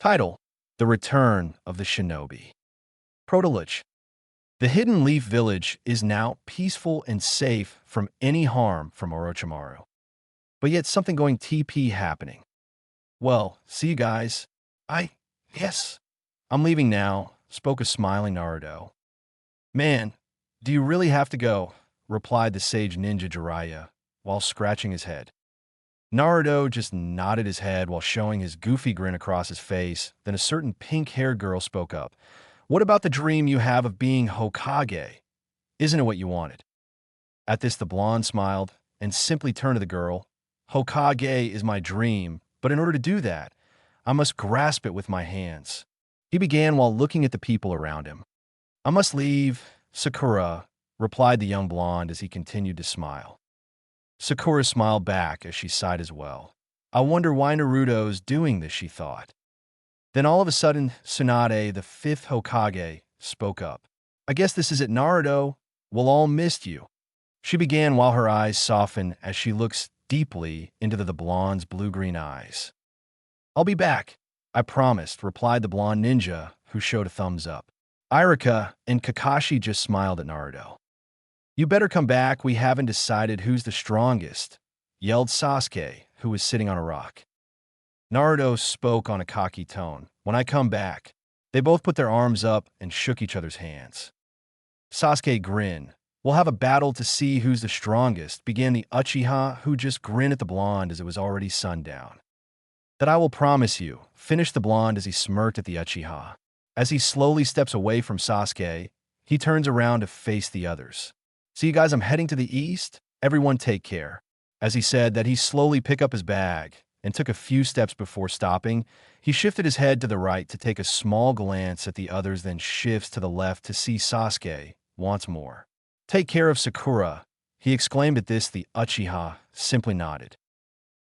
Title: The Return of the Shinobi. Protologue: The Hidden Leaf Village is now peaceful and safe from any harm from Orochimaru. But yet something going TP happening. Well, see you guys. Yes. I'm leaving now, spoke a smiling Naruto. Man, do you really have to go? Replied the sage ninja Jiraiya, while scratching his head. Naruto just nodded his head while showing his goofy grin across his face. Then a certain pink-haired girl spoke up. What about the dream you have of being Hokage? Isn't it what you wanted? At this, the blonde smiled and simply turned to the girl. Hokage is my dream, but in order to do that, I must grasp it with my hands. He began while looking at the people around him. I must leave, Sakura, replied the young blonde as he continued to smile. Sakura smiled back as she sighed as well. I wonder why Naruto's doing this, she thought. Then all of a sudden, Tsunade, the fifth Hokage, spoke up. I guess this is it, Naruto. We'll all miss you. She began while her eyes softened as she looks deeply into the blonde's blue-green eyes. I'll be back, I promised, replied the blonde ninja, who showed a thumbs up. Irika and Kakashi just smiled at Naruto. You better come back, we haven't decided who's the strongest, yelled Sasuke, who was sitting on a rock. Naruto spoke on a cocky tone. When I come back, they both put their arms up and shook each other's hands. Sasuke grinned. We'll have a battle to see who's the strongest, began the Uchiha, who just grinned at the blonde as it was already sundown. That I will promise you, finished the blonde as he smirked at the Uchiha. As he slowly steps away from Sasuke, he turns around to face the others. See you guys, I'm heading to the east. Everyone take care. As he said that, he slowly picked up his bag and took a few steps before stopping. He shifted his head to the right to take a small glance at the others, then shifts to the left to see Sasuke once more. Take care of Sakura, he exclaimed. At this, the Uchiha simply nodded.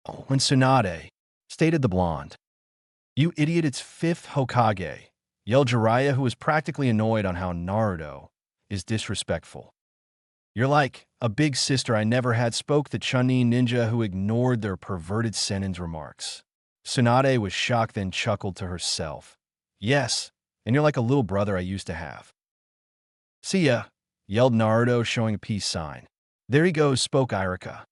Oh, and Tsunade, stated the blonde. You idiot, it's fifth Hokage, yelled Jiraiya, who was practically annoyed on how Naruto is disrespectful. You're like a big sister I never had, spoke the Chunin ninja, who ignored their perverted Senin's remarks. Tsunade was shocked, then chuckled to herself. Yes, and you're like a little brother I used to have. See ya, yelled Naruto, showing a peace sign. There he goes, spoke Irika.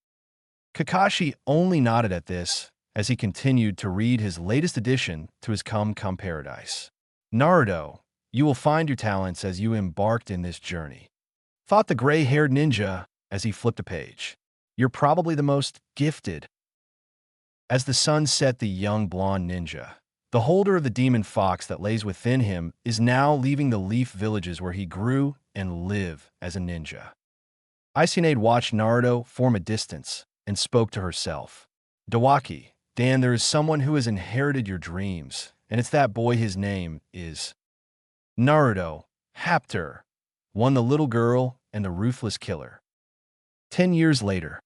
Kakashi only nodded at this as he continued to read his latest addition to his Come Paradise. Naruto, you will find your talents as you embarked in this journey, thought the gray-haired ninja as he flipped a page. You're probably the most gifted. As the sun set, the young blonde ninja, the holder of the demon fox that lays within him, is now leaving the leaf villages where he grew and live as a ninja. Tsunade watched Naruto form a distance and spoke to herself. Dawaki, Dan, there is someone who has inherited your dreams, and it's that boy. His name is Naruto. Hapter, one the little girl and the ruthless killer. 10 years later,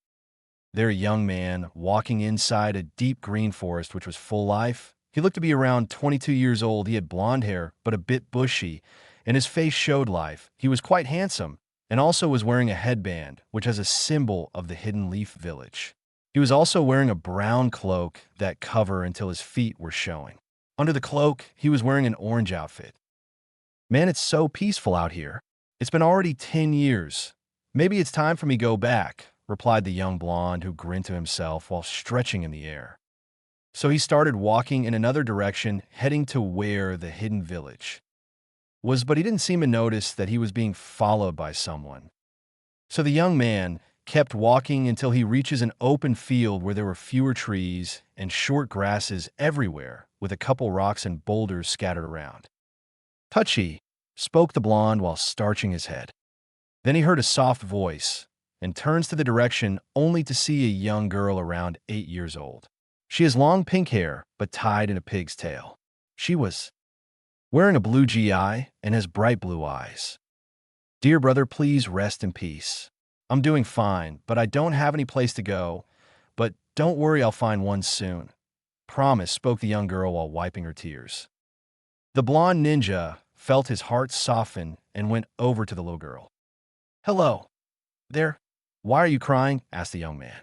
there a young man walking inside a deep green forest which was full life. He looked to be around 22 years old. He had blonde hair, but a bit bushy, and his face showed life. He was quite handsome, and also was wearing a headband, which has a symbol of the Hidden Leaf Village. He was also wearing a brown cloak that covered until his feet were showing. Under the cloak, he was wearing an orange outfit. Man, it's so peaceful out here. It's been already 10 years. Maybe it's time for me to go back, replied the young blonde, who grinned to himself while stretching in the air. So he started walking in another direction, heading to where the hidden village was, but he didn't seem to notice that he was being followed by someone. So the young man kept walking until he reaches an open field where there were fewer trees and short grasses everywhere, with a couple rocks and boulders scattered around. Touchy, spoke the blonde while starching his head. Then he heard a soft voice and turns to the direction only to see a young girl around 8 years old. She has long pink hair, but tied in a pig's tail. She was wearing a blue GI and has bright blue eyes. Dear brother, please rest in peace. I'm doing fine, but I don't have any place to go. But don't worry, I'll find one soon. Promise, spoke the young girl while wiping her tears. The blonde ninja felt his heart soften and went over to the little girl. Hello. There. Why are you crying? Asked the young man.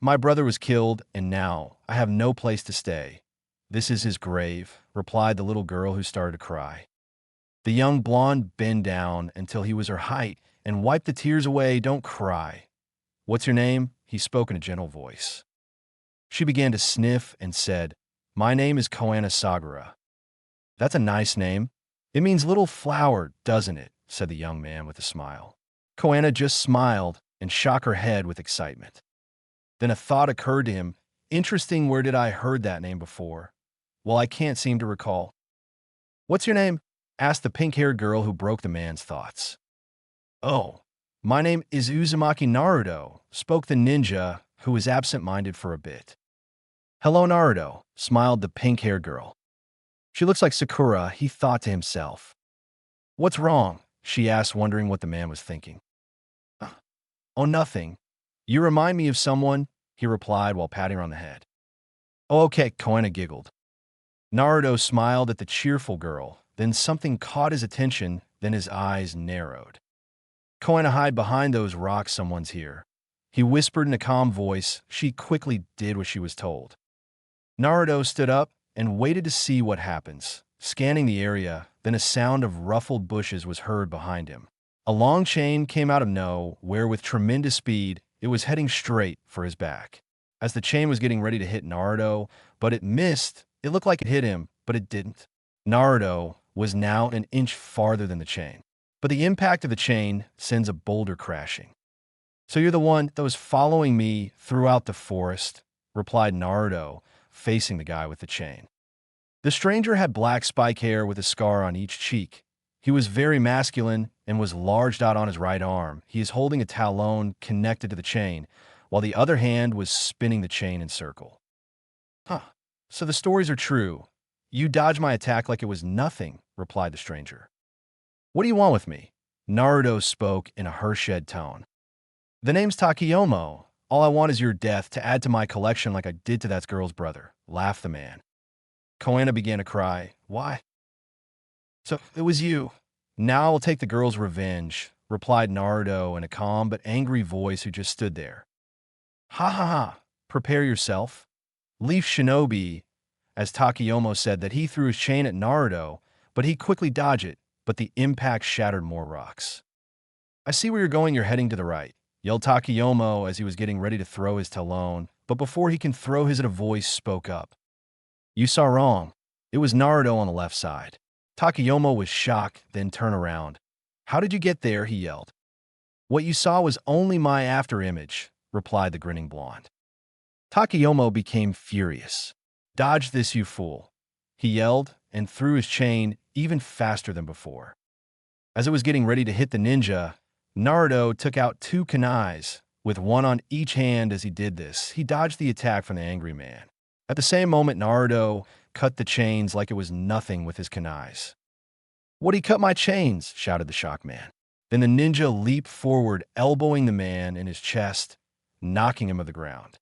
My brother was killed, and now I have no place to stay. "This is his grave," replied the little girl who started to cry. The young blonde bent down until he was her height and wiped the tears away. "Don't cry. What's your name?" He spoke in a gentle voice. She began to sniff and said, "My name is Koana Sagura." "That's a nice name. It means little flower, doesn't it?" said the young man with a smile. Koana just smiled and shook her head with excitement. Then a thought occurred to him. Interesting, where did I heard that name before? Well, I can't seem to recall. "What's your name?" asked the pink-haired girl who broke the man's thoughts. "Oh, my name is Uzumaki Naruto," spoke the ninja, who was absent-minded for a bit. "Hello, Naruto," smiled the pink-haired girl. "She looks like Sakura," he thought to himself. "What's wrong?" she asked, wondering what the man was thinking. "Oh, nothing. You remind me of someone," he replied while patting her on the head. "Oh, okay," Koana giggled. Naruto smiled at the cheerful girl, then something caught his attention, then his eyes narrowed. "Koana, hide behind those rocks, someone's here," he whispered in a calm voice. She quickly did what she was told. Naruto stood up and waited to see what happens. Scanning the area, then a sound of ruffled bushes was heard behind him. A long chain came out of nowhere with tremendous speed. It was heading straight for his back. As the chain was getting ready to hit Naruto, but it missed, it looked like it hit him, but it didn't. Naruto was now an inch farther than the chain. But the impact of the chain sends a boulder crashing. "So you're the one that was following me throughout the forest," replied Naruto, facing the guy with the chain. The stranger had black spike hair with a scar on each cheek. He was very masculine and was large out on his right arm. He is holding a talon connected to the chain, while the other hand was spinning the chain in circle. "Huh. So the stories are true. You dodged my attack like it was nothing," replied the stranger. "What do you want with me?" Naruto spoke in a Hershad tone. "The name's Takeyomo. All I want is your death to add to my collection like I did to that girl's brother," laughed the man. Koana began to cry. "Why?" "So it was you. Now I'll take the girl's revenge," replied Naruto in a calm but angry voice who just stood there. "Ha ha ha. Prepare yourself. Leaf Shinobi," as Takeyomo said that he threw his chain at Naruto, but he quickly dodged it, but the impact shattered more rocks. "I see where you're going. You're heading to the right," yelled Takeyomo as he was getting ready to throw his talon, but before he can throw his, a voice spoke up. "You saw wrong. It was Naruto on the left side." Takeyomo was shocked, then turned around. "How did you get there?" he yelled. "What you saw was only my afterimage," replied the grinning blonde. Takeyomo became furious. "Dodge this, you fool," he yelled and threw his chain even faster than before. As it was getting ready to hit the ninja, Naruto took out two kunais, with one on each hand. As he did this, he dodged the attack from the angry man. At the same moment, Naruto cut the chains like it was nothing with his kunais. "What'd he cut my chains?" shouted the shocked man. Then the ninja leaped forward, elbowing the man in his chest, knocking him to the ground.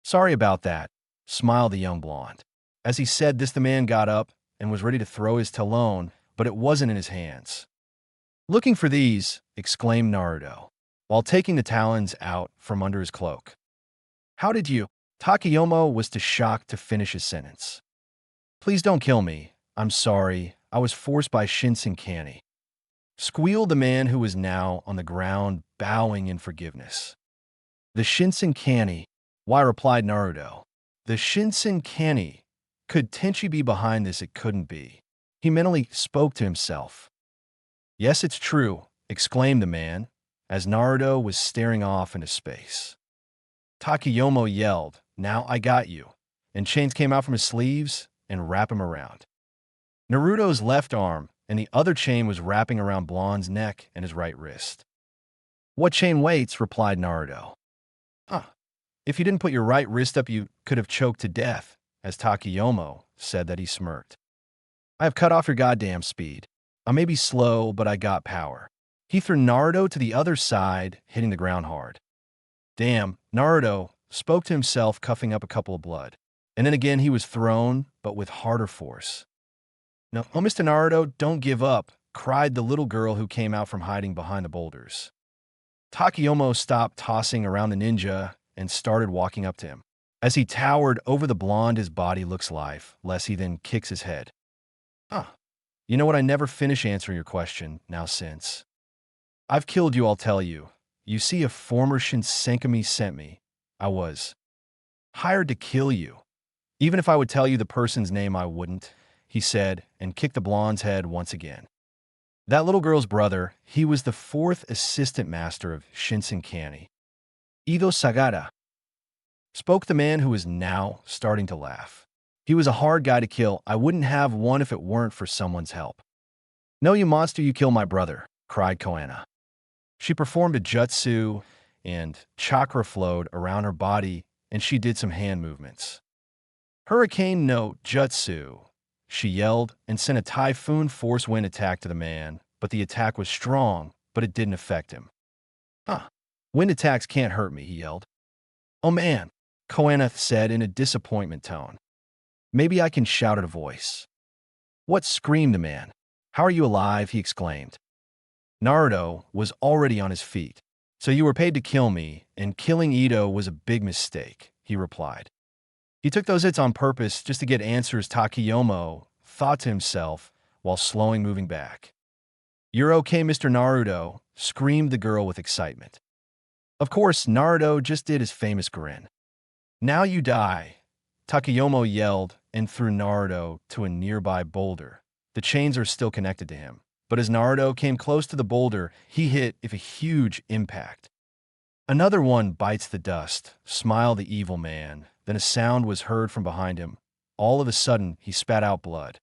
"Sorry about that," smiled the young blonde. As he said this, the man got up and was ready to throw his talon, but it wasn't in his hands. "Looking for these," exclaimed Naruto, while taking the talons out from under his cloak. "How did you?" Takeyomo was too shocked to finish his sentence. "Please don't kill me. I'm sorry. I was forced by Shinsenkani," squealed the man who was now on the ground, bowing in forgiveness. "The Shinsenkani," why, replied Naruto. "The Shinsenkani. Could Tenchi be behind this? It couldn't be." He mentally spoke to himself. "Yes, it's true," exclaimed the man, as Naruto was staring off into space. Takeyomo yelled, "Now I got you," and chains came out from his sleeves and wrapped him around Naruto's left arm, and the other chain was wrapping around Blonde's neck and his right wrist. "What chain waits?" replied Naruto. If you didn't put your right wrist up, you could have choked to death," as Takeyomo said that he smirked. "I have cut off your goddamn speed. I may be slow, but I got power." He threw Naruto to the other side, hitting the ground hard. "Damn," Naruto spoke to himself, coughing up a couple of blood. And then again he was thrown, but with harder force. "No, oh, Mr. Naruto, don't give up," cried the little girl who came out from hiding behind the boulders. Takeyomo stopped tossing around the ninja and started walking up to him. As he towered over the blonde his body looks lifeless, he then kicks his head. Ah, you know what? I never finish answering your question now since. I've killed you, I'll tell you. You see, a former Shinsenkami sent me. I was hired to kill you. Even if I would tell you the person's name, I wouldn't, he said, and kicked the blonde's head once again. That little girl's brother, he was the fourth assistant master of Shinsenkani. Ido Sagara, spoke the man who was now starting to laugh. He was a hard guy to kill. I wouldn't have one if it weren't for someone's help. No, you monster, you killed my brother, cried Koana. She performed a jutsu, and chakra flowed around her body, and she did some hand movements. Hurricane no jutsu, she yelled, and sent a typhoon force wind attack to the man, but the attack was strong, but it didn't affect him. Huh. Wind attacks can't hurt me, he yelled. Oh man, Koana said in a disappointment tone. Maybe I can shout at a voice. What? Screamed the man. How are you alive? He exclaimed. Naruto was already on his feet. So you were paid to kill me, and killing Ito was a big mistake, he replied. He took those hits on purpose just to get answers, Takeyomo thought to himself while slowing moving back. You're okay, Mr. Naruto, screamed the girl with excitement. Of course, Naruto just did his famous grin. Now you die, Takeyomo yelled and threw Naruto to a nearby boulder. The chains are still connected to him, but as Naruto came close to the boulder, he hit with a huge impact. Another one bites the dust, smiled the evil man. Then a sound was heard from behind him. All of a sudden, he spat out blood.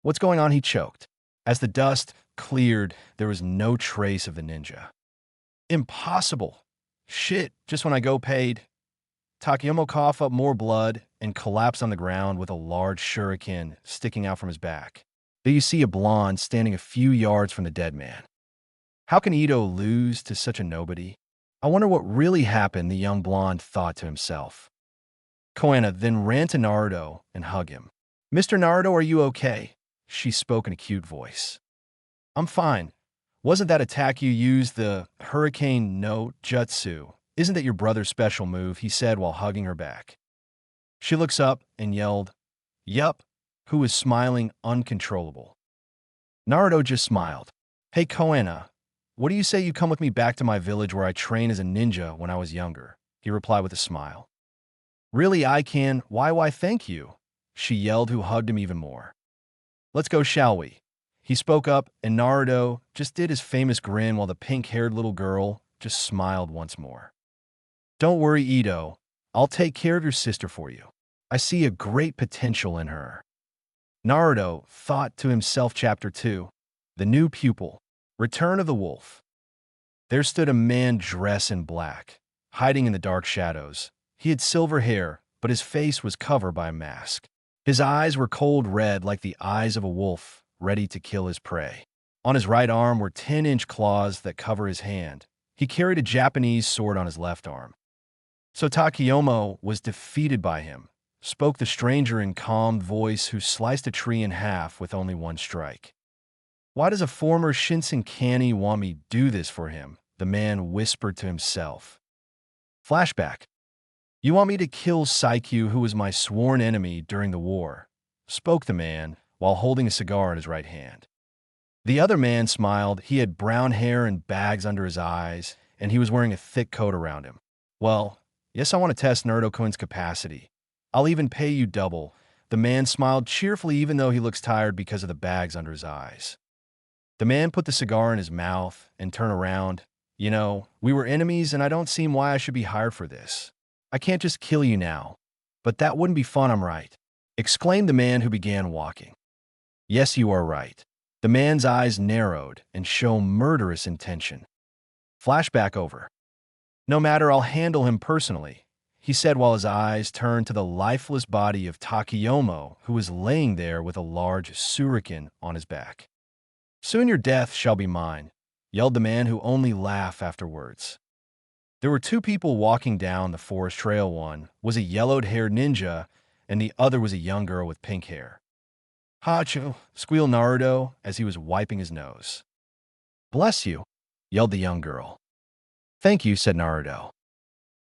What's going on? He choked. As the dust cleared, there was no trace of the ninja. Impossible. Shit, just when I go paid. Takeyomo coughed up more blood and collapsed on the ground with a large shuriken sticking out from his back. There you see a blonde standing a few yards from the dead man. How can Ito lose to such a nobody? I wonder what really happened, the young blonde thought to himself. Koana then ran to Naruto and hugged him. Mr. Naruto, are you okay? She spoke in a cute voice. I'm fine. Wasn't that attack you used the Hurricane no Jutsu? Isn't that your brother's special move? He said while hugging her back. She looks up and yelled, Yup, who was smiling uncontrollable. Naruto just smiled. Hey Koana, what do you say you come with me back to my village where I trained as a ninja when I was younger? He replied with a smile. Really, I can. Why, thank you, she yelled, who hugged him even more. Let's go, shall we? He spoke up, and Naruto just did his famous grin while the pink-haired little girl just smiled once more. Don't worry, Ito. I'll take care of your sister for you. I see a great potential in her. Naruto thought to himself. Chapter 2, The New Pupil, Return of the Wolf. There stood a man dressed in black, hiding in the dark shadows. He had silver hair, but his face was covered by a mask. His eyes were cold red like the eyes of a wolf, ready to kill his prey. On his right arm were 10-inch claws that cover his hand. He carried a Japanese sword on his left arm. So Takeyomo was defeated by him, spoke the stranger in calm voice who sliced a tree in half with only one strike. Why does a former Shinsenkani want me to do this for him? The man whispered to himself. Flashback. You want me to kill Saikyu, who was my sworn enemy during the war, spoke the man while holding a cigar in his right hand. The other man smiled. He had brown hair and bags under his eyes, and he was wearing a thick coat around him. Well, yes, I want to test Naruto-kun's capacity. I'll even pay you double. The man smiled cheerfully even though he looks tired because of the bags under his eyes. The man put the cigar in his mouth and turned around. You know, we were enemies and I don't see why I should be hired for this. I can't just kill you now. But that wouldn't be fun, I'm right, exclaimed the man who began walking. Yes, you are right. The man's eyes narrowed and showed murderous intention. Flashback over. No matter, I'll handle him personally, he said while his eyes turned to the lifeless body of Takeyomo, who was laying there with a large shuriken on his back. Soon your death shall be mine, yelled the man who only laughed afterwards. There were two people walking down the forest trail. One was a yellowed-haired ninja, and the other was a young girl with pink hair. Hacho, squealed Naruto as he was wiping his nose. Bless you, yelled the young girl. Thank you, said Naruto.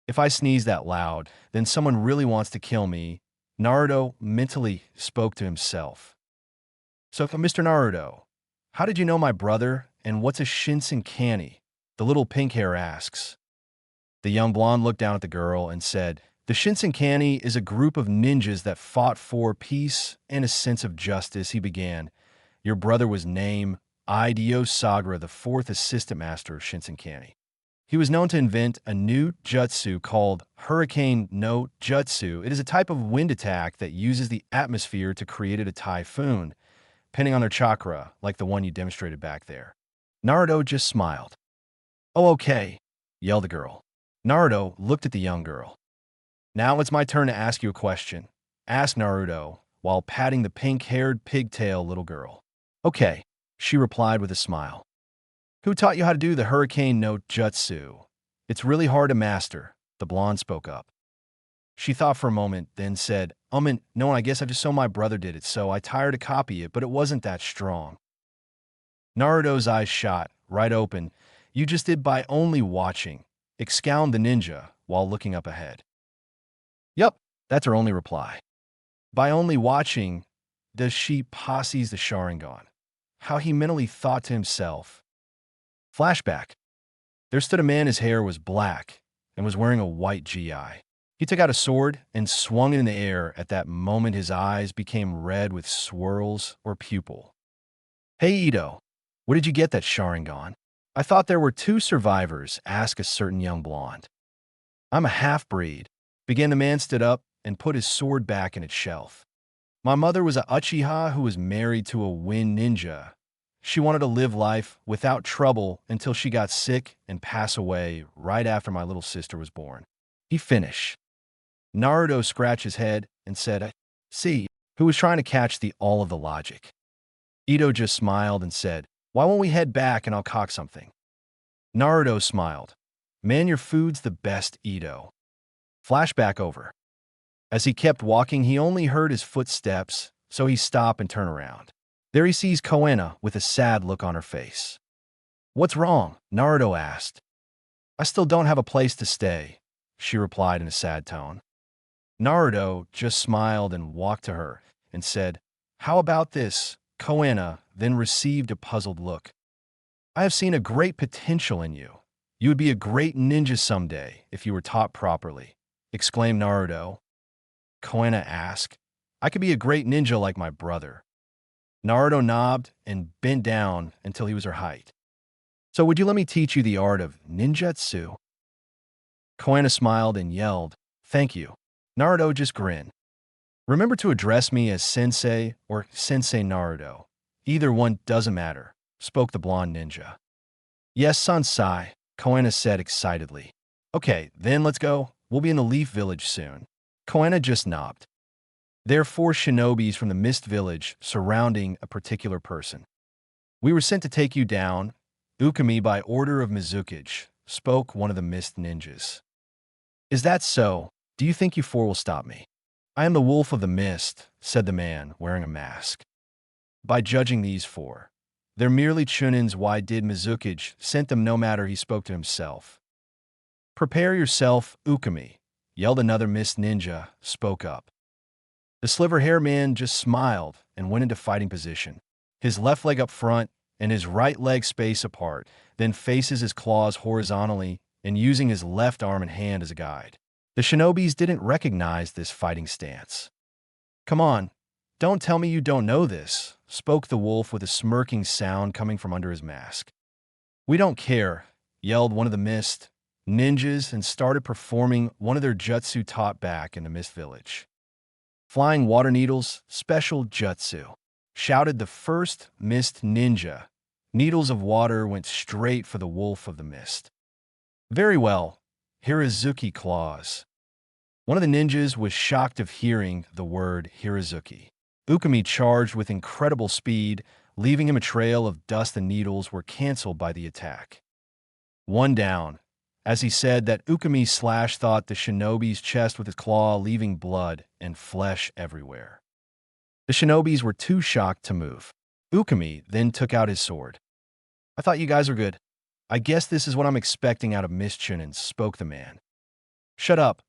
If I sneeze that loud, then someone really wants to kill me, Naruto mentally spoke to himself. So, Mr. Naruto, how did you know my brother, and what's a Shinsenkani? The little pink hair asks. The young blonde looked down at the girl and said, the Shinsenkani is a group of ninjas that fought for peace and a sense of justice. He began. Your brother was named Idio Sagra, the fourth assistant master of Shinsenkani. He was known to invent a new jutsu called Hurricane no Jutsu. It is a type of wind attack that uses the atmosphere to create a typhoon, depending on their chakra, like the one you demonstrated back there. Naruto just smiled. Oh, okay, yelled the girl. Naruto looked at the young girl. Now it's my turn to ask you a question, asked Naruto, while patting the pink-haired pigtail little girl. Okay, she replied with a smile. Who taught you how to do the Hurricane no Jutsu? It's really hard to master, the blonde spoke up. She thought for a moment, then said, no, I guess I just saw my brother did it, so I tried to copy it, but it wasn't that strong. Naruto's eyes shot, right open. You just did by only watching, expounded the ninja, while looking up ahead. Yup, that's her only reply. By only watching, does she possess the Sharingan? How he mentally thought to himself. Flashback. There stood a man, his hair was black and was wearing a white GI. He took out a sword and swung it in the air. At that moment, his eyes became red with swirls or pupil. Hey, Ito, where did you get that Sharingan? I thought there were two survivors, asked a certain young blonde. I'm a half-breed. Began the man stood up and put his sword back in its shelf. My mother was a Uchiha who was married to a wind ninja. She wanted to live life without trouble until she got sick and passed away right after my little sister was born. He finished. Naruto scratched his head and said, see, who was trying to catch all of the logic. Ito just smiled and said, why won't we head back and I'll cook something? Naruto smiled. Man, your food's the best, Ito. Flashback over. As he kept walking, he only heard his footsteps, so he stopped and turned around. There he sees Koena with a sad look on her face. What's wrong? Naruto asked. I still don't have a place to stay, she replied in a sad tone. Naruto just smiled and walked to her and said, how about this? Koena then received a puzzled look. I have seen a great potential in you. You would be a great ninja someday if you were taught properly, exclaimed Naruto. Koena asked, I could be a great ninja like my brother. Naruto nodded and bent down until he was her height. So would you let me teach you the art of ninjutsu? Koena smiled and yelled, thank you. Naruto just grinned. Remember to address me as Sensei or Sensei Naruto. Either one doesn't matter, spoke the blonde ninja. Yes, Sansai, Koena said excitedly. Okay, then let's go. We'll be in the Leaf Village soon. Koena just nodded. There are 4 shinobis from the Mist Village surrounding a particular person. We were sent to take you down, Ukami, by order of Mizukage, spoke one of the Mist ninjas. Is that so? Do you think you 4 will stop me? I am the Wolf of the Mist, said the man wearing a mask. By judging these 4, they're merely chunins. Why did Mizukage sent them? No matter, he spoke to himself. Prepare yourself, Ukami, yelled another Mist ninja, spoke up. The sliver-haired man just smiled and went into fighting position, his left leg up front and his right leg spaced apart, then faces his claws horizontally and using his left arm and hand as a guide. The shinobis didn't recognize this fighting stance. Come on, don't tell me you don't know this, spoke the wolf with a smirking sound coming from under his mask. We don't care, yelled one of the Mist ninjas and started performing one of their jutsu taught back in the Mist Village. Flying water needles, special jutsu, shouted the first Mist ninja. Needles of water went straight for the Wolf of the Mist. Very well, Hirazuki claws. One of the ninjas was shocked of hearing the word Hirazuki. Ukami charged with incredible speed, leaving him a trail of dust. The needles were canceled by the attack. One down. As he said that, Ukami thought the shinobi's chest with his claw, leaving blood and flesh everywhere. The shinobis were too shocked to move. Ukami then took out his sword. I thought you guys were good. I guess this is what I'm expecting out of Miss Chunins, spoke the man. Shut up,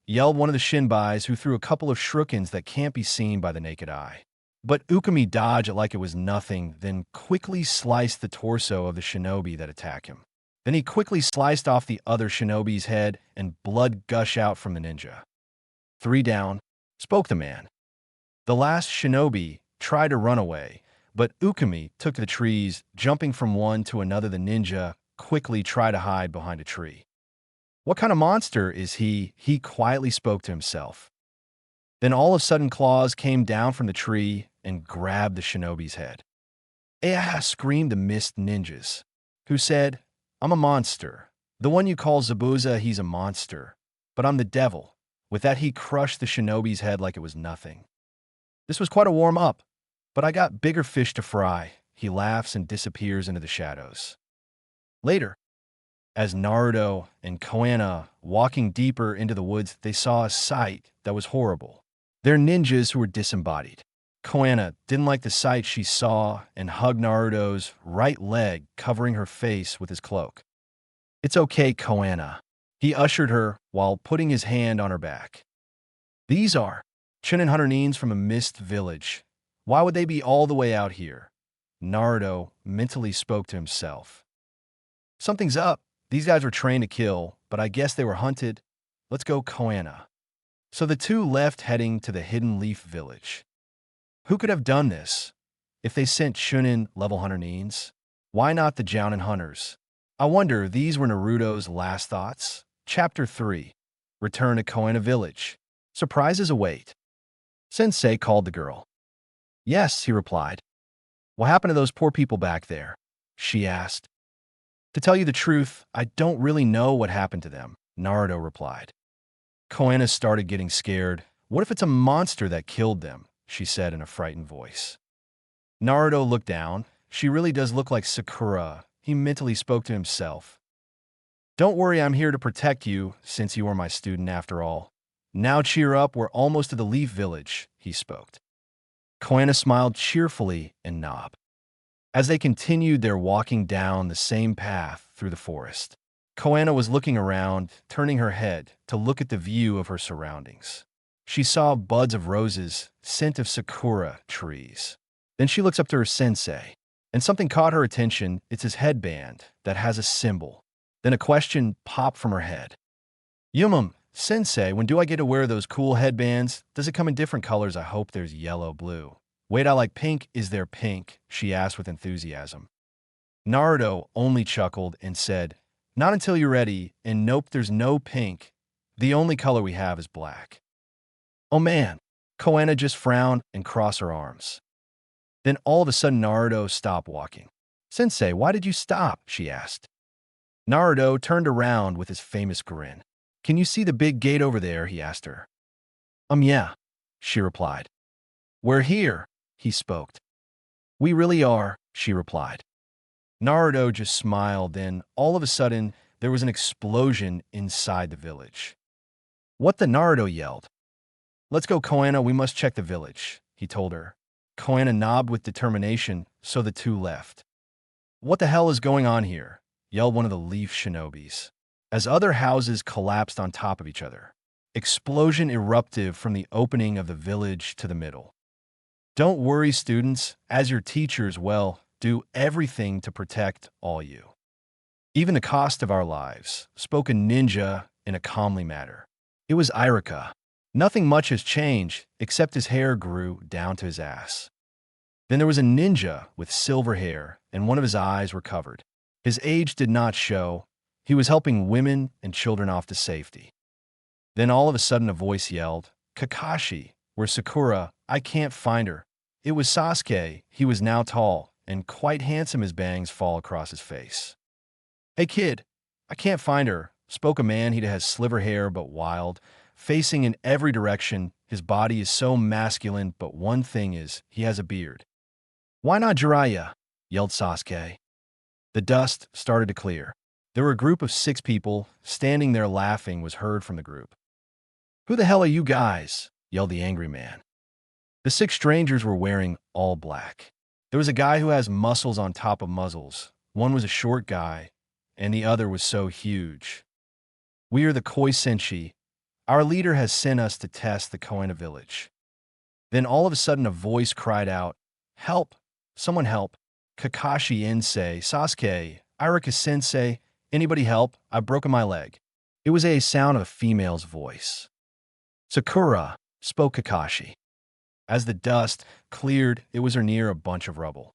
yelled one of the shinbais who threw a couple of shurikens that can't be seen by the naked eye. But Ukami dodged it like it was nothing, then quickly sliced the torso of the shinobi that attacked him. Then he quickly sliced off the other shinobi's head and blood gushed out from the ninja. 3 down, spoke the man. The last shinobi tried to run away, but Ukami took to the trees, jumping from one to another. The ninja quickly tried to hide behind a tree. What kind of monster is he? He quietly spoke to himself. Then all of a sudden claws came down from the tree and grabbed the shinobi's head. "Ah!" screamed the mist ninjas, who said, "I'm a monster. The one you call Zabuza, he's a monster. But I'm the devil." With that, he crushed the shinobi's head like it was nothing. This was quite a warm-up, but I got bigger fish to fry. He laughs and disappears into the shadows. Later, as Naruto and Koana walking deeper into the woods, they saw a sight that was horrible. They're ninjas who were disembodied. Koana didn't like the sight she saw and hugged Naruto's right leg, covering her face with his cloak. "It's okay, Koana." He ushered her while putting his hand on her back. "These are Chunin Hunter-nins from a mist village. Why would they be all the way out here?" Naruto mentally spoke to himself. "Something's up. These guys were trained to kill, but I guess they were hunted. Let's go, Koana." So the two left, heading to the Hidden Leaf Village. Who could have done this? If they sent Chunin level Hunter-nins, why not the Jounin Hunters? I wonder if these were Naruto's last thoughts. Chapter 3. Return to Koana Village. Surprises await. Sensei called the girl. "Yes," he replied. "What happened to those poor people back there?" she asked. "To tell you the truth, I don't really know what happened to them," Naruto replied. Koana started getting scared. "What if it's a monster that killed them?" she said in a frightened voice. Naruto looked down. "She really does look like Sakura," he mentally spoke to himself. "Don't worry, I'm here to protect you, since you are my student after all. Now cheer up, we're almost to the Leaf Village," he spoke. Koana smiled cheerfully and nodded. As they continued their walking down the same path through the forest, Koana was looking around, turning her head to look at the view of her surroundings. She saw buds of roses, scent of sakura trees. Then she looks up to her sensei, and something caught her attention. It's his headband that has a symbol. Then a question popped from her head. Sensei, when do I get to wear those cool headbands? Does it come in different colors? I hope there's yellow, blue. Wait, I like pink. Is there pink?" she asked with enthusiasm. Naruto only chuckled and said, "Not until you're ready, and nope, there's no pink. The only color we have is black." "Oh man," Koana just frowned and crossed her arms. Then all of a sudden Naruto stopped walking. "Sensei, why did you stop?" she asked. Naruto turned around with his famous grin. "Can you see the big gate over there?" he asked her. Yeah," she replied. "We're here," he spoke. "We really are," she replied. Naruto just smiled, then all of a sudden, there was an explosion inside the village. "What the?" Naruto yelled. "Let's go, Koana, we must check the village," he told her. Koana nodded with determination, so the two left. "What the hell is going on here?" yelled one of the leaf shinobis, as other houses collapsed on top of each other. Explosion erupted from the opening of the village to the middle. "Don't worry, students, as your teachers do everything to protect all you. Even the cost of our lives," spoke a ninja in a calmly manner. It was Irika. Nothing much has changed, except his hair grew down to his ass. Then there was a ninja with silver hair, and one of his eyes were covered. His age did not show. He was helping women and children off to safety. Then all of a sudden a voice yelled, "Kakashi, where's Sakura? I can't find her." It was Sasuke. He was now tall and quite handsome. His bangs fall across his face. "Hey kid, I can't find her," spoke a man. He has sliver hair but wild, facing in every direction. His body is so masculine, but one thing is, he has a beard. "Why not Jiraiya?" yelled Sasuke. The dust started to clear. There were a group of 6 people. Standing there laughing was heard from the group. "Who the hell are you guys?" yelled the angry man. The 6 strangers were wearing all black. There was a guy who has muscles on top of muzzles. One was a short guy, and the other was so huge. We are the Koi Senshi. Our leader has sent us to test the Koena village. Then all of a sudden a voice cried out, "Help! Someone help! Kakashi Insei, Sasuke, Irika Sensei, anybody help? I've broken my leg." It was a sound of a female's voice. "Sakura," spoke Kakashi. As the dust cleared, it was her near a bunch of rubble.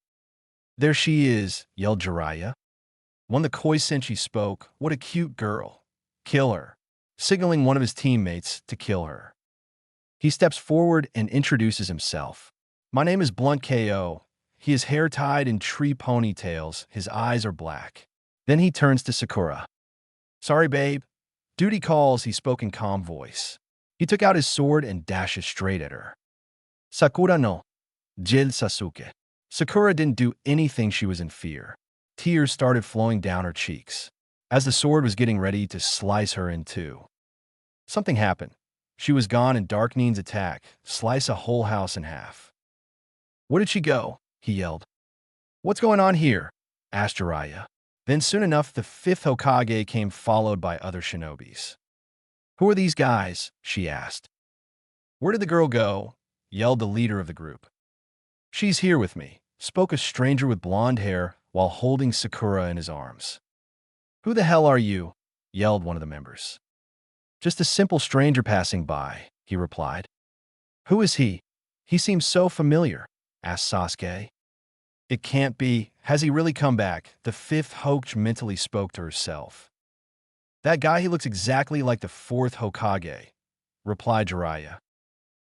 "There she is," yelled Jiraiya. When the Koi Senshi spoke, "What a cute girl. Kill her," signaling one of his teammates to kill her. He steps forward and introduces himself. "My name is Blunt KO. He is hair tied in tree ponytails. His eyes are black." Then he turns to Sakura. "Sorry, babe. Duty calls," he spoke in calm voice. He took out his sword and dashes straight at her. "Sakura no. Jil Sasuke." Sakura didn't do anything. She was in fear. Tears started flowing down her cheeks as the sword was getting ready to slice her in two. Something happened. She was gone and Dark Nin's attack sliced a whole house in half. "Where did she go?" he yelled. "What's going on here?" asked Jiraiya. Then soon enough, the fifth Hokage came followed by other shinobis. "Who are these guys?" she asked. "Where did the girl go?" yelled the leader of the group. "She's here with me," spoke a stranger with blonde hair while holding Sakura in his arms. "Who the hell are you?" yelled one of the members. "Just a simple stranger passing by," he replied. "Who is he? He seems so familiar," asked Sasuke. "It can't be. Has he really come back?" The fifth Hokage mentally spoke to herself. "That guy, he looks exactly like the fourth Hokage," replied Jiraiya.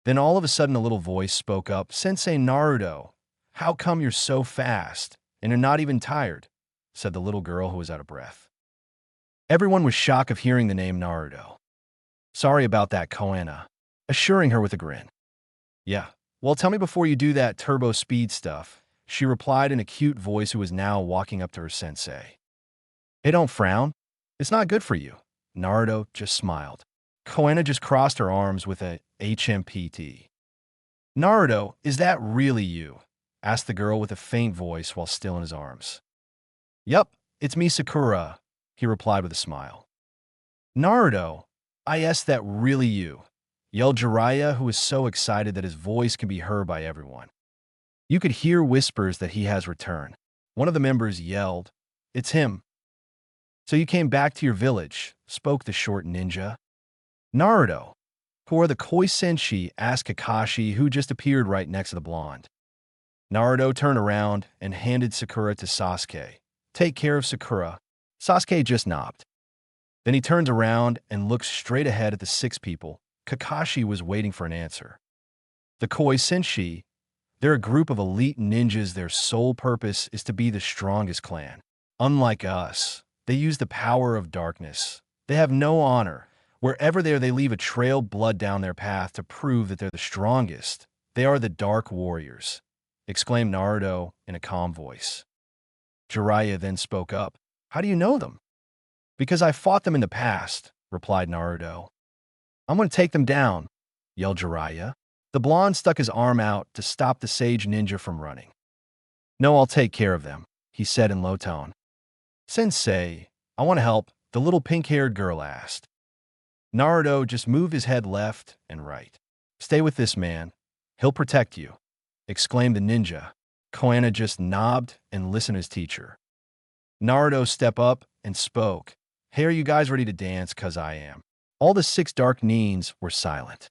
Then all of a sudden a little voice spoke up, "Sensei Naruto, how come you're so fast? And you're not even tired," said the little girl who was out of breath. Everyone was shocked of hearing the name Naruto. "Sorry about that, Koena," assuring her with a grin. "Yeah, well, tell me before you do that turbo speed stuff," she replied in a cute voice, who was now walking up to her sensei. "Hey, don't frown. It's not good for you." Naruto just smiled. Koena just crossed her arms with a HMPT. "Naruto, is that really you?" asked the girl with a faint voice while still in his arms. "Yup, it's me, Sakura," he replied with a smile. "Naruto, I asked that really you?" yelled Jiraiya, who was so excited that his voice could be heard by everyone. You could hear whispers that he has returned. One of the members yelled, "It's him." "So you came back to your village," spoke the short ninja. "Naruto, who are the Koi Senshi?" asked Kakashi, who just appeared right next to the blonde. Naruto turned around and handed Sakura to Sasuke. "Take care of Sakura." Sasuke just nodded. Then he turns around and looks straight ahead at the six people. Kakashi was waiting for an answer. The Koi Senshi, they're a group of elite ninjas. Their sole purpose is to be the strongest clan. Unlike us, they use the power of darkness. They have no honor. Wherever they are, they leave a trail of blood down their path to prove that they're the strongest. They are the Dark Warriors, exclaimed Naruto in a calm voice. Jiraiya then spoke up. "How do you know them?" "Because I fought them in the past," replied Naruto. "I'm going to take them down," yelled Jiraiya. The blonde stuck his arm out to stop the sage ninja from running. "No, I'll take care of them," he said in low tone. "Sensei, I want to help," the little pink-haired girl asked. Naruto just moved his head left and right. "Stay with this man. He'll protect you," exclaimed the ninja. Koena just nodded and listened to his teacher. Naruto stepped up and spoke. "Hey, are you guys ready to dance? 'Cause I am." All the six Dark Nins were silent.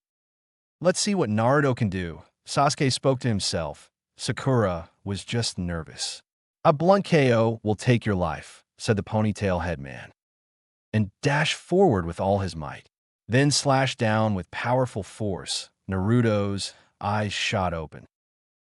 "Let's see what Naruto can do," Sasuke spoke to himself. Sakura was just nervous. "A blunt KO will take your life," said the ponytail headman, and dashed forward with all his might. Then slashed down with powerful force. Naruto's eyes shot open.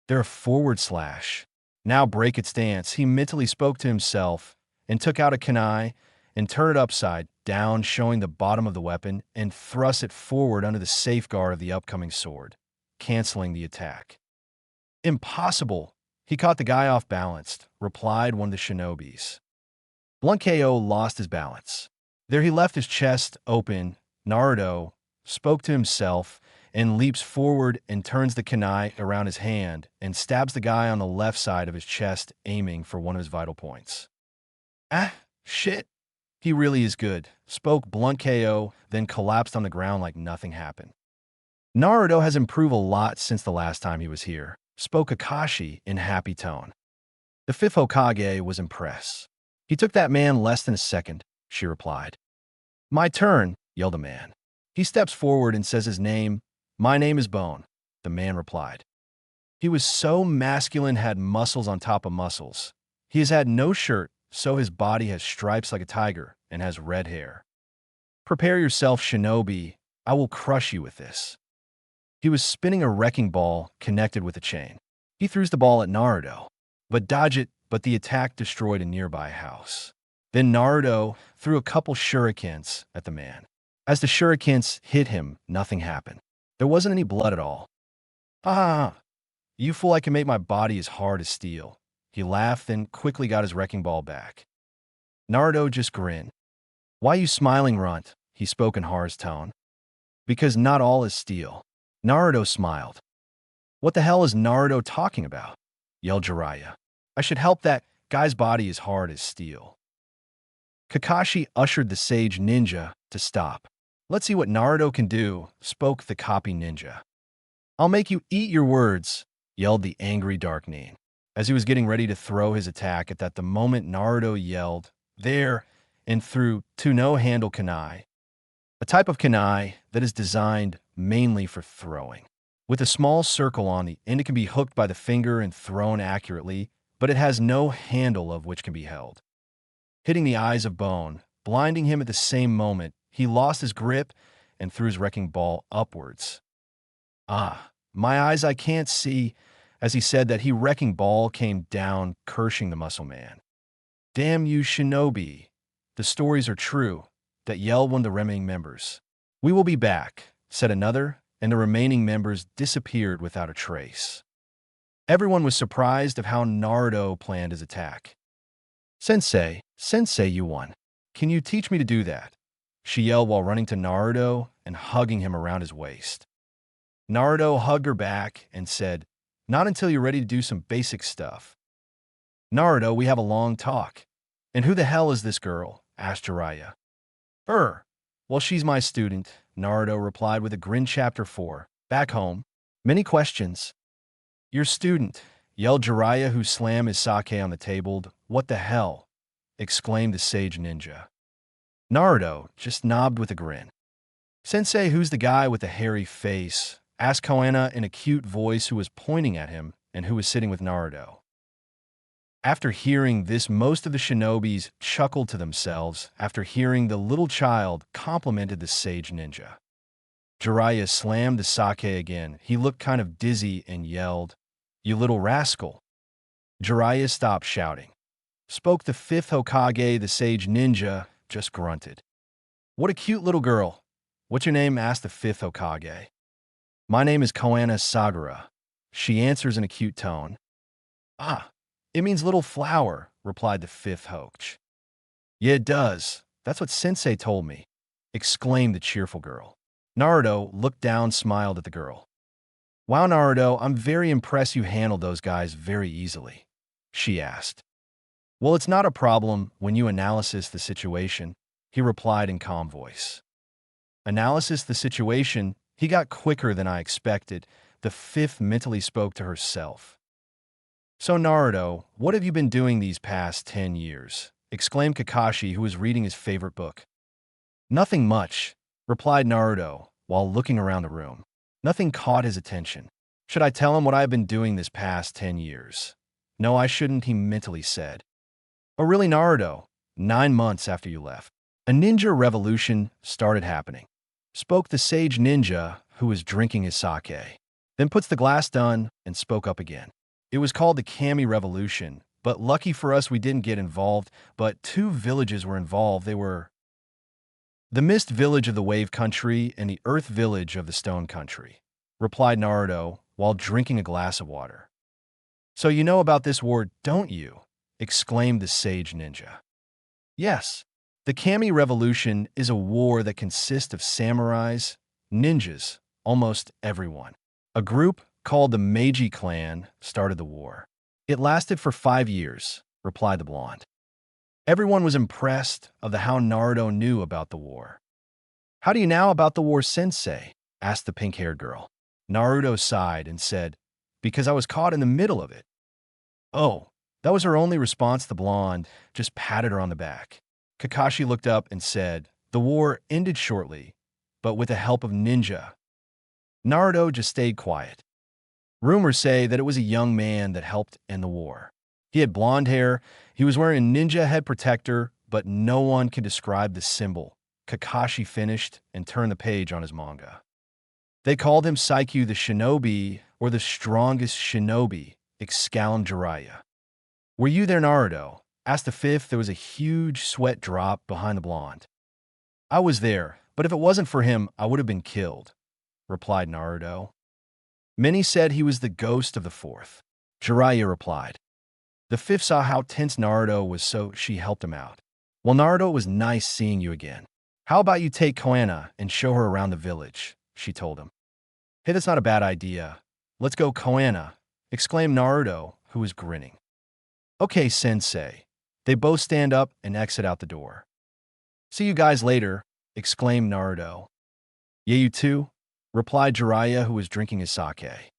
"They're a forward slash. Now break its stance," he mentally spoke to himself and took out a kunai and turned it upside down, showing the bottom of the weapon, and thrust it forward under the safeguard of the upcoming sword, canceling the attack. "Impossible. He caught the guy off balance," replied one of the shinobis. Blunt KO lost his balance. There he left his chest open. Naruto spoke to himself and leaps forward and turns the kunai around his hand and stabs the guy on the left side of his chest, aiming for one of his vital points. "Ah, shit," He really is good, spoke Blunt KO, then collapsed on the ground like nothing happened. Naruto has improved a lot since the last time he was here, spoke Kakashi in happy tone. The fifth Hokage was impressed. He took that man less than a second, she replied. My turn, yelled a man. He steps forward and says his name. My name is Bone, the man replied. He was so masculine, had muscles on top of muscles. He has had no shirt, so his body has stripes like a tiger and has red hair. Prepare yourself, shinobi. I will crush you with this. He was spinning a wrecking ball connected with a chain. He throws the ball at Naruto, but dodge it, but the attack destroyed a nearby house. Then Naruto threw a couple shurikens at the man. As the shurikens hit him, nothing happened. There wasn't any blood at all. Ah, you fool, I can make my body as hard as steel. He laughed, then quickly got his wrecking ball back. Naruto just grinned. Why you smiling, runt? He spoke in harsh tone. Because not all is steel. Naruto smiled. What the hell is Naruto talking about? Yelled Jiraiya. I should help that guy's body as hard as steel. Kakashi ushered the sage ninja to stop. Let's see what Naruto can do, spoke the copy ninja. I'll make you eat your words, yelled the angry Dark Nin. As he was getting ready to throw his attack, at the moment Naruto yelled, there, and threw to no-handle kunai, a type of kunai that is designed mainly for throwing. With a small circle on the end, it can be hooked by the finger and thrown accurately, but it has no handle of which can be held. Hitting the eyes of Bone, blinding him at the same moment, he lost his grip and threw his wrecking ball upwards. Ah, my eyes, I can't see. As he said that, he wrecking ball came down, cursing the muscle man. Damn you, shinobi. The stories are true, that yelled one of the remaining members. We will be back, said another, and the remaining members disappeared without a trace. Everyone was surprised of how Naruto planned his attack. Sensei, you won. Can you teach me to do that? She yelled while running to Naruto and hugging him around his waist. Naruto hugged her back and said, not until you're ready to do some basic stuff. Naruto, we have a long talk. And who the hell is this girl? Asked Jiraiya. Well, she's my student, Naruto replied with a grin. Chapter 4. Back home. Many questions. Your student, yelled Jiraiya, who slammed his sake on the table. What the hell? Exclaimed the sage ninja. Naruto just nodded with a grin. Sensei, who's the guy with the hairy face? Asked Koana in a cute voice, who was pointing at him and who was sitting with Naruto. After hearing this, most of the shinobis chuckled to themselves after hearing the little child complimented the sage ninja. Jiraiya slammed the sake again. He looked kind of dizzy and yelled, you little rascal. Jiraiya stopped shouting. Spoke the fifth Hokage, the sage ninja, just grunted. What a cute little girl. What's your name? Asked the fifth Hokage. My name is Koana Sagara. She answers in a cute tone. Ah, it means little flower, replied the fifth Hokage. Yeah, it does. That's what Sensei told me, exclaimed the cheerful girl. Naruto looked down, smiled at the girl. Wow, Naruto, I'm very impressed you handled those guys very easily, she asked. Well, it's not a problem when you analysis the situation, he replied in calm voice. Analysis the situation? He got quicker than I expected. The fifth mentally spoke to herself. So Naruto, what have you been doing these past 10 years? Exclaimed Kakashi, who was reading his favorite book. Nothing much, replied Naruto, while looking around the room. Nothing caught his attention. Should I tell him what I've been doing this past 10 years? No, I shouldn't, he mentally said. Oh really, Naruto? 9 months after you left, a ninja revolution started happening. Spoke the sage ninja, who was drinking his sake. Then puts the glass down and spoke up again. It was called the Kami Revolution, but lucky for us we didn't get involved, but 2 villages were involved. They were the Mist Village of the Wave Country and the Earth Village of the Stone Country, replied Naruto while drinking a glass of water. So you know about this war, don't you? Exclaimed the sage ninja. Yes, the Kami Revolution is a war that consists of samurais, ninjas, almost everyone. A group called the Meiji clan started the war. It lasted for 5 years, replied the blonde. Everyone was impressed of the how Naruto knew about the war. "How do you know about the war, sensei?" asked the pink-haired girl. Naruto sighed and said, "Because I was caught in the middle of it." Oh, that was her only response. The blonde just patted her on the back. Kakashi looked up and said, "The war ended shortly, but with the help of ninja." Naruto just stayed quiet. Rumors say that it was a young man that helped end the war. He had blonde hair, he was wearing a ninja head protector, but no one can describe the symbol. Kakashi finished and turned the page on his manga. They called him Saikyu the Shinobi, or the strongest shinobi, exclaimed Jiraiya. "Were you there, Naruto?" asked the fifth. There was a huge sweat drop behind the blonde. "I was there, but if it wasn't for him, I would have been killed," replied Naruto. "Many said he was the ghost of the fourth." Jiraiya replied. The fifth saw how tense Naruto was, so she helped him out. "Well, Naruto, it was nice seeing you again. How about you take Koana and show her around the village?" she told him. "Hey, that's not a bad idea. Let's go, Koana," exclaimed Naruto, who was grinning. "Okay, sensei." They both stand up and exit out the door. "See you guys later," exclaimed Naruto. "Yeah, you too," replied Jiraiya, who was drinking his sake.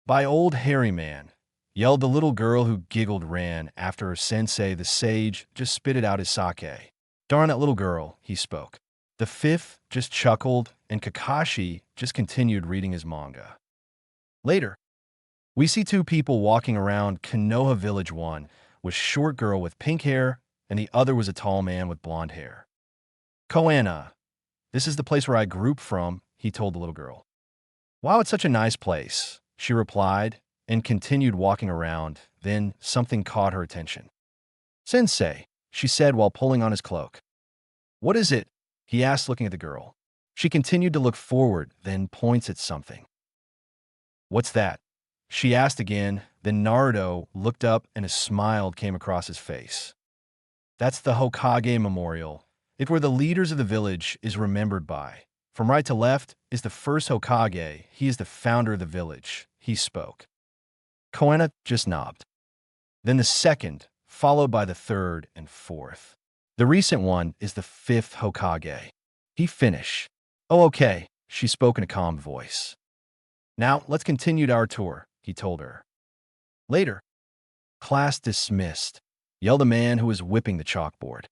"Bye, old hairy man," yelled the little girl, who giggled ran after her sensei. The sage just spitted out his sake. "Darn that little girl," he spoke. The fifth just chuckled, and Kakashi just continued reading his manga. Later, we see two people walking around Konoha Village. One was a short girl with pink hair, and the other was a tall man with blonde hair. "Koana, this is the place where I grew up from," he told the little girl. "Wow, it's such a nice place," she replied, and continued walking around. Then something caught her attention. "Sensei," she said while pulling on his cloak. "What is it?" he asked, looking at the girl. She continued to look forward, then points at something. "What's that?" she asked again. Then Naruto looked up and a smile came across his face. "That's the Hokage Memorial. It's where the leaders of the village is remembered by. From right to left is the first Hokage. He is the founder of the village," he spoke. Koana just nodded. Then the second, followed by the third and fourth. The recent one is the fifth Hokage. He finished. "Oh, okay," she spoke in a calm voice. "Now, let's continue our tour," he told her. Later, "Class dismissed," yelled a man who was whipping the chalkboard.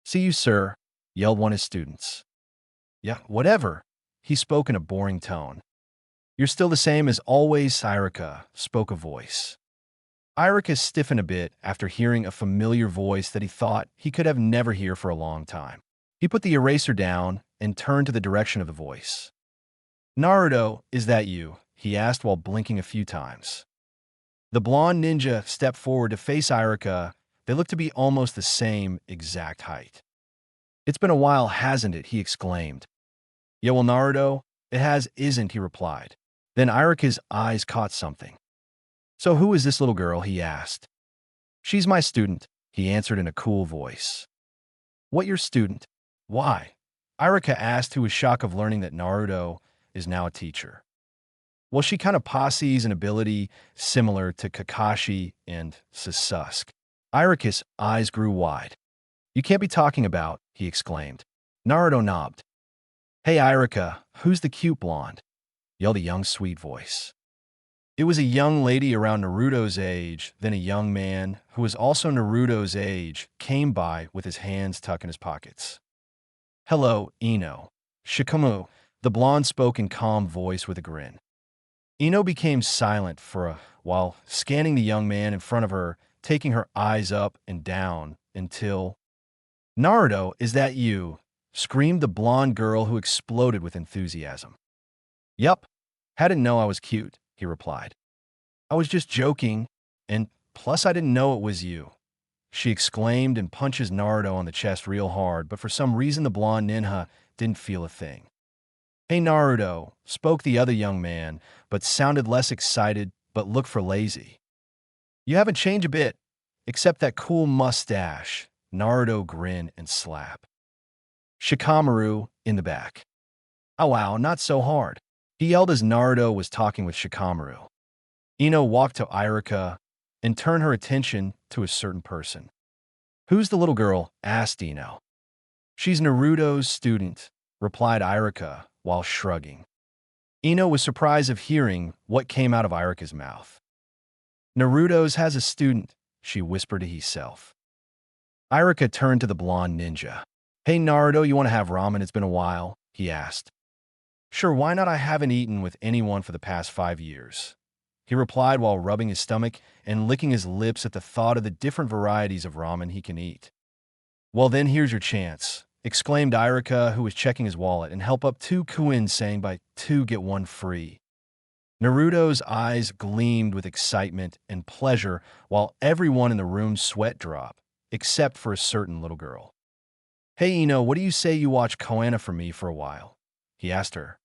"See you, sir," yelled one of his students. "Yeah, whatever," he spoke in a boring tone. "You're still the same as always, Irika," spoke a voice. Irika stiffened a bit after hearing a familiar voice that he thought he could have never heard for a long time. He put the eraser down and turned to the direction of the voice. "Naruto, is that you?" he asked while blinking a few times. The blonde ninja stepped forward to face Irika. They looked to be almost the same exact height. "It's been a while, hasn't it?" he exclaimed. "Yeah, well, Naruto, it has, isn't," he replied. Then Irika's eyes caught something. "So who is this little girl?" he asked. "She's my student," he answered in a cool voice. "What, your student? Why?" Irika asked, who was shocked of learning that Naruto is now a teacher. "Well, she kind of possees an ability similar to Kakashi and Sasuke." Irika's eyes grew wide. "You can't be talking about," he exclaimed. Naruto nodded. "Hey, Irika, who's the cute blonde?" yelled a young, sweet voice. It was a young lady around Naruto's age. Then a young man, who was also Naruto's age, came by with his hands tucked in his pockets. "Hello, Ino." "Shikamu," the blonde spoke in calm voice with a grin. Ino became silent for a while, scanning the young man in front of her, taking her eyes up and down until... "Naruto, is that you?" screamed the blonde girl, who exploded with enthusiasm. "Yup. Hadn't know I was cute," he replied. "I was just joking, and plus I didn't know it was you," she exclaimed and punches Naruto on the chest real hard, but for some reason the blonde ninja didn't feel a thing. "Hey, Naruto," spoke the other young man, but sounded less excited but looked for lazy. "You haven't changed a bit, except that cool mustache." Naruto grinned and slapped Shikamaru in the back. "Oh wow, not so hard," he yelled as Naruto was talking with Shikamaru. Ino walked to Irika and turned her attention to a certain person. Who's the little girl? Asked Ino. She's Naruto's student, replied Irika while shrugging. Ino was surprised of hearing what came out of Irika's mouth. Naruto's has a student, she whispered to herself. Irika turned to the blonde ninja. Hey Naruto, you want to have ramen? It's been a while, he asked. Sure, why not? I haven't eaten with anyone for the past 5 years, he replied while rubbing his stomach and licking his lips at the thought of the different varieties of ramen he can eat. Well then, here's your chance, exclaimed Irika, who was checking his wallet, and help up 2 coins, saying buy 2 get 1 free. Naruto's eyes gleamed with excitement and pleasure while everyone in the room's sweat dropped, except for a certain little girl. Hey Ino, what do you say you watch Koana for me for a while? He asked her.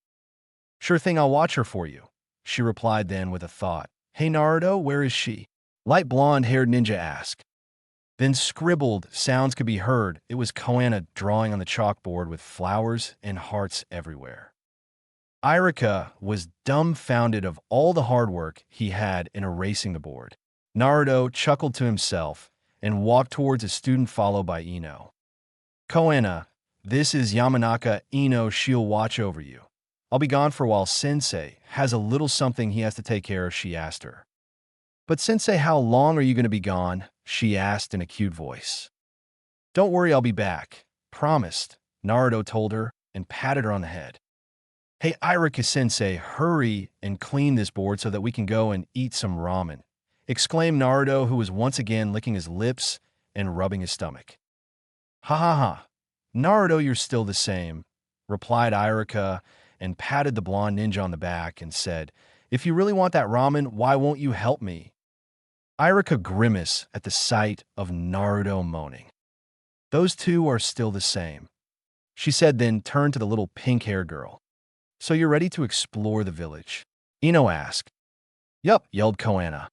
Sure thing, I'll watch her for you, she replied then with a thought. Hey Naruto, where is she? Light blonde-haired ninja asked. Then scribbled sounds could be heard. It was Koana drawing on the chalkboard with flowers and hearts everywhere. Irika was dumbfounded of all the hard work he had in erasing the board. Naruto chuckled to himself and walked towards a student followed by Ino. Koana, this is Yamanaka Ino. She'll watch over you. I'll be gone for a while. Sensei has a little something he has to take care of, she asked her. But Sensei, how long are you going to be gone? She asked in a cute voice. Don't worry, I'll be back. Promised, Naruto told her and patted her on the head. Hey Irika-sensei, hurry and clean this board so that we can go and eat some ramen, exclaimed Naruto, who was once again licking his lips and rubbing his stomach. Ha ha ha. Naruto, you're still the same, replied Irika and patted the blonde ninja on the back and said, if you really want that ramen, why won't you help me? Irika grimaced at the sight of Naruto moaning. Those two are still the same, she said, then turned to the little pink-haired girl. So you're ready to explore the village? Ino asked. Yup, yelled Koana.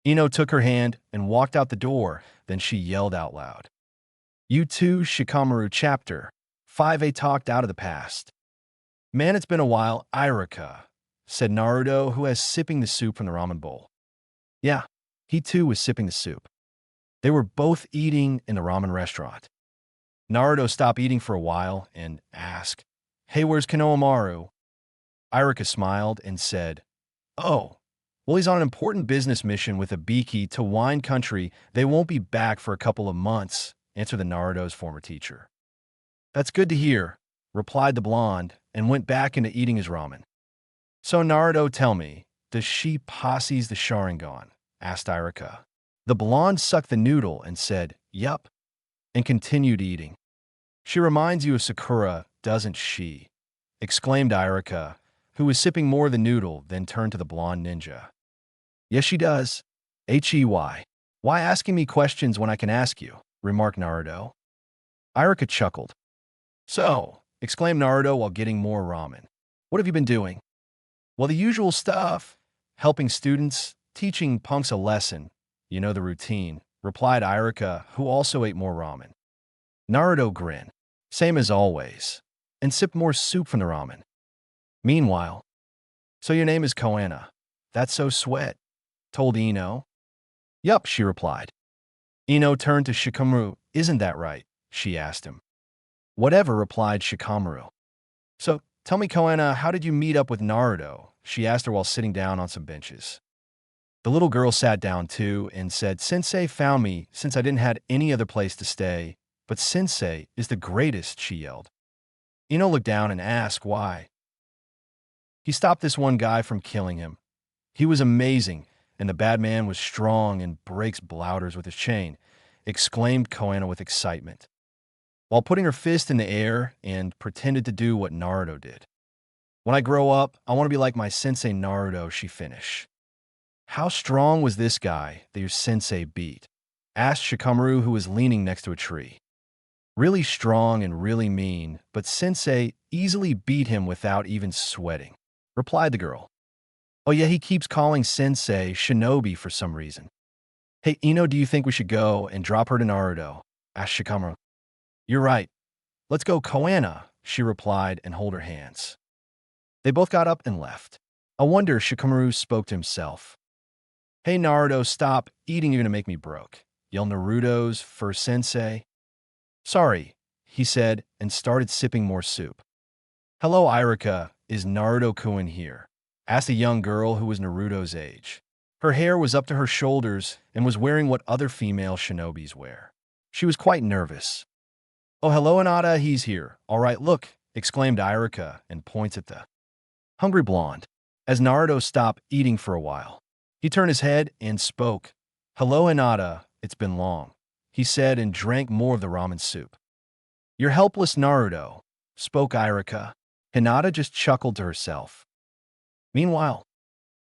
Ino took her hand and walked out the door, then she yelled out loud. You too, Shikamaru. Chapter 5A talked out of the past. Man, it's been a while, Irika, said Naruto, who was sipping the soup from the ramen bowl. Yeah, he too was sipping the soup. They were both eating in the ramen restaurant. Naruto stopped eating for a while and asked, Hey, where's Konohamaru? Irika smiled and said, Oh, well, he's on an important business mission with Ibiki to Wine Country. They won't be back for a couple of months, answered the Naruto's former teacher. That's good to hear, replied the blonde, and went back into eating his ramen. So Naruto, tell me, does she posse's the Sharingan? Asked Irika. The blonde sucked the noodle and said, Yup, and continued eating. She reminds you of Sakura, doesn't she? Exclaimed Irika, who was sipping more of the noodle, then turned to the blonde ninja. Yes, she does. Hey. Why asking me questions when I can ask you? Remarked Naruto. Irika chuckled. So, exclaimed Naruto while getting more ramen. What have you been doing? Well, the usual stuff. Helping students, teaching punks a lesson. You know the routine, replied Irika, who also ate more ramen. Naruto grinned. Same as always, and sipped more soup from the ramen. Meanwhile, so your name is Koana. That's so sweat, told Ino. Yup, she replied. Ino turned to Shikamaru. Isn't that right? She asked him. Whatever, replied Shikamaru. So, tell me, Koana, how did you meet up with Naruto? She asked her while sitting down on some benches. The little girl sat down too and said, Sensei found me since I didn't have any other place to stay. But Sensei is the greatest, she yelled. Ino looked down and asked why. He stopped this one guy from killing him. He was amazing, and the bad man was strong and breaks blouters with his chain, exclaimed Koana with excitement, while putting her fist in the air and pretended to do what Naruto did. When I grow up, I want to be like my sensei Naruto, she finished. How strong was this guy that your sensei beat? Asked Shikamaru, who was leaning next to a tree. Really strong and really mean, but sensei easily beat him without even sweating, replied the girl. Oh yeah, he keeps calling sensei Shinobi for some reason. Hey, Ino, do you think we should go and drop her to Naruto? Asked Shikamaru. You're right. Let's go, Koana, she replied and hold her hands. They both got up and left. I wonder, Shikamaru spoke to himself. Hey, Naruto, stop eating, you're gonna make me broke, yelled Naruto's first sensei. Sorry, he said, and started sipping more soup. Hello, Irika, is Naruto-kun here? Asked a young girl who was Naruto's age. Her hair was up to her shoulders and was wearing what other female shinobis wear. She was quite nervous. Oh, hello, Hinata, he's here. All right, look, exclaimed Irika and points at the hungry blonde. As Naruto stopped eating for a while, he turned his head and spoke. Hello, Hinata, it's been long, he said and drank more of the ramen soup. You're helpless, Naruto, spoke Irika. Hinata just chuckled to herself. Meanwhile,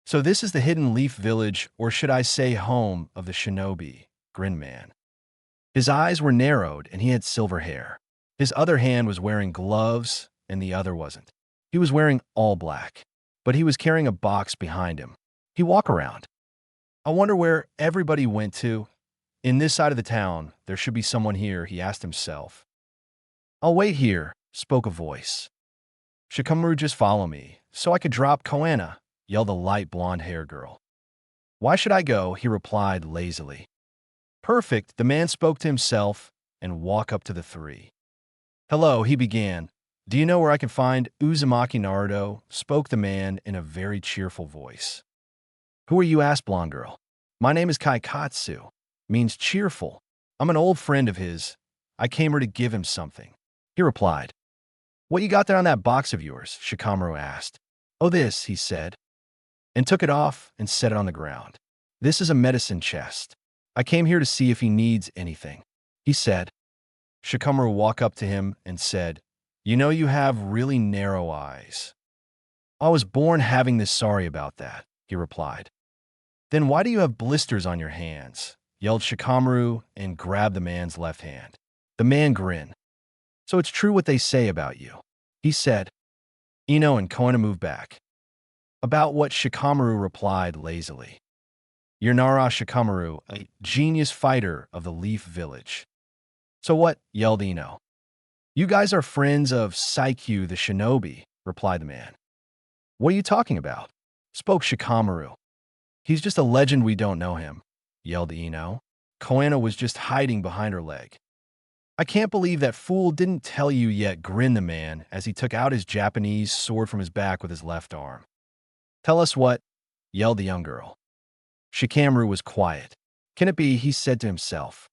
so this is the Hidden Leaf Village, or should I say home of the shinobi, grinned man. His eyes were narrowed and he had silver hair. His other hand was wearing gloves and the other wasn't. He was wearing all black, but he was carrying a box behind him. He walked around. I wonder where everybody went to. In this side of the town, there should be someone here, he asked himself. I'll wait here, spoke a voice. Shikamaru, just follow me, so I could drop Koana, yelled the light blonde-haired girl. Why should I go? He replied lazily. Perfect, the man spoke to himself and walked up to the three. Hello, he began. Do you know where I can find Uzumaki Naruto? Spoke the man in a very cheerful voice. Who are you? Asked blonde girl. My name is Kaikatsu, means cheerful. I'm an old friend of his. I came here to give him something. He replied. What you got there on that box of yours? Shikamaru asked. Oh, this, he said, and took it off and set it on the ground. This is a medicine chest. I came here to see if he needs anything, he said. Shikamaru walked up to him and said, You know you have really narrow eyes. I was born having this, sorry about that, he replied. Then why do you have blisters on your hands? Yelled Shikamaru and grabbed the man's left hand. The man grinned. So it's true what they say about you, he said. Ino and Koana moved back. About what? Shikamaru replied lazily. You're Nara Shikamaru, a genius fighter of the Leaf Village. So what? Yelled Ino. You guys are friends of Saikyu the shinobi, replied the man. What are you talking about? Spoke Shikamaru. He's just a legend, we don't know him, yelled Ino. Koana was just hiding behind her leg. I can't believe that fool didn't tell you yet, grinned the man as he took out his Japanese sword from his back with his left arm. Tell us what? Yelled the young girl. Shikamaru was quiet. Can it be? He said to himself.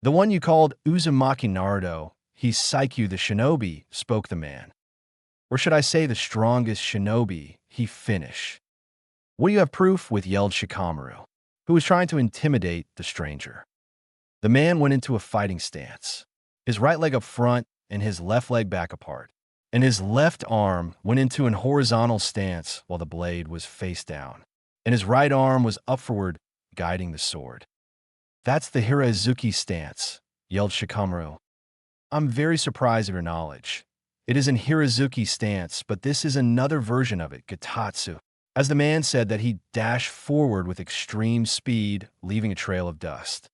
The one you called Uzumaki Naruto, he's Saikyu the shinobi, spoke the man. Or should I say the strongest shinobi, he finished. What do you have proof with? Yelled Shikamaru, who was trying to intimidate the stranger. The man went into a fighting stance, his right leg up front and his left leg back apart, and his left arm went into an horizontal stance while the blade was face down, and his right arm was upward, guiding the sword. That's the Hirazuki stance, yelled Shikamaru. I'm very surprised of your knowledge. It is an Hirazuki stance, but this is another version of it, Gatatsu. As the man said that, he dashed forward with extreme speed, leaving a trail of dust.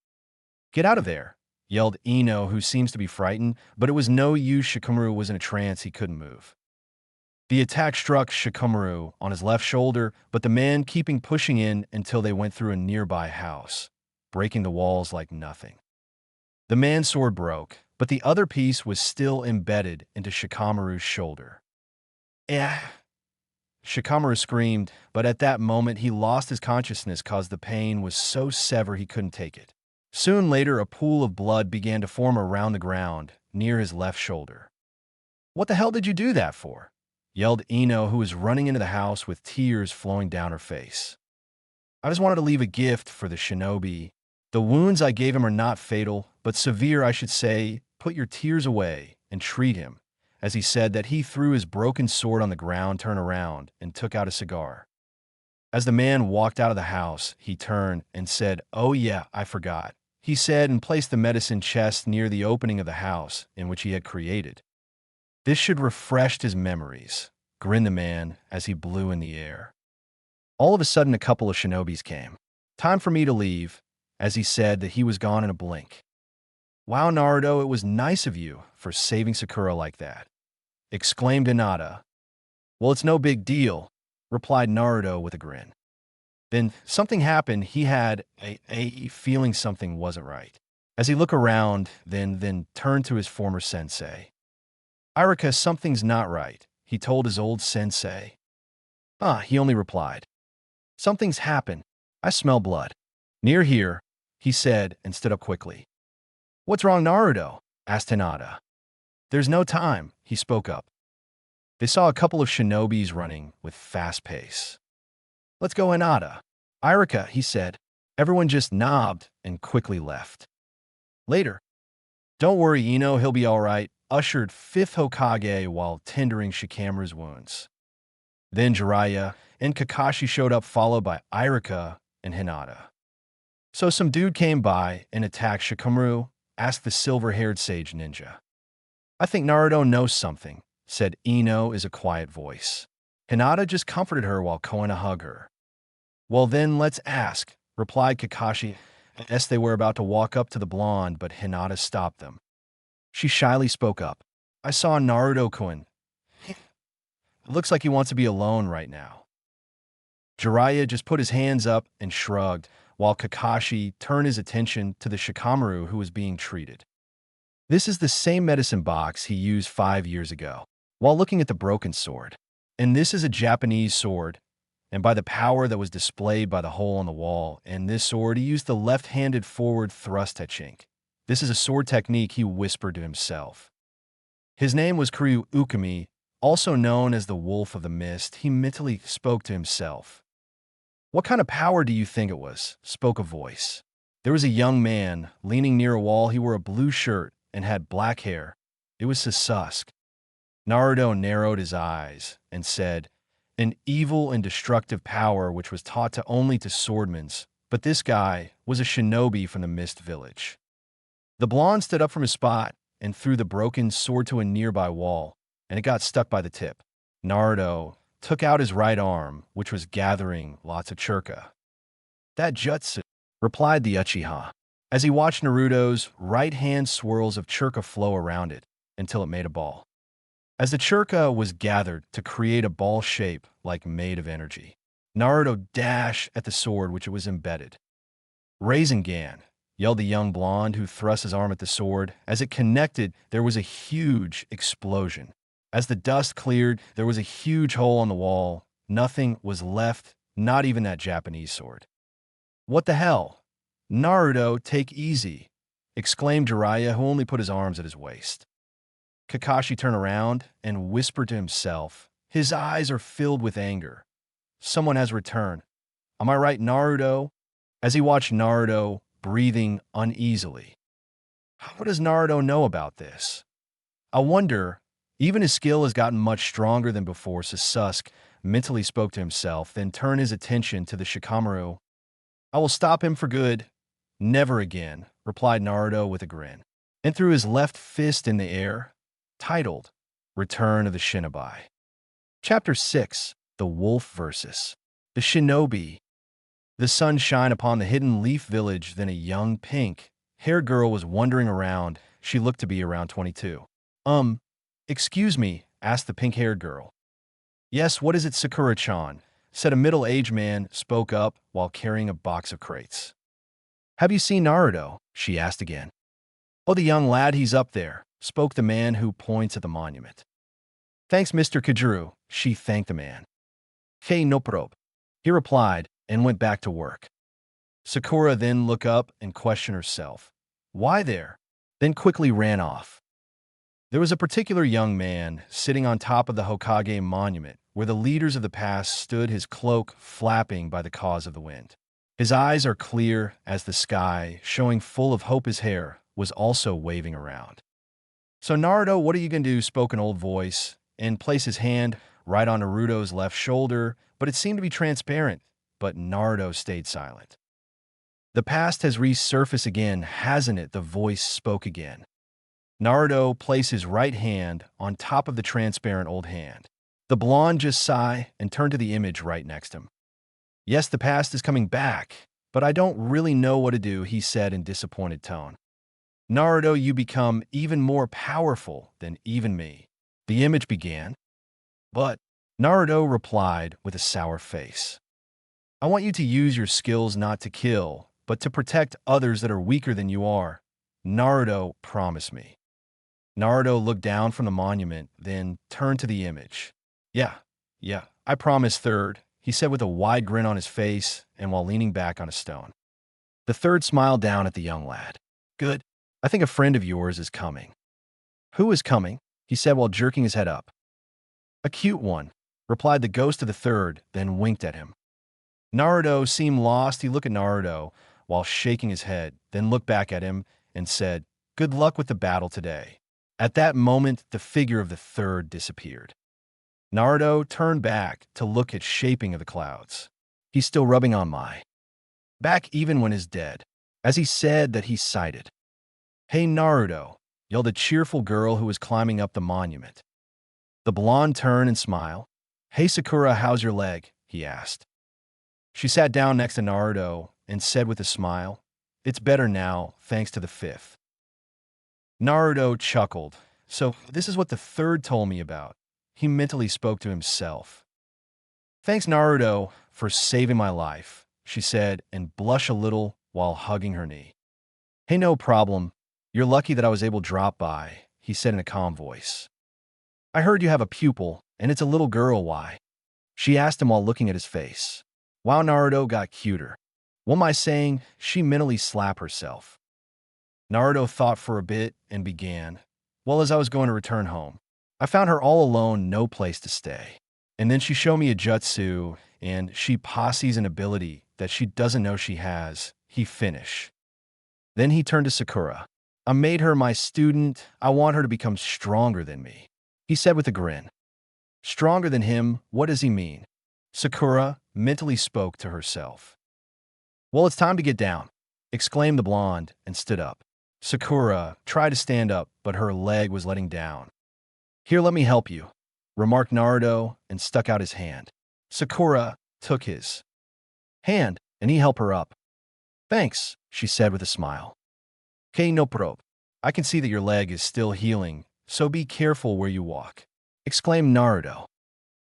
Get out of there, yelled Ino, who seems to be frightened, but it was no use. Shikamaru was in a trance, he couldn't move. The attack struck Shikamaru on his left shoulder, but the man keeping pushing in until they went through a nearby house, breaking the walls like nothing. The man's sword broke, but the other piece was still embedded into Shikamaru's shoulder. Eh! Shikamaru screamed, but at that moment he lost his consciousness cause the pain was so severe he couldn't take it. Soon later, a pool of blood began to form around the ground, near his left shoulder. What the hell did you do that for? Yelled Ino, who was running into the house with tears flowing down her face. I just wanted to leave a gift for the shinobi. The wounds I gave him are not fatal, but severe, I should say. Put your tears away and treat him. As he said that, he threw his broken sword on the ground, turned around, and took out a cigar. As the man walked out of the house, he turned and said, Oh yeah, I forgot, he said, and placed the medicine chest near the opening of the house in which he had created. This should refresh his memories, grinned the man as he blew in the air. All of a sudden, a couple of shinobis came. Time for me to leave, as he said that he was gone in a blink. Wow, Naruto, it was nice of you for saving Sakura like that, exclaimed Hinata. Well, it's no big deal, replied Naruto with a grin. Then something happened. He had a feeling something wasn't right. As he looked around, then turned to his former sensei. Irika, something's not right, he told his old sensei. He only replied. Something's happened. I smell blood. Near here, he said and stood up quickly. What's wrong, Naruto? Asked Hinata. There's no time, he spoke up. They saw a couple of shinobis running with fast pace. Let's go, Hinata. Irika, he said. Everyone just nodded and quickly left. Later. Don't worry, Ino, he'll be all right, ushered 5th Hokage while tendering Shikamaru's wounds. Then Jiraiya and Kakashi showed up, followed by Irika and Hinata. So some dude came by and attacked Shikamaru, asked the silver-haired sage ninja. I think Naruto knows something, said Ino in a quiet voice. Hinata just comforted her while Koina hugged her. Well then, let's ask, replied Kakashi, as they were about to walk up to the blonde, but Hinata stopped them. She shyly spoke up. I saw Naruto-kun. It looks like he wants to be alone right now. Jiraiya just put his hands up and shrugged, while Kakashi turned his attention to the Shikamaru who was being treated. This is the same medicine box he used 5 years ago, while looking at the broken sword. And this is a Japanese sword, and by the power that was displayed by the hole on the wall, and this sword, he used the left-handed forward thrust technique. This is a sword technique, he whispered to himself. His name was Kiryu Ukami, also known as the Wolf of the Mist. He mentally spoke to himself. What kind of power do you think it was? Spoke a voice. There was a young man leaning near a wall. He wore a blue shirt and had black hair. It was Sasuke. Naruto narrowed his eyes and said, an evil and destructive power which was taught to only to swordmen, but this guy was a shinobi from the Mist Village. The blonde stood up from his spot and threw the broken sword to a nearby wall, and it got stuck by the tip. Naruto took out his right arm, which was gathering lots of churka. That jutsu, replied the Uchiha, as he watched Naruto's right-hand swirls of churka flow around it until it made a ball. As the churka was gathered to create a ball shape like made of energy, Naruto dashed at the sword which it was embedded. Rasengan, yelled the young blonde who thrust his arm at the sword. As it connected, there was a huge explosion. As the dust cleared, there was a huge hole on the wall. Nothing was left, not even that Japanese sword. What the hell? Naruto, take easy, exclaimed Jiraiya, who only put his arms at his waist. Kakashi turned around and whispered to himself. His eyes are filled with anger. Someone has returned. Am I right, Naruto? As he watched Naruto breathing uneasily. How does Naruto know about this? I wonder. Even his skill has gotten much stronger than before. Sasuke mentally spoke to himself, then turned his attention to the Shikamaru. I will stop him for good. Never again, replied Naruto with a grin, and threw his left fist in the air, titled Return of the Shinobi. Chapter 6. The Wolf versus the Shinobi. The sun shined upon the hidden leaf village. Then a young pink-haired girl was wandering around. She looked to be around 22. Excuse me, asked the pink-haired girl. Yes, what is it, Sakura-chan? Said a middle-aged man, spoke up while carrying a box of crates. Have you seen Naruto? She asked again. Oh, the young lad, he's up there, spoke the man who points at the monument. Thanks, Mr. Kajuru, she thanked the man. Hey, no probe, he replied and went back to work. Sakura then looked up and questioned herself. Why there? Then quickly ran off. There was a particular young man sitting on top of the Hokage monument where the leaders of the past stood, his cloak flapping by the cause of the wind. His eyes are clear as the sky, showing full of hope. His hair was also waving around. So Naruto, what are you going to do? Spoke an old voice, and placed his hand right on Naruto's left shoulder, but it seemed to be transparent, but Naruto stayed silent. The past has resurfaced again, hasn't it? The voice spoke again. Naruto placed his right hand on top of the transparent old hand. The blonde just sighed and turned to the image right next to him. Yes, the past is coming back, but I don't really know what to do, he said in disappointed tone. Naruto, you become even more powerful than even me, the image began. But Naruto replied with a sour face. I want you to use your skills not to kill, but to protect others that are weaker than you are. Naruto, promise me. Naruto looked down from the monument, then turned to the image. Yeah, yeah, I promise, third, he said with a wide grin on his face and while leaning back on a stone. The third smiled down at the young lad. Good. I think a friend of yours is coming. Who is coming? He said while jerking his head up. A cute one, replied the ghost of the third, then winked at him. Naruto seemed lost. He looked at Naruto while shaking his head, then looked back at him and said, Good luck with the battle today. At that moment, the figure of the third disappeared. Naruto turned back to look at shaping of the clouds. He's still rubbing on my back even when he's dead. As he said that, he sighed. Hey, Naruto, yelled a cheerful girl who was climbing up the monument. The blonde turned and smiled. Hey, Sakura, how's your leg? He asked. She sat down next to Naruto and said with a smile, It's better now, thanks to the fifth. Naruto chuckled. So this is what the third told me about. He mentally spoke to himself. Thanks, Naruto, for saving my life, she said, and blushed a little while hugging her knee. Hey, no problem. You're lucky that I was able to drop by, he said in a calm voice. I heard you have a pupil, and it's a little girl. Why? She asked him while looking at his face. Wow, Naruto got cuter. What am I saying? She mentally slapped herself. Naruto thought for a bit and began. Well, as I was going to return home, I found her all alone, no place to stay. And then she showed me a jutsu, and she possees an ability that she doesn't know she has. He finished. Then he turned to Sakura. I made her my student. I want her to become stronger than me, he said with a grin. Stronger than him? What does he mean? Sakura mentally spoke to herself. Well, it's time to get down, exclaimed the blonde and stood up. Sakura tried to stand up, but her leg was letting down. Here, let me help you, remarked Naruto and stuck out his hand. Sakura took his hand and he helped her up. Thanks, she said with a smile. Okay, no probe. I can see that your leg is still healing, so be careful where you walk, exclaimed Naruto.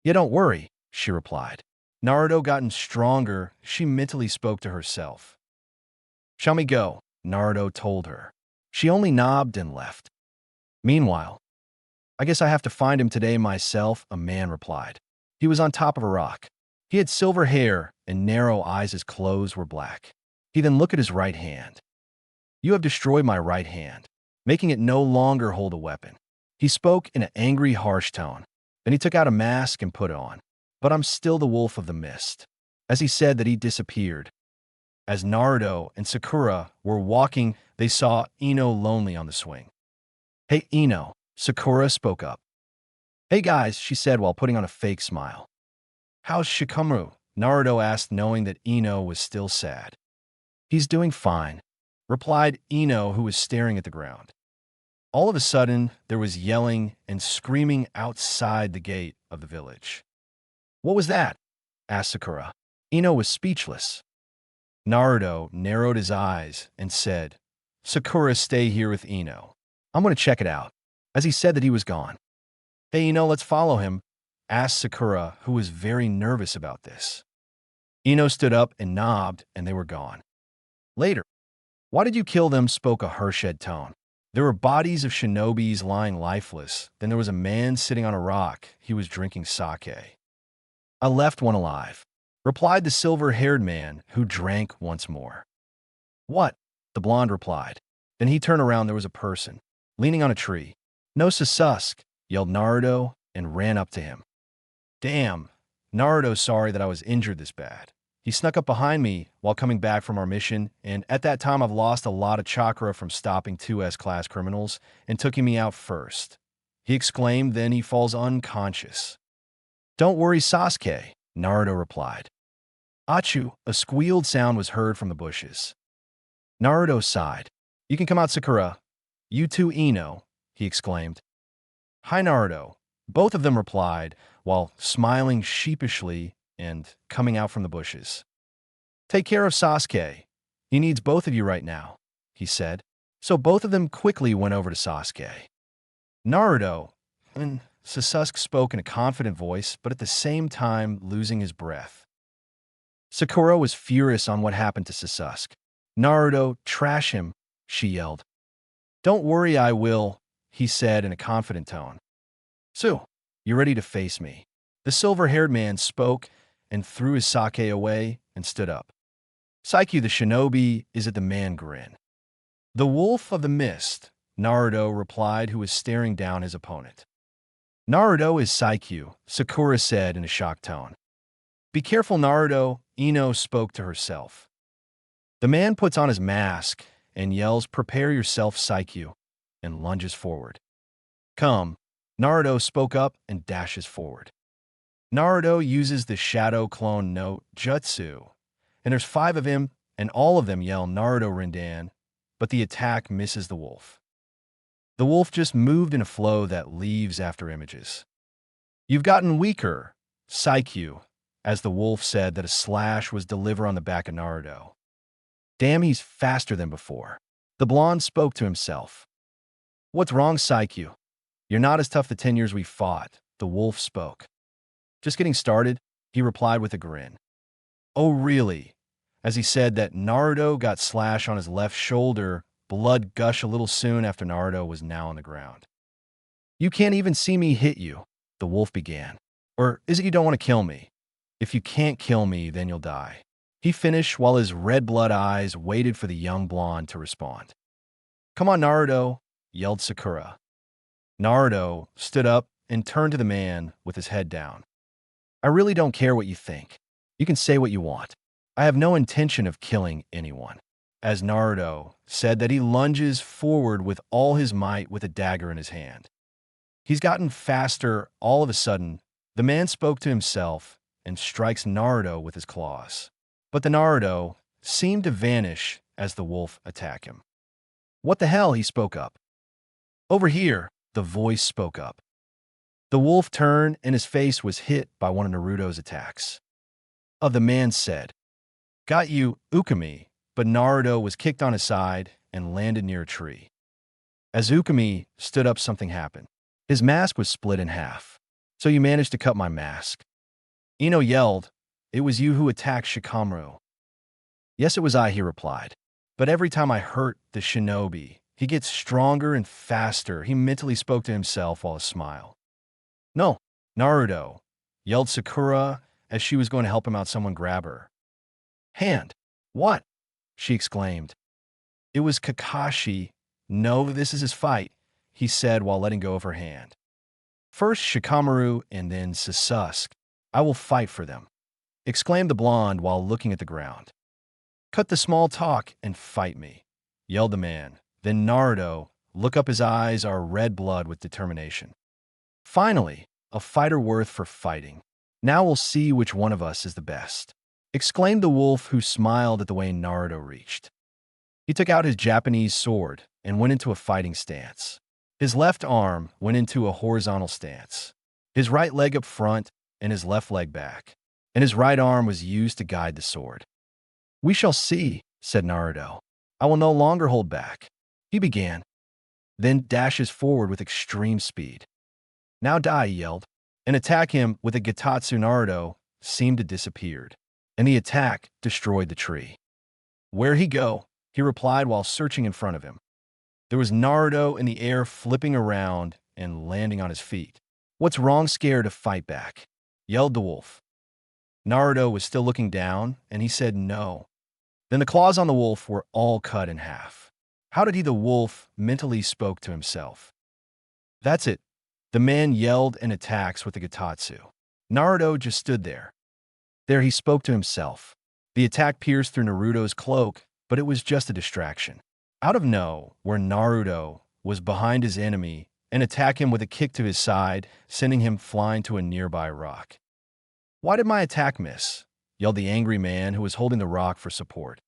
Yeah, don't worry, she replied. Naruto gotten stronger, she mentally spoke to herself. Shall we go? Naruto told her. She only nodded and left. Meanwhile, I guess I have to find him today myself, a man replied. He was on top of a rock. He had silver hair and narrow eyes. His clothes were black. He then looked at his right hand. You have destroyed my right hand, making it no longer hold a weapon. He spoke in an angry, harsh tone. Then he took out a mask and put it on. But I'm still the wolf of the mist. As he said that, he disappeared. As Naruto and Sakura were walking, they saw Ino lonely on the swing. Hey, Ino, Sakura spoke up. Hey guys, she said while putting on a fake smile. How's Shikamaru? Naruto asked, knowing that Ino was still sad. He's doing fine, replied Ino, who was staring at the ground. All of a sudden, there was yelling and screaming outside the gate of the village. What was that? Asked Sakura. Ino was speechless. Naruto narrowed his eyes and said, Sakura, stay here with Ino. I'm going to check it out. As he said that, he was gone. Hey, Ino, let's follow him, asked Sakura, who was very nervous about this. Ino stood up and nodded, and they were gone. Later, why did you kill them? Spoke a harsh tone. There were bodies of shinobis lying lifeless. Then there was a man sitting on a rock. He was drinking sake. I left one alive, replied the silver-haired man, who drank once more. What? The blonde replied. Then he turned around. There was a person leaning on a tree. No, Sasuke, yelled Naruto and ran up to him. Damn, Naruto's sorry that I was injured this bad. He snuck up behind me while coming back from our mission, and at that time I've lost a lot of chakra from stopping two S-class criminals and taking me out first, he exclaimed. Then he falls unconscious. Don't worry, Sasuke, Naruto replied. Achu, a squealed sound was heard from the bushes. Naruto sighed. You can come out, Sakura. You too, Ino, he exclaimed. Hi, Naruto. Both of them replied, while smiling sheepishly and coming out from the bushes. Take care of Sasuke. He needs both of you right now, he said. So both of them quickly went over to Sasuke. Naruto, and Sasuke spoke in a confident voice, but at the same time losing his breath. Sakura was furious on what happened to Sasuke. Naruto, trash him, she yelled. Don't worry, I will, he said in a confident tone. So, you ready to face me? The silver-haired man spoke and threw his sake away and stood up. Saikyu the shinobi is at the man grin. The wolf of the mist, Naruto replied, who was staring down his opponent. Naruto is Saikyu, Sakura said in a shocked tone. Be careful, Naruto, Ino spoke to herself. The man puts on his mask and yells, prepare yourself, Saikyu, and lunges forward. Come, Naruto spoke up and dashes forward. Naruto uses the Shadow Clone no Jutsu, and there's 5 of him, and all of them yell Naruto Rindan, but the attack misses the wolf. The wolf just moved in a flow that leaves after images. You've gotten weaker, Saikyu, as the wolf said that a slash was delivered on the back of Naruto. Damn, he's faster than before. The blonde spoke to himself. What's wrong, Saikyu? You're not as tough the 10 years we fought, the wolf spoke. Just getting started, he replied with a grin. Oh, really? As he said that Naruto got slashed on his left shoulder, blood gushed a little soon after Naruto was now on the ground. You can't even see me hit you, the wolf began. Or is it you don't want to kill me? If you can't kill me, then you'll die. He finished while his red blood eyes waited for the young blonde to respond. Come on, Naruto, yelled Sakura. Naruto stood up and turned to the man with his head down. I really don't care what you think. You can say what you want. I have no intention of killing anyone. As Naruto said that he lunges forward with all his might with a dagger in his hand. He's gotten faster all of a sudden. The man spoke to himself and strikes Naruto with his claws. But the Naruto seemed to vanish as the wolf attacked him. What the hell, he spoke up. Over here, the voice spoke up. The wolf turned and his face was hit by one of Naruto's attacks. The man said, Got you, Ukami, but Naruto was kicked on his side and landed near a tree. As Ukami stood up, something happened. His mask was split in half. So you managed to cut my mask. Ino yelled, It was you who attacked Shikamaru. Yes, it was I, he replied. But every time I hurt the shinobi, he gets stronger and faster, he mentally spoke to himself while a smile. No, Naruto, yelled Sakura as she was going to help him out. Someone grab her hand. What? She exclaimed. It was Kakashi. No, this is his fight, he said while letting go of her hand. First Shikamaru and then Sasuke. I will fight for them, exclaimed the blonde while looking at the ground. Cut the small talk and fight me, yelled the man. Then Naruto, look up, his eyes are red blood with determination. Finally, a fighter worth for fighting. Now we'll see which one of us is the best, exclaimed the wolf, who smiled at the way Naruto reached. He took out his Japanese sword and went into a fighting stance. His left arm went into a horizontal stance, his right leg up front and his left leg back, and his right arm was used to guide the sword. We shall see, said Naruto. I will no longer hold back. He began, then dashes forward with extreme speed. Now die, he yelled, and attack him with a Gitatsu. Naruto seemed to disappeared, and the attack destroyed the tree. Where'd he go? He replied while searching in front of him. There was Naruto in the air, flipping around and landing on his feet. What's wrong? Scared to fight back, yelled the wolf. Naruto was still looking down, and he said no. Then the claws on the wolf were all cut in half. How did he? The wolf mentally spoke to himself. That's it. The man yelled and attacks with the Gitatsu. Naruto just stood there. There he spoke to himself. The attack pierced through Naruto's cloak, but it was just a distraction. Out of nowhere, Naruto was behind his enemy and attacked him with a kick to his side, sending him flying to a nearby rock. Why did my attack miss? Yelled the angry man who was holding the rock for support.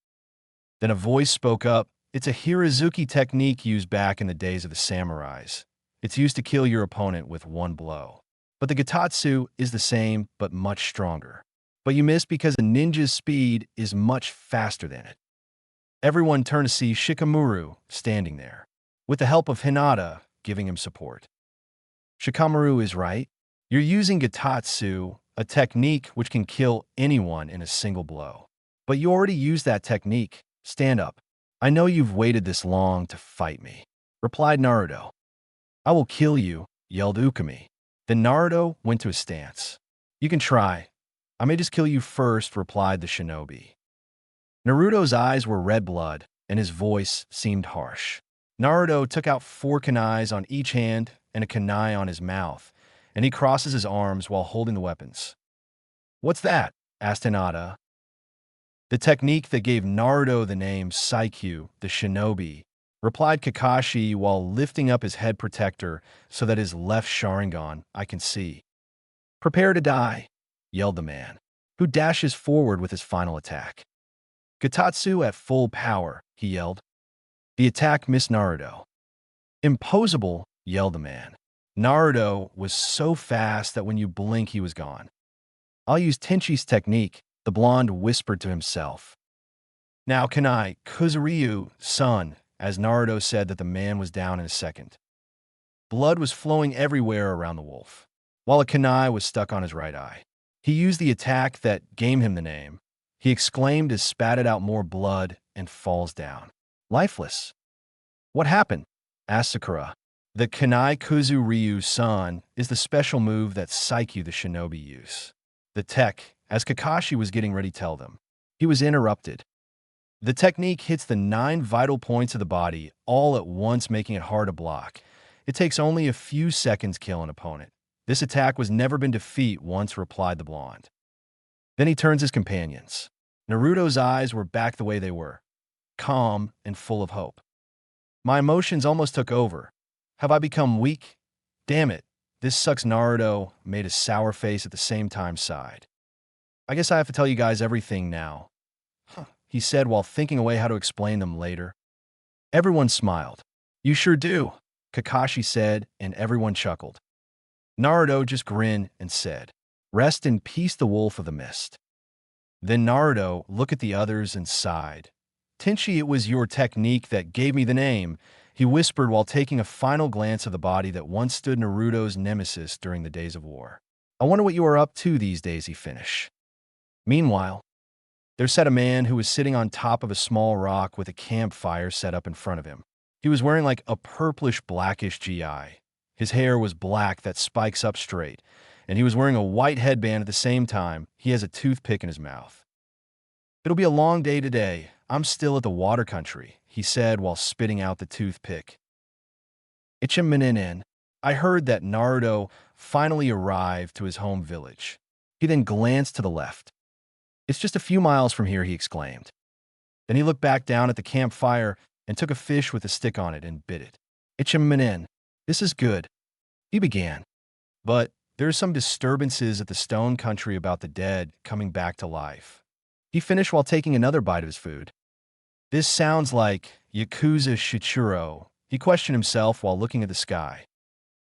Then a voice spoke up. It's a Hirazuki technique used back in the days of the samurais. It's used to kill your opponent with one blow. But the Gitatsu is the same, but much stronger. But you missed because a ninja's speed is much faster than it. Everyone turned to see Shikamaru standing there, with the help of Hinata giving him support. Shikamaru is right. You're using Gitatsu, a technique which can kill anyone in a single blow. But you already used that technique. Stand up. I know you've waited this long to fight me, replied Naruto. I will kill you, yelled Ukami. Then Naruto went to his stance. You can try. I may just kill you first, replied the shinobi. Naruto's eyes were red blood, and his voice seemed harsh. Naruto took out 4 kunais on each hand and a kunai on his mouth, and he crosses his arms while holding the weapons. What's that? Asked Hinata. The technique that gave Naruto the name Saikyu, the shinobi, replied Kakashi while lifting up his head protector so that his left Sharingan I can see. Prepare to die, yelled the man, who dashes forward with his final attack. Gatatsu at full power, he yelled. The attack missed Naruto. Imposable, yelled the man. Naruto was so fast that when you blink he was gone. I'll use Tenshi's technique, the blonde whispered to himself. Now can I, Kuzuryu, son, as Naruto said that the man was down in a second. Blood was flowing everywhere around the wolf, while a kunai was stuck on his right eye. He used the attack that gave him the name. He exclaimed as spatted out more blood and falls down. Lifeless. What happened? Asked Sakura. The kunai Kuzuryu-san is the special move that Saikyu the shinobi use. The tech, as Kakashi was getting ready to tell them. He was interrupted. The technique hits the 9 vital points of the body all at once, making it hard to block. It takes only a few seconds to kill an opponent. This attack was never been defeat once, replied the blonde. Then he turns his companions. Naruto's eyes were back the way they were, calm and full of hope. My emotions almost took over. Have I become weak? Damn it, this sucks. Naruto made a sour face at the same time sighed. I guess I have to tell you guys everything now, he said while thinking away how to explain them later. Everyone smiled. You sure do, Kakashi said, and everyone chuckled. Naruto just grinned and said, Rest in peace, the wolf of the mist. Then Naruto looked at the others and sighed. Tenshi, it was your technique that gave me the name, he whispered while taking a final glance of the body that once stood Naruto's nemesis during the days of war. I wonder what you are up to these days, he finished. Meanwhile, there sat a man who was sitting on top of a small rock with a campfire set up in front of him. He was wearing like a purplish-blackish GI. His hair was black that spikes up straight, and he was wearing a white headband at the same time. He has a toothpick in his mouth. It'll be a long day today. I'm still at the water country, he said while spitting out the toothpick. Ichimoninen. I heard that Naruto finally arrived to his home village. He then glanced to the left. It's just a few miles from here, he exclaimed. Then he looked back down at the campfire and took a fish with a stick on it and bit it. Ichimoninen. This is good, he began. But there are some disturbances at the stone country about the dead coming back to life. He finished while taking another bite of his food. This sounds like Yakuza Shichiro, he questioned himself while looking at the sky.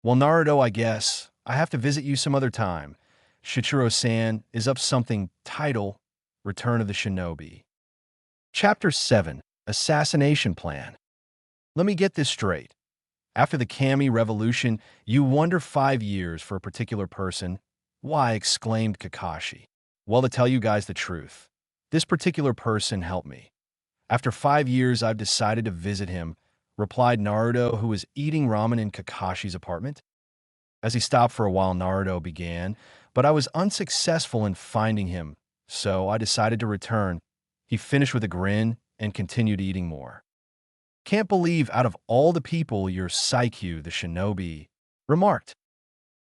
Well, Naruto, I guess I have to visit you some other time. Shichiro-san is up something. Title, Return of the Shinobi. Chapter 7, Assassination Plan. Let me get this straight. After the Kami Revolution, you wander 5 years for a particular person. Why, exclaimed Kakashi. Well, to tell you guys the truth, this particular person helped me. After 5 years, I've decided to visit him, replied Naruto, who was eating ramen in Kakashi's apartment. As he stopped for a while, Naruto began, but I was unsuccessful in finding him, so I decided to return. He finished with a grin and continued eating more. Can't believe out of all the people you're Saikyu, the shinobi, remarked.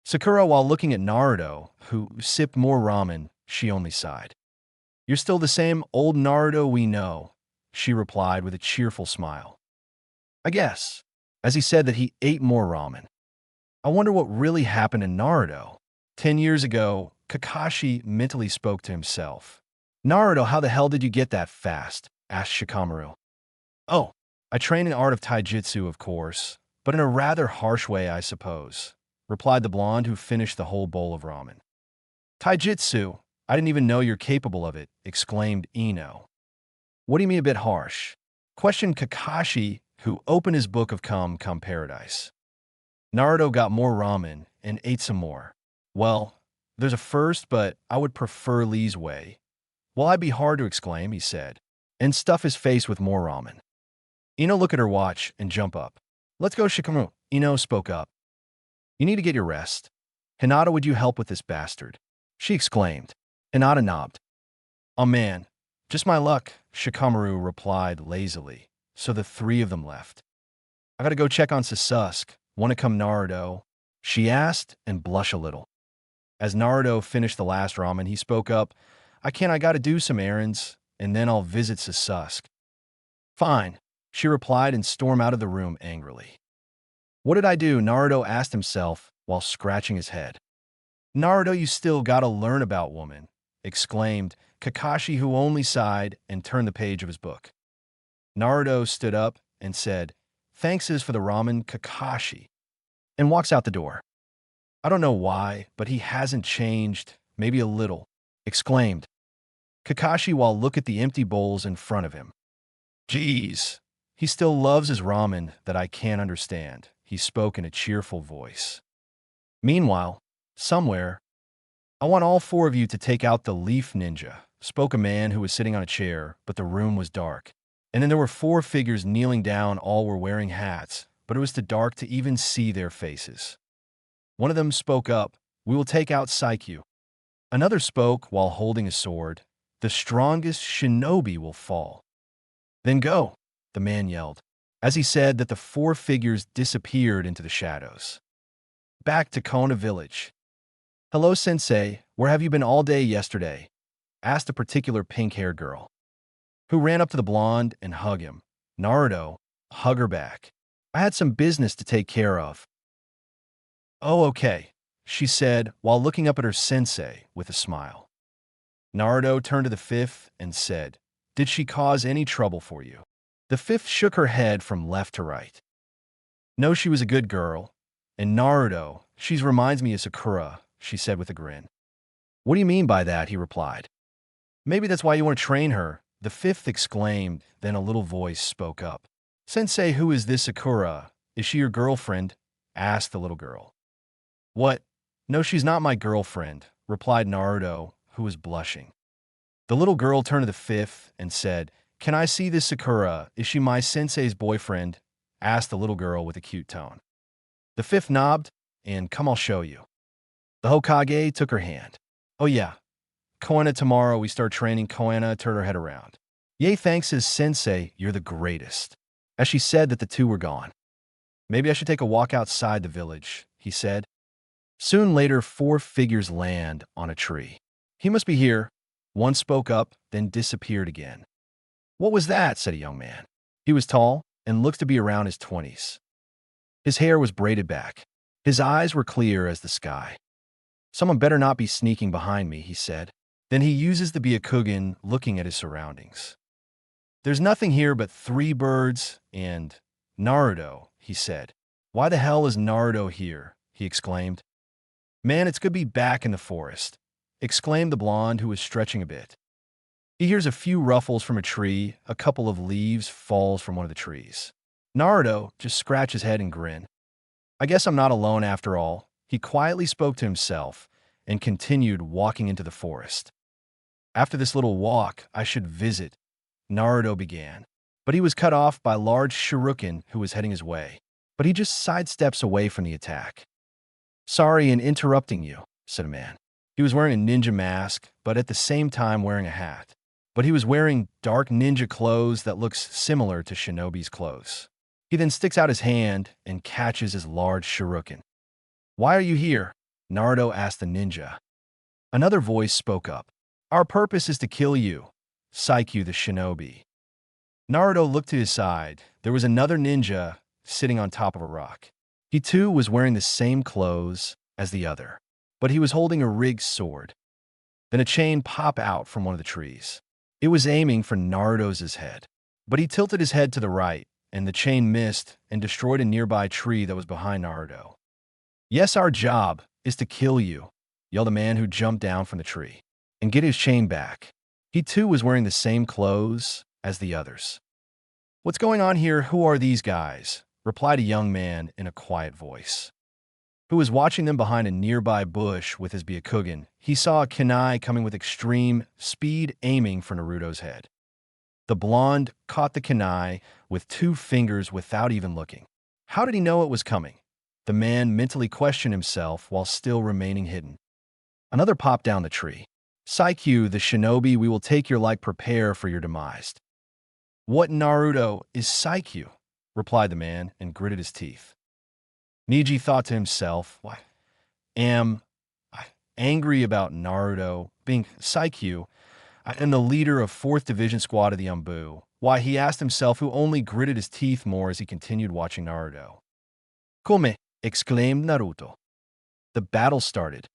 Sakura, while looking at Naruto, who sipped more ramen, she only sighed. You're still the same old Naruto we know, she replied with a cheerful smile. I guess, as he said that he ate more ramen. I wonder what really happened to Naruto. 10 years ago, Kakashi mentally spoke to himself. Naruto, how the hell did you get that fast? Asked Shikamaru. Oh, I train in art of taijutsu, of course, but in a rather harsh way, I suppose, replied the blonde, who finished the whole bowl of ramen. Taijutsu? I didn't even know you're capable of it, exclaimed Ino. What do you mean a bit harsh? Questioned Kakashi, who opened his book of Come Paradise. Naruto got more ramen and ate some more. Well, There's a first, but I would prefer Lee's way. Well, I'd be hard to exclaim, he said, and stuff his face with more ramen. Ino look at her watch and jump up. Let's go, Shikamu. Ino spoke up. You need to get your rest. Hinata, would you help with this bastard? She exclaimed. Hinata nodded. Oh man, just my luck, Shikamaru replied lazily. So the three of them left. I gotta go check on Sasuke. Wanna come, Naruto? She asked and blushed a little. As Naruto finished the last ramen, he spoke up. I gotta do some errands, and then I'll visit Sasuke. Fine, she replied and stormed out of the room angrily. What did I do? Naruto asked himself while scratching his head. Naruto, you still gotta learn about woman, exclaimed Kakashi, who only sighed and turned the page of his book. Naruto stood up and said, Thanks is for the ramen, Kakashi, and walks out the door. I don't know why, but he hasn't changed, maybe a little, exclaimed Kakashi while look at the empty bowls in front of him. Geez, he still loves his ramen that I can't understand, he spoke in a cheerful voice. Meanwhile, somewhere, I want all four of you to take out the Leaf Ninja, spoke a man who was sitting on a chair, but the room was dark. And then there were four figures kneeling down, all were wearing hats, but it was too dark to even see their faces. One of them spoke up, we will take out Saikyu. Another spoke while holding a sword, the strongest shinobi will fall. Then go, the man yelled, as he said that the four figures disappeared into the shadows. Back to Konoha village. Hello, sensei, where have you been all day yesterday? Asked a particular pink-haired girl, who ran up to the blonde and hugged him. Naruto, hug her back. I had some business to take care of. Oh, okay, she said while looking up at her sensei with a smile. Naruto turned to the fifth and said, Did she cause any trouble for you? The fifth shook her head from left to right. No, she was a good girl. And Naruto, she reminds me of Sakura, she said with a grin. What do you mean by that? He replied. Maybe that's why you want to train her, the fifth exclaimed, then a little voice spoke up. Sensei, who is this Sakura? Is she your girlfriend? Asked the little girl. What? No, she's not my girlfriend, replied Naruto, who was blushing. The little girl turned to the fifth and said, Can I see this Sakura? Is she my sensei's boyfriend? Asked the little girl with a cute tone. The fifth nodded, and come, I'll show you. The Hokage took her hand. Oh yeah, Konoha, tomorrow we start training. Konoha turned her head around. Yay, thanks, his sensei, you're the greatest. As she said that the two were gone. Maybe I should take a walk outside the village, he said. Soon later, four figures land on a tree. He must be here. One spoke up, then disappeared again. What was that? Said a young man. He was tall and looked to be around his 20s. His hair was braided back. His eyes were clear as the sky. Someone better not be sneaking behind me, he said. Then he uses the Byakugan, looking at his surroundings. There's nothing here but three birds and Naruto, he said. Why the hell is Naruto here? He exclaimed. Man, it's good to be back in the forest, exclaimed the blonde who was stretching a bit. He hears a few ruffles from a tree, a couple of leaves falls from one of the trees. Naruto just scratched his head and grinned. I guess I'm not alone after all, he quietly spoke to himself and continued walking into the forest. After this little walk, I should visit, Naruto began. But he was cut off by a large shuriken who was heading his way. But he just sidesteps away from the attack. Sorry in interrupting you, said a man. He was wearing a ninja mask, but at the same time wearing a hat. But he was wearing dark ninja clothes that looks similar to Shinobi's clothes. He then sticks out his hand and catches his large shuriken. Why are you here? Naruto asked the ninja. Another voice spoke up. Our purpose is to kill you, Saikyu the shinobi. Naruto looked to his side. There was another ninja sitting on top of a rock. He too was wearing the same clothes as the other, but he was holding a rigged sword. Then a chain popped out from one of the trees. It was aiming for Naruto's head, but he tilted his head to the right, and the chain missed and destroyed a nearby tree that was behind Naruto. Yes, our job is to kill you, yelled a man who jumped down from the tree, and get his chain back. He too was wearing the same clothes as the others. What's going on here? Who are these guys? Replied a young man in a quiet voice. who was watching them behind a nearby bush with his Byakugan. He saw a kunai coming with extreme speed, aiming for Naruto's head. The blonde caught the kunai with 2 fingers without even looking. How did he know it was coming? The man mentally questioned himself while still remaining hidden. Another popped down the tree. Saikyu, the shinobi, we will take your like, prepare for your demise. What Naruto is Saikyu? Replied the man and gritted his teeth. Neji thought to himself, why am I angry about Naruto being Saikyu? I am the leader of 4th Division Squad of the Anbu. Why, he asked himself, who only gritted his teeth more as he continued watching Naruto. Come! Exclaimed Naruto. The battle started.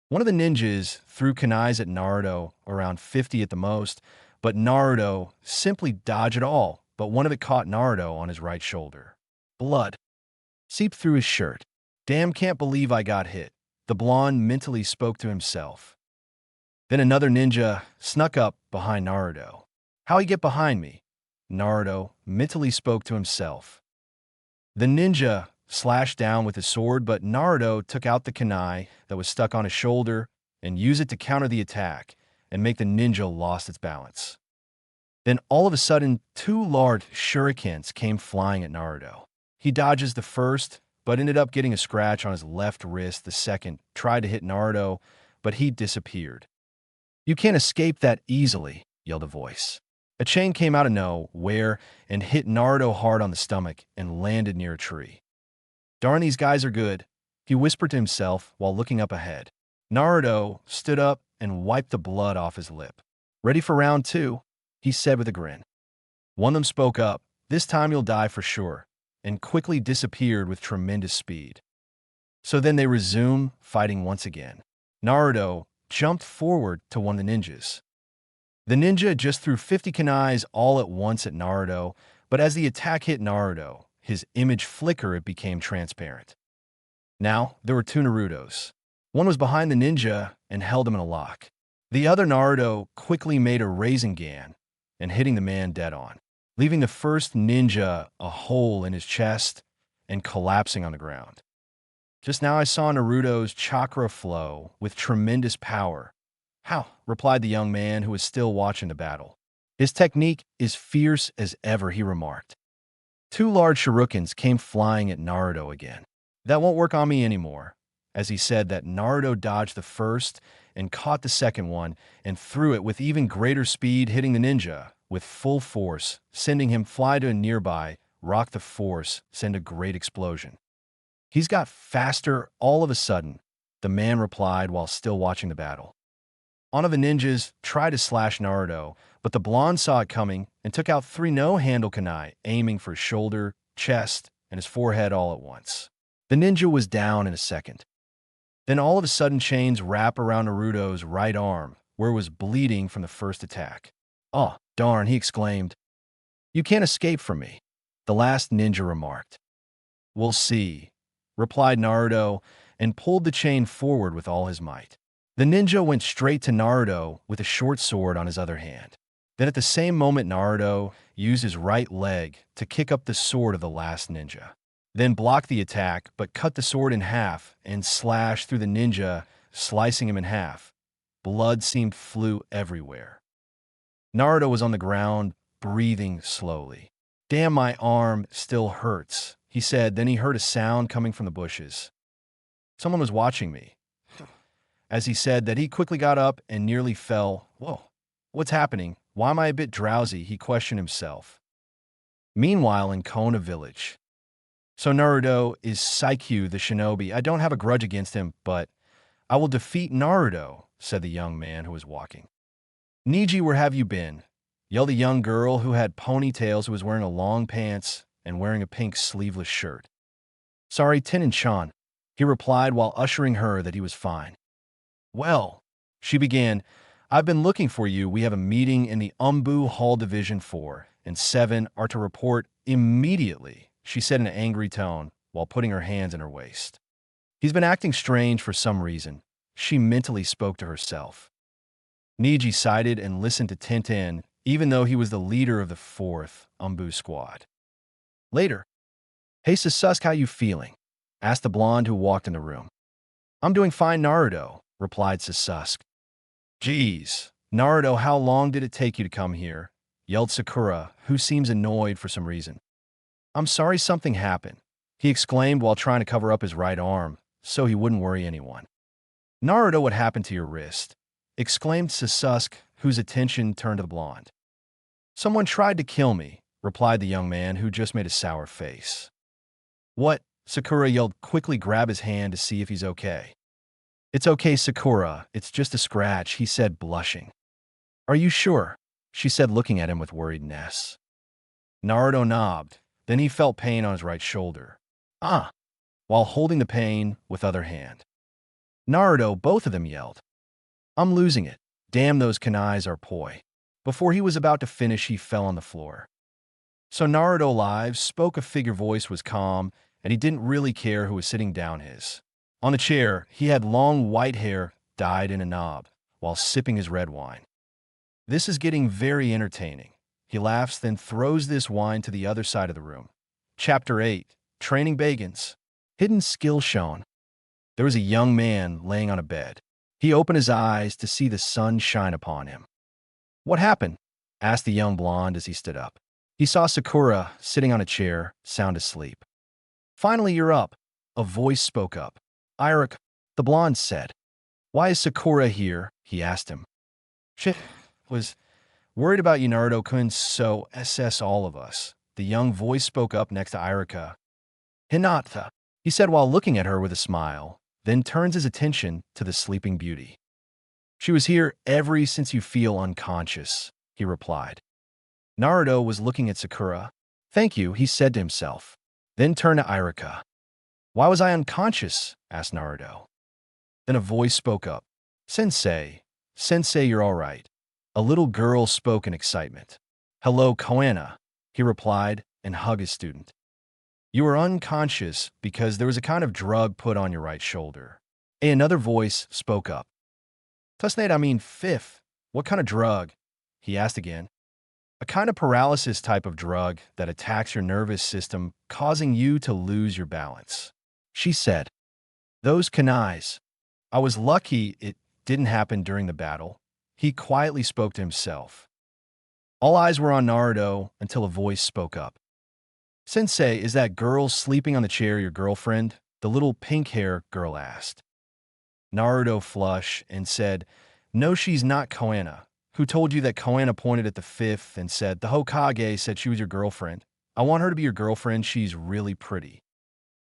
One of the ninjas threw kunais at Naruto, around 50 at the most, but Naruto simply dodged it all, but one of it caught Naruto on his right shoulder. Blood seeped through his shirt. Damn, can't believe I got hit. The blonde mentally spoke to himself. Then another ninja snuck up behind Naruto. How he get behind me? Naruto mentally spoke to himself. The ninja slashed down with his sword, but Naruto took out the kunai that was stuck on his shoulder and used it to counter the attack and make the ninja lost its balance. Then all of a sudden, 2 large shurikens came flying at Naruto. He dodges the first, but ended up getting a scratch on his left wrist. The second tried to hit Naruto, but he disappeared. You can't escape that easily, yelled a voice. A chain came out of nowhere and hit Naruto hard on the stomach and landed near a tree. Darn, these guys are good, he whispered to himself while looking up ahead. Naruto stood up and wiped the blood off his lip. Ready for round 2, he said with a grin. One of them spoke up, this time you'll die for sure, and quickly disappeared with tremendous speed. So then they resumed fighting once again. Naruto jumped forward to one of the ninjas. The ninja just threw 50 kunais all at once at Naruto, but as the attack hit Naruto, his image flickered, it became transparent. Now, there were 2 Narutos. One was behind the ninja and held him in a lock. The other Naruto quickly made a Rasengan and hitting the man dead on, leaving the first ninja a hole in his chest and collapsing on the ground. Just now I saw Naruto's chakra flow with tremendous power. How? Replied the young man who was still watching the battle. His technique is fierce as ever, he remarked. 2 large shurikens came flying at Naruto again. That won't work on me anymore, as he said that Naruto dodged the first and caught the second one and threw it with even greater speed, hitting the ninja with full force, sending him fly to a nearby rock. The force sent a great explosion. He's got faster all of a sudden, the man replied while still watching the battle. One of the ninjas tried to slash Naruto, but the blonde saw it coming and took out 3 no-handle kunai, aiming for his shoulder, chest, and his forehead all at once. The ninja was down in a second. Then all of a sudden, chains wrapped around Naruto's right arm, where it was bleeding from the first attack. Oh, darn, he exclaimed. You can't escape from me, the last ninja remarked. We'll see, replied Naruto, and pulled the chain forward with all his might. The ninja went straight to Naruto with a short sword on his other hand. Then at the same moment, Naruto used his right leg to kick up the sword of the last ninja. Then blocked the attack, but cut the sword in half and slashed through the ninja, slicing him in half. Blood seemed flew everywhere. Naruto was on the ground, breathing slowly. Damn, my arm still hurts, he said. Then he heard a sound coming from the bushes. Someone was watching me. As he said that, he quickly got up and nearly fell. Whoa, what's happening? Why am I a bit drowsy? He questioned himself. Meanwhile, in Konoha village. So Naruto is Saikyu, the shinobi. I don't have a grudge against him, but I will defeat Naruto, said the young man who was walking. Neji, where have you been? Yelled a young girl who had ponytails, who was wearing a long pants and wearing a pink sleeveless shirt. Sorry, Tenin-chan, he replied while assuring her that he was fine. Well, she began, I've been looking for you. We have a meeting in the Anbu Hall. Division 4 and 7 are to report immediately, she said in an angry tone while putting her hands in her waist. He's been acting strange for some reason, she mentally spoke to herself. Neji sighed and listened to Tenten, even though he was the leader of the 4th Anbu squad. Later, hey Sasuke, how you feeling? asked the blonde who walked in the room. I'm doing fine, Naruto, replied Sasuke. Geez, Naruto, how long did it take you to come here? Yelled Sakura, who seems annoyed for some reason. I'm sorry something happened, he exclaimed while trying to cover up his right arm so he wouldn't worry anyone. Naruto, what happened to your wrist? Exclaimed Sasuke, whose attention turned to the blonde. Someone tried to kill me, replied the young man who just made a sour face. What? Sakura yelled, quickly grab his hand to see if he's okay. It's okay, Sakura, it's just a scratch, he said, blushing. Are you sure? She said, looking at him with worriedness. Naruto nodded, then he felt pain on his right shoulder. While holding the pain with other hand. Naruto, both of them yelled. I'm losing it. Damn, those kanais are poi. Before he was about to finish, he fell on the floor. So Naruto live spoke, a figure voice was calm, and he didn't really care who was sitting down his. On the chair, he had long white hair dyed in a knob, while sipping his red wine. This is getting very entertaining. He laughs, then throws this wine to the other side of the room. Chapter 8. Training Begins. Hidden skill shown. There was a young man laying on a bed. He opened his eyes to see the sun shine upon him. What happened? Asked the young blonde as he stood up. He saw Sakura sitting on a chair, sound asleep. Finally, you're up. A voice spoke up. Iruk, the blonde said. Why is Sakura here? He asked him. She was worried about you, Naruto-kun, so SS all of us. The young voice spoke up next to Iruka. Hinata, he said while looking at her with a smile, then turns his attention to the sleeping beauty. She was here ever since you feel unconscious, he replied. Naruto was looking at Sakura. Thank you, he said to himself, then turned to Iruka. Why was I unconscious? Asked Naruto. Then a voice spoke up. Sensei, you're all right. A little girl spoke in excitement. Hello, Koana, he replied and hugged his student. You were unconscious because there was a kind of drug put on your right shoulder. Another voice spoke up. Tusnate, I mean fifth. What kind of drug? He asked again. A kind of paralysis type of drug that attacks your nervous system, causing you to lose your balance. She said. Those kanais. I was lucky it didn't happen during the battle. He quietly spoke to himself. All eyes were on Naruto until a voice spoke up. Sensei, is that girl sleeping on the chair your girlfriend? The little pink-haired girl asked. Naruto flushed and said, No, she's not Koana. Who told you that? Koana pointed at the fifth and said, The Hokage said she was your girlfriend. I want her to be your girlfriend. She's really pretty.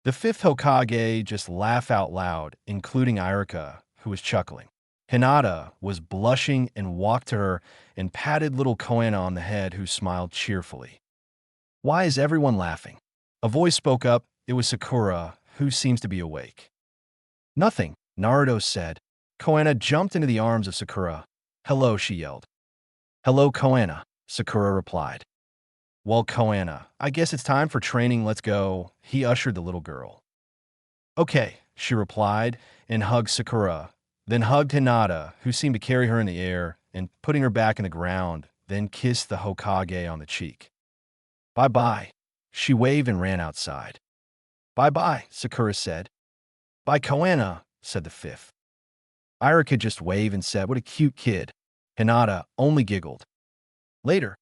The fifth Hokage just laughed out loud, including Iruka, who was chuckling. Hinata was blushing and walked to her and patted little Koana on the head, who smiled cheerfully. Why is everyone laughing? A voice spoke up. It was Sakura, who seems to be awake. Nothing, Naruto said. Koana jumped into the arms of Sakura. Hello, she yelled. Hello, Koana, Sakura replied. Well, Koana, I guess it's time for training. Let's go. He ushered the little girl. Okay, she replied and hugged Sakura, then hugged Hinata, who seemed to carry her in the air, and putting her back in the ground, then kissed the Hokage on the cheek. Bye-bye. She waved and ran outside. Bye-bye, Sakura said. Bye, Koana, said the fifth. Iruka just waved and said, What a cute kid. Hinata only giggled. Later.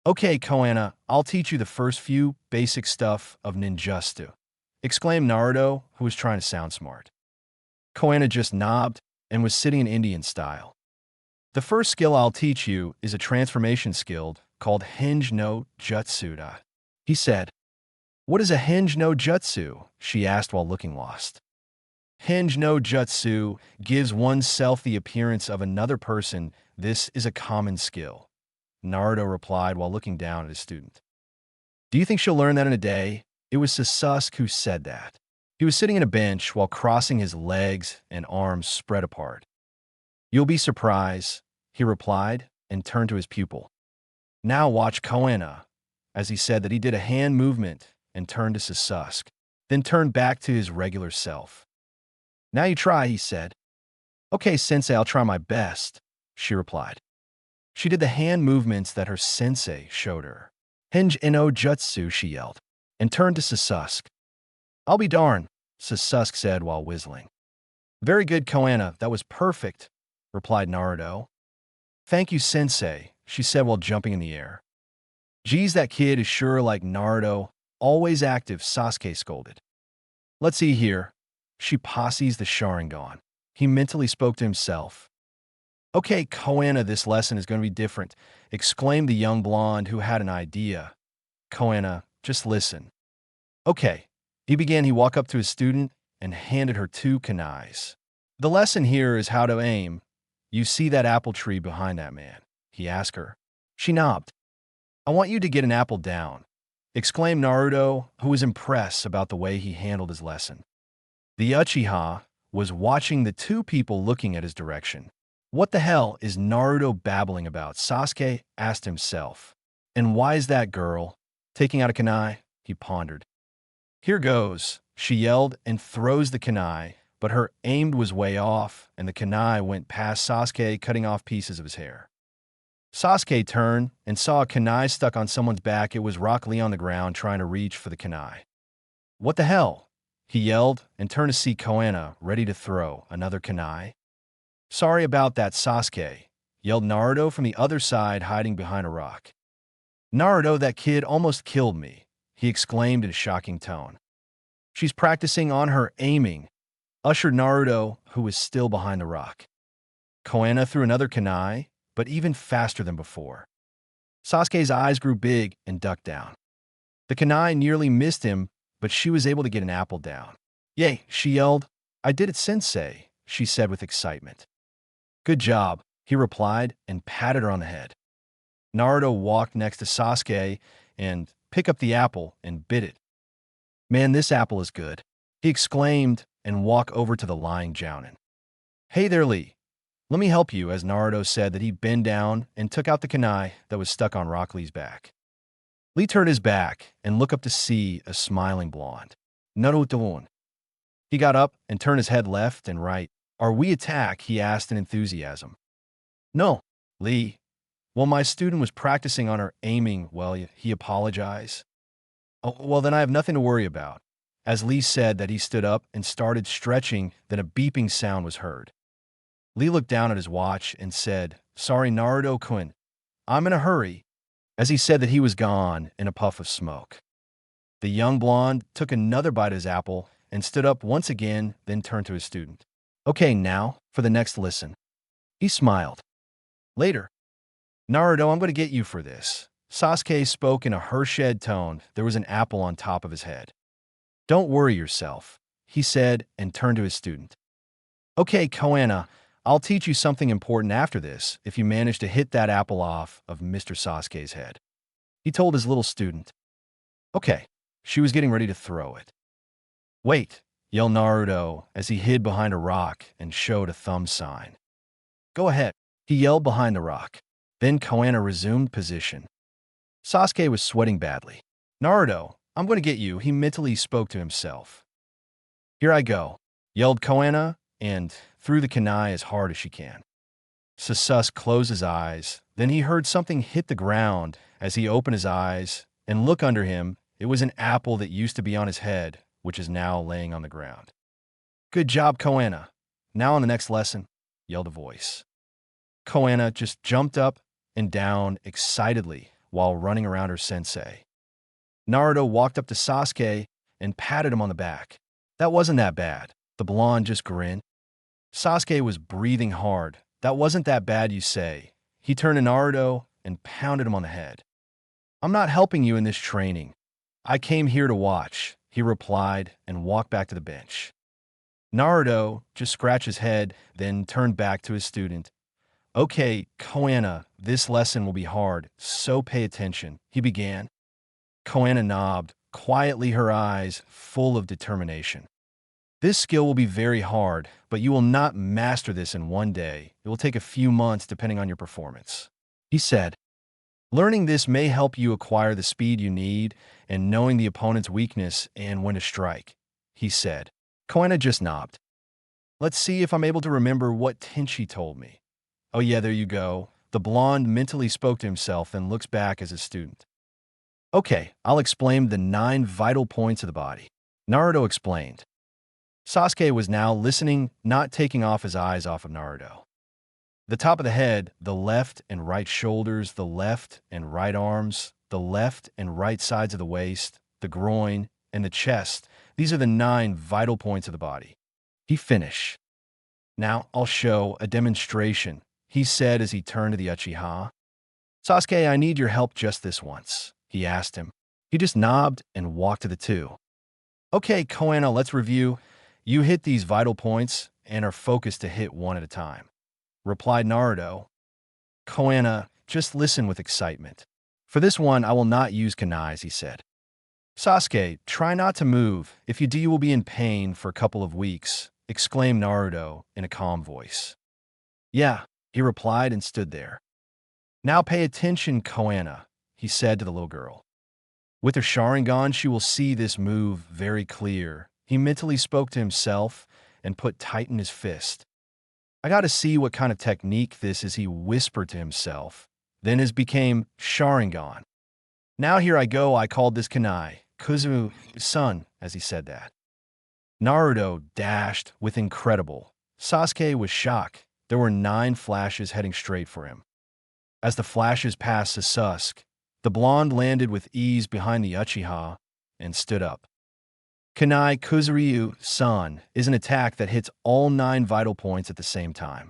Okay, Koana, I'll teach you the first few basic stuff of ninjutsu, exclaimed Naruto, who was trying to sound smart. Koana just nodded and was sitting in Indian style. The first skill I'll teach you is a transformation skill called Hinge no Jutsu, he said. What is a Hinge no Jutsu? She asked while looking lost. Hinge no Jutsu gives oneself the appearance of another person. This is a common skill, Naruto replied while looking down at his student. Do you think she'll learn that in a day? It was Sasuke who said that. He was sitting on a bench while crossing his legs and arms spread apart. You'll be surprised, he replied and turned to his pupil. Now watch Koana, as he said that he did a hand movement and turned to Sasuke, then turned back to his regular self. Now you try, he said. Okay, sensei, I'll try my best, she replied. She did the hand movements that her sensei showed her. Hinge no Jutsu, she yelled, and turned to Sasuke. I'll be darned, Sasuke said while whistling. Very good, Koana. That was perfect, replied Naruto. Thank you, Sensei, she said while jumping in the air. Geez, that kid is sure like Naruto. Always active, Sasuke scolded. Let's see here. She posses the Sharingan. He mentally spoke to himself. Okay, Koana, this lesson is going to be different, exclaimed the young blonde who had an idea. Koana, just listen. Okay. He walked up to his student and handed her 2 kunais. The lesson here is how to aim. You see that apple tree behind that man? He asked her. She nodded. I want you to get an apple down, exclaimed Naruto, who was impressed about the way he handled his lesson. The Uchiha was watching the 2 people looking at his direction. What the hell is Naruto babbling about? Sasuke asked himself. And why is that girl taking out a kunai? He pondered. Here goes, she yelled and throws the kunai, but her aim was way off, and the kunai went past Sasuke, cutting off pieces of his hair. Sasuke turned and saw a kunai stuck on someone's back. It was Rock Lee on the ground trying to reach for the kunai. What the hell? He yelled and turned to see Koana ready to throw another kunai. Sorry about that, Sasuke, yelled Naruto from the other side, hiding behind a rock. Naruto, that kid almost killed me, he exclaimed in a shocking tone. She's practicing on her aiming, ushered Naruto, who was still behind the rock. Koana threw another kunai, but even faster than before. Sasuke's eyes grew big and ducked down. The kunai nearly missed him, but she was able to get an apple down. Yay, she yelled. I did it, Sensei, she said with excitement. Good job, he replied and patted her on the head. Naruto walked next to Sasuke and picked up the apple and bit it. Man, this apple is good, he exclaimed and walked over to the lying Jounin. Hey there, Lee. Let me help you, as Naruto said that he bent down and took out the kunai that was stuck on Rock Lee's back. Lee turned his back and looked up to see a smiling blonde. Naruto. He got up and turned his head left and right. Are we attack? He asked in enthusiasm. No, Lee. Well, my student was practicing on her aiming. Well, he apologized. Oh, well, then I have nothing to worry about. As Lee said that, he stood up and started stretching, then a beeping sound was heard. Lee looked down at his watch and said, Sorry, Naruto-kun. I'm in a hurry. As he said that, he was gone in a puff of smoke. The young blonde took another bite of his apple and stood up once again, then turned to his student. Okay, now for the next listen. He smiled. Later. Naruto, I'm going to get you for this. Sasuke spoke in a hurt tone. There was an apple on top of his head. Don't worry yourself, he said and turned to his student. Okay, Koana, I'll teach you something important after this if you manage to hit that apple off of Mr. Sasuke's head. He told his little student. Okay, she was getting ready to throw it. Wait, yelled Naruto as he hid behind a rock and showed a thumb sign. Go ahead, he yelled behind the rock. Then Koana resumed position. Sasuke was sweating badly. Naruto, I'm going to get you, he mentally spoke to himself. Here I go, yelled Koana and threw the kunai as hard as she can. Sasuke closed his eyes. Then he heard something hit the ground. As he opened his eyes and looked under him, it was an apple that used to be on his head, which is now laying on the ground. Good job, Koana. Now on the next lesson, yelled a voice. Koana just jumped up and down excitedly while running around her sensei. Naruto walked up to Sasuke and patted him on the back. That wasn't that bad. The blonde just grinned. Sasuke was breathing hard. That wasn't that bad, you say. He turned to Naruto and pounded him on the head. I'm not helping you in this training. I came here to watch, he replied and walked back to the bench. Naruto just scratched his head, then turned back to his student. Okay, Koana, this lesson will be hard, so pay attention, he began. Koana nodded, quietly, her eyes full of determination. This skill will be very hard, but you will not master this in one day. It will take a few months depending on your performance, he said. Learning this may help you acquire the speed you need and knowing the opponent's weakness and when to strike, he said. Koana just nodded. Let's see if I'm able to remember what Tenchi told me. Oh yeah, there you go. The blonde mentally spoke to himself and looks back as a student. Okay, I'll explain the 9 vital points of the body. Naruto explained. Sasuke was now listening, not taking off his eyes off of Naruto. The top of the head, the left and right shoulders, the left and right arms, the left and right sides of the waist, the groin, and the chest. These are the 9 vital points of the body. He finished. Now I'll show a demonstration, he said as he turned to the Uchiha. Sasuke, I need your help just this once, he asked him. He just nodded and walked to the 2. Okay, Koana, let's review. You hit these vital points and are focused to hit one at a time, replied Naruto. Koana, just listen with excitement. For this one, I will not use kunais, he said. Sasuke, try not to move. If you do, you will be in pain for a couple of weeks, exclaimed Naruto in a calm voice. Yeah, he replied and stood there. Now pay attention, Koana, he said to the little girl. With her Sharingan, she will see this move very clear. He mentally spoke to himself and put tight in his fist. I gotta see what kind of technique this is, he whispered to himself. Then his became Sharingan. Now here I go, I called this kunai, Kuzu-san, as he said that. Naruto dashed with incredible. Sasuke was shocked. There were 9 flashes heading straight for him. As the flashes passed Sasuke, the blonde landed with ease behind the Uchiha and stood up. Kunai Kuzuryu-san is an attack that hits all 9 vital points at the same time.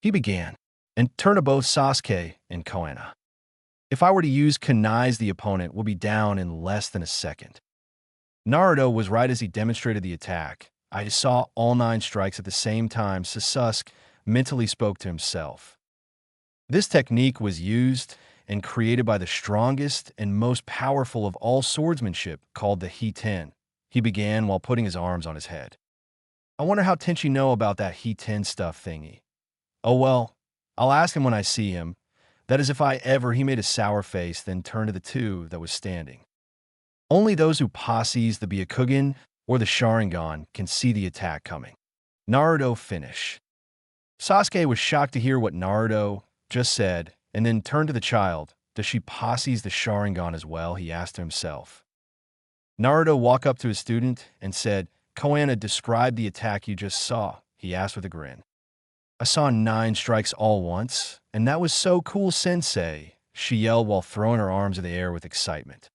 He began, and turned to both Sasuke and Koana. If I were to use kunais, the opponent will be down in less than a second. Naruto was right as he demonstrated the attack. I saw all 9 strikes at the same time. Sasuke mentally spoke to himself. This technique was used and created by the strongest and most powerful of all swordsmanship, called the Hiten. He began while putting his arms on his head. I wonder how Tenchi know about that Hiten stuff thingy. Oh well, I'll ask him when I see him. That is, if I ever. He made a sour face, then turned to the 2 that was standing. Only those who posses the Byakugan or the Sharingan can see the attack coming. Naruto finish. Sasuke was shocked to hear what Naruto just said, and then turned to the child. Does she posses the Sharingan as well, he asked himself. Naruto walked up to his student and said, Koana, describe the attack you just saw, he asked with a grin. I saw 9 strikes all once, and that was so cool, sensei, she yelled while throwing her arms in the air with excitement.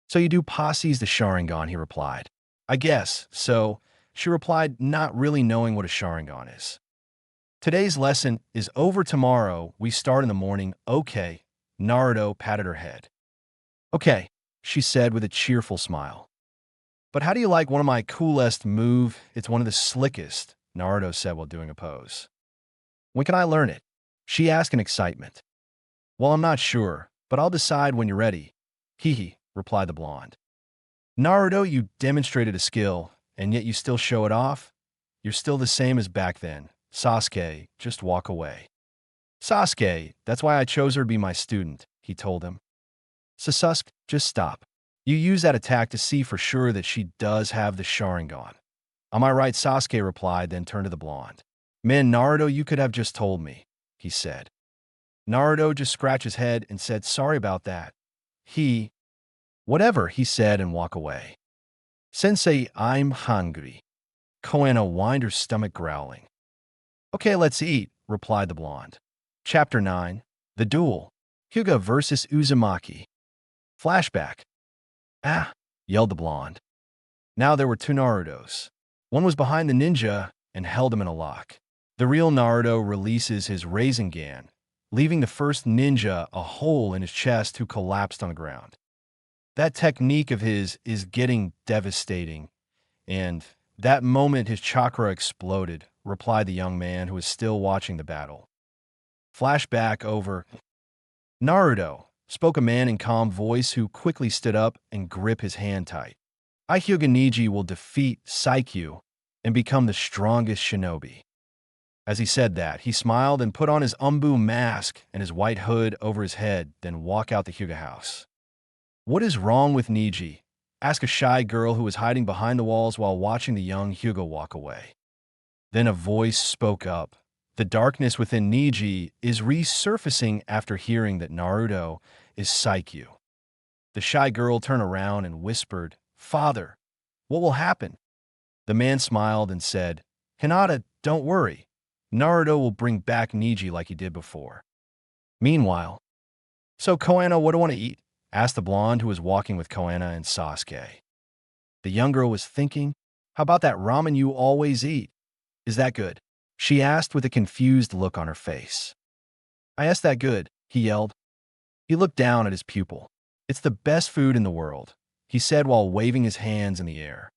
So you do posses the Sharingan, he replied. I guess so, she replied, not really knowing what a Sharingan is. Today's lesson is over. Tomorrow we start in the morning. Okay, Naruto patted her head. Okay, she said with a cheerful smile. But how do you like one of my coolest move? It's one of the slickest, Naruto said while doing a pose. When can I learn it? She asked in excitement. Well, I'm not sure, but I'll decide when you're ready. Hee, replied the blonde. Naruto, you demonstrated a skill, and yet you still show it off? You're still the same as back then. Sasuke, just walk away. Sasuke, that's why I chose her to be my student, he told him. Sasuke, just stop. You use that attack to see for sure that she does have the Sharingan. Am I right? Sasuke replied, then turned to the blonde. Man, Naruto, you could have just told me, he said. Naruto just scratched his head and said, sorry about that. Whatever, he said and walked away. Sensei, I'm hungry. Koana whined, her stomach growling. Okay, let's eat, replied the blonde. Chapter 9, The Duel. Hyuga versus Uzumaki. Flashback. Ah, yelled the blonde. Now there were 2 Narutos. One was behind the ninja and held him in a lock. The real Naruto releases his Rasengan, leaving the first ninja a hole in his chest, who collapsed on the ground. That technique of his is getting devastating, and that moment his chakra exploded, replied the young man who was still watching the battle. Flashback over. Naruto, spoke a man in calm voice who quickly stood up and gripped his hand tight. Hyuga Neji will defeat Saikyu and become the strongest shinobi. As he said that, he smiled and put on his Umbu mask and his white hood over his head, then walked out the Hyuga house. What is wrong with Neji? Asked a shy girl who was hiding behind the walls while watching the young Hyuga walk away. Then a voice spoke up. The darkness within Neji is resurfacing after hearing that Naruto is Saikyu. The shy girl turned around and whispered, Father, what will happen? The man smiled and said, Hinata, don't worry. Naruto will bring back Niji like he did before. Meanwhile, so Koana, what do you want to eat? Asked the blonde who was walking with Koana and Sasuke. The young girl was thinking, how about that ramen you always eat? Is that good? She asked with a confused look on her face. I asked that good, he yelled. He looked down at his pupil. It's the best food in the world, he said while waving his hands in the air.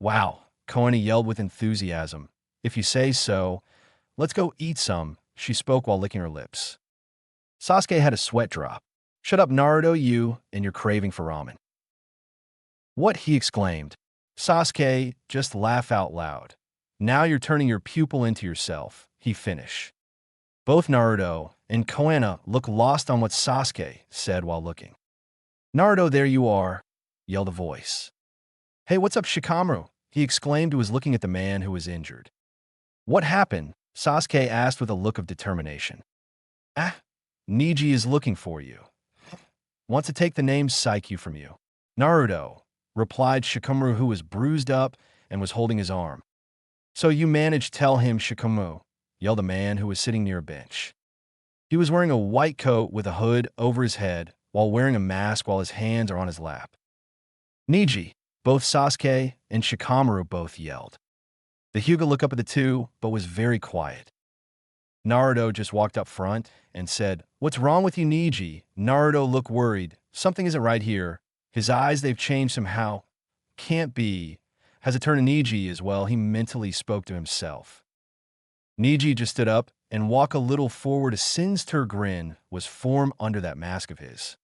Wow, Koana yelled with enthusiasm. If you say so, let's go eat some, she spoke while licking her lips. Sasuke had a sweat drop. Shut up, Naruto, you and your craving for ramen. What? He exclaimed. Sasuke, just laugh out loud. Now you're turning your pupil into yourself, he finished. Both Naruto and Koana looked lost on what Sasuke said while looking. Naruto, there you are, yelled a voice. Hey, what's up, Shikamaru? He exclaimed, who was looking at the man who was injured. What happened? Sasuke asked with a look of determination. Niji is looking for you. Wants to take the name Saikyu from you. Naruto, replied Shikamaru, who was bruised up and was holding his arm. So you managed to tell him, Shikamaru, yelled a man who was sitting near a bench. He was wearing a white coat with a hood over his head while wearing a mask while his hands are on his lap. Niji, both Sasuke and Shikamaru both yelled. The Hyuga looked up at the two, but was very quiet. Naruto just walked up front and said, What's wrong with you, Niji? Naruto looked worried. Something isn't right here. His eyes, they've changed somehow. Can't be. Has it turned to Niji as well? He mentally spoke to himself. Niji just stood up and walked a little forward. A sinister grin was formed under that mask of his.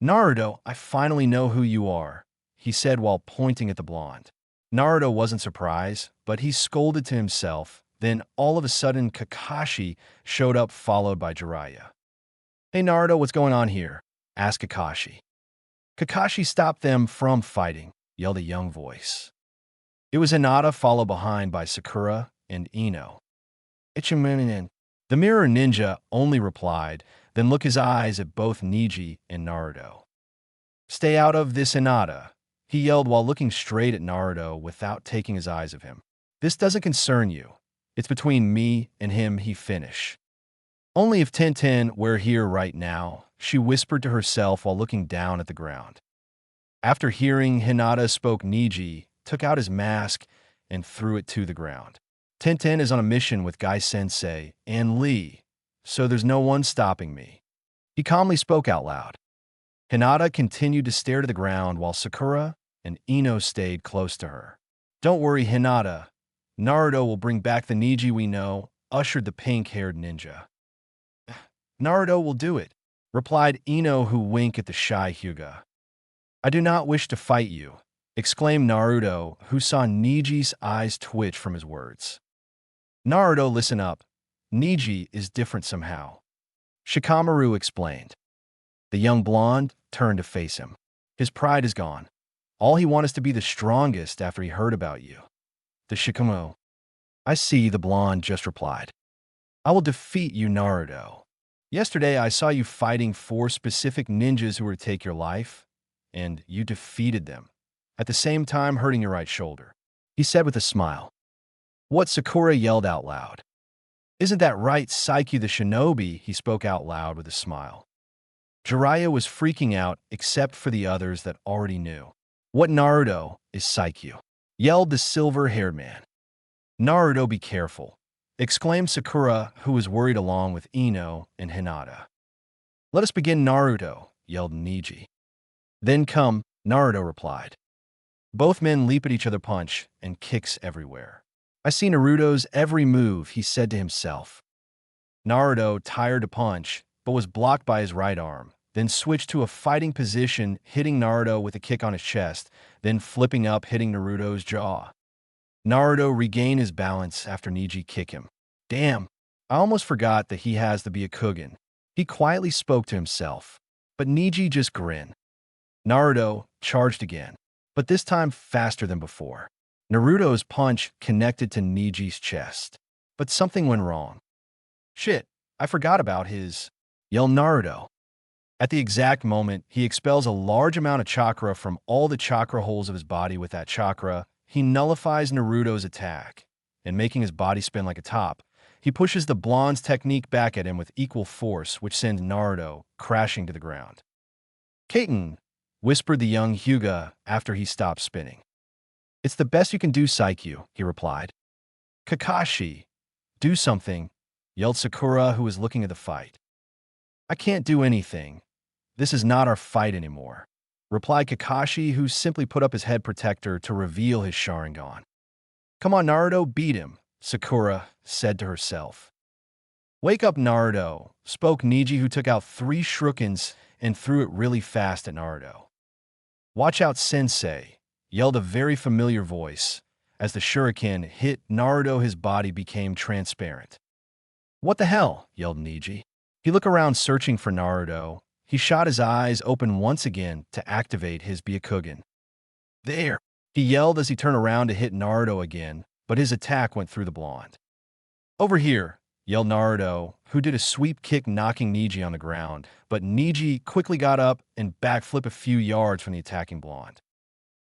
Naruto, I finally know who you are, he said while pointing at the blonde. Naruto wasn't surprised, but he scolded to himself. Then, all of a sudden, Kakashi showed up, followed by Jiraiya. Hey, Naruto, what's going on here? Asked Kakashi. Kakashi stopped them from fighting, yelled a young voice. It was Hinata, followed behind by Sakura and Ino. Ichiman. The mirror ninja only replied, then looked his eyes at both Niji and Naruto. Stay out of this, Hinata, he yelled while looking straight at Naruto without taking his eyes of him. This doesn't concern you. It's between me and him, he finished. Only if Tenten were here right now, she whispered to herself while looking down at the ground. After hearing Hinata spoke, Niji took out his mask and threw it to the ground. Tenten is on a mission with Gai-sensei and Lee, so there's no one stopping me. He calmly spoke out loud. Hinata continued to stare to the ground while Sakura and Ino stayed close to her. Don't worry, Hinata. Naruto will bring back the Niji we know, ushered the pink-haired ninja. Naruto will do it, replied Ino, who winked at the shy Hyuga. I do not wish to fight you, exclaimed Naruto, who saw Niji's eyes twitch from his words. Naruto, listen up. Niji is different somehow. Shikamaru explained. The young blonde turned to face him. His pride is gone. All he wants is to be the strongest after he heard about you. The Shikamaru. I see, the blonde just replied. I will defeat you, Naruto. Yesterday I saw you fighting 4 specific ninjas who were to take your life, and you defeated them, at the same time hurting your right shoulder, he said with a smile. What? Sakura yelled out loud. Isn't that right, Saikyu the shinobi? He spoke out loud with a smile. Jiraiya was freaking out except for the others that already knew. What? Naruto is Saikyu, yelled the silver-haired man. Naruto, be careful, exclaimed Sakura, who was worried along with Ino and Hinata. Let us begin, Naruto, yelled Niji. Then come, Naruto replied. Both men leap at each other, punch and kicks everywhere. I see Naruto's every move, he said to himself. Naruto tired to punch, but was blocked by his right arm, then switched to a fighting position, hitting Naruto with a kick on his chest, then flipping up, hitting Naruto's jaw. Naruto regained his balance after Niji kicked him. Damn, I almost forgot that he has the Byakugan. He quietly spoke to himself, but Niji just grinned. Naruto charged again, but this time faster than before. Naruto's punch connected to Niji's chest, but something went wrong. Shit, I forgot about his, yelled Naruto. At the exact moment, he expels a large amount of chakra from all the chakra holes of his body. With that chakra, he nullifies Naruto's attack, and making his body spin like a top, he pushes the blonde's technique back at him with equal force, which sends Naruto crashing to the ground. Kaiten, whispered the young Hyuga after he stopped spinning. It's the best you can do, Saikyu, he replied. Kakashi, do something, yelled Sakura, who was looking at the fight. I can't do anything. This is not our fight anymore, replied Kakashi, who simply put up his head protector to reveal his Sharingan. Come on, Naruto, beat him, Sakura said to herself. Wake up, Naruto, spoke Neji, who took out 3 shurikens and threw it really fast at Naruto. Watch out, Sensei, yelled a very familiar voice. As the shuriken hit Naruto, his body became transparent. What the hell, yelled Neji. He looked around searching for Naruto. He shot his eyes open once again to activate his Byakugan. There, he yelled as he turned around to hit Naruto again, but his attack went through the blonde. Over here, yelled Naruto, who did a sweep kick knocking Neji on the ground, but Neji quickly got up and backflipped a few yards from the attacking blonde.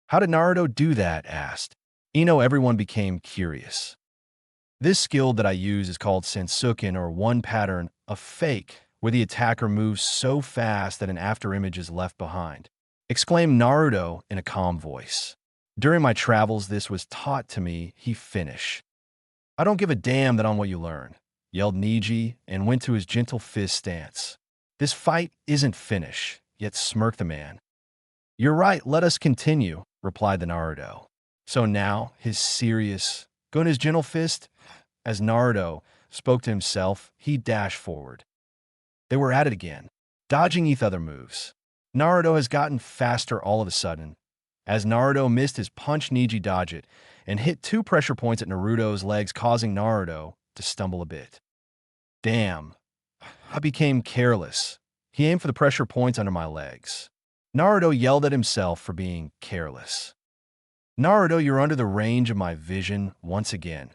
How did Naruto do that? Asked Ino. Everyone became curious. This skill that I use is called Sensuken, or one pattern, a fake, where the attacker moves so fast that an afterimage is left behind, exclaimed Naruto in a calm voice. During my travels, this was taught to me, he finished. I don't give a damn that on what you learn, yelled Neji and went to his gentle fist stance. This fight isn't finished, yet smirked the man. You're right, let us continue, replied the Naruto. So now, his serious, go in his gentle fist. As Naruto spoke to himself, he dashed forward. They were at it again, dodging each other moves. Naruto has gotten faster all of a sudden. As Naruto missed his punch, Neji dodged it and hit 2 pressure points at Naruto's legs, causing Naruto to stumble a bit. Damn, I became careless. He aimed for the pressure points under my legs. Naruto yelled at himself for being careless. Naruto, you're under the range of my vision once again,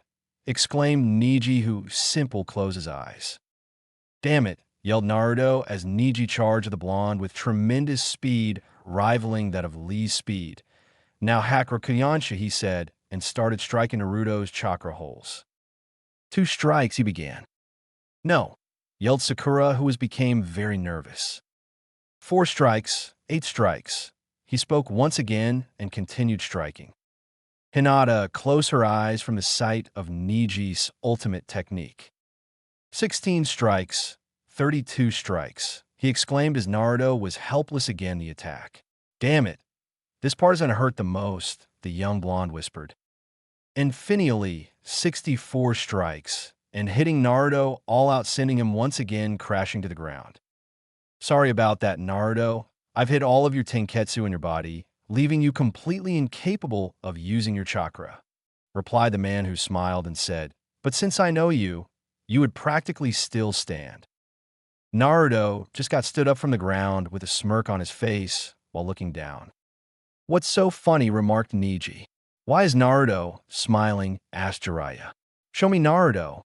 exclaimed Neji, who simply closed his eyes. Damn it, yelled Naruto as Neji charged the blonde with tremendous speed, rivaling that of Lee's speed. Now Hakuryunsha, he said, and started striking Naruto's chakra holes. 2 strikes, he began. No, yelled Sakura, who became very nervous. 4 strikes, 8 strikes. He spoke once again and continued striking. Hinata closed her eyes from the sight of Neji's ultimate technique. 16 strikes, 32 strikes, he exclaimed as Naruto was helpless again in the attack. Damn it, this part is going to hurt the most, the young blonde whispered. Infinitely, 64 strikes, and hitting Naruto all out, sending him once again crashing to the ground. Sorry about that, Naruto. I've hit all of your tenketsu in your body, leaving you completely incapable of using your chakra, replied the man, who smiled and said, but since I know you, you would practically still stand. Naruto just got stood up from the ground with a smirk on his face while looking down. What's so funny, remarked Neji. Why is Naruto smiling? Asked Jiraiya. Show me Naruto.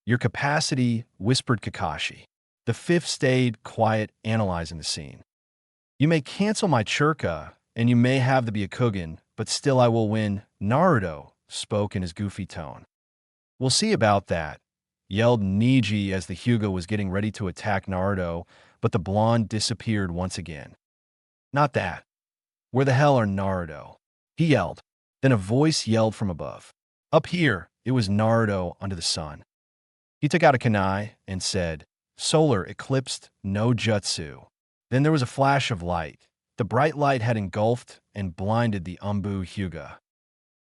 Your capacity, whispered Kakashi. The 5th stayed quiet, analyzing the scene. You may cancel my churka, and you may have the Byakugan, but still I will win, Naruto spoke in his goofy tone. We'll see about that, yelled Neji as the Hyuga was getting ready to attack Naruto, but the blonde disappeared once again. Not that. Where the hell are Naruto? He yelled. Then a voice yelled from above. Up here, it was Naruto under the sun. He took out a kunai and said, Solar eclipsed no jutsu. Then there was a flash of light. The bright light had engulfed and blinded the Umbu Hyuga.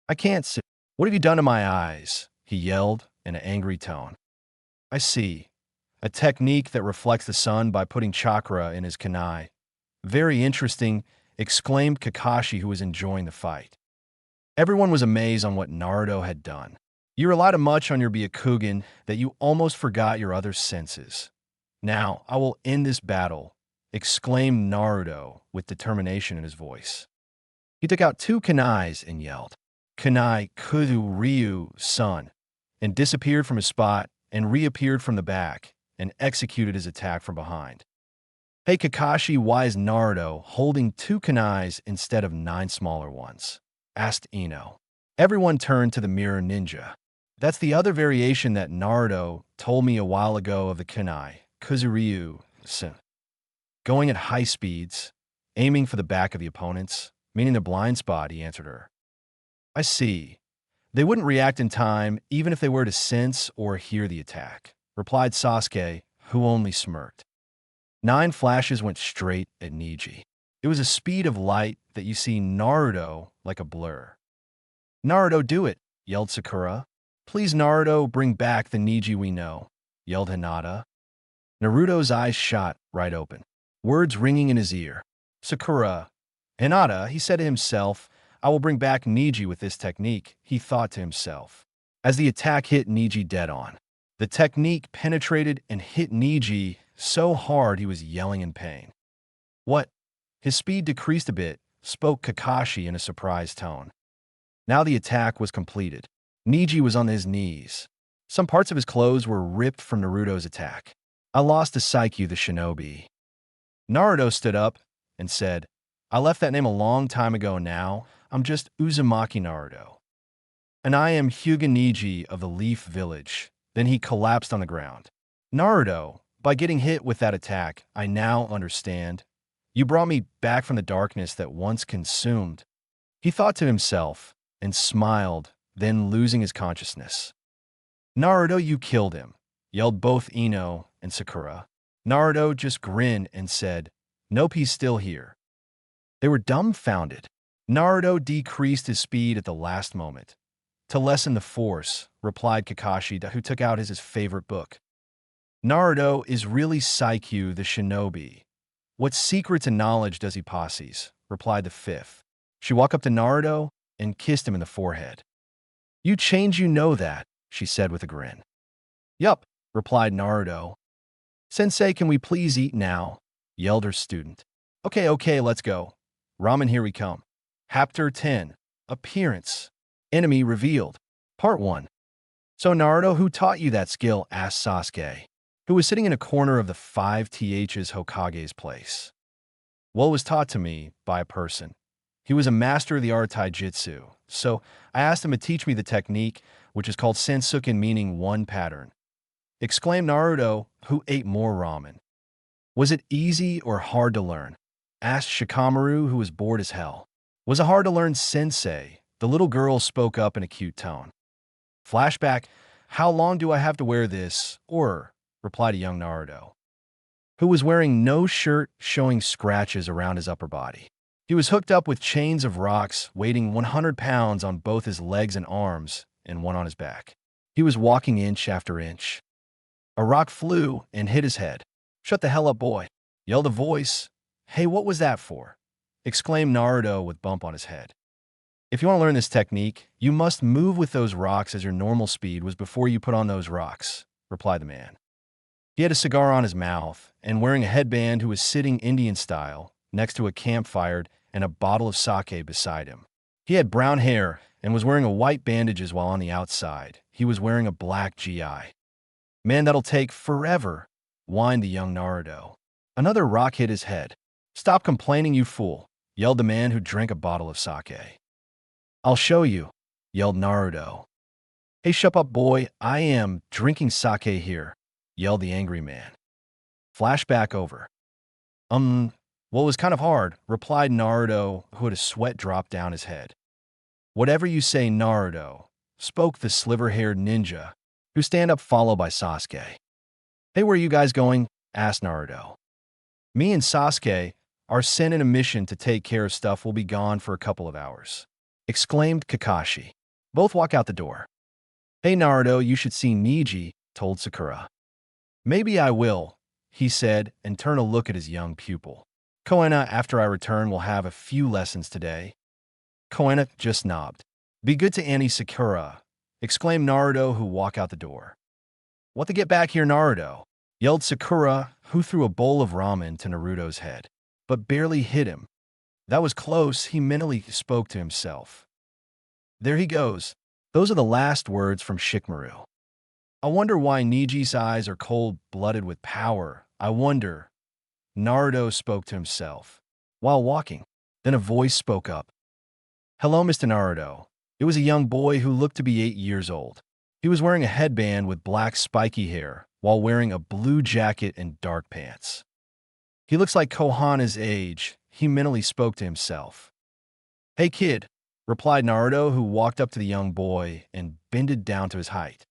I can't see. What have you done to my eyes? He yelled in an angry tone. I see. A technique that reflects the sun by putting chakra in his kunai. Very interesting, exclaimed Kakashi, who was enjoying the fight. Everyone was amazed on what Naruto had done. You relied much on your Byakugan that you almost forgot your other senses. Now, I will end this battle, exclaimed Naruto with determination in his voice. He took out 2 kunais and yelled, Kunai Kudu Ryu Sun, and disappeared from his spot and reappeared from the back and executed his attack from behind. Hey Kakashi, why is Naruto holding 2 kunais instead of 9 smaller ones? Asked Ino. Everyone turned to the mirror ninja. That's the other variation that Naruto told me a while ago of the kunai, Kuzuryu, going at high speeds, aiming for the back of the opponents, meaning the blind spot, he answered her. I see. They wouldn't react in time even if they were to sense or hear the attack, replied Sasuke, who only smirked. 9 flashes went straight at Neji. It was a speed of light that you see Naruto like a blur. Naruto, do it, yelled Sakura. Please, Naruto, bring back the Neji we know, yelled Hinata. Naruto's eyes shot right open, words ringing in his ear. Sakura. Hinata, he said to himself, I will bring back Neji with this technique, he thought to himself. As the attack hit Neji dead on, the technique penetrated and hit Neji so hard he was yelling in pain. What? His speed decreased a bit, spoke Kakashi in a surprised tone. Now the attack was completed. Neji was on his knees. Some parts of his clothes were ripped from Naruto's attack. I lost to Saikyu the shinobi. Naruto stood up and said, I left that name a long time ago now. I'm just Uzumaki Naruto. And I am Hyuga Neji of the Leaf Village. Then he collapsed on the ground. Naruto, by getting hit with that attack, I now understand. You brought me back from the darkness that once consumed. He thought to himself and smiled, then losing his consciousness. Naruto, you killed him, yelled both Ino and Sakura. Naruto just grinned and said, Nope, he's still here. They were dumbfounded. Naruto decreased his speed at the last moment. To lessen the force, replied Kakashi, who took out his favorite book. Naruto is really Saikyu the shinobi. What secrets and knowledge does he possess? Replied the fifth. She walked up to Naruto and kissed him in the forehead. You change, you know that, she said with a grin. Yup, replied Naruto. Sensei, can we please eat now? Yelled her student. Okay, let's go. Ramen, here we come. Chapter 10. Appearance. Enemy revealed. Part 1. So Naruto, who taught you that skill? Asked Sasuke, who was sitting in a corner of the 5th's Hokage's place. Well, it was taught to me by a person. He was a master of the art taijutsu, so I asked him to teach me the technique, which is called sensuken, meaning one pattern. Exclaimed Naruto, who ate more ramen. Was it easy or hard to learn? Asked Shikamaru, who was bored as hell. Was it hard to learn, sensei? The little girl spoke up in a cute tone. Flashback, how long do I have to wear this? Or, replied a young Naruto, who was wearing no shirt, showing scratches around his upper body. He was hooked up with chains of rocks, weighing 100 pounds on both his legs and arms, and one on his back. He was walking inch after inch. A rock flew and hit his head. Shut the hell up, boy, yelled a voice. Hey, what was that for? Exclaimed Naruto with bump on his head. If you want to learn this technique, you must move with those rocks as your normal speed was before you put on those rocks, replied the man. He had a cigar on his mouth and wearing a headband, who was sitting Indian style next to a campfire and a bottle of sake beside him. He had brown hair and was wearing a white bandages, while on the outside, he was wearing a black GI. Man, that'll take forever, whined the young Naruto. Another rock hit his head. Stop complaining, you fool, yelled the man who drank a bottle of sake. I'll show you, yelled Naruto. Hey, shut up, boy, I am drinking sake here, yelled the angry man. Flashback over. Well, it was kind of hard, replied Naruto, who had a sweat drop down his head. Whatever you say, Naruto, spoke the sliver-haired ninja, who stand up, followed by Sasuke. Hey, where are you guys going? Asked Naruto. Me and Sasuke are sent in a mission to take care of stuff. We'll be gone for a couple of hours, exclaimed Kakashi. Both walk out the door. Hey, Naruto, you should see Neji, told Sakura. Maybe I will, he said, and turned to look at his young pupil. Koena, after I return, will have a few lessons today. Koena just nodded. Be good to Annie, Sakura, exclaimed Naruto, who walked out the door. What to get back here, Naruto? Yelled Sakura, who threw a bowl of ramen to Naruto's head, but barely hit him. That was close, he mentally spoke to himself. There he goes. Those are the last words from Shikamaru. I wonder why Neji's eyes are cold-blooded with power. I wonder. Naruto spoke to himself while walking. Then a voice spoke up. Hello, Mr. Naruto. It was a young boy who looked to be 8 years old. He was wearing a headband with black spiky hair while wearing a blue jacket and dark pants. He looks like Kohana's age, he mentally spoke to himself. Hey kid, replied Naruto, who walked up to the young boy and bended down to his height.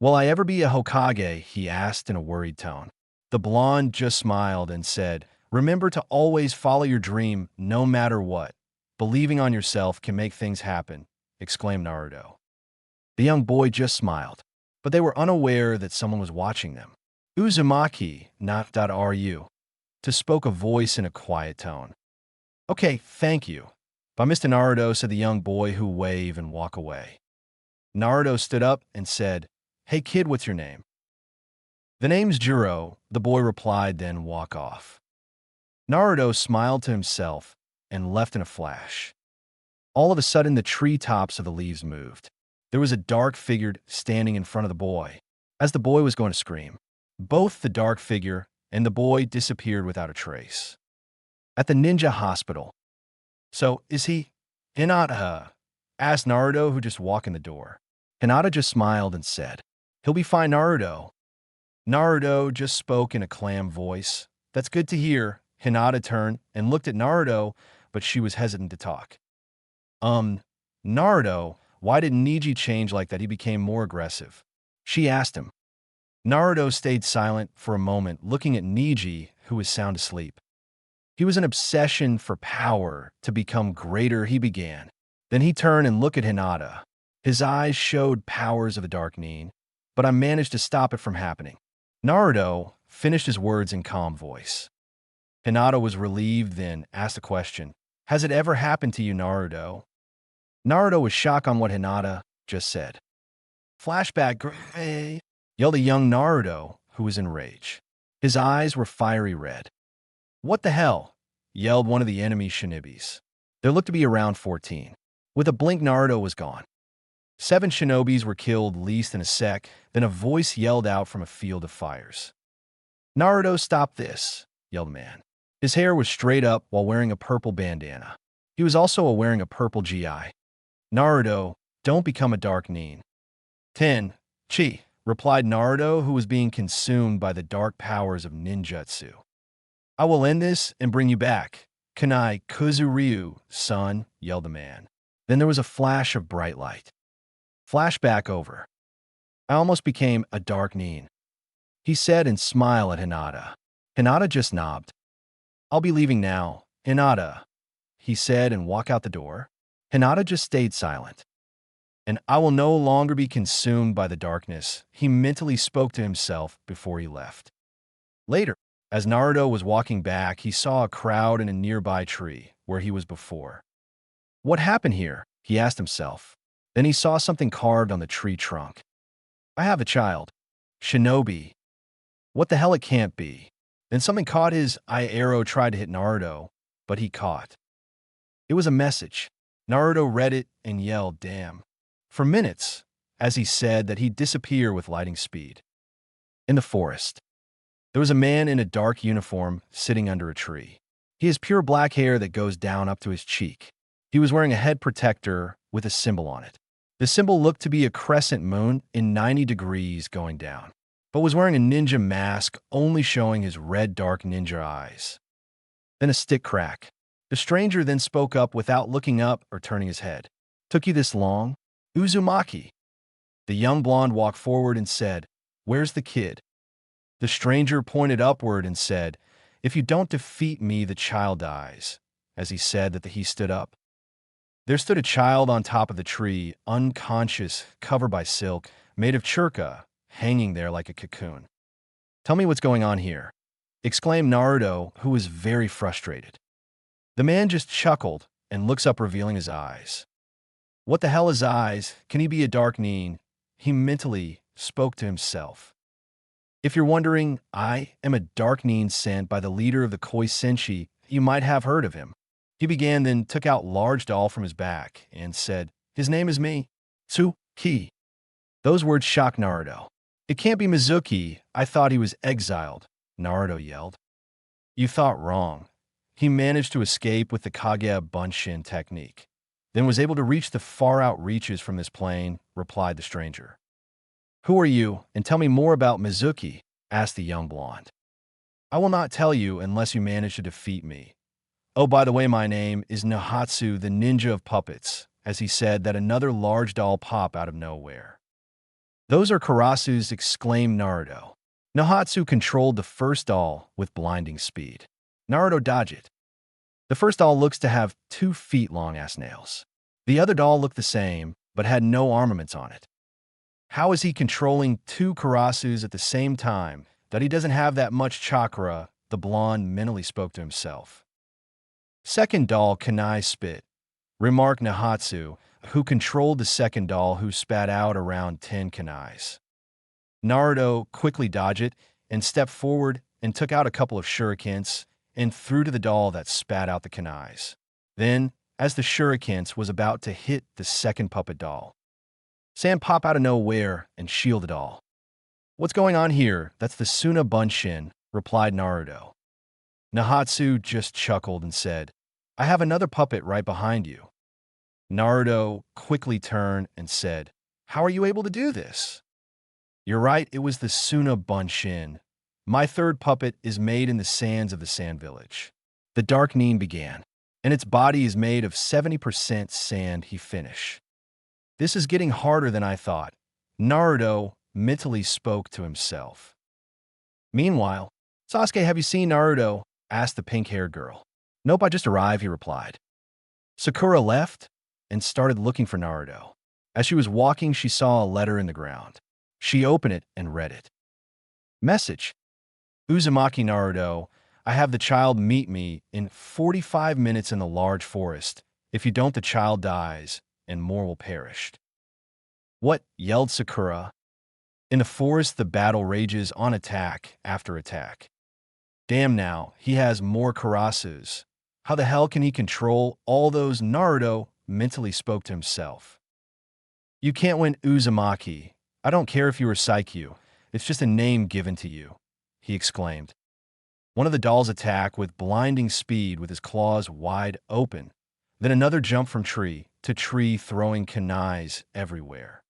Will I ever be a Hokage? He asked in a worried tone. The blonde just smiled and said, remember to always follow your dream no matter what. Believing on yourself can make things happen, exclaimed Naruto. The young boy just smiled, but they were unaware that someone was watching them. Uzumaki, not.ru. To spoke a voice in a quiet tone. Okay, thank you. By Mr. Naruto, said the young boy who waved and walked away. Naruto stood up and said, Hey kid, what's your name? The name's Juro, the boy replied, then walk off. Naruto smiled to himself and left in a flash. All of a sudden, the treetops of the leaves moved. There was a dark figure standing in front of the boy. As the boy was going to scream, both the dark figure and the boy disappeared without a trace. At the ninja hospital. So, is he Hinata? Asked Naruto, who just walked in the door. Hinata just smiled and said, He'll be fine, Naruto. Naruto just spoke in a clam voice. That's good to hear. Hinata turned and looked at Naruto, but she was hesitant to talk. Naruto, why did Niji change like that? He became more aggressive. She asked him. Naruto stayed silent for a moment, looking at Niji, who was sound asleep. He was an obsession for power, to become greater, he began. Then he turned and looked at Hinata. His eyes showed powers of the dark Nin, but I managed to stop it from happening. Naruto finished his words in calm voice. Hinata was relieved, then asked a question. Has it ever happened to you, Naruto? Naruto was shocked on what Hinata just said. Flashback, Gray, yelled a young Naruto, who was enraged. His eyes were fiery red. What the hell? Yelled one of the enemy shinobis. There looked to be around 14. With a blink, Naruto was gone. 7 shinobis were killed least in a sec, then a voice yelled out from a field of fires. Naruto, stop this, yelled a man. His hair was straight up while wearing a purple bandana. He was also wearing a purple GI. Naruto, don't become a dark Nin. 10. Chi, replied Naruto, who was being consumed by the dark powers of ninjutsu. I will end this and bring you back. Kanai Kuzuryu, son, yelled the man. Then there was a flash of bright light. Flashback over. I almost became a dark Nin, he said and smiled at Hinata. Hinata just nodded. I'll be leaving now, Hinata, he said and walked out the door. Hinata just stayed silent. And I will no longer be consumed by the darkness, he mentally spoke to himself before he left. Later, as Naruto was walking back, he saw a crowd in a nearby tree where he was before. What happened here? He asked himself. Then he saw something carved on the tree trunk. I have a child. Shinobi. What the hell, it can't be. Then something caught his eye. Arrow tried to hit Naruto, but he caught. It was a message. Naruto read it and yelled, damn. For minutes, as he said that he'd disappear with lightning speed. In the forest, there was a man in a dark uniform sitting under a tree. He has pure black hair that goes down up to his cheek. He was wearing a head protector with a symbol on it. The symbol looked to be a crescent moon in 90 degrees going down, but was wearing a ninja mask only showing his red dark ninja eyes. Then a stick crack. The stranger then spoke up without looking up or turning his head. Took you this long? Uzumaki. The young blonde walked forward and said, Where's the kid? The stranger pointed upward and said, If you don't defeat me, the child dies. As he said that, he stood up. There stood a child on top of the tree, unconscious, covered by silk, made of churka, hanging there like a cocoon. Tell me what's going on here, exclaimed Naruto, who was very frustrated. The man just chuckled and looks up, revealing his eyes. What the hell is eyes? Can he be a dark Nin? He mentally spoke to himself. If you're wondering, I am a dark Nin sent by the leader of the Koi Senshi. You might have heard of him. He began, then took out large doll from his back and said, His name is me, Tsuki. Those words shocked Naruto. It can't be Mizuki. I thought he was exiled, Naruto yelled. You thought wrong. He managed to escape with the Kage Bunshin technique. then was able to reach the far-out reaches from this plane, replied the stranger. Who are you, and tell me more about Mizuki? Asked the young blonde. I will not tell you unless you manage to defeat me. Oh, by the way, my name is Nahatsu, the ninja of puppets, as he said that another large doll pop out of nowhere. Those are Karasu's, exclaimed Naruto. Nahatsu controlled the first doll with blinding speed. Naruto dodged it. The first doll looks to have 2 feet long ass nails. The other doll looked the same, but had no armaments on it. How is he controlling 2 Karasus at the same time that he doesn't have that much chakra? The blonde mentally spoke to himself. Second doll Kanai spit, remarked Nahatsu, who controlled the second doll who spat out around 10 Kanais. Naruto quickly dodged it and stepped forward and took out a couple of shurikens and threw to the doll that spat out the Kanais. Then, as the shurikens was about to hit the second puppet doll, Sam popped out of nowhere and shielded the doll. What's going on here? That's the Suna Bunshin, replied Naruto. Nahatsu just chuckled and said, I have another puppet right behind you. Naruto quickly turned and said, How are you able to do this? You're right, it was the Suna Bunshin. My third puppet is made in the sands of the Sand Village. The Dark Nin began, and its body is made of 70% sand, he finished. This is getting harder than I thought. Naruto mentally spoke to himself. Meanwhile, Sasuke, have you seen Naruto? Asked the pink-haired girl. Nope, I just arrived, he replied. Sakura left and started looking for Naruto. As she was walking, she saw a letter in the ground. She opened it and read it. Message. Uzumaki Naruto, I have the child meet me in 45 minutes in the large forest. If you don't, the child dies, and more will perish. What? Yelled Sakura. In the forest, the battle rages on attack after attack. Damn now, he has more Karasus. How the hell can he control all those? Naruto mentally spoke to himself. You can't win Uzumaki. I don't care if you are Saikyu. It's just a name given to you, he exclaimed. One of the dolls attacked with blinding speed with his claws wide open. Then another jumped from tree to tree, throwing kunais everywhere.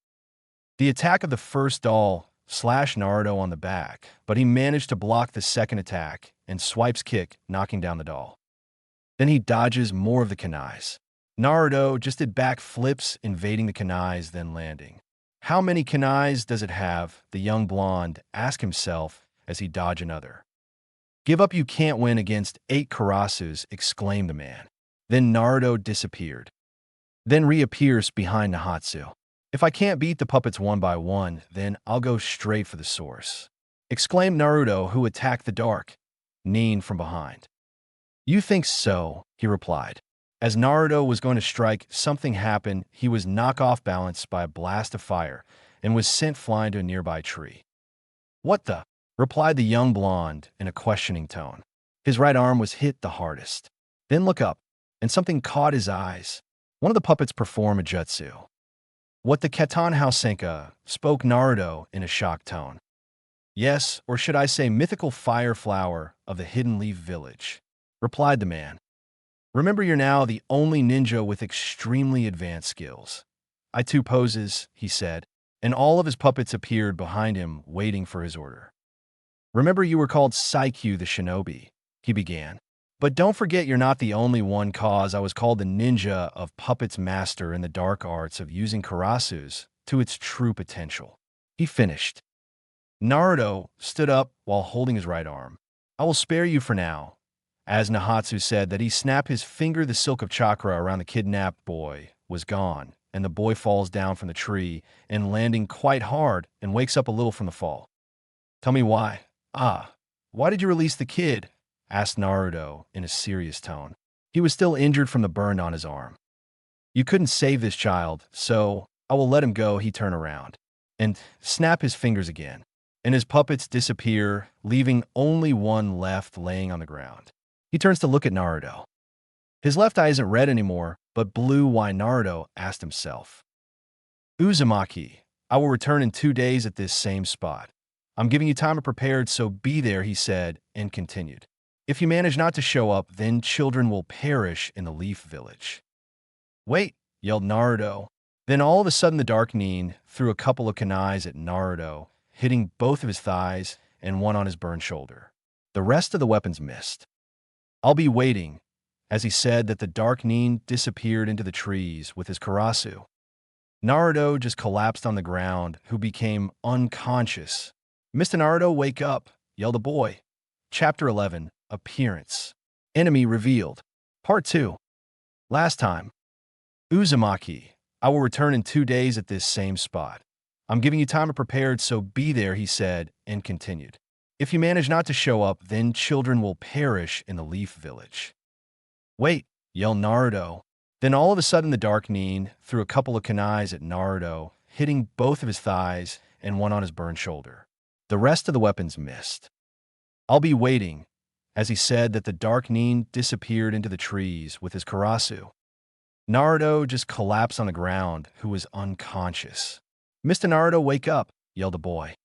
The attack of the first doll slashed Naruto on the back, but he managed to block the second attack and swipes kick, knocking down the doll. Then he dodges more of the kunais. Naruto just did back flips, invading the kunais, then landing. How many kunais does it have? The young blonde asked himself as he dodged another. Give up, you can't win against 8 Karasus, exclaimed the man. Then Naruto disappeared. Then reappears behind Nahatsu. If I can't beat the puppets one by one, then I'll go straight for the source, exclaimed Naruto, who attacked the Dark Nin from behind. You think so, he replied. As Naruto was going to strike, something happened. He was knocked off balance by a blast of fire and was sent flying to a nearby tree. What the? Replied the young blonde in a questioning tone. His right arm was hit the hardest. Then look up, and something caught his eyes. One of the puppets performed a jutsu. What the Keton Hausenka? Spoke Naruto in a shocked tone. Yes, or should I say mythical fire flower of the Hidden Leaf Village, replied the man. Remember, you're now the only ninja with extremely advanced skills. I too poses, he said, and all of his puppets appeared behind him, waiting for his order. Remember, you were called Saikyu the Shinobi, he began. But don't forget you're not the only one, cause I was called the ninja of puppets master in the dark arts of using Karasus to its true potential. He finished. Naruto stood up while holding his right arm. I will spare you for now. As Nahatsu said that he snapped his finger, the silk of chakra around the kidnapped boy was gone, and the boy falls down from the tree and landing quite hard and wakes up a little from the fall. Tell me why. Why did you release the kid? Asked Naruto in a serious tone. He was still injured from the burn on his arm. You couldn't save this child, so I will let him go. He turned around and snapped his fingers again, and his puppets disappear, leaving only one left laying on the ground. He turns to look at Naruto. His left eye isn't red anymore, but blue. Why? Naruto asked himself. Uzumaki, I will return in 2 days at this same spot. I'm giving you time to prepare, so be there, he said, and continued. If you manage not to show up, then children will perish in the Leaf Village. Wait, yelled Naruto. Then all of a sudden the Dark Nin threw a couple of kunais at Naruto, hitting both of his thighs and one on his burned shoulder. The rest of the weapons missed. "I'll be waiting," as he said that the Dark Nin disappeared into the trees with his karasu. Naruto just collapsed on the ground, who became unconscious. "Mr. Naruto, wake up," yelled a boy. Chapter 11, Appearance. Enemy revealed. Part 2. Last time. Uzumaki, I will return in 2 days at this same spot. I'm giving you time to prepare, so be there, he said, and continued. If you manage not to show up, then children will perish in the Leaf Village. Wait, yelled Naruto. Then all of a sudden the Dark Nin threw a couple of kunais at Naruto, hitting both of his thighs and one on his burned shoulder. The rest of the weapons missed. "I'll be waiting," as he said that the Dark Nin disappeared into the trees with his karasu. Naruto just collapsed on the ground, who was unconscious. "Mr. Naruto, wake up," yelled a boy.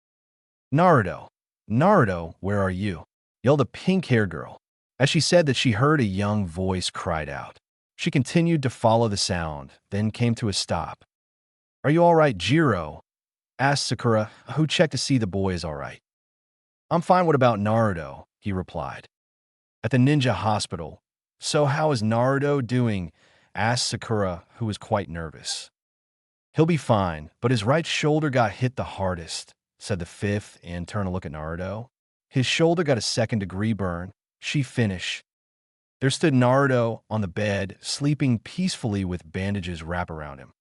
"Naruto, Naruto, where are you?" yelled a pink-haired girl. As she said that, she heard a young voice cried out. She continued to follow the sound, then came to a stop. "Are you all right, Jiro?" asked Sakura, who checked to see the boy is all right. "I'm fine, what about Naruto?" he replied. "At the ninja hospital. So how is Naruto doing?" asked Sakura, who was quite nervous. "He'll be fine, but his right shoulder got hit the hardest," said the fifth and turned to look at Naruto. "His shoulder got a second-degree burn." She finished. There stood Naruto on the bed, sleeping peacefully with bandages wrapped around him.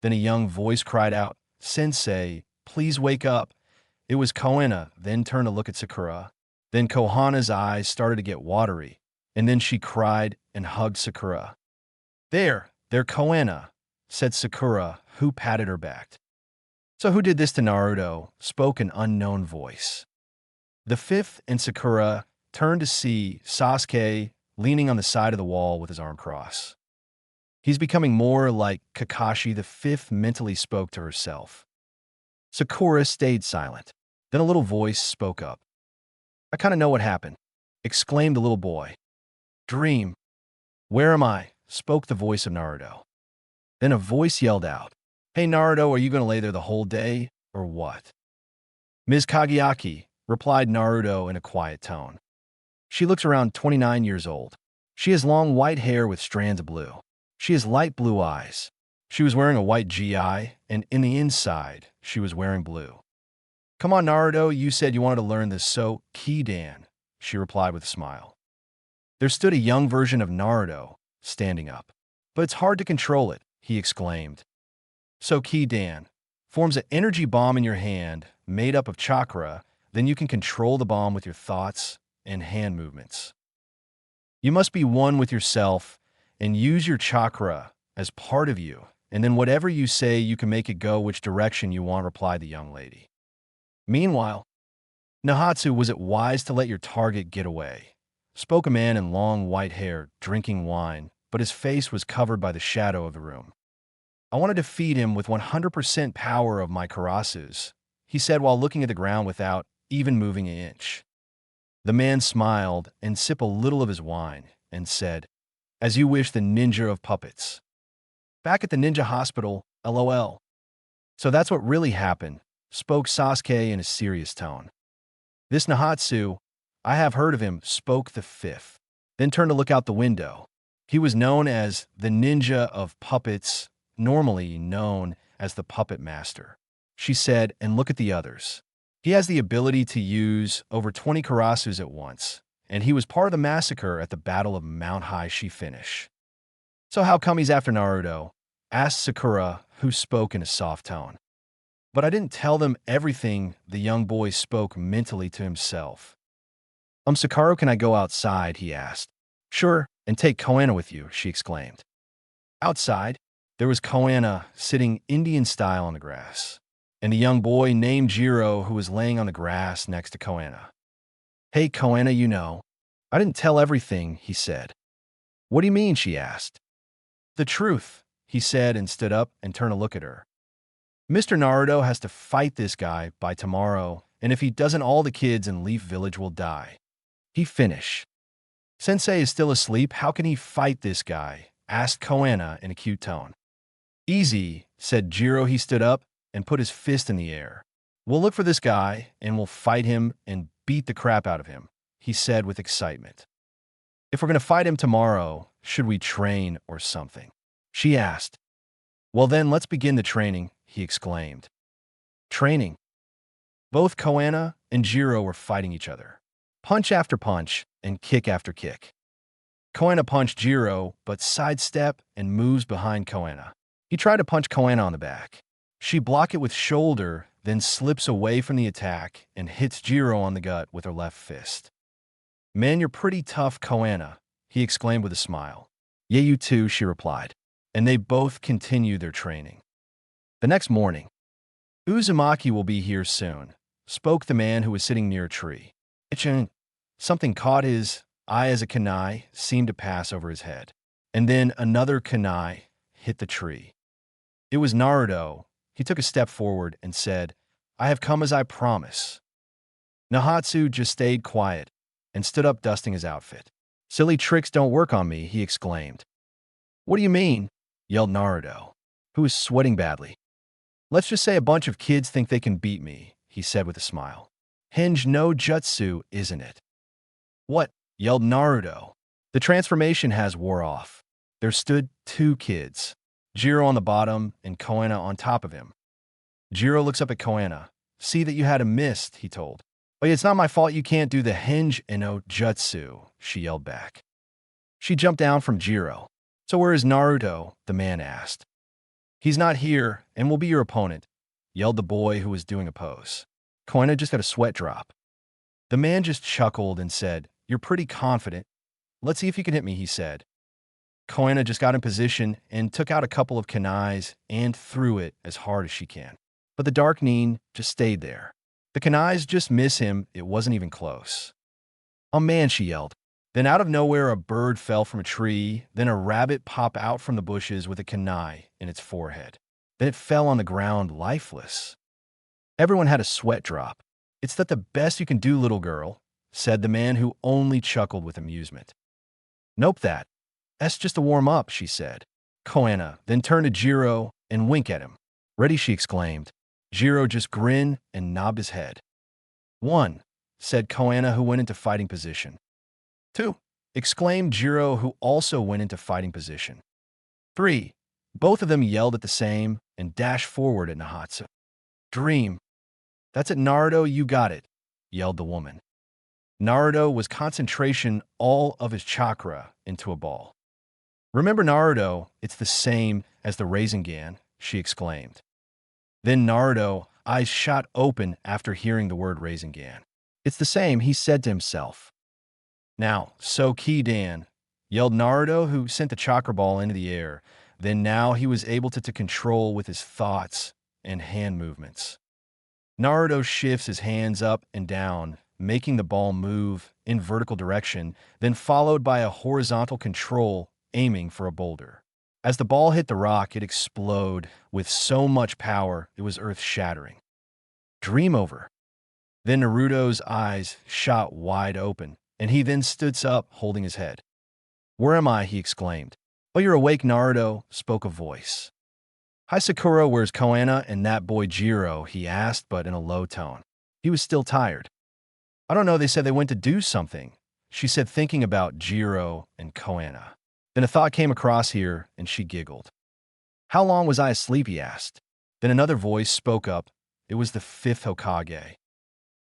Then a young voice cried out, "Sensei, please wake up." It was Koena, then turned to look at Sakura. Then Kohana's eyes started to get watery, and then she cried and hugged Sakura. There, Koena," said Sakura, who patted her back. "So who did this to Naruto?" spoke an unknown voice. The fifth and Sakura turned to see Sasuke leaning on the side of the wall with his arm crossed. "He's becoming more like Kakashi," the fifth mentally spoke to herself. Sakura stayed silent. Then a little voice spoke up. "I kind of know what happened," exclaimed the little boy. "Dream. Where am I?" spoke the voice of Naruto. Then a voice yelled out, "Hey Naruto, are you going to lay there the whole day, or what?" "Ms. Kageaki," replied Naruto in a quiet tone. She looks around 29 years old. She has long white hair with strands of blue. She has light blue eyes. She was wearing a white GI, and in the inside, she was wearing blue. "Come on, Naruto, you said you wanted to learn this, so Kidan," she replied with a smile. There stood a young version of Naruto, standing up. "But it's hard to control it," he exclaimed. "So Kidan forms an energy bomb in your hand, made up of chakra, then you can control the bomb with your thoughts and hand movements. You must be one with yourself and use your chakra as part of you, and then whatever you say, you can make it go which direction you want," replied the young lady. "Meanwhile, Nahatsu, was it wise to let your target get away?" spoke a man in long white hair, drinking wine, but his face was covered by the shadow of the room. "I want to defeat him with 100% power of my karasus," he said while looking at the ground without even moving an inch. The man smiled and sipped a little of his wine and said, "As you wish, the ninja of puppets." "Back at the ninja hospital, LOL. So that's what really happened," spoke Sasuke in a serious tone. "This Nahatsu, I have heard of him," spoke the fifth, then turned to look out the window. He was known as the ninja of puppets, normally known as the puppet master. She said, and look at the others. He has the ability to use over 20 karasus at once, and he was part of the massacre at the Battle of Mount High. She finished. "So how come he's after Naruto?" asked Sakura, who spoke in a soft tone. "But I didn't tell them everything," the young boy spoke mentally to himself. Sakaru, can I go outside?" he asked. "Sure, and take Koena with you," she exclaimed. Outside, there was Koena sitting Indian style on the grass, and a young boy named Jiro who was laying on the grass next to Koena. "Hey, Koena, I didn't tell everything," he said. "What do you mean?" she asked. "The truth," he said and stood up and turned to look at her. "Mr. Naruto has to fight this guy by tomorrow, and if he doesn't, all the kids in Leaf Village will die." He finished. "Sensei is still asleep. How can he fight this guy?" asked Koena in a cute tone. Easy, said Jiro. He stood up and put his fist in the air. We'll look for this guy, and we'll fight him and beat the crap out of him, he said with excitement. If we're going to fight him tomorrow, should we train or something? She asked. Well then, let's begin the training, he exclaimed. Training? Both Koana and Jiro were fighting each other. Punch after punch and kick after kick. Koana punched Jiro, but sidestep and moves behind Koana. He tried to punch Koana on the back. She blocked it with shoulder, then slips away from the attack and hits Jiro on the gut with her left fist. Man, you're pretty tough, Koana, he exclaimed with a smile. Yeah, you too, she replied. And they both continued their training. The next morning, Uzumaki will be here soon, spoke the man who was sitting near a tree. Something caught his eye as a kunai seemed to pass over his head. And then another kunai hit the tree. It was Naruto. He took a step forward and said, I have come as I promise. Nahatsu just stayed quiet and stood up dusting his outfit. Silly tricks don't work on me, he exclaimed. What do you mean? Yelled Naruto, who was sweating badly. Let's just say a bunch of kids think they can beat me, he said with a smile. Hinge no jutsu, isn't it? What? Yelled Naruto. The transformation has wore off. There stood two kids, Jiro on the bottom and Koana on top of him. Jiro looks up at Koana. See that you had a mist, he told. But it's not my fault you can't do the Hinge no jutsu, she yelled back. She jumped down from Jiro. So where is Naruto? The man asked. He's not here and will be your opponent, yelled the boy who was doing a pose. Koana just got a sweat drop. The man just chuckled and said, You're pretty confident. Let's see if you can hit me, he said. Koana just got in position and took out a couple of kunais and threw it as hard as she can. But the dark nin just stayed there. The kunais just miss him, it wasn't even close. Oh man, she yelled. Then out of nowhere a bird fell from a tree, then a rabbit popped out from the bushes with a kunai in its forehead. Then it fell on the ground lifeless. Everyone had a sweat drop. It's that the best you can do, little girl, said the man who only chuckled with amusement. Nope, that's just a warm-up, she said. Koana then turned to Jiro and winked at him. Ready, she exclaimed. Jiro just grinned and nodded his head. 1, said Koana, who went into fighting position. 2, exclaimed Jiro, who also went into fighting position. 3, both of them yelled at the same and dashed forward at Nahatsu. Dream. That's it, Naruto, you got it, yelled the woman. Naruto was concentration all of his chakra into a ball. Remember Naruto, it's the same as the Rasengan, she exclaimed. Then Naruto, eyes shot open after hearing the word Rasengan. It's the same, he said to himself. Now, so Kidan, yelled Naruto, who sent the chakra ball into the air. Then now he was able to control with his thoughts and hand movements. Naruto shifts his hands up and down, making the ball move in vertical direction, then followed by a horizontal control aiming for a boulder. As the ball hit the rock, it exploded with so much power it was earth-shattering. Dream over. Then Naruto's eyes shot wide open, and he then stood up holding his head. Where am I? He exclaimed. Oh, you're awake, Naruto, spoke a voice. Hi, Sakura, where's Koana and that boy Jiro? He asked, but in a low tone. He was still tired. I don't know, they said they went to do something, she said, thinking about Jiro and Koana. Then a thought came across here, and she giggled. How long was I asleep? He asked. Then another voice spoke up. It was the 5th Hokage.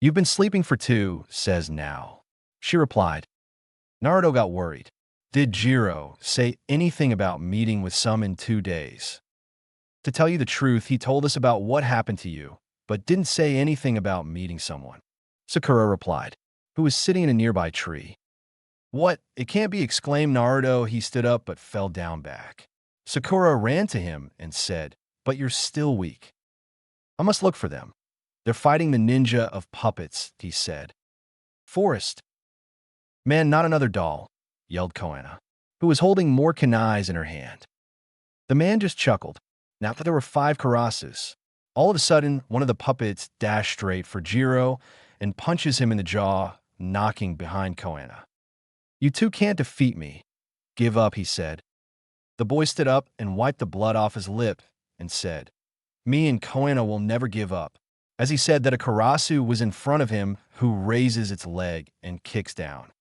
You've been sleeping for 2, says now. She replied. Naruto got worried. Did Jiro say anything about meeting with some in 2 days? To tell you the truth, he told us about what happened to you, but didn't say anything about meeting someone. Sakura replied, who was sitting in a nearby tree. What? It can't be, exclaimed Naruto. He stood up but fell down back. Sakura ran to him and said, But you're still weak. I must look for them. They're fighting the ninja of puppets, he said. Forest. Man, not another doll, yelled Koana, who was holding more kunais in her hand. The man just chuckled. Now that there were 5 Karasus, all of a sudden, one of the puppets dashed straight for Jiro and punches him in the jaw, knocking behind Koana. You two can't defeat me. Give up, he said. The boy stood up and wiped the blood off his lip and said, "Me and Koena will never give up." As he said that, a Karasu was in front of him who raises its leg and kicks down.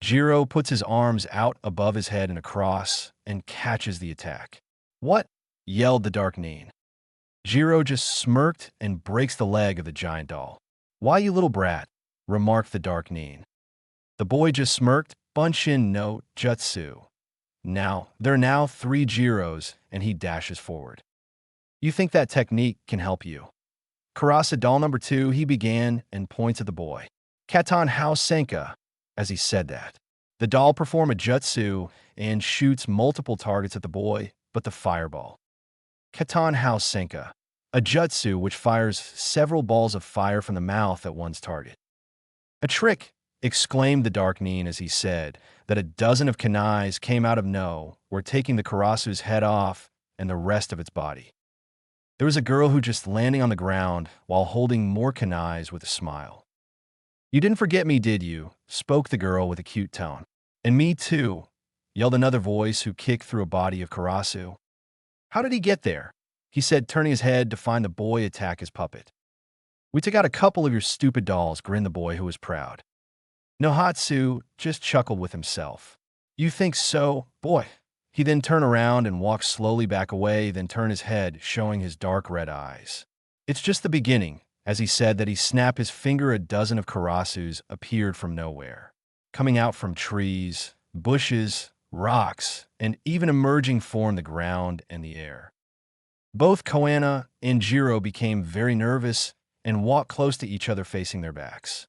Jiro puts his arms out above his head in a cross and catches the attack. "What?" yelled the Dark Nin. Jiro just smirked and breaks the leg of the giant doll. "Why, you little brat?" remarked the Dark Nin. The boy just smirked. "Bunshin no jutsu." There are now 3 Jiros, and he dashes forward. "You think that technique can help you?" "Karasa doll number 2, he began and points at the boy. "Katan Hao Senka." As he said that, the doll performs a jutsu and shoots multiple targets at the boy, but the fireball. Katan Hao Senka, a jutsu which fires several balls of fire from the mouth at one's target. "A trick!" exclaimed the Dark Nin as he said that a dozen of kunais came out of nowhere, taking the Karasu's head off and the rest of its body. There was a girl who just landing on the ground while holding more kunais with a smile. "You didn't forget me, did you?" spoke the girl with a cute tone. "And me too," yelled another voice who kicked through a body of Karasu. "How did he get there?" he said, turning his head to find the boy attack his puppet. "We took out a couple of your stupid dolls," grinned the boy who was proud. Nohatsu just chuckled with himself. "You think so, boy?" He then turned around and walked slowly back away, then turned his head, showing his dark red eyes. "It's just the beginning," as he said that, he snapped his finger. A dozen of Karasus appeared from nowhere, coming out from trees, bushes, rocks, and even emerging from the ground and the air. Both Koena and Jiro became very nervous and walked close to each other facing their backs.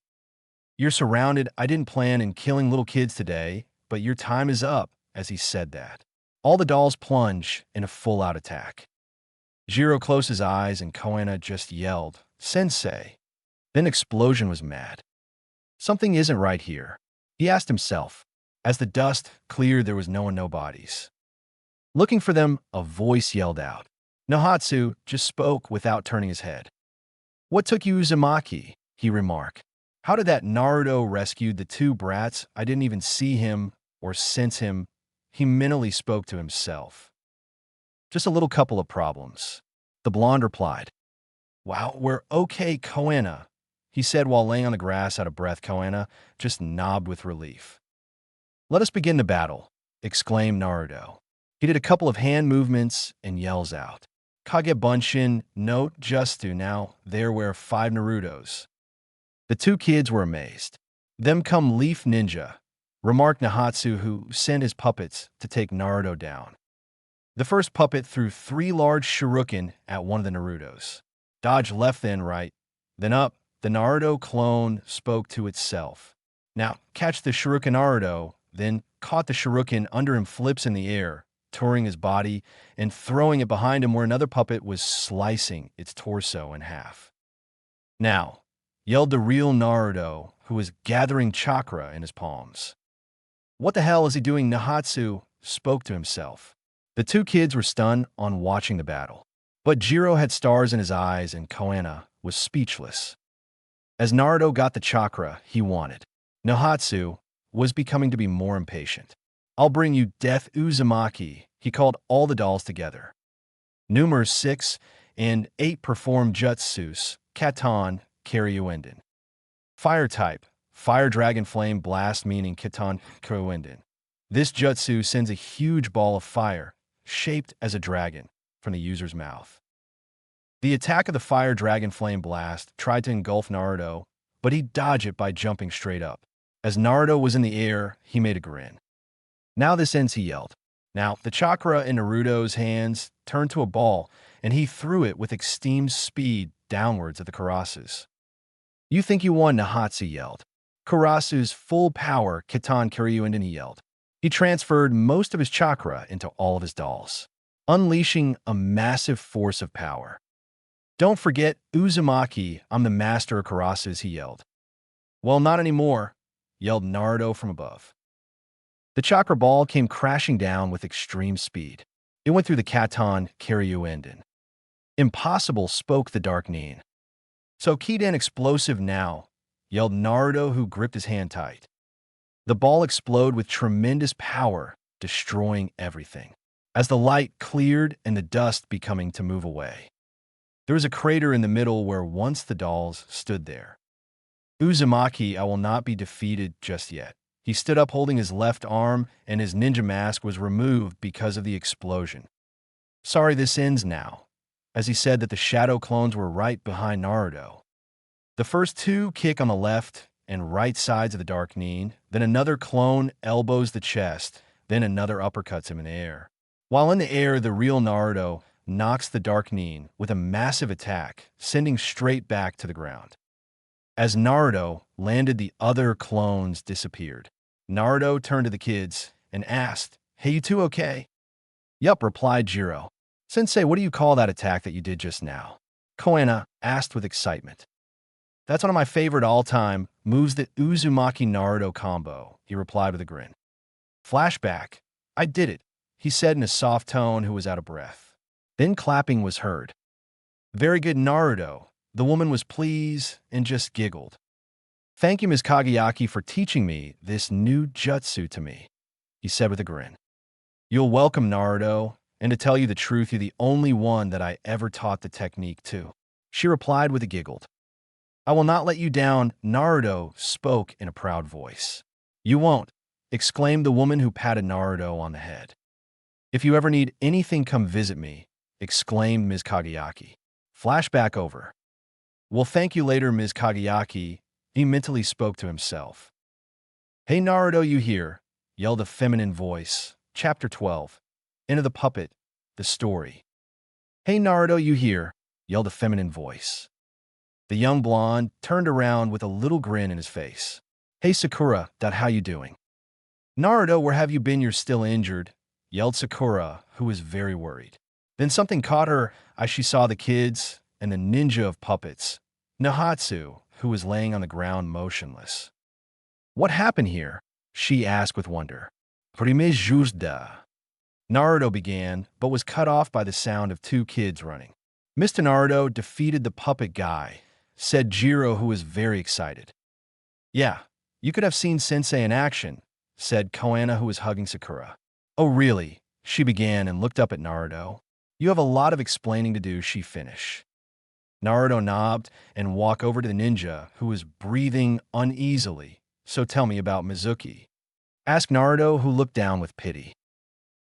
"You're surrounded. I didn't plan on killing little kids today, but your time is up," as he said that. All the dolls plunge in a full-out attack. Jiro closed his eyes and Koena just yelled, "Sensei." Then explosion was mad. Something isn't right here, he asked himself. As the dust cleared, there was no bodies. Looking for them, a voice yelled out. Nohatsu just spoke without turning his head. "What took you Uzumaki?" he remarked. "How did that Naruto rescued the 2 brats? I didn't even see him or sense him." He mentally spoke to himself. "Just a little couple of problems," the blonde replied. "Wow, we're okay, Koena," he said while laying on the grass out of breath. Koena just nodded with relief. "Let us begin the battle," exclaimed Naruto. He did a couple of hand movements and yells out, "Kage Bunshin no Jutsu." Now there were 5 Narutos. The 2 kids were amazed. "Them come Leaf Ninja," remarked Nahatsu, who sent his puppets to take Naruto down. The first puppet threw 3 large shuriken at one of the Narutos. Dodge left, then right, then up. The Naruto clone spoke to itself. "Now catch the shuriken." Naruto then caught the shuriken under him, flips in the air, touring his body and throwing it behind him where another puppet was slicing its torso in half. "Now," yelled the real Naruto, who was gathering chakra in his palms. "What the hell is he doing?" Nahatsu spoke to himself. The 2 kids were stunned on watching the battle. But Jiro had stars in his eyes and Koena was speechless. As Naruto got the chakra he wanted, Nahatsu was becoming to be more impatient. "I'll bring you death, Uzumaki." He called all the dolls together. Numbers 6 and 8 performed jutsus, Katan Karyuenden. Fire type, Fire Dragon Flame Blast, meaning Katan Karyuenden. This jutsu sends a huge ball of fire, shaped as a dragon, from the user's mouth. The attack of the Fire Dragon Flame Blast tried to engulf Naruto, but he dodged it by jumping straight up. As Naruto was in the air, he made a grin. "Now this ends," he yelled. Now the chakra in Naruto's hands turned to a ball, and he threw it with extreme speed downwards at the Karasus. "You think you won?" Nahatsu yelled. "Karasu's full power, Katan Karyuenden," he yelled. He transferred most of his chakra into all of his dolls, unleashing a massive force of power. "Don't forget, Uzumaki, I'm the master of Karasus," he yelled. "Well, not anymore," yelled Naruto from above. The chakra ball came crashing down with extreme speed. It went through the Katan Karyuenden. "Impossible," spoke the Dark Nin. "So Kiden explosive now," yelled Naruto, who gripped his hand tight. The ball exploded with tremendous power, destroying everything. as the light cleared and the dust becoming to move away. There was a crater in the middle where once the dolls stood there. Uzumaki, I will not be defeated just yet. He stood up holding his left arm, and his ninja mask was removed because of the explosion. Sorry, this ends now, as he said that the shadow clones were right behind Naruto. The first two kick on the left and right sides of the Dark Nin, then another clone elbows the chest, then another uppercuts him in the air. While in the air, the real Naruto knocks the Dark Nin with a massive attack, sending straight back to the ground. As Naruto landed, the other clones disappeared. Naruto turned to the kids and asked, "Hey, you two okay?" "Yup," replied Jiro. "Sensei, what do you call that attack that you did just now?" Koana asked with excitement. "That's one of my favorite all-time moves, the Uzumaki Naruto combo," he replied with a grin. Flashback. "I did it," he said in a soft tone, who was out of breath. Then clapping was heard. "Very good, Naruto." The woman was pleased and just giggled. "Thank you, Ms. Kageyaki, for teaching me this new jutsu to me," he said with a grin. "You're welcome, Naruto, and to tell you the truth, you're the only one that I ever taught the technique to," she replied with a giggle. "I will not let you down," Naruto spoke in a proud voice. "You won't," exclaimed the woman, who patted Naruto on the head. "If you ever need anything, come visit me," exclaimed Ms. Kageyaki. Flashback over. "Well, thank you later, Ms. Kageyaki," he mentally spoke to himself. "Hey, Naruto, you here?" yelled a feminine voice. Chapter 12. Into the Puppet, the story. "Hey, Naruto, you here?" yelled a feminine voice. The young blonde turned around with a little grin in his face. "Hey, Sakura, how you doing?" "Naruto, where have you been? You're still injured," yelled Sakura, who was very worried. Then something caught her as she saw the kids and the ninja of puppets, Nahatsu, who was laying on the ground motionless. "What happened here?" she asked with wonder. "Prime Juzda," Naruto began, but was cut off by the sound of two kids running. "Mr. Naruto defeated the puppet guy," said Jiro, who was very excited. "Yeah, you could have seen Sensei in action," said Koana, who was hugging Sakura. "Oh, really?" she began and looked up at Naruto. "You have a lot of explaining to do," she finished. Naruto nodded and walked over to the ninja, who was breathing uneasily. "So tell me about Mizuki," asked Naruto, who looked down with pity.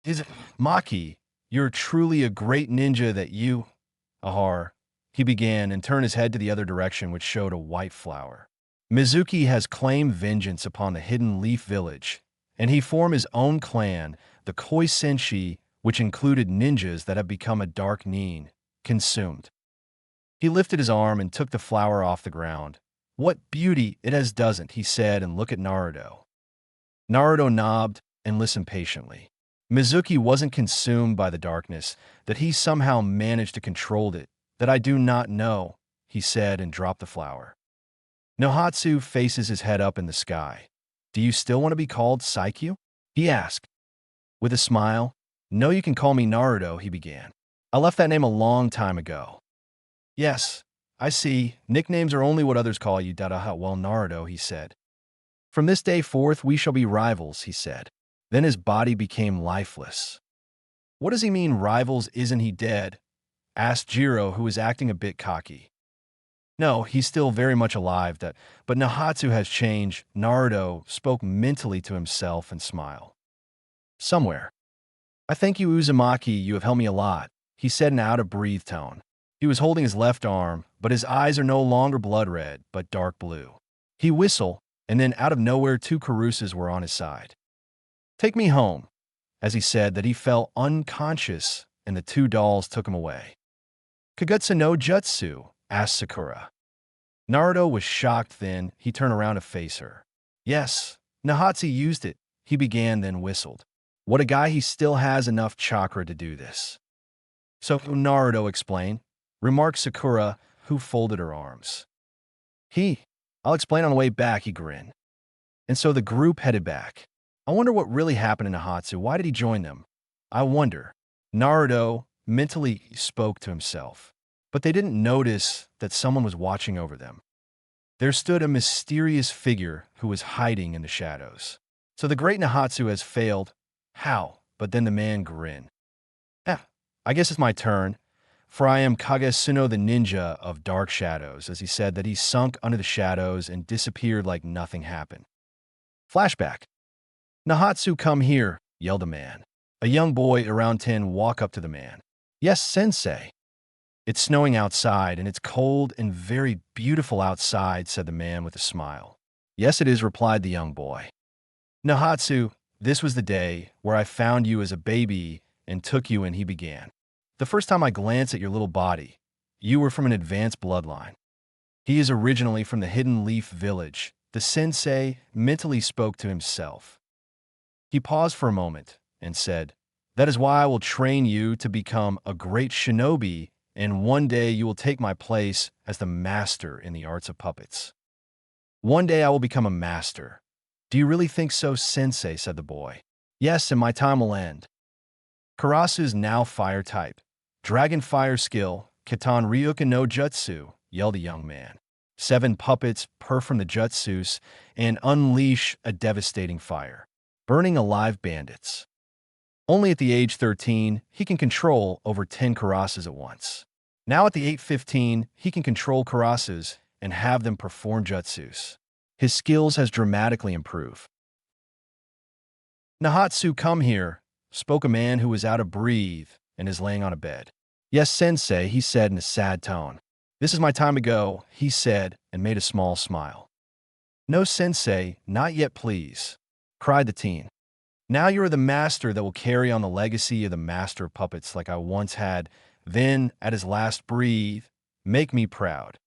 "Is it Maki? You're truly a great ninja that you—" "Ahar," he began and turned his head to the other direction, which showed a white flower. "Mizuki has claimed vengeance upon the Hidden Leaf Village, and he formed his own clan, the Koi Senshi, which included ninjas that have become a Dark Nin, consumed." He lifted his arm and took the flower off the ground. "What beauty it has, doesn't?" he said, and looked at Naruto. Naruto nodded and listened patiently. "Mizuki wasn't consumed by the darkness, that he somehow managed to control it, that I do not know," he said, and dropped the flower. Nahatsu faces his head up in the sky. "Do you still want to be called Saikyu?" he asked. With a smile, "No, you can call me Naruto," he began. "I left that name a long time ago." "Yes, I see. Nicknames are only what others call you, well, Naruto," he said. "From this day forth, we shall be rivals," he said. Then his body became lifeless. "What does he mean, rivals? Isn't he dead?" asked Jiro, who was acting a bit cocky. "No, he's still very much alive, but Nahatsu has changed." Naruto spoke mentally to himself and smiled. "Somewhere. I thank you, Uzumaki, you have helped me a lot," he said in an out-of-breath tone. He was holding his left arm, but his eyes are no longer blood red, but dark blue. He whistled, and then out of nowhere, two Karusas were on his side. "Take me home," as he said that he fell unconscious, and the two dolls took him away. "Kagutsu no Jutsu?" asked Sakura. Naruto was shocked, then he turned around to face her. "Yes, Nahatsu used it," he began, then whistled. "What a guy, he still has enough chakra to do this." "So Naruto explained," remarked Sakura, who folded her arms. "I'll explain on the way back," he grinned. And so the group headed back. "I wonder what really happened to Nahatsu. Why did he join them? I wonder." Naruto mentally spoke to himself. But they didn't notice that someone was watching over them. There stood a mysterious figure who was hiding in the shadows. "So the great Nahatsu has failed. How?" But then the man grinned. I guess it's my turn, for I am Kagesuno the ninja of dark shadows, as he said that he sunk under the shadows and disappeared like nothing happened. Flashback. Nahatsu, come here, yelled a man. A young boy around 10 walked up to the man. Yes, sensei. It's snowing outside, and it's cold and very beautiful outside, said the man with a smile. Yes, it is, replied the young boy. Nahatsu, this was the day where I found you as a baby and took you, and he began. The first time I glanced at your little body, you were from an advanced bloodline. He is originally from the Hidden Leaf Village. The sensei mentally spoke to himself. He paused for a moment and said, that is why I will train you to become a great shinobi, and one day you will take my place as the master in the arts of puppets. One day I will become a master. Do you really think so, sensei, said the boy. Yes, and my time will end. Karasu's now fire type. Dragon fire skill, Katan Ryuka no Jutsu, yelled a young man. 7 puppets purr from the jutsus and unleash a devastating fire, burning alive bandits. Only at the age 13, he can control over 10 Karasus at once. Now at the age 15, he can control Karasus and have them perform jutsus. His skills has dramatically improved. Nahatsu, come here, spoke a man who was out of breath and is laying on a bed. Yes, sensei, he said in a sad tone. This is my time to go, he said, and made a small smile. No, sensei, not yet, please, cried the teen. Now you are the master that will carry on the legacy of the master of puppets like I once had. Then, at his last breath, make me proud.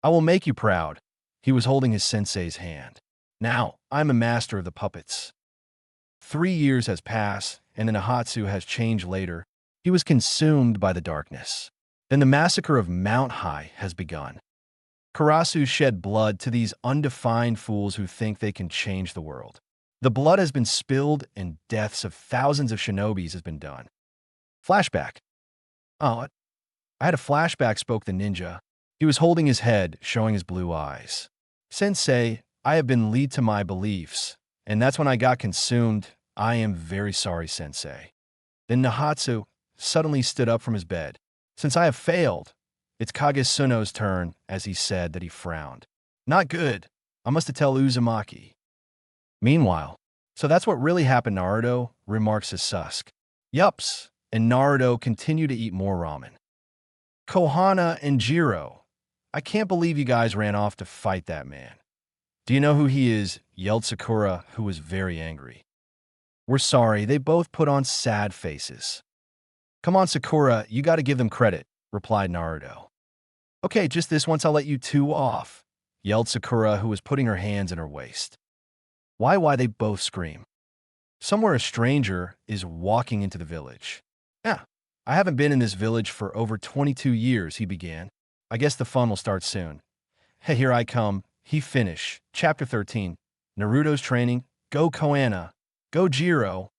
I will make you proud. He was holding his sensei's hand. Now, I'm a master of the puppets. 3 years has passed, and the Nahatsu has changed later. He was consumed by the darkness. Then the massacre of Mount High has begun. Karasu shed blood to these undefined fools who think they can change the world. The blood has been spilled and deaths of thousands of shinobis has been done. Flashback. Oh, I had a flashback, spoke the ninja. He was holding his head, showing his blue eyes. Sensei, I have been led to my beliefs, and that's when I got consumed. I am very sorry, sensei. Then Nahatsu suddenly stood up from his bed. Since I have failed, it's Kagesuno's turn, as he said that he frowned. Not good. I must tell Uzumaki. Meanwhile, so that's what really happened, Naruto, remarks Sasuke. Yups, and Naruto continued to eat more ramen. Kohana and Jiro, I can't believe you guys ran off to fight that man. Do you know who he is? Yelled Sakura, who was very angry. We're sorry, they both put on sad faces. Come on, Sakura, you gotta give them credit, replied Naruto. Okay, just this once I'll let you two off, yelled Sakura, who was putting her hands in her waist. Why they both scream. Somewhere a stranger is walking into the village. Yeah, I haven't been in this village for over 22 years, he began. I guess the fun will start soon. Hey, here I come, he finished. Chapter 13. Naruto's training. Go Koana. Go Jiro.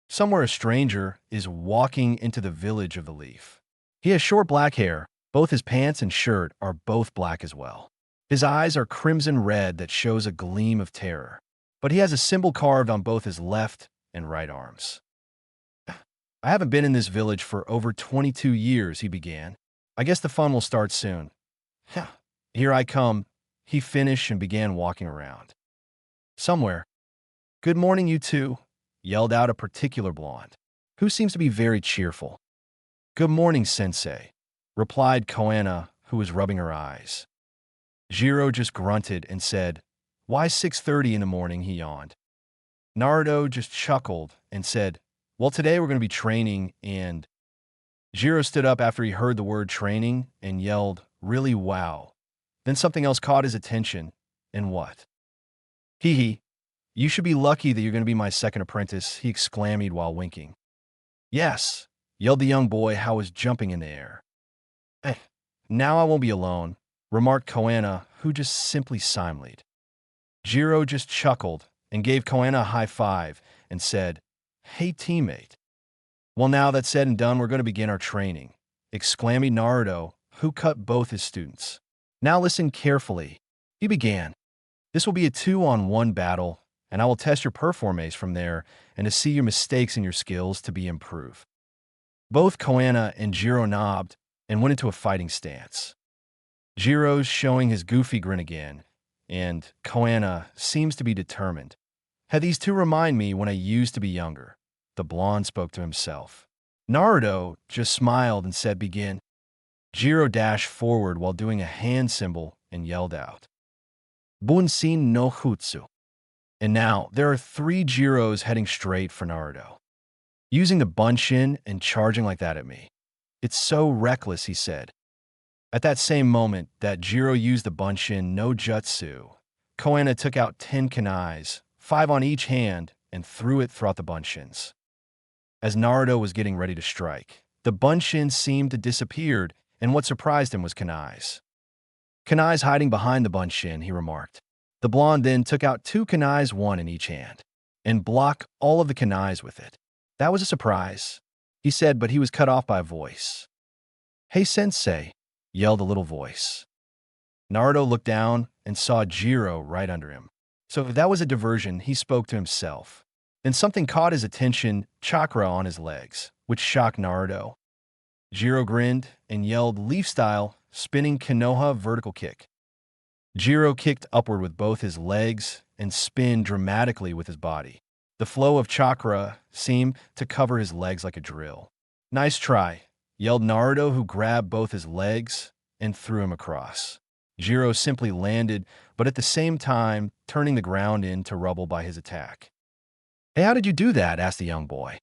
Somewhere a stranger is walking into the village of the leaf. He has short black hair. Both his pants and shirt are both black as well. His eyes are crimson red that shows a gleam of terror. But he has a symbol carved on both his left and right arms. I haven't been in this village for over 22 years, he began. I guess the fun will start soon. Here I come, he finished and began walking around. Somewhere. Good morning, you two, yelled out a particular blonde, who seems to be very cheerful. Good morning, sensei, replied Koana, who was rubbing her eyes. Jiro just grunted and said, Why 6:30 in the morning, he yawned. Naruto just chuckled and said, Well, today we're going to be training, and Jiro stood up after he heard the word training and yelled, Really, wow. Then something else caught his attention. And what? Hee hee. You should be lucky that you're going to be my second apprentice, he exclaimed while winking. Yes, yelled the young boy, how was jumping in the air. Now I won't be alone, remarked Koana, who just simply simulated. Jiro just chuckled and gave Koana a high five and said, Hey, teammate. Well, now that's said and done, we're going to begin our training, exclaimed Naruto, who cut both his students. Now listen carefully. He began. This will be a 2-on-1 battle, and I will test your performance from there and to see your mistakes and your skills to be improved. Both Koana and Jiro nobbed and went into a fighting stance. Jiro's showing his goofy grin again, and Koana seems to be determined. Had these two remind me when I used to be younger, the blonde spoke to himself. Naruto just smiled and said begin. Jiro dashed forward while doing a hand symbol and yelled out, Bunsin no Jutsu. And now there are 3 Jiros heading straight for Naruto, using the bunshin and charging like that at me. It's so reckless, he said. At that same moment that Jiro used the bunshin no jutsu, Koana took out 10 kunais, 5 on each hand, and threw it throughout the bunshins. As Naruto was getting ready to strike, the bunshin seemed to disappear, and what surprised him was kunais. Kunais hiding behind the bunshin, he remarked. The blonde then took out 2 kunais, 1 in each hand, and blocked all of the kunais with it. That was a surprise, he said, but he was cut off by a voice. Hey, sensei, yelled a little voice. Naruto looked down and saw Jiro right under him. So if that was a diversion, he spoke to himself. Then something caught his attention, chakra on his legs, which shocked Naruto. Jiro grinned and yelled leaf style, spinning Konoha vertical kick. Jiro kicked upward with both his legs and spun dramatically with his body. The flow of chakra seemed to cover his legs like a drill. Nice try, yelled Naruto, who grabbed both his legs and threw him across. Jiro simply landed, but at the same time turning the ground into rubble by his attack. Hey, how did you do that? Asked the young boy.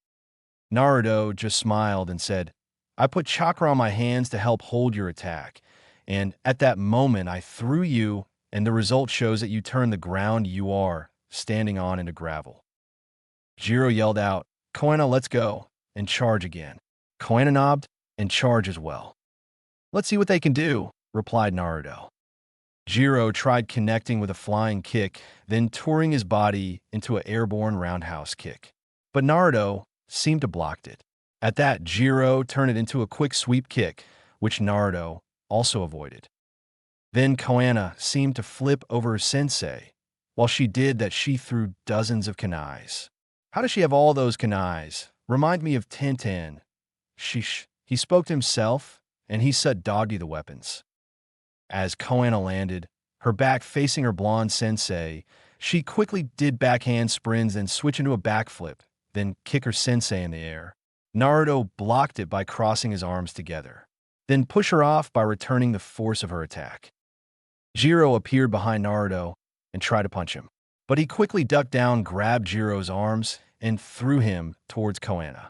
Naruto just smiled and said, I put chakra on my hands to help hold your attack, and at that moment I threw you, and the result shows that you turned the ground you are standing on into gravel. Jiro yelled out, Koana, let's go, and charge again. Koana nobbed and charged as well. Let's see what they can do, replied Naruto. Jiro tried connecting with a flying kick, then touring his body into an airborne roundhouse kick. But Naruto seemed to block it. At that, Jiro turned it into a quick sweep kick, which Naruto also avoided. Then Koana seemed to flip over her sensei. While she did that, she threw dozens of kunais. How does she have all those kunais? Remind me of Tintin. Sheesh. He spoke to himself, and he said doggy the weapons. As Koana landed, her back facing her blonde sensei, she quickly did backhand sprints and switch into a backflip, then kick her sensei in the air. Naruto blocked it by crossing his arms together, then push her off by returning the force of her attack. Jiro appeared behind Naruto and tried to punch him, but he quickly ducked down, grabbed Jiro's arms, and threw him towards Koana.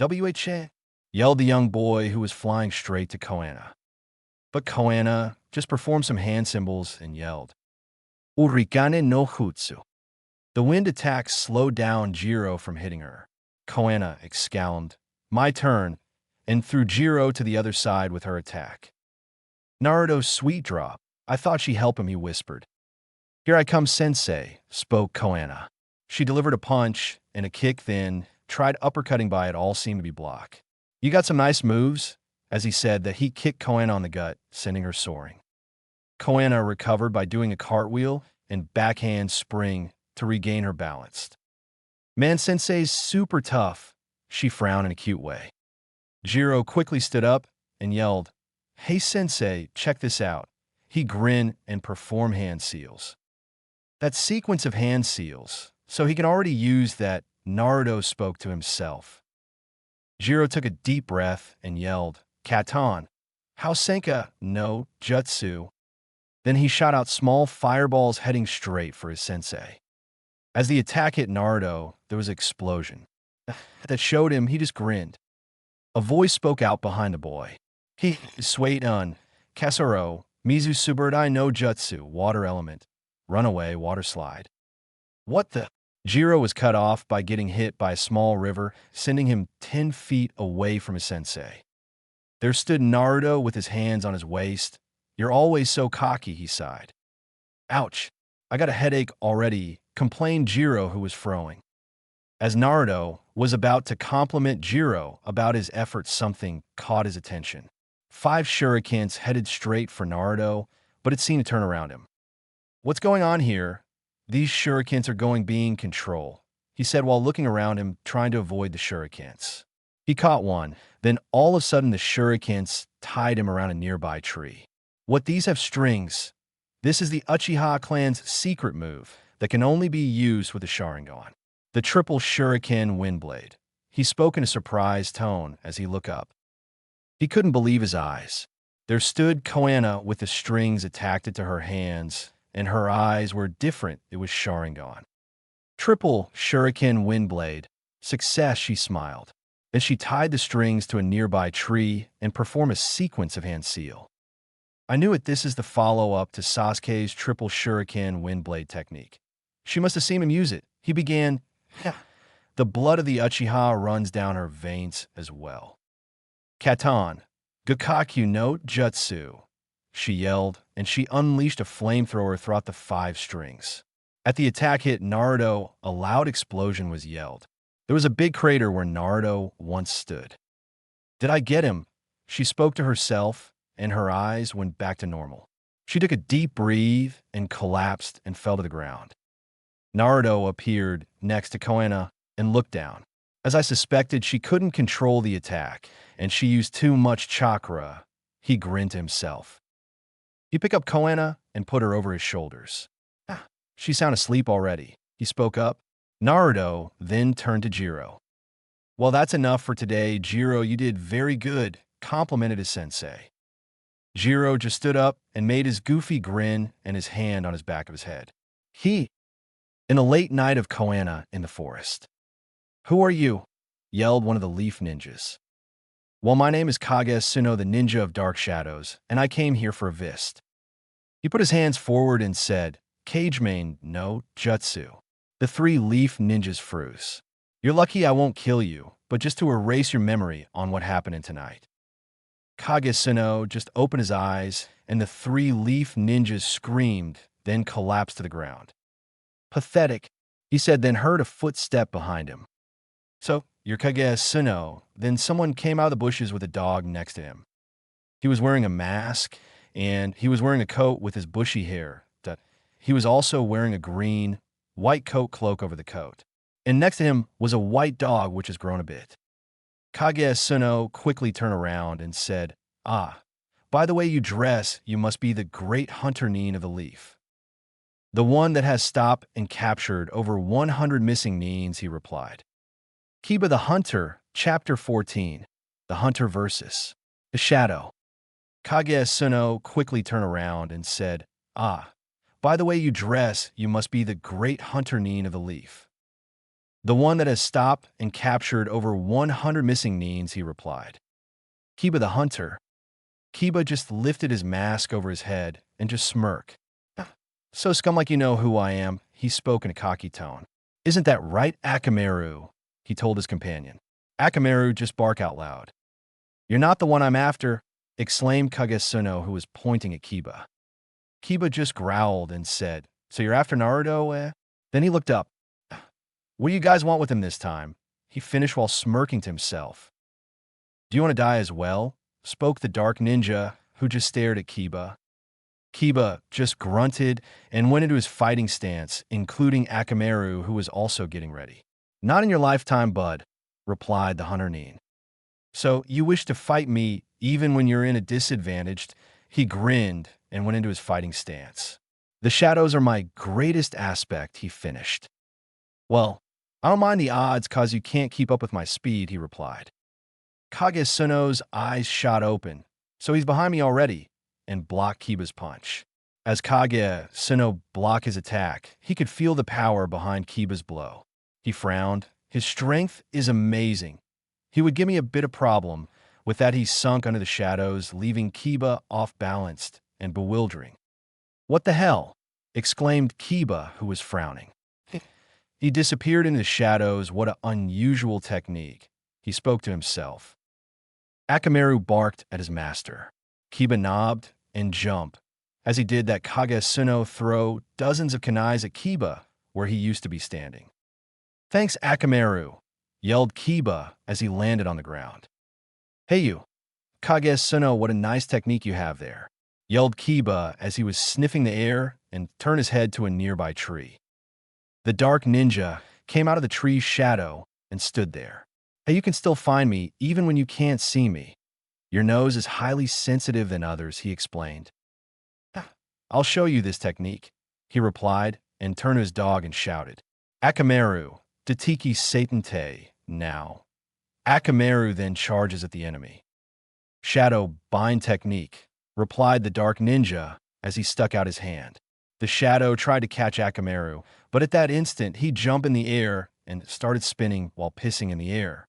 "Wha!" yelled the young boy who was flying straight to Koana. But Koana just performed some hand symbols and yelled, Urikane no Jutsu. The wind attack slowed down Jiro from hitting her. Koana exclaimed, my turn, and threw Jiro to the other side with her attack. Naruto's sweet drop. I thought she'd help him, he whispered. Here I come, sensei, spoke Koana. She delivered a punch and a kick, then tried uppercutting by it, all seemed to be blocked. You got some nice moves, as he said that he kicked Koana on the gut, sending her soaring. Koana recovered by doing a cartwheel and backhand spring to regain her balance. Man, sensei's super tough, she frowned in a cute way. Jiro quickly stood up and yelled, Hey sensei, check this out. He grinned and performed hand seals. That sequence of hand seals, so he can already use that. Naruto spoke to himself. Jiro took a deep breath and yelled, Katon, Housenka no Jutsu. Then he shot out small fireballs heading straight for his sensei. As the attack hit Naruto, there was an explosion that showed him he just grinned. A voice spoke out behind the boy. He swayed on Kasaro, Mizu Suburai no Jutsu, water element, runaway water slide. What the? Jiro was cut off by getting hit by a small river, sending him 10 feet away from his sensei. There stood Naruto with his hands on his waist. You're always so cocky, he sighed. Ouch, I got a headache already, complained Jiro, who was froing. As Naruto was about to compliment Jiro about his efforts, something caught his attention. 5 shurikens headed straight for Naruto, but it seemed to turn around him. What's going on here? These shurikens are going being control, he said while looking around him, trying to avoid the shurikens. He caught one, then all of a sudden the shurikens tied him around a nearby tree. What these have strings? This is the Uchiha clan's secret move that can only be used with the Sharingan. The triple shuriken windblade. He spoke in a surprised tone as he looked up. He couldn't believe his eyes. There stood Koana with the strings attached to her hands, and her eyes were different. It was Sharingan. Triple shuriken windblade. Success, she smiled. As she tied the strings to a nearby tree and performed a sequence of hand seal. I knew it. This is the follow-up to Sasuke's triple shuriken windblade technique. She must have seen him use it. He began, the blood of the Uchiha runs down her veins as well. Katan, Gakakyu no Jutsu, she yelled, and she unleashed a flamethrower throughout the 5 strings. At the attack hit Naruto, a loud explosion was yelled. There was a big crater where Naruto once stood. Did I get him? She spoke to herself, and her eyes went back to normal. She took a deep breath and collapsed and fell to the ground. Naruto appeared next to Koana and looked down. As I suspected, she couldn't control the attack, and she used too much chakra. He grinned to himself. He picked up Koana and put her over his shoulders. She sound asleep already. He spoke up. Naruto then turned to Jiro. Well, that's enough for today, Jiro. You did very good, complimented his sensei. Jiro just stood up and made his goofy grin and his hand on his back of his head. In a late night of Koana in the forest. Who are you? Yelled one of the leaf ninjas. Well, my name is Kage Suno, the ninja of dark shadows, and I came here for a vist. He put his hands forward and said, Cage main no jutsu. The 3 leaf ninjas froze. You're lucky I won't kill you, but just to erase your memory on what happened in tonight. Kage Suno just opened his eyes, and the 3 leaf ninjas screamed, then collapsed to the ground. Pathetic, he said, then heard a footstep behind him. So, you're Kage Suno. Then someone came out of the bushes with a dog next to him. He was wearing a mask, and he was wearing a coat with his bushy hair. He was also wearing a green, white coat cloak over the coat. And next to him was a white dog which has grown a bit. Kage Suno quickly turned around and said, by the way you dress, you must be the great hunter Nin of the leaf. The one that has stopped and captured over 100 missing Nins, he replied. Kiba the Hunter, Chapter 14, The Hunter versus the Shadow. Kage Suno quickly turned around and said, by the way you dress, you must be the great hunter Nin of the leaf. The one that has stopped and captured over 100 missing Nins, he replied. Kiba the Hunter. Kiba just lifted his mask over his head and just smirked. So scum like you know who I am, he spoke in a cocky tone. Isn't that right, Akamaru? He told his companion. Akamaru just barked out loud. You're not the one I'm after, exclaimed Kage Suno, who was pointing at Kiba. Kiba just growled and said, so you're after Naruto, eh? Then he looked up. What do you guys want with him this time? He finished while smirking to himself. Do you want to die as well? Spoke the dark ninja, who just stared at Kiba. Kiba just grunted and went into his fighting stance, including Akamaru, who was also getting ready. Not in your lifetime, bud, replied the hunter Nin. So you wish to fight me even when you're in a disadvantaged? He grinned and went into his fighting stance. The shadows are my greatest aspect, he finished. Well, I don't mind the odds cause you can't keep up with my speed, he replied. Kage Suno's eyes shot open, so he's behind me already, and blocked Kiba's punch. As Kage Suno blocked his attack, he could feel the power behind Kiba's blow. He frowned. His strength is amazing. He would give me a bit of problem. With that, he sunk under the shadows, leaving Kiba off-balanced and bewildering. What the hell? Exclaimed Kiba, who was frowning. He disappeared in the shadows. What an unusual technique. He spoke to himself. Akamaru barked at his master. Kiba nobbed and jumped. As he did that, Kage Suno threw dozens of kunais at Kiba, where he used to be standing. Thanks, Akamaru, yelled Kiba as he landed on the ground. Hey you, Kage Suno, what a nice technique you have there, yelled Kiba as he was sniffing the air and turned his head to a nearby tree. The dark ninja came out of the tree's shadow and stood there. Hey, you can still find me even when you can't see me. Your nose is highly sensitive than others, he explained. "Ah, I'll show you this technique," he replied, and turned to his dog and shouted, Akamaru, Datiki Satante, now. Akamaru then charges at the enemy. Shadow bind technique, replied the dark ninja as he stuck out his hand. The shadow tried to catch Akamaru, but at that instant he jumped in the air and started spinning while pissing in the air.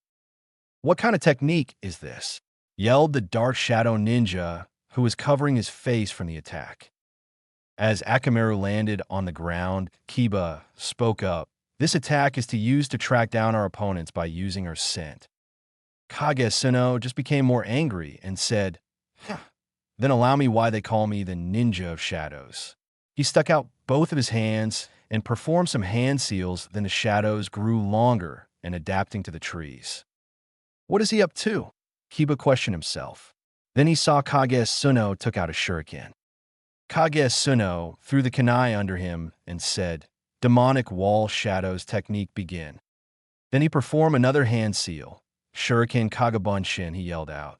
What kind of technique is this? Yelled the dark shadow ninja who was covering his face from the attack. As Akamaru landed on the ground, Kiba spoke up. This attack is to use to track down our opponents by using our scent. Kage just became more angry and said, "Huh, then allow me why they call me the Ninja of Shadows." He stuck out both of his hands and performed some hand seals, then the shadows grew longer and adapting to the trees. What is he up to? Kiba questioned himself. Then he saw Kage took out a shuriken. Kage threw the kunai under him and said, Demonic wall shadows technique begin. Then he performed another hand seal. Shuriken Kagabunshin, he yelled out.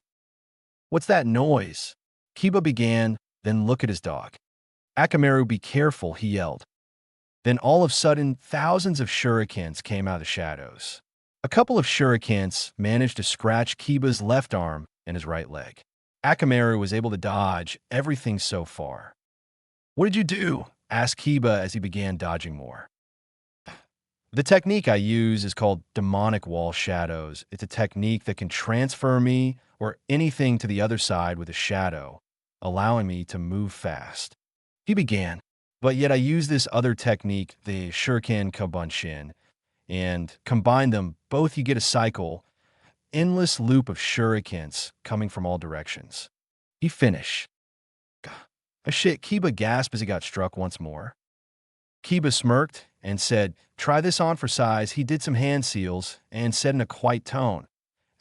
What's that noise? Kiba began, then look at his dog. Akamaru, be careful, he yelled. Then all of a sudden, thousands of shurikens came out of the shadows. A couple of shurikens managed to scratch Kiba's left arm and his right leg. Akamaru was able to dodge everything so far. What did you do? Asked Kiba as he began dodging more. The technique I use is called demonic wall shadows. It's a technique that can transfer me or anything to the other side with a shadow, allowing me to move fast. He began, but yet I use this other technique, the Shuriken Kabunshin, and combine them, both you get a cycle, endless loop of shurikens coming from all directions. He finished. Shit, Kiba gasped as he got struck once more. Kiba smirked and said, try this on for size. He did some hand seals and said in a quiet tone.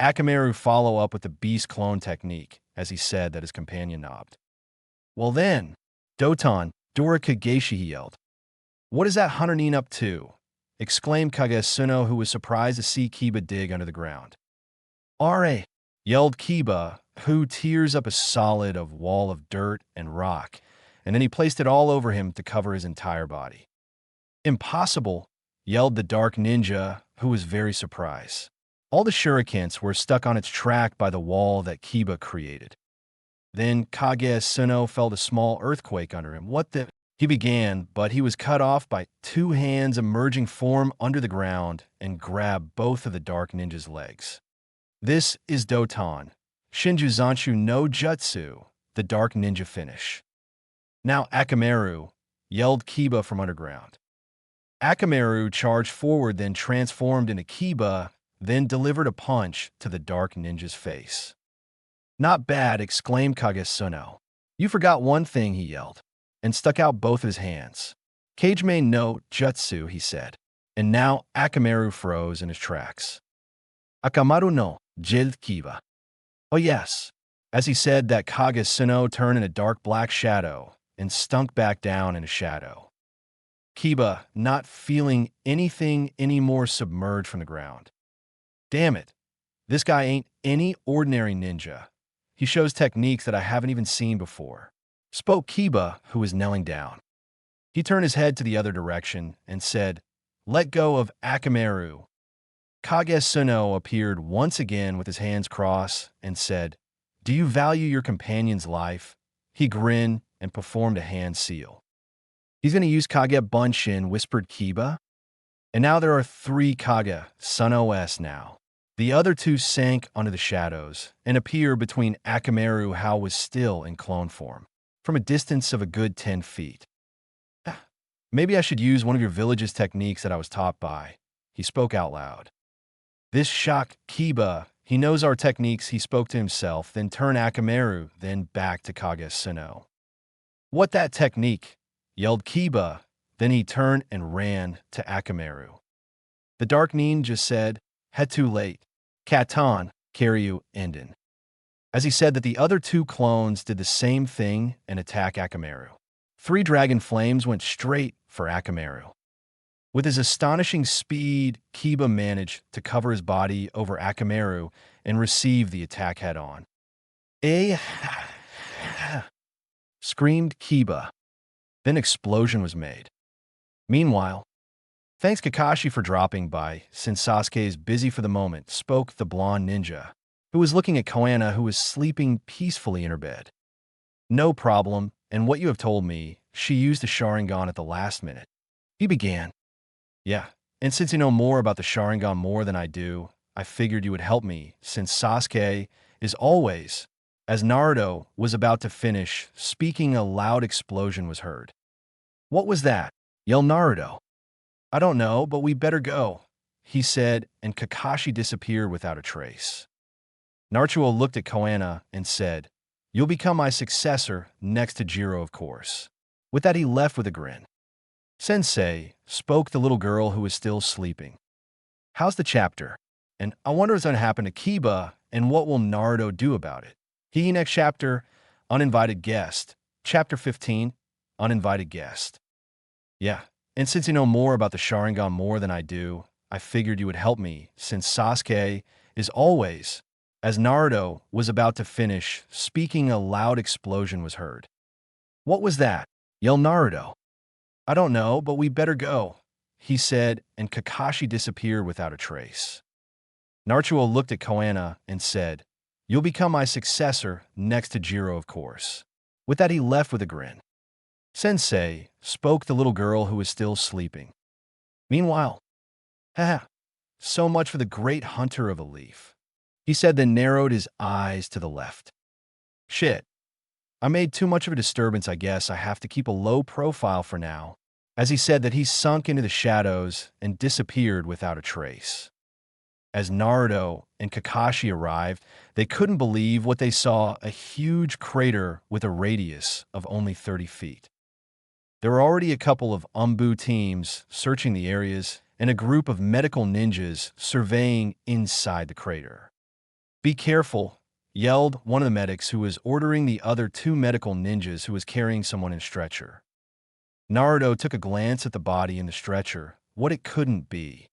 Akamaru follow up with the beast clone technique, as he said that his companion nobbed. Well then, Doton, Dora Kageshi, he yelled. What is that Hunter up to? Exclaimed Kagesuno, who was surprised to see Kiba dig under the ground. Are, yelled Kiba, who tears up a solid of wall of dirt and rock, and then he placed it all over him to cover his entire body. Impossible, yelled the dark ninja, who was very surprised. All the shurikens were stuck on its track by the wall that Kiba created. Then Kagesuno felt a small earthquake under him. What the? He began, but he was cut off by two hands emerging from under the ground and grabbed both of the dark ninja's legs. This is Doton, Shinjuzanshu no Jutsu, the dark ninja finish. Now Akamaru, yelled Kiba from underground. Akamaru charged forward, then transformed into Kiba, then delivered a punch to the dark ninja's face. Not bad, exclaimed Kagesuno. You forgot one thing, he yelled, and stuck out both of his hands. Kageme no Jutsu, he said, and now Akamaru froze in his tracks. Akamaru no Jild Kiba. Oh yes. As he said that, Kagesuno turned in a dark black shadow and stunk back down in a shadow. Kiba, not feeling anything anymore, submerged from the ground. Damn it. This guy ain't any ordinary ninja. He shows techniques that I haven't even seen before, spoke Kiba, who was kneeling down. He turned his head to the other direction and said, let go of Akamaru. Kagesuno appeared once again with his hands crossed and said, do you value your companion's life? He grinned and performed a hand seal. He's going to use Kage Bunshin, whispered Kiba. And now there are 3 Kage Sun OS now. The other 2 sank under the shadows and appeared between Akamaru, how was still in clone form, from a distance of a good 10 feet. Maybe I should use one of your village's techniques that I was taught by. He spoke out loud. This shocked Kiba. He knows our techniques, he spoke to himself, then turned Akamaru, then back to Kagesuno. What that technique? Yelled Kiba. Then he turned and ran to Akamaru. The dark ninja said, head too late. Katan, Karyu, Enden. As he said that, the other 2 clones did the same thing and attacked Akamaru. 3 dragon flames went straight for Akamaru. With his astonishing speed, Kiba managed to cover his body over Akamaru and receive the attack head-on. A screamed Kiba. Then explosion was made. Meanwhile, thanks Kakashi for dropping by, since Sasuke is busy for the moment, spoke the blonde ninja, who was looking at Koana, who was sleeping peacefully in her bed. No problem, and what you have told me, she used the Sharingan at the last minute. He began. Yeah, and since you know more about the Sharingan more than I do, I figured you would help me, since Sasuke is always. As Naruto was about to finish speaking, a loud explosion was heard. What was that? Yelled Naruto. I don't know, but we better go, he said, and Kakashi disappeared without a trace. Naruto looked at Koana and said, You'll become my successor next to Jiro, of course. With that, he left with a grin. Sensei, spoke the little girl who was still sleeping. How's the chapter? And I wonder what's going to happen to Kiba, and what will Naruto do about it? Next chapter, Uninvited Guest. Chapter 15, Uninvited Guest. Yeah, and since you know more about the Sharingan more than I do, I figured you would help me, since Sasuke is always. As Naruto was about to finish speaking, a loud explosion was heard. What was that? Yelled Naruto. I don't know, but we better go, he said, and Kakashi disappeared without a trace. Naruto looked at Koana and said, You'll become my successor next to Jiro, of course. With that, he left with a grin. Sensei, spoke the little girl who was still sleeping. Meanwhile, haha, so much for the great hunter of a leaf, he said, then narrowed his eyes to the left. Shit. I made too much of a disturbance. I guess I have to keep a low profile for now. As he said that, he sunk into the shadows and disappeared without a trace. As Naruto and Kakashi arrived, they couldn't believe what they saw, a huge crater with a radius of only 30 feet. There were already a couple of Umbu teams searching the areas and a group of medical ninjas surveying inside the crater. Be careful, yelled one of the medics who was ordering the other two medical ninjas who was carrying someone in a stretcher. Naruto took a glance at the body in the stretcher, what it couldn't be.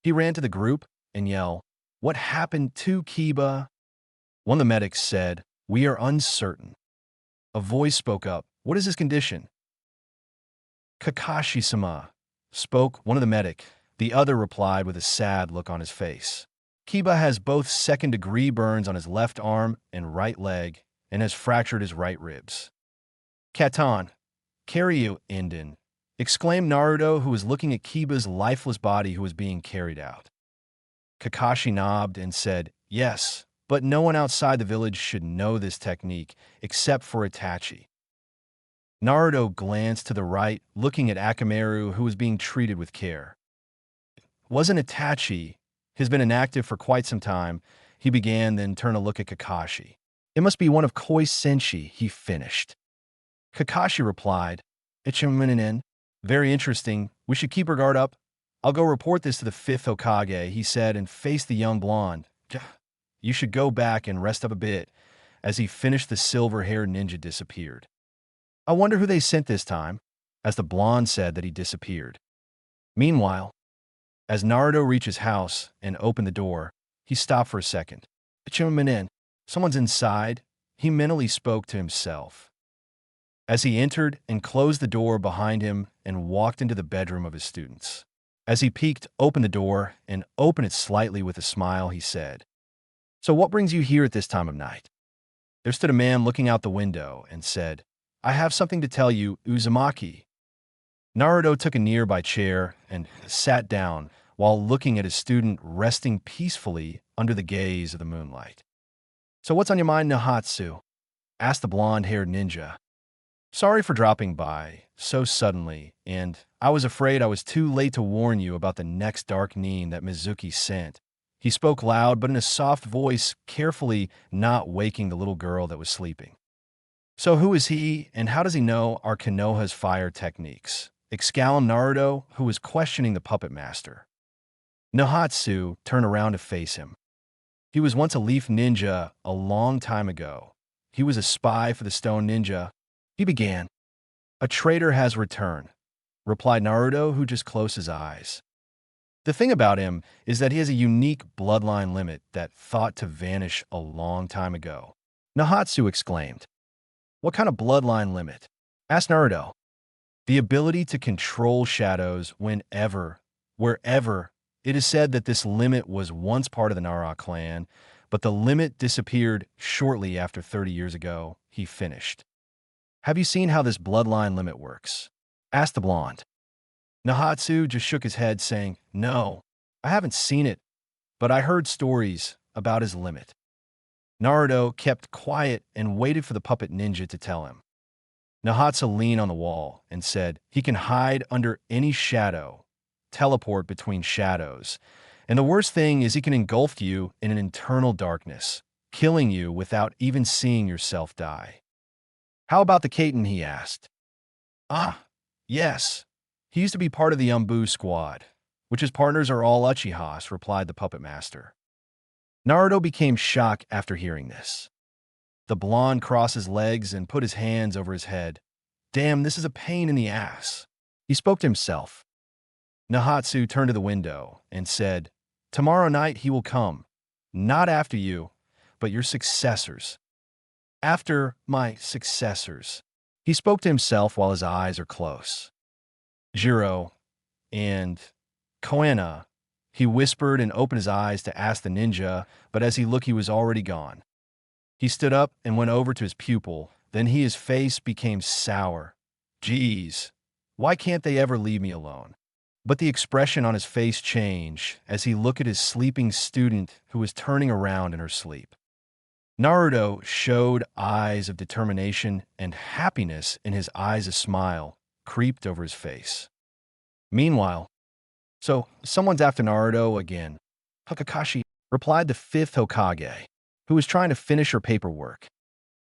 He ran to the group and yelled, What happened to Kiba? One of the medics said, We are uncertain. A voice spoke up, What is his condition? Kakashi-sama, spoke one of the medic. The other replied with a sad look on his face. Kiba has both second-degree burns on his left arm and right leg and has fractured his right ribs. Katan, carry you, Inden, exclaimed Naruto, who was looking at Kiba's lifeless body who was being carried out. Kakashi nodded and said, Yes, but no one outside the village should know this technique except for Itachi. Naruto glanced to the right, looking at Akamaru, who was being treated with care. Wasn't Itachi? He's been inactive for quite some time, he began, then turned to look at Kakashi. It must be one of Koi Senshi, he finished. Kakashi replied, Ichiminen, very interesting, we should keep our guard up. I'll go report this to the 5th Hokage, he said, and faced the young blonde. You should go back and rest up a bit. As he finished, the silver-haired ninja disappeared. I wonder who they sent this time, as the blonde said that he disappeared. Meanwhile, as Naruto reached his house and opened the door, he stopped for a second. Ichiminen, someone's inside, he mentally spoke to himself. As he entered and closed the door behind him and walked into the bedroom of his students. As he peeked open the door and opened it slightly with a smile, he said, So what brings you here at this time of night? There stood a man looking out the window and said, I have something to tell you, Uzumaki. Naruto took a nearby chair and sat down while looking at his student resting peacefully under the gaze of the moonlight. So what's on your mind, Nahatsu? Asked the blonde-haired ninja. Sorry for dropping by so suddenly, and I was afraid I was too late to warn you about the next dark Nin that Mizuki sent. He spoke loud but in a soft voice, carefully not waking the little girl that was sleeping. So who is he, and how does he know our Konoha's fire techniques? Exclaimed Naruto, who was questioning the puppet master. Nahatsu turned around to face him. He was once a leaf ninja a long time ago. He was a spy for the stone ninja. He began. A traitor has returned. replied Naruto, who just closed his eyes. The thing about him is that he has a unique bloodline limit that thought to vanish a long time ago. Nahatsu exclaimed. What kind of bloodline limit? Asked Naruto. The ability to control shadows whenever, wherever. It is said that this limit was once part of the Nara clan, but the limit disappeared shortly after 30 years ago, he finished. Have you seen how this bloodline limit works? Asked the blonde. Nahatsu just shook his head, saying, No, I haven't seen it, but I heard stories about his limit. Naruto kept quiet and waited for the puppet ninja to tell him. Nahatsu leaned on the wall and said, He can hide under any shadow, teleport between shadows, and the worst thing is he can engulf you in an internal darkness, killing you without even seeing yourself die. How about the Kaiten, he asked. Ah, yes. He used to be part of the Umbu squad, which his partners are all Uchihas, replied the puppet master. Naruto became shocked after hearing this. The blonde crossed his legs and put his hands over his head. Damn, this is a pain in the ass. He spoke to himself. Nahatsu turned to the window and said, Tomorrow night he will come, not after you, but your successors. After my successors. He spoke to himself while his eyes are closed. Jiro and Koena, he whispered and opened his eyes to ask the ninja, but as he looked, he was already gone. He stood up and went over to his pupil. Then his face became sour. Geez, why can't they ever leave me alone? But the expression on his face changed as he looked at his sleeping student who was turning around in her sleep. Naruto showed eyes of determination and happiness in his eyes. A smile creeped over his face. Meanwhile, so someone's after Naruto again. Kakashi replied the fifth Hokage, who was trying to finish her paperwork.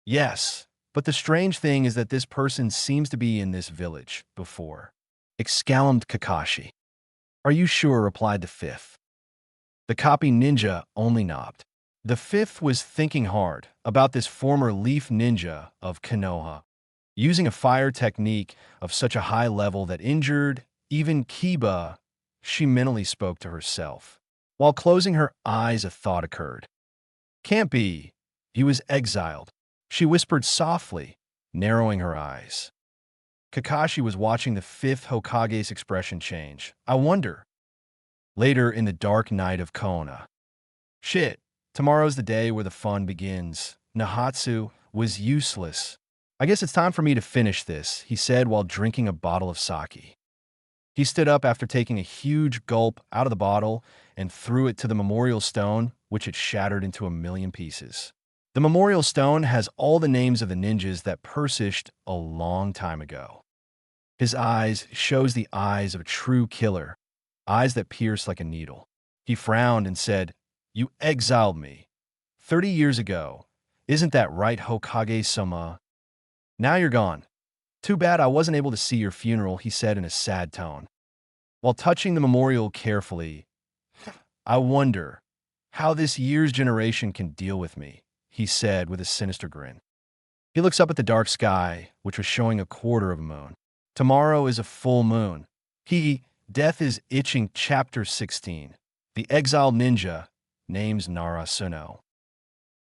Yes, but the strange thing is that this person seems to be in this village before. Exclaimed Kakashi. Are you sure? Replied the fifth. The copy ninja only nodded. The fifth was thinking hard about this former leaf ninja of Konoha, using a fire technique of such a high level that injured even Kiba. She mentally spoke to herself. While closing her eyes, a thought occurred. Can't be. He was exiled. She whispered softly, narrowing her eyes. Kakashi was watching the fifth Hokage's expression change. I wonder. Later in the dark night of Konoha. Shit, tomorrow's the day where the fun begins. Nahatsu was useless. I guess it's time for me to finish this, he said while drinking a bottle of sake. He stood up after taking a huge gulp out of the bottle and threw it to the memorial stone, which it shattered into a million pieces. The memorial stone has all the names of the ninjas that perished a long time ago. His eyes shows the eyes of a true killer, eyes that pierce like a needle. He frowned and said, You exiled me 30 years ago. Isn't that right, Hokage-sama? Now you're gone. Too bad I wasn't able to see your funeral, he said in a sad tone. While touching the memorial carefully, I wonder how this year's generation can deal with me, he said with a sinister grin. He looks up at the dark sky, which was showing a quarter of a moon. Tomorrow is a full moon. Death is itching. Chapter 16. The exiled ninja, names Narasuno.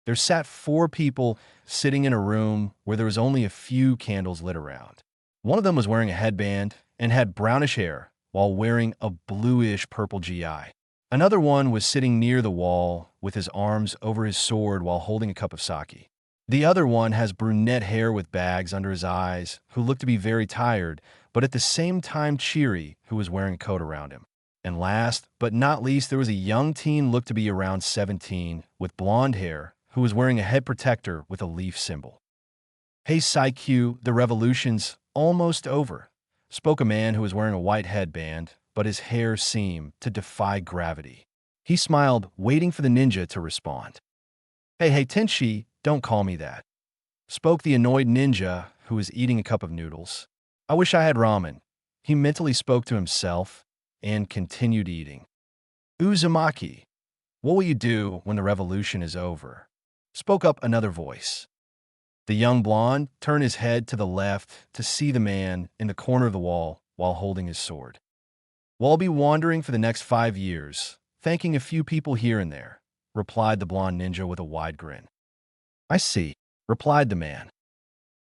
There sat 4 people sitting in a room where there was only a few candles lit around. One of them was wearing a headband and had brownish hair while wearing a bluish-purple GI. Another one was sitting near the wall with his arms over his sword while holding a cup of sake. The other one has brunette hair with bags under his eyes, who looked to be very tired, but at the same time cheery, who was wearing a coat around him. And last but not least, there was a young teen looked to be around 17 with blonde hair, who was wearing a head protector with a leaf symbol. Hey, Saikyu, the revolution's almost over, spoke a man who was wearing a white headband, but his hair seemed to defy gravity. He smiled, waiting for the ninja to respond. Hey, Tenshi, don't call me that, spoke the annoyed ninja who was eating a cup of noodles. I wish I had ramen. He mentally spoke to himself and continued eating. Uzumaki, what will you do when the revolution is over? Spoke up another voice. The young blonde turned his head to the left to see the man in the corner of the wall while holding his sword. "Well, I'll be wandering for the next 5 years, thanking a few people here and there," replied the blonde ninja with a wide grin. "I see," replied the man.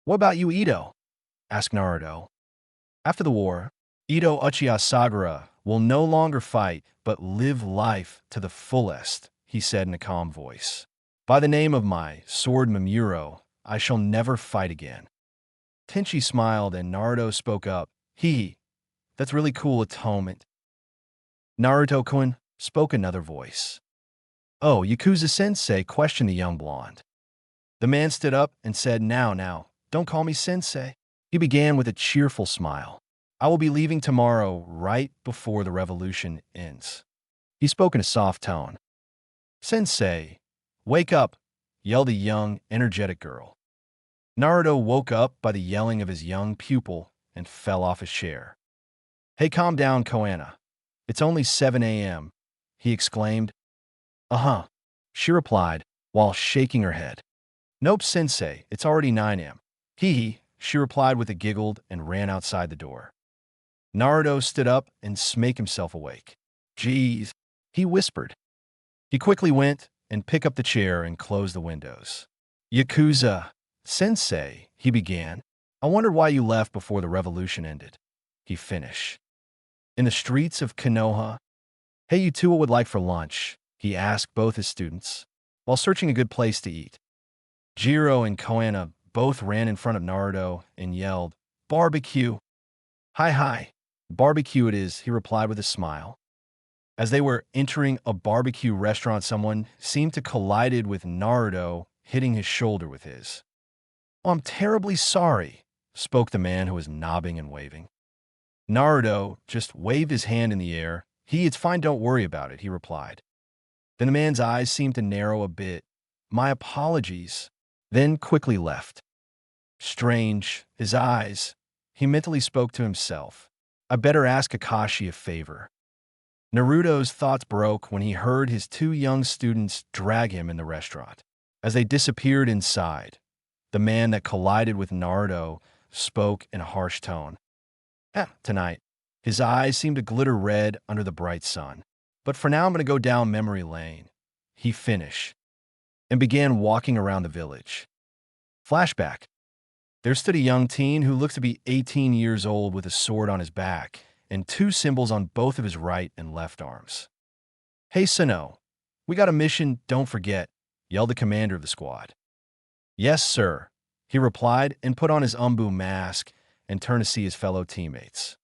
"What about you, Ito?" asked Naruto. "After the war, Ito Uchiha Sagara will no longer fight, but live life to the fullest," he said in a calm voice. "By the name of my sword Mamuro, I shall never fight again." Tenchi smiled and Naruto spoke up. That's really cool atonement." "Naruto-kun," spoke another voice. "Oh, Yakuza-sensei," questioned the young blonde. The man stood up and said, Now, don't call me sensei." He began with a cheerful smile. "I will be leaving tomorrow right before the revolution ends." He spoke in a soft tone. "Sensei, wake up," yelled a young, energetic girl. Naruto woke up by the yelling of his young pupil and fell off his chair. "Hey, calm down, Koana. It's only 7 a.m., he exclaimed. "Uh-huh," she replied, while shaking her head. "Nope, sensei, it's already 9 a.m. She replied with a giggle and ran outside the door. Naruto stood up and smacked himself awake. "Geez," he whispered. He quickly went and picked up the chair and closed the windows. "Yakuza, sensei," he began. "I wondered why you left before the revolution ended," he finished. "In the streets of Konoha, hey, you two, what would like for lunch?" he asked both his students, while searching a good place to eat. Jiro and Koana both ran in front of Naruto and yelled, "Barbecue!" Hi, barbecue it is," he replied with a smile. As they were entering a barbecue restaurant, someone seemed to collided with Naruto, hitting his shoulder with his. "Oh, I'm terribly sorry," spoke the man who was nodding and waving. Naruto just waved his hand in the air. "It's fine, don't worry about it," he replied. Then the man's eyes seemed to narrow a bit. "My apologies," then quickly left. Strange, his eyes. He mentally spoke to himself. "I better ask Akashi a favor." Naruto's thoughts broke when he heard his two young students drag him in the restaurant. As they disappeared inside, the man that collided with Naruto spoke in a harsh tone. Tonight, his eyes seemed to glitter red under the bright sun. "But for now, I'm going to go down memory lane," he finished, and began walking around the village. Flashback. There stood a young teen who looked to be 18 years old with a sword on his back and two symbols on both of his right and left arms. "Hey, Sano, we got a mission, don't forget," yelled the commander of the squad. "Yes, sir," he replied and put on his umbu mask and turned to see his fellow teammates.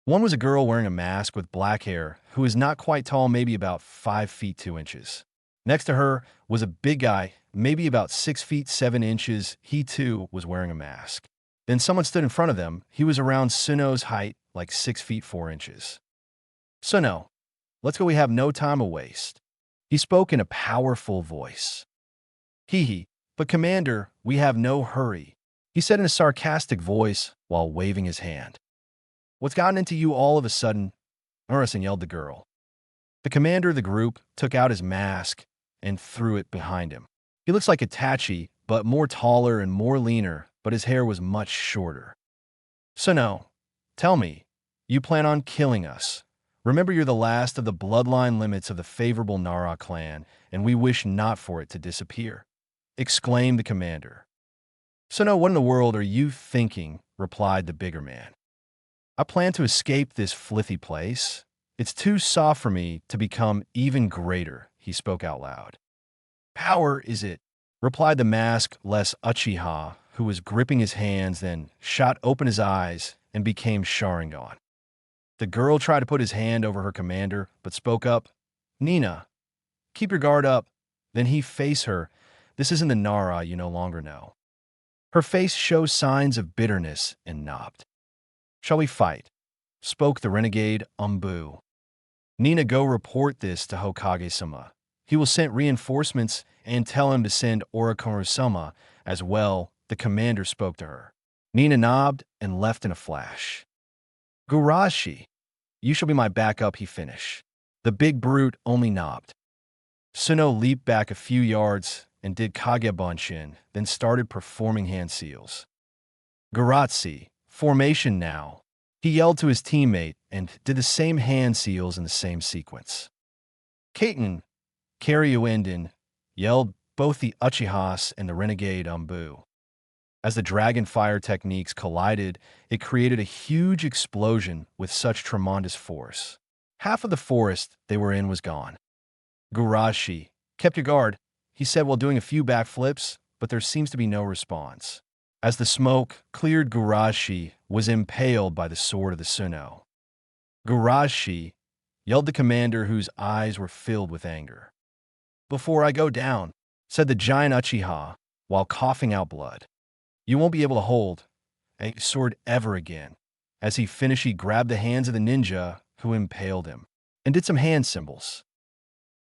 One was a girl wearing a mask with black hair who is not quite tall, maybe about 5 feet 2 inches. Next to her was a big guy, maybe about 6 feet 7 inches. He too was wearing a mask. Then someone stood in front of them. He was around Suno's height, like 6 feet 4 inches. "Suno, let's go, we have no time to waste." He spoke in a powerful voice. But Commander, we have no hurry," he said in a sarcastic voice while waving his hand. "What's gotten into you all of a sudden?" Urison yelled the girl. The commander of the group took out his mask and threw it behind him. He looks like Itachi, but more taller and more leaner, but his hair was much shorter. "Suno, tell me, you plan on killing us. Remember, you're the last of the bloodline limits of the favorable Nara clan, and we wish not for it to disappear," exclaimed the commander. "Suno, what in the world are you thinking?" replied the bigger man. "I plan to escape this filthy place. It's too soft for me to become even greater," he spoke out loud. "Power, is it?" replied the mask-less Uchiha, who was gripping his hands, then shot open his eyes and became Sharingan. The girl tried to put his hand over her commander, but spoke up. "Nina, keep your guard up." Then he faced her. "This isn't the Nara you no longer know." Her face shows signs of bitterness and knobbed. "Shall we fight?" spoke the renegade Umbu. "Nina, go report this to Hokage-sama. He will send reinforcements and tell him to send Orochimaru-sama as well," the commander spoke to her. Nina nodded and left in a flash. "Gurashi, you shall be my backup," he finished. The big brute only nodded. Suno leaped back a few yards and did Kagebunshin, then started performing hand seals. "Guratsi, formation now," He yelled to his teammate and did the same hand seals in the same sequence. Kaiten, Karyuenden, yelled both the Uchihas and the Renegade Umbu. As the dragon fire techniques collided, it created a huge explosion with such tremendous force. Half of the forest they were in was gone. Gurashi kept your guard, he said while doing a few backflips, but there seems to be no response. As the smoke cleared, Gurashi was impaled by the sword of the Suno. Gurashi, yelled the commander whose eyes were filled with anger. Before I go down, said the giant Uchiha, while coughing out blood. You won't be able to hold a sword ever again. As he finished, he grabbed the hands of the ninja who impaled him and did some hand symbols.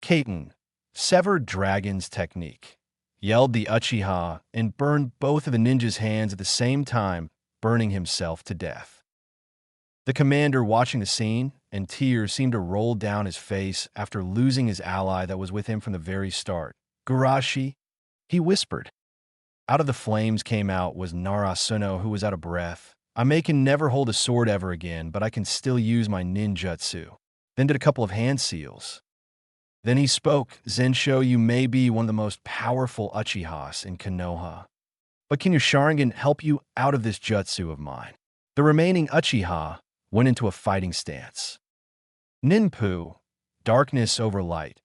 Kaiten, severed dragon's technique, yelled the Uchiha and burned both of the ninja's hands at the same time, burning himself to death. The commander, watching the scene, and tears seemed to roll down his face after losing his ally that was with him from the very start. Gurashi, he whispered. Out of the flames came out was Naruto, who was out of breath. I can never hold a sword ever again, but I can still use my ninjutsu. Then did a couple of hand seals. Then he spoke, Zensho, you may be one of the most powerful Uchihas in Konoha. But can your Sharingan help you out of this jutsu of mine? The remaining Uchiha went into a fighting stance. Ninpu, darkness over light.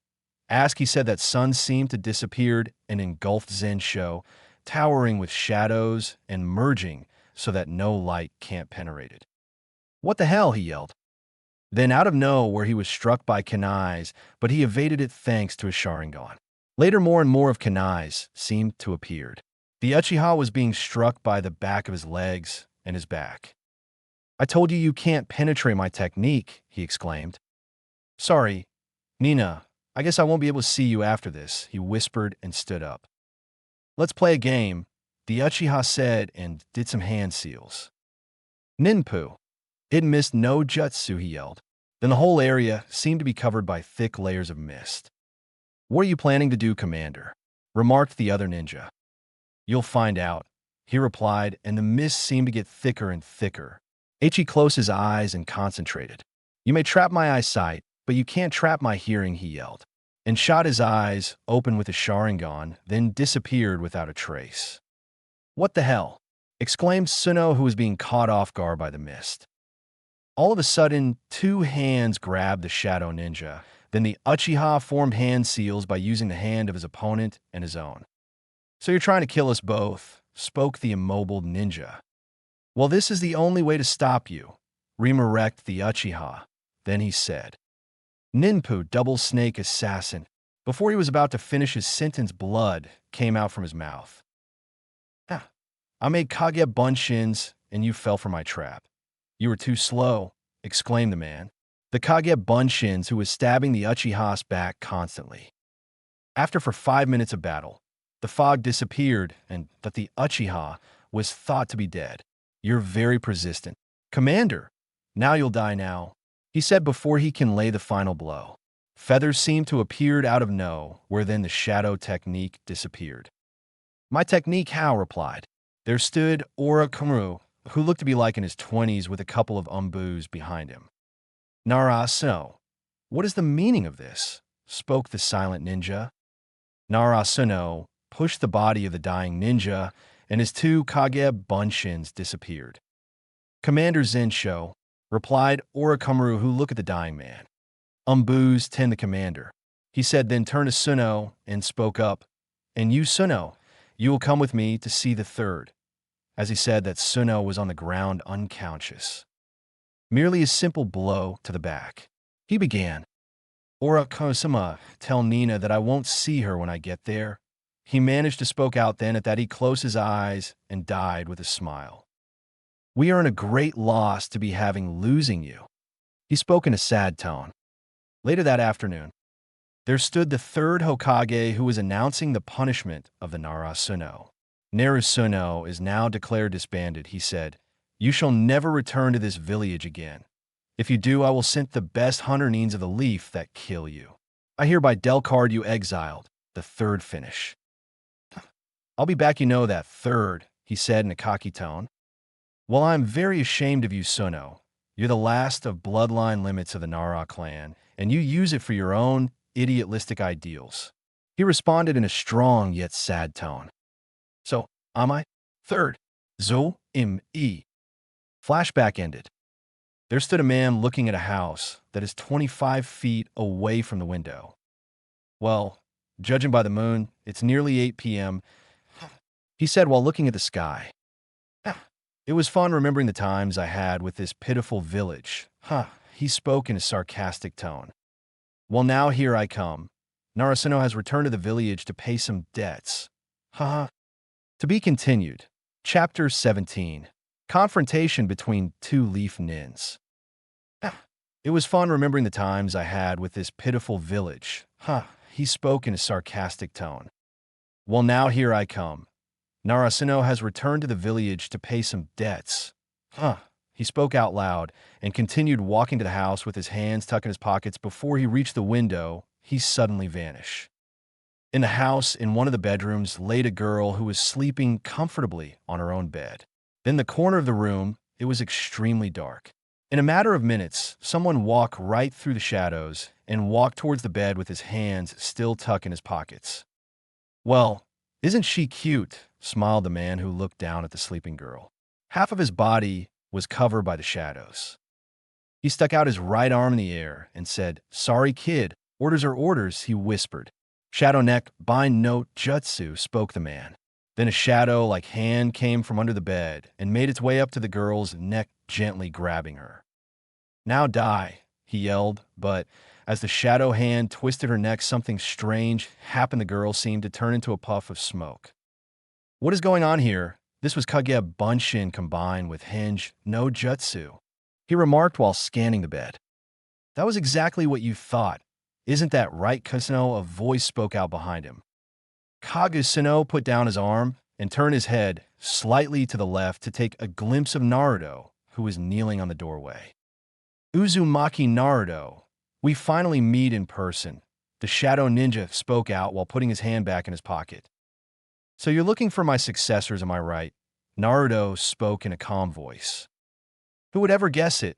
He said that sun seemed to disappear and engulfed Zensho, towering with shadows and merging so that no light can't penetrate it. What the hell, he yelled. Then out of nowhere he was struck by kunais, but he evaded it thanks to his Sharingan. Later more and more of kunais seemed to appear. The Uchiha was being struck by the back of his legs and his back. I told you you can't penetrate my technique, he exclaimed. Sorry, Nina, I guess I won't be able to see you after this, he whispered and stood up. Let's play a game, the Uchiha said and did some hand seals. Ninpu. It missed no jutsu, he yelled. Then the whole area seemed to be covered by thick layers of mist. What are you planning to do, Commander? Remarked the other ninja. You'll find out, he replied, and the mist seemed to get thicker and thicker. He closed his eyes and concentrated. You may trap my eyesight, but you can't trap my hearing, he yelled, and shot his eyes open with a Sharingan, then disappeared without a trace. What the hell? Exclaimed Suno, who was being caught off guard by the mist. All of a sudden, two hands grabbed the Shadow Ninja. Then the Uchiha formed hand seals by using the hand of his opponent and his own. So you're trying to kill us both, spoke the immobile ninja. Well, this is the only way to stop you, remarked the Uchiha. Then he said, Ninpu, double snake assassin. Before he was about to finish his sentence, blood came out from his mouth. I made Kage Bunshins, and you fell for my trap. You were too slow, exclaimed the man. The Kage Bunshins, who was stabbing the Uchiha's back constantly. After 5 minutes of battle, the fog disappeared and that the Uchiha was thought to be dead. You're very persistent. Commander, now you'll die now, he said before he can lay the final blow. Feathers seemed to appear out of nowhere, then the shadow technique disappeared. My technique, how? Replied. There stood Orochimaru, who looked to be like in his 20s with a couple of umbus behind him. Naruto, what is the meaning of this? Spoke the silent ninja. Naruto pushed the body of the dying ninja, and his two Kage Bunshins disappeared. Commander Zensho, replied Orochimaru, who looked at the dying man. Umbus tend the commander, he said, then turned to Suno and spoke up. And you, Suno, you will come with me to see the third. As he said that, Suno was on the ground unconscious. Merely a simple blow to the back. He began. Orochimaru, tell Nina that I won't see her when I get there. He managed to spoke out then at that he closed his eyes and died with a smile. We are in a great loss to be losing you. He spoke in a sad tone. Later that afternoon, there stood the third Hokage, who was announcing the punishment of the Naruto. Naruto is now declared disbanded, he said. You shall never return to this village again. If you do, I will send the best hunter neens of the leaf that kill you. I hereby delcard you exiled, the third finish. I'll be back, you know that, third, he said in a cocky tone. Well, I am very ashamed of you, Suno, You're the last of bloodline limits of the Nara clan, and you use it for your own idiotistic ideals. He responded in a strong yet sad tone. So, am I? Third, Zo im e. Flashback ended. There stood a man looking at a house that is 25 feet away from the window. Well, judging by the moon, it's nearly 8 p.m., he said while looking at the sky. It was fun remembering the times I had with this pitiful village. He spoke in a sarcastic tone. Well, now here I come. Narasino has returned to the village to pay some debts. To be continued. Chapter 17. Confrontation between two leaf nins. It was fun remembering the times I had with this pitiful village. He spoke in a sarcastic tone. Well, now here I come. Narasino has returned to the village to pay some debts. He spoke out loud and continued walking to the house with his hands tucked in his pockets. Before he reached the window, he suddenly vanished. In the house, in one of the bedrooms, laid a girl who was sleeping comfortably on her own bed. In the corner of the room, it was extremely dark. In a matter of minutes, someone walked right through the shadows and walked towards the bed with his hands still tucked in his pockets. Well, isn't she cute? Smiled the man who looked down at the sleeping girl. Half of his body was covered by the shadows. He stuck out his right arm in the air and said, "Sorry, kid. Orders are orders," he whispered. "Shadow neck, bind no jutsu," spoke the man. Then a shadow-like hand came from under the bed and made its way up to the girl's neck, gently grabbing her. "Now die," he yelled, but as the shadow hand twisted her neck, something strange happened. The girl seemed to turn into a puff of smoke. "What is going on here?" This was Kage Bunshin combined with Hinge no Jutsu, he remarked while scanning the bed. "That was exactly what you thought. Isn't that right, Kasuno?" A voice spoke out behind him. Kagusino put down his arm and turned his head slightly to the left to take a glimpse of Naruto, who was kneeling on the doorway. "Uzumaki Naruto, we finally meet in person," the shadow ninja spoke out while putting his hand back in his pocket. "So you're looking for my successors, am I right?" Naruto spoke in a calm voice. "Who would ever guess it?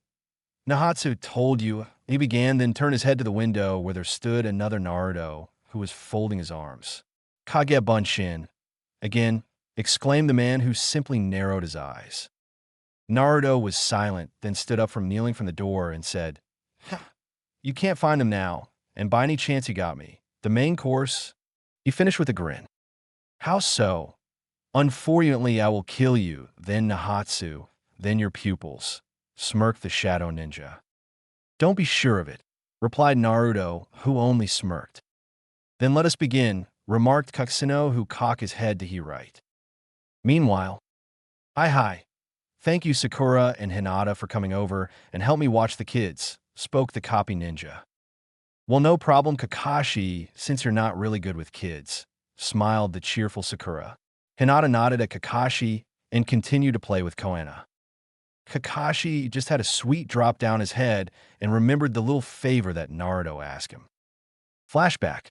Nahatsu told you," he began, then turned his head to the window where there stood another Naruto who was folding his arms. "Kage Bunshin," again, exclaimed the man who simply narrowed his eyes. Naruto was silent, then stood up from kneeling from the door and said, "You can't find him now, and by any chance you got me. The main course?" He finished with a grin. "How so?" "Unfortunately, I will kill you, then Nahatsu, then your pupils," smirked the shadow ninja. "Don't be sure of it," replied Naruto, who only smirked. "Then let us begin," remarked Kakushino, who cocked his head to his right. Meanwhile, Hi. Thank you, Sakura and Hinata, for coming over and help me watch the kids," spoke the copy ninja. "Well, no problem, Kakashi, since you're not really good with kids," smiled the cheerful Sakura. Hinata nodded at Kakashi and continued to play with Koana. Kakashi just had a sweet drop down his head and remembered the little favor that Naruto asked him. Flashback.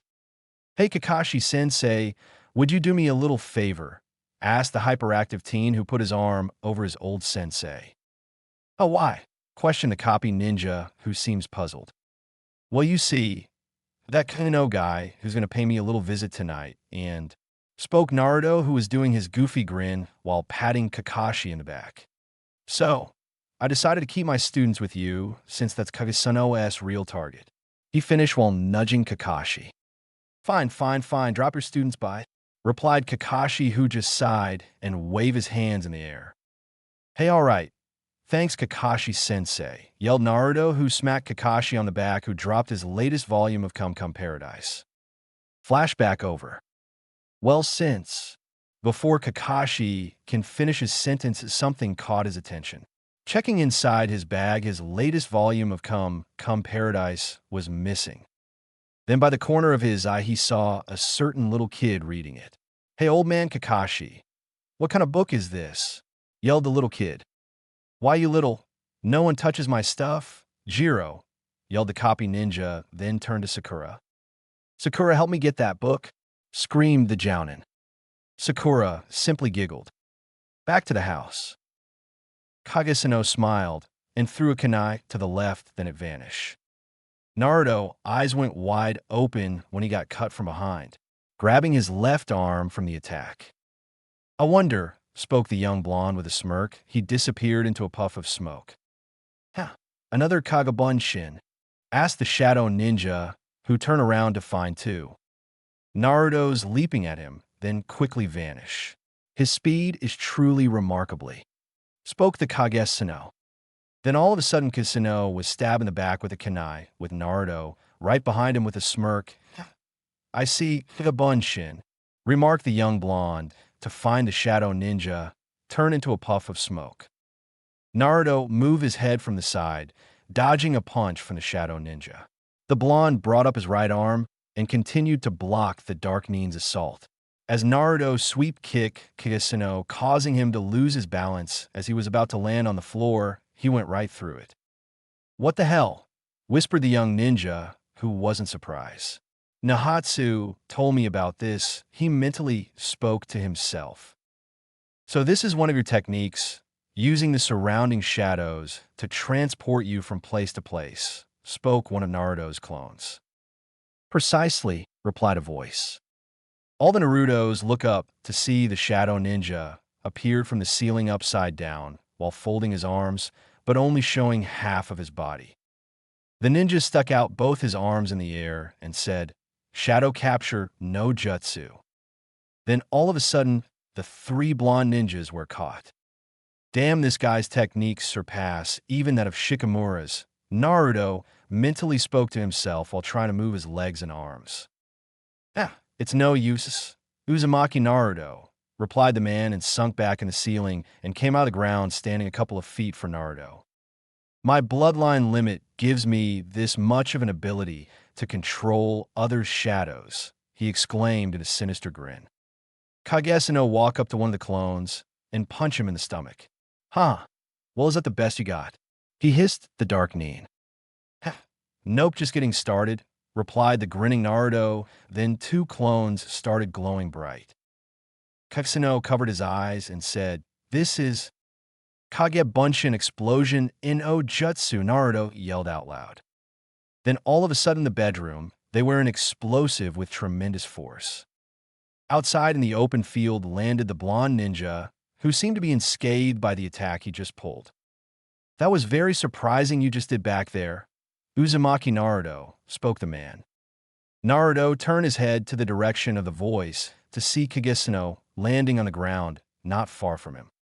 "Hey, Kakashi-sensei, would you do me a little favor?" asked the hyperactive teen who put his arm over his old sensei. "Oh, why?" questioned the copy ninja, who seems puzzled. "Well, you see, that Kuno guy who's going to pay me a little visit tonight, and," spoke Naruto, who was doing his goofy grin while patting Kakashi in the back. "So, I decided to keep my students with you, since that's Kagesuno's real target." He finished while nudging Kakashi. Fine, drop your students by," replied Kakashi, who just sighed and waved his hands in the air. "Hey, all right. Thanks, Kakashi-sensei," yelled Naruto, who smacked Kakashi on the back, who dropped his latest volume of Come Come Paradise. Flashback over. Well, since. Before Kakashi can finish his sentence, something caught his attention. Checking inside his bag, his latest volume of Come Come Paradise was missing. Then by the corner of his eye, he saw a certain little kid reading it. "Hey, old man Kakashi, what kind of book is this?" yelled the little kid. "Why, you little, no one touches my stuff, Jiro," yelled the copy ninja, then turned to Sakura. "Sakura, help me get that book," screamed the jounin. Sakura simply giggled. Back to the house. Kagesuno smiled and threw a kunai to the left, then it vanished. Naruto eyes went wide open when he got cut from behind, grabbing his left arm from the attack. "I wonder," spoke the young blonde with a smirk. He disappeared into a puff of smoke. "Huh, another Kagabunshin?" asked the shadow ninja, who turned around to find two. Naruto's leaping at him, then quickly vanish. "His speed is truly remarkably," spoke the Kage. Then all of a sudden Kasuno was stabbed in the back with a kunai, with Naruto right behind him with a smirk. "I see Kagabunshin," remarked the young blonde, to find the shadow ninja turn into a puff of smoke. Naruto moved his head from the side, dodging a punch from the shadow ninja. The blonde brought up his right arm and continued to block the Dark Nin's assault. As Naruto sweep kick Kagasuno, causing him to lose his balance as he was about to land on the floor, he went right through it. "What the hell?" whispered the young ninja, who wasn't surprised. "Nahatsu told me about this," he mentally spoke to himself. "So this is one of your techniques, using the surrounding shadows to transport you from place to place," spoke one of Naruto's clones. "Precisely," replied a voice. All the Narutos look up to see the shadow ninja appeared from the ceiling upside down while folding his arms, but only showing half of his body. The ninja stuck out both his arms in the air and said, "Shadow capture no jutsu." Then all of a sudden, the three blonde ninjas were caught. "Damn, this guy's techniques surpass even that of Shikimura's," Naruto mentally spoke to himself while trying to move his legs and arms. "It's no use, Uzumaki Naruto," replied the man and sunk back in the ceiling and came out of the ground standing a couple of feet from Naruto. "My bloodline limit gives me this much of an ability to control others' shadows," he exclaimed in a sinister grin. Kage walked up to one of the clones and punched him in the stomach. "Huh, well, is that the best you got?" he hissed the Dark Nin. "Nope, just getting started," replied the grinning Naruto. Then two clones started glowing bright. Kage covered his eyes and said, "This is Kage explosion in Ojutsu," Naruto yelled out loud. Then all of a sudden in the bedroom, they were an explosive with tremendous force. Outside in the open field landed the blonde ninja, who seemed to be unscathed by the attack he just pulled. "That was very surprising you just did back there, Uzumaki Naruto," spoke the man. Naruto turned his head to the direction of the voice to see Kage landing on the ground not far from him.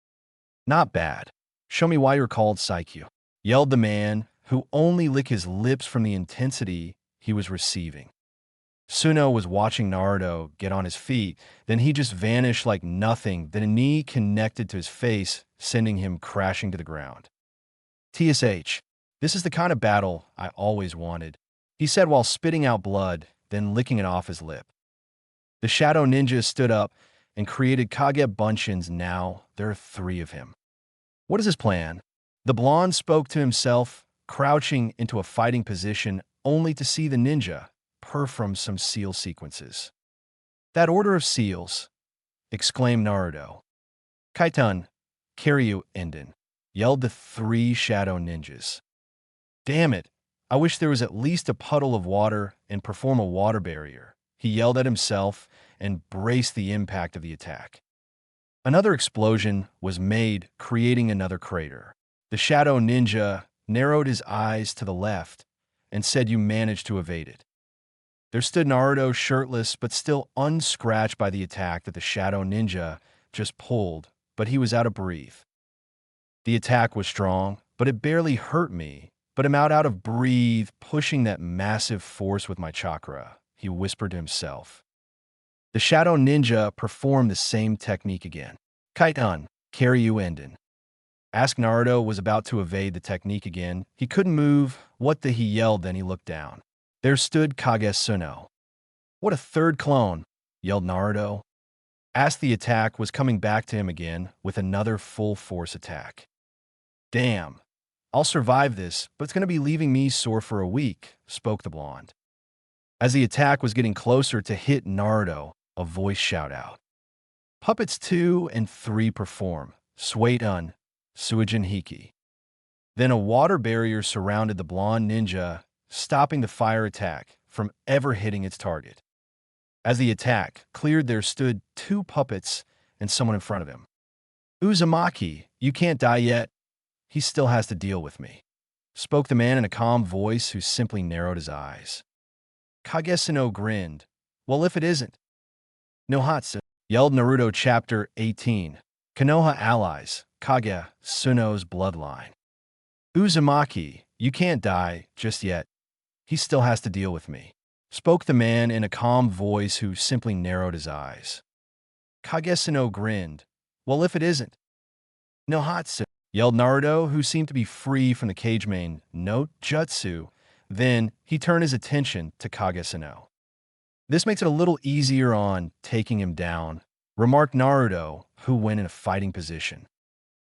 "Not bad. Show me why you're called Saikyu," yelled the man, who only licked his lips from the intensity he was receiving. Suno was watching Naruto get on his feet, then he just vanished like nothing, then a knee connected to his face, sending him crashing to the ground. "TSH, this is the kind of battle I always wanted," he said while spitting out blood, then licking it off his lip. The shadow ninja stood up and created Kage. Now there are three of him. What is his plan? The blonde spoke to himself, crouching into a fighting position only to see the ninja perform some seal sequences. "That order of seals," exclaimed Naruto. "Kaitan, Kiryu Enden," yelled the three shadow ninjas. "Damn it, I wish there was at least a puddle of water and perform a water barrier," he yelled at himself and braced the impact of the attack. Another explosion was made, creating another crater. The shadow ninja narrowed his eyes to the left and said, "You managed to evade it." There stood Naruto, shirtless but still unscratched by the attack that the shadow ninja just pulled, but he was out of breath. "The attack was strong, but it barely hurt me, but I'm out of breath, pushing that massive force with my chakra," he whispered to himself. The shadow ninja performed the same technique again. "Kaitan, Kiryu Enden." As Naruto was about to evade the technique again, he couldn't move. "What the?" he yelled, then he looked down. There stood Kage. "What a third clone," yelled Naruto. As the attack was coming back to him again with another full force attack. "Damn, I'll survive this, but it's going to be leaving me sore for a week," spoke the blonde. As the attack was getting closer to hit Naruto, a voice shouted out. "Puppets 2 and 3 perform. Suitan, Suijin Hiki." Then a water barrier surrounded the blonde ninja, stopping the fire attack from ever hitting its target. As the attack cleared, there stood two puppets and someone in front of him. Uzumaki, you can't die yet. He still has to deal with me, spoke the man in a calm voice who simply narrowed his eyes. Kagesuno grinned. Well, if it isn't. Nohatsu, yelled Naruto Chapter 18. Konoha allies, Kage, Suno's bloodline. Uzumaki, you can't die just yet. He still has to deal with me, spoke the man in a calm voice who simply narrowed his eyes. Kagesuno grinned. Well, if it isn't. Nohatsu, yelled Naruto, who seemed to be free from the cage main no jutsu. Then he turned his attention to Kagesuno. This makes it a little easier on taking him down, remarked Naruto, who went in a fighting position.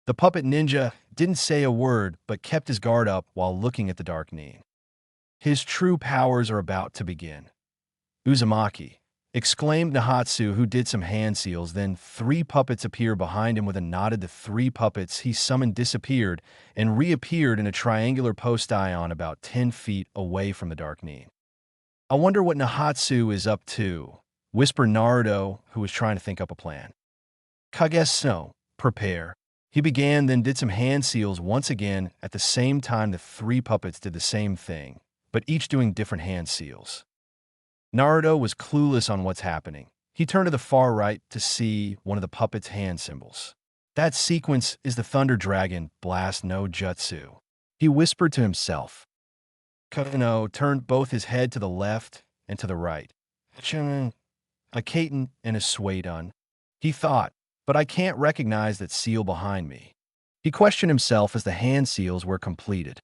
The puppet ninja didn't say a word but kept his guard up while looking at the dark Nin. His true powers are about to begin. Uzumaki, exclaimed Nahatsu, who did some hand seals. Then three puppets appeared behind him with a nod. The three puppets he summoned disappeared and reappeared in a triangular post-ion about 10 feet away from the dark Nin. I wonder what Nahatsu is up to, whispered Naruto, who was trying to think up a plan. Kagesuno, prepare. He began, then did some hand seals once again. At the same time, the three puppets did the same thing, but each doing different hand seals. Naruto was clueless on what's happening. He turned to the far right to see one of the puppets' hand symbols. That sequence is the Thunder Dragon Blast no Jutsu. He whispered to himself. Kono turned both his head to the left and to the right. A Katen and a Suedun. He thought, but I can't recognize that seal behind me. He questioned himself as the hand seals were completed.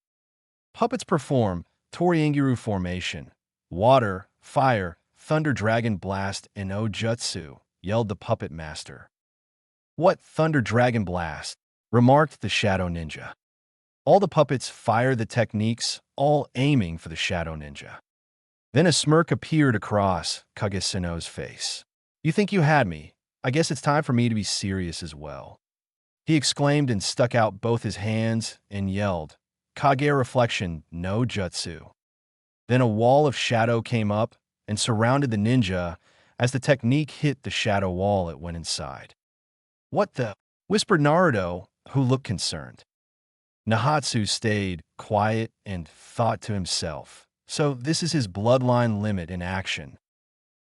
Puppets perform Toriangiru formation, water, fire, Thunder Dragon Blast, and Ojutsu, yelled the puppet master. What Thunder Dragon Blast? Remarked the Shadow Ninja. All the puppets fire the techniques, all aiming for the Shadow Ninja. Then a smirk appeared across Kagesuno's face. You think you had me? I guess it's time for me to be serious as well. He exclaimed and stuck out both his hands and yelled, Kage Reflection no Jutsu. Then a wall of shadow came up and surrounded the ninja. As the technique hit the shadow wall, it went inside. What the? Whispered Naruto, who looked concerned. Nahatsu stayed quiet and thought to himself, so this is his bloodline limit in action.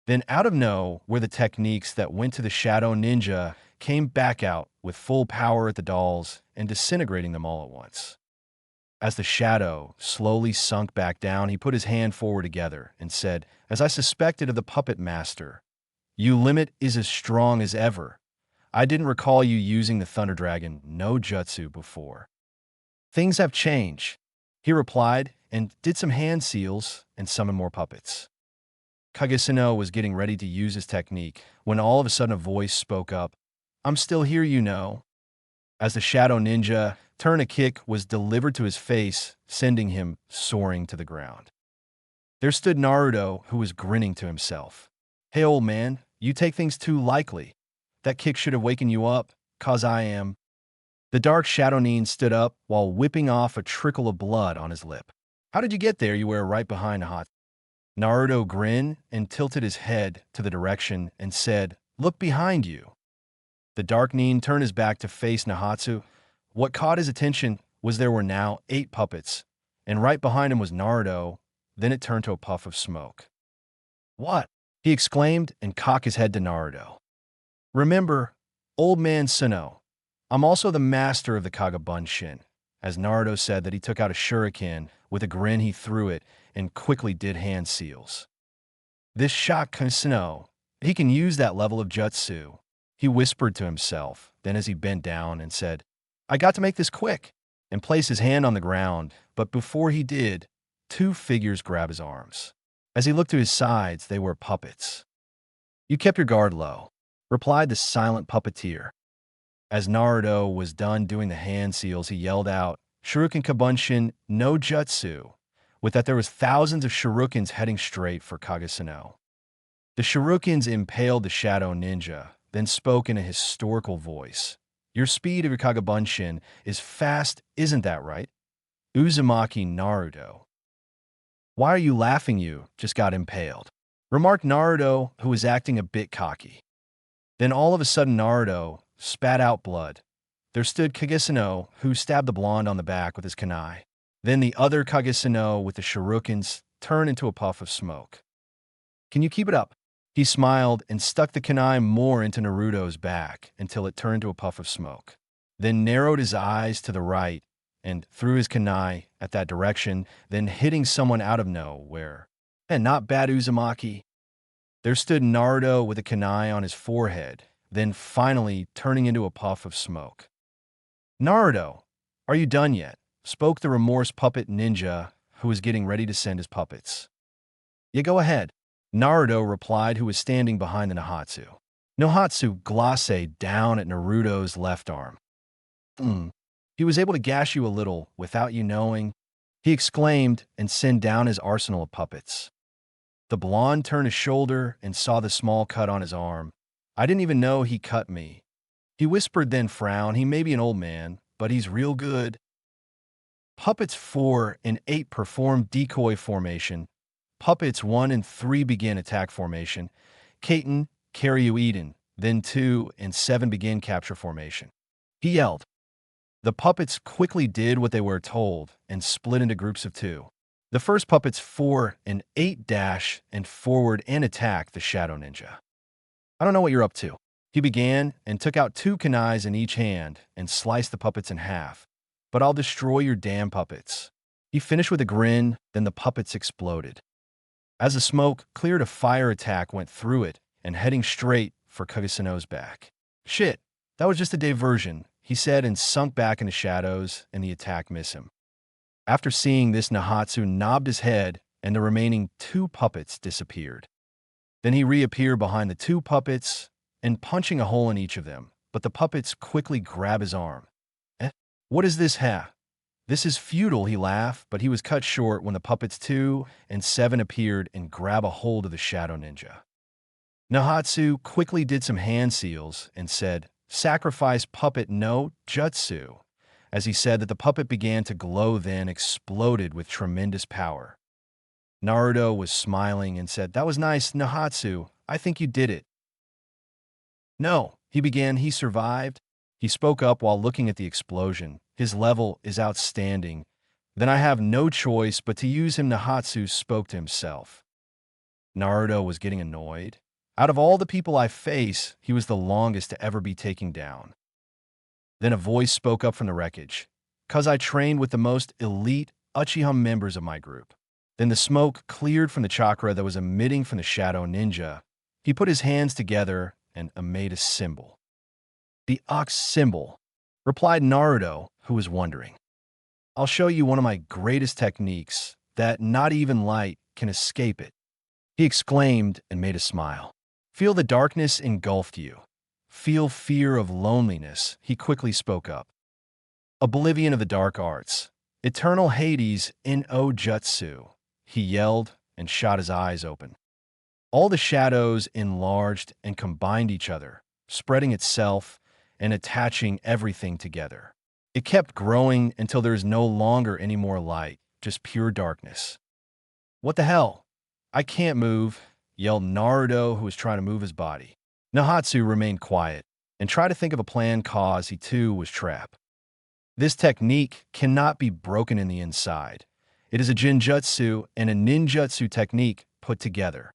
Then out of nowhere, the techniques that went to the Shadow Ninja came back out with full power at the dolls and disintegrating them all at once. As the shadow slowly sunk back down, he put his hand forward together and said, as I suspected of the puppet master, you limit is as strong as ever. I didn't recall you using the Thunder Dragon no Jutsu before. Things have changed, he replied, and did some hand seals and summoned more puppets. Kagesuno was getting ready to use his technique when all of a sudden a voice spoke up. I'm still here, you know. As the Shadow Ninja turned, a kick was delivered to his face, sending him soaring to the ground. There stood Naruto, who was grinning to himself. Hey, old man, you take things too lightly. That kick should have waken you up, 'cause I am. The dark Shadow Nin stood up while whipping off a trickle of blood on his lip. How did you get there? You were right behind Nahatsu. Naruto grinned and tilted his head to the direction and said, Look behind you. The dark Nin turned his back to face Nahatsu. What caught his attention was there were now 8 puppets, and right behind him was Naruto. Then it turned to a puff of smoke. What? He exclaimed and cocked his head to Naruto. Remember, old man Suno, I'm also the master of the Kagabunshin. As Naruto said that, he took out a shuriken. With a grin, he threw it and quickly did hand seals. This shocked Suno. He can use that level of jutsu, he whispered to himself. Then as he bent down and said, I got to make this quick, and placed his hand on the ground. But before he did, 2 figures grabbed his arms. As he looked to his sides, they were puppets. You kept your guard low, replied the silent puppeteer. As Naruto was done doing the hand seals, he yelled out, Shuriken Kabunshin no Jutsu. With that, there was thousands of shurikens heading straight for Kagesuno. The shurikens impaled the Shadow Ninja, then spoke in a historical voice. Your speed of your Kagabunshin is fast, isn't that right? Uzumaki Naruto. Why are you laughing? You just got impaled, remarked Naruto, who was acting a bit cocky. Then all of a sudden Naruto spat out blood. There stood Kagesano, who stabbed the blonde on the back with his kunai. Then the other Kagesano with the shurikens turned into a puff of smoke. Can you keep it up? He smiled and stuck the kunai more into Naruto's back until it turned to a puff of smoke. Then narrowed his eyes to the right and threw his kunai at that direction, then hitting someone out of nowhere. And not bad, Uzumaki. There stood Naruto with a kunai on his forehead, then finally turning into a puff of smoke. Naruto, are you done yet? Spoke the remorse puppet ninja, who was getting ready to send his puppets. Yeah, go ahead, Naruto replied, who was standing behind the Nahatsu. Nahatsu glacé down at Naruto's left arm. He was able to gash you a little without you knowing, he exclaimed and sent down his arsenal of puppets. The blonde turned his shoulder and saw the small cut on his arm. I didn't even know he cut me. He whispered, then frowned. He may be an old man, but he's real good. Puppets 4 and 8 perform decoy formation. Puppets 1 and 3 begin attack formation. Kaiten, Karyu Eden. Then 2 and 7 begin capture formation. He yelled. The puppets quickly did what they were told and split into groups of 2. The first puppets 4 and 8 dash and forward and attack the Shadow Ninja. I don't know what you're up to. He began and took out 2 kunais in each hand and sliced the puppets in half. But I'll destroy your damn puppets. He finished with a grin, then the puppets exploded. As the smoke cleared, a fire attack went through it and heading straight for Kagesano's back. Shit, that was just a diversion, he said and sunk back into shadows, and the attack missed him. After seeing this, Nahatsu nodded his head and the remaining 2 puppets disappeared. Then he reappeared behind the 2 puppets and punching a hole in each of them, but the puppets quickly grabbed his arm. What is this, This is futile, he laughed, but he was cut short when the puppets 2 and 7 appeared and grabbed a hold of the Shadow Ninja. Nahatsu quickly did some hand seals and said, sacrifice puppet no jutsu, as he said that the puppet began to glow, then exploded with tremendous power. Naruto was smiling and said, that was nice, Nahatsu, I think you did it. No, he began, he survived. He spoke up while looking at the explosion. His level is outstanding. Then I have no choice but to use him, Nahatsu spoke to himself. Naruto was getting annoyed. Out of all the people I face, he was the longest to ever be taken down. Then a voice spoke up from the wreckage. 'Cause I trained with the most elite Uchiha members of my group. Then the smoke cleared from the chakra that was emitting from the Shadow Ninja. He put his hands together and made a symbol. The ox symbol, replied Naruto, who was wondering. I'll show you one of my greatest techniques that not even light can escape it. He exclaimed and made a smile. Feel the darkness engulfed you. Feel fear of loneliness, he quickly spoke up. Oblivion of the dark arts. Eternal Hades in O Jutsu, he yelled and shot his eyes open. All the shadows enlarged and combined each other, spreading itself and attaching everything together. It kept growing until there is no longer any more light, just pure darkness. What the hell? I can't move, yelled Naruto, who was trying to move his body. Nahatsu remained quiet and tried to think of a plan, cause he too was trapped. This technique cannot be broken in the inside. It is a jinjutsu and a ninjutsu technique put together.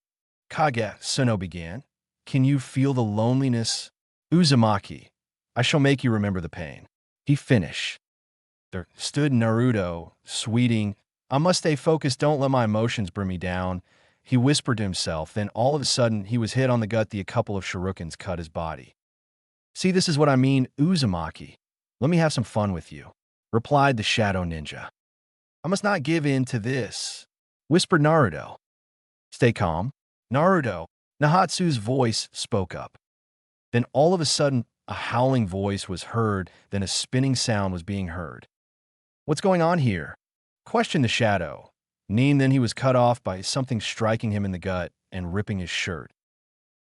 Kagesano began. Can you feel the loneliness? Uzumaki, I shall make you remember the pain. He finished. There stood Naruto, sweeting. I must stay focused, don't let my emotions bring me down, he whispered to himself. Then all of a sudden, he was hit on the gut. A couple of shurikens cut his body. See, this is what I mean, Uzumaki. Let me have some fun with you, replied the Shadow Ninja. I must not give in to this, whispered Naruto. Stay calm, Naruto. Nahatsu's voice spoke up. Then all of a sudden, a howling voice was heard, then a spinning sound was being heard. What's going on here? Questioned the Shadow. Then he was cut off by something striking him in the gut and ripping his shirt.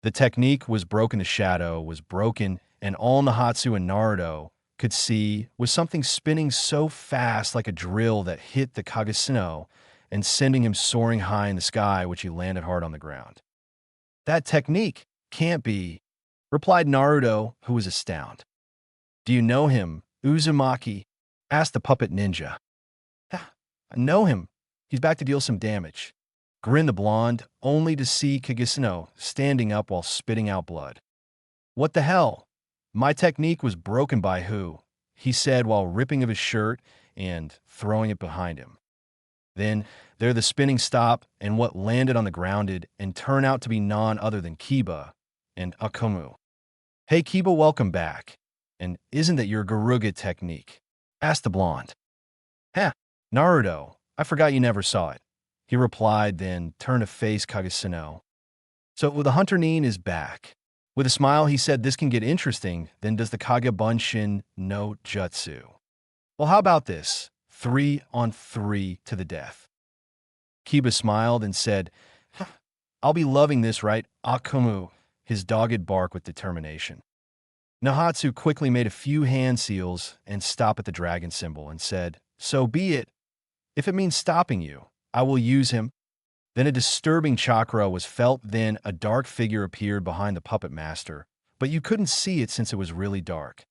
The technique was broken. The Shadow was broken, and all Nahatsu and Naruto could see was something spinning so fast like a drill that hit the Kagesuno and sending him soaring high in the sky, which he landed hard on the ground. That technique can't be, replied Naruto, who was astounded. Do you know him, Uzumaki? Asked the puppet ninja. "Ah, I know him. He's back to deal some damage," grinned the blonde, only to see Kagesuno standing up while spitting out blood. What the hell? My technique was broken by who? He said while ripping of his shirt and throwing it behind him. Then there the spinning stopped and what landed on the grounded and turned out to be none other than Kiba and Akumu. Hey Kiba, welcome back. And isn't that your Garuga technique? Asked the blonde. Huh, Naruto, I forgot you never saw it. He replied, then turned to face Kagesuno. So the Hunter Nin is back. With a smile, he said, this can get interesting, then does the Kage Bunshin no Jutsu. Well, how about this? 3-on-3 to the death. Kiba smiled and said, huh, I'll be loving this, right, Akumu, his dogged bark with determination. Nahatsu quickly made a few hand seals and stopped at the dragon symbol and said, so be it. If it means stopping you, I will use him. Then a disturbing chakra was felt, then a dark figure appeared behind the puppet master, but you couldn't see it since it was really dark.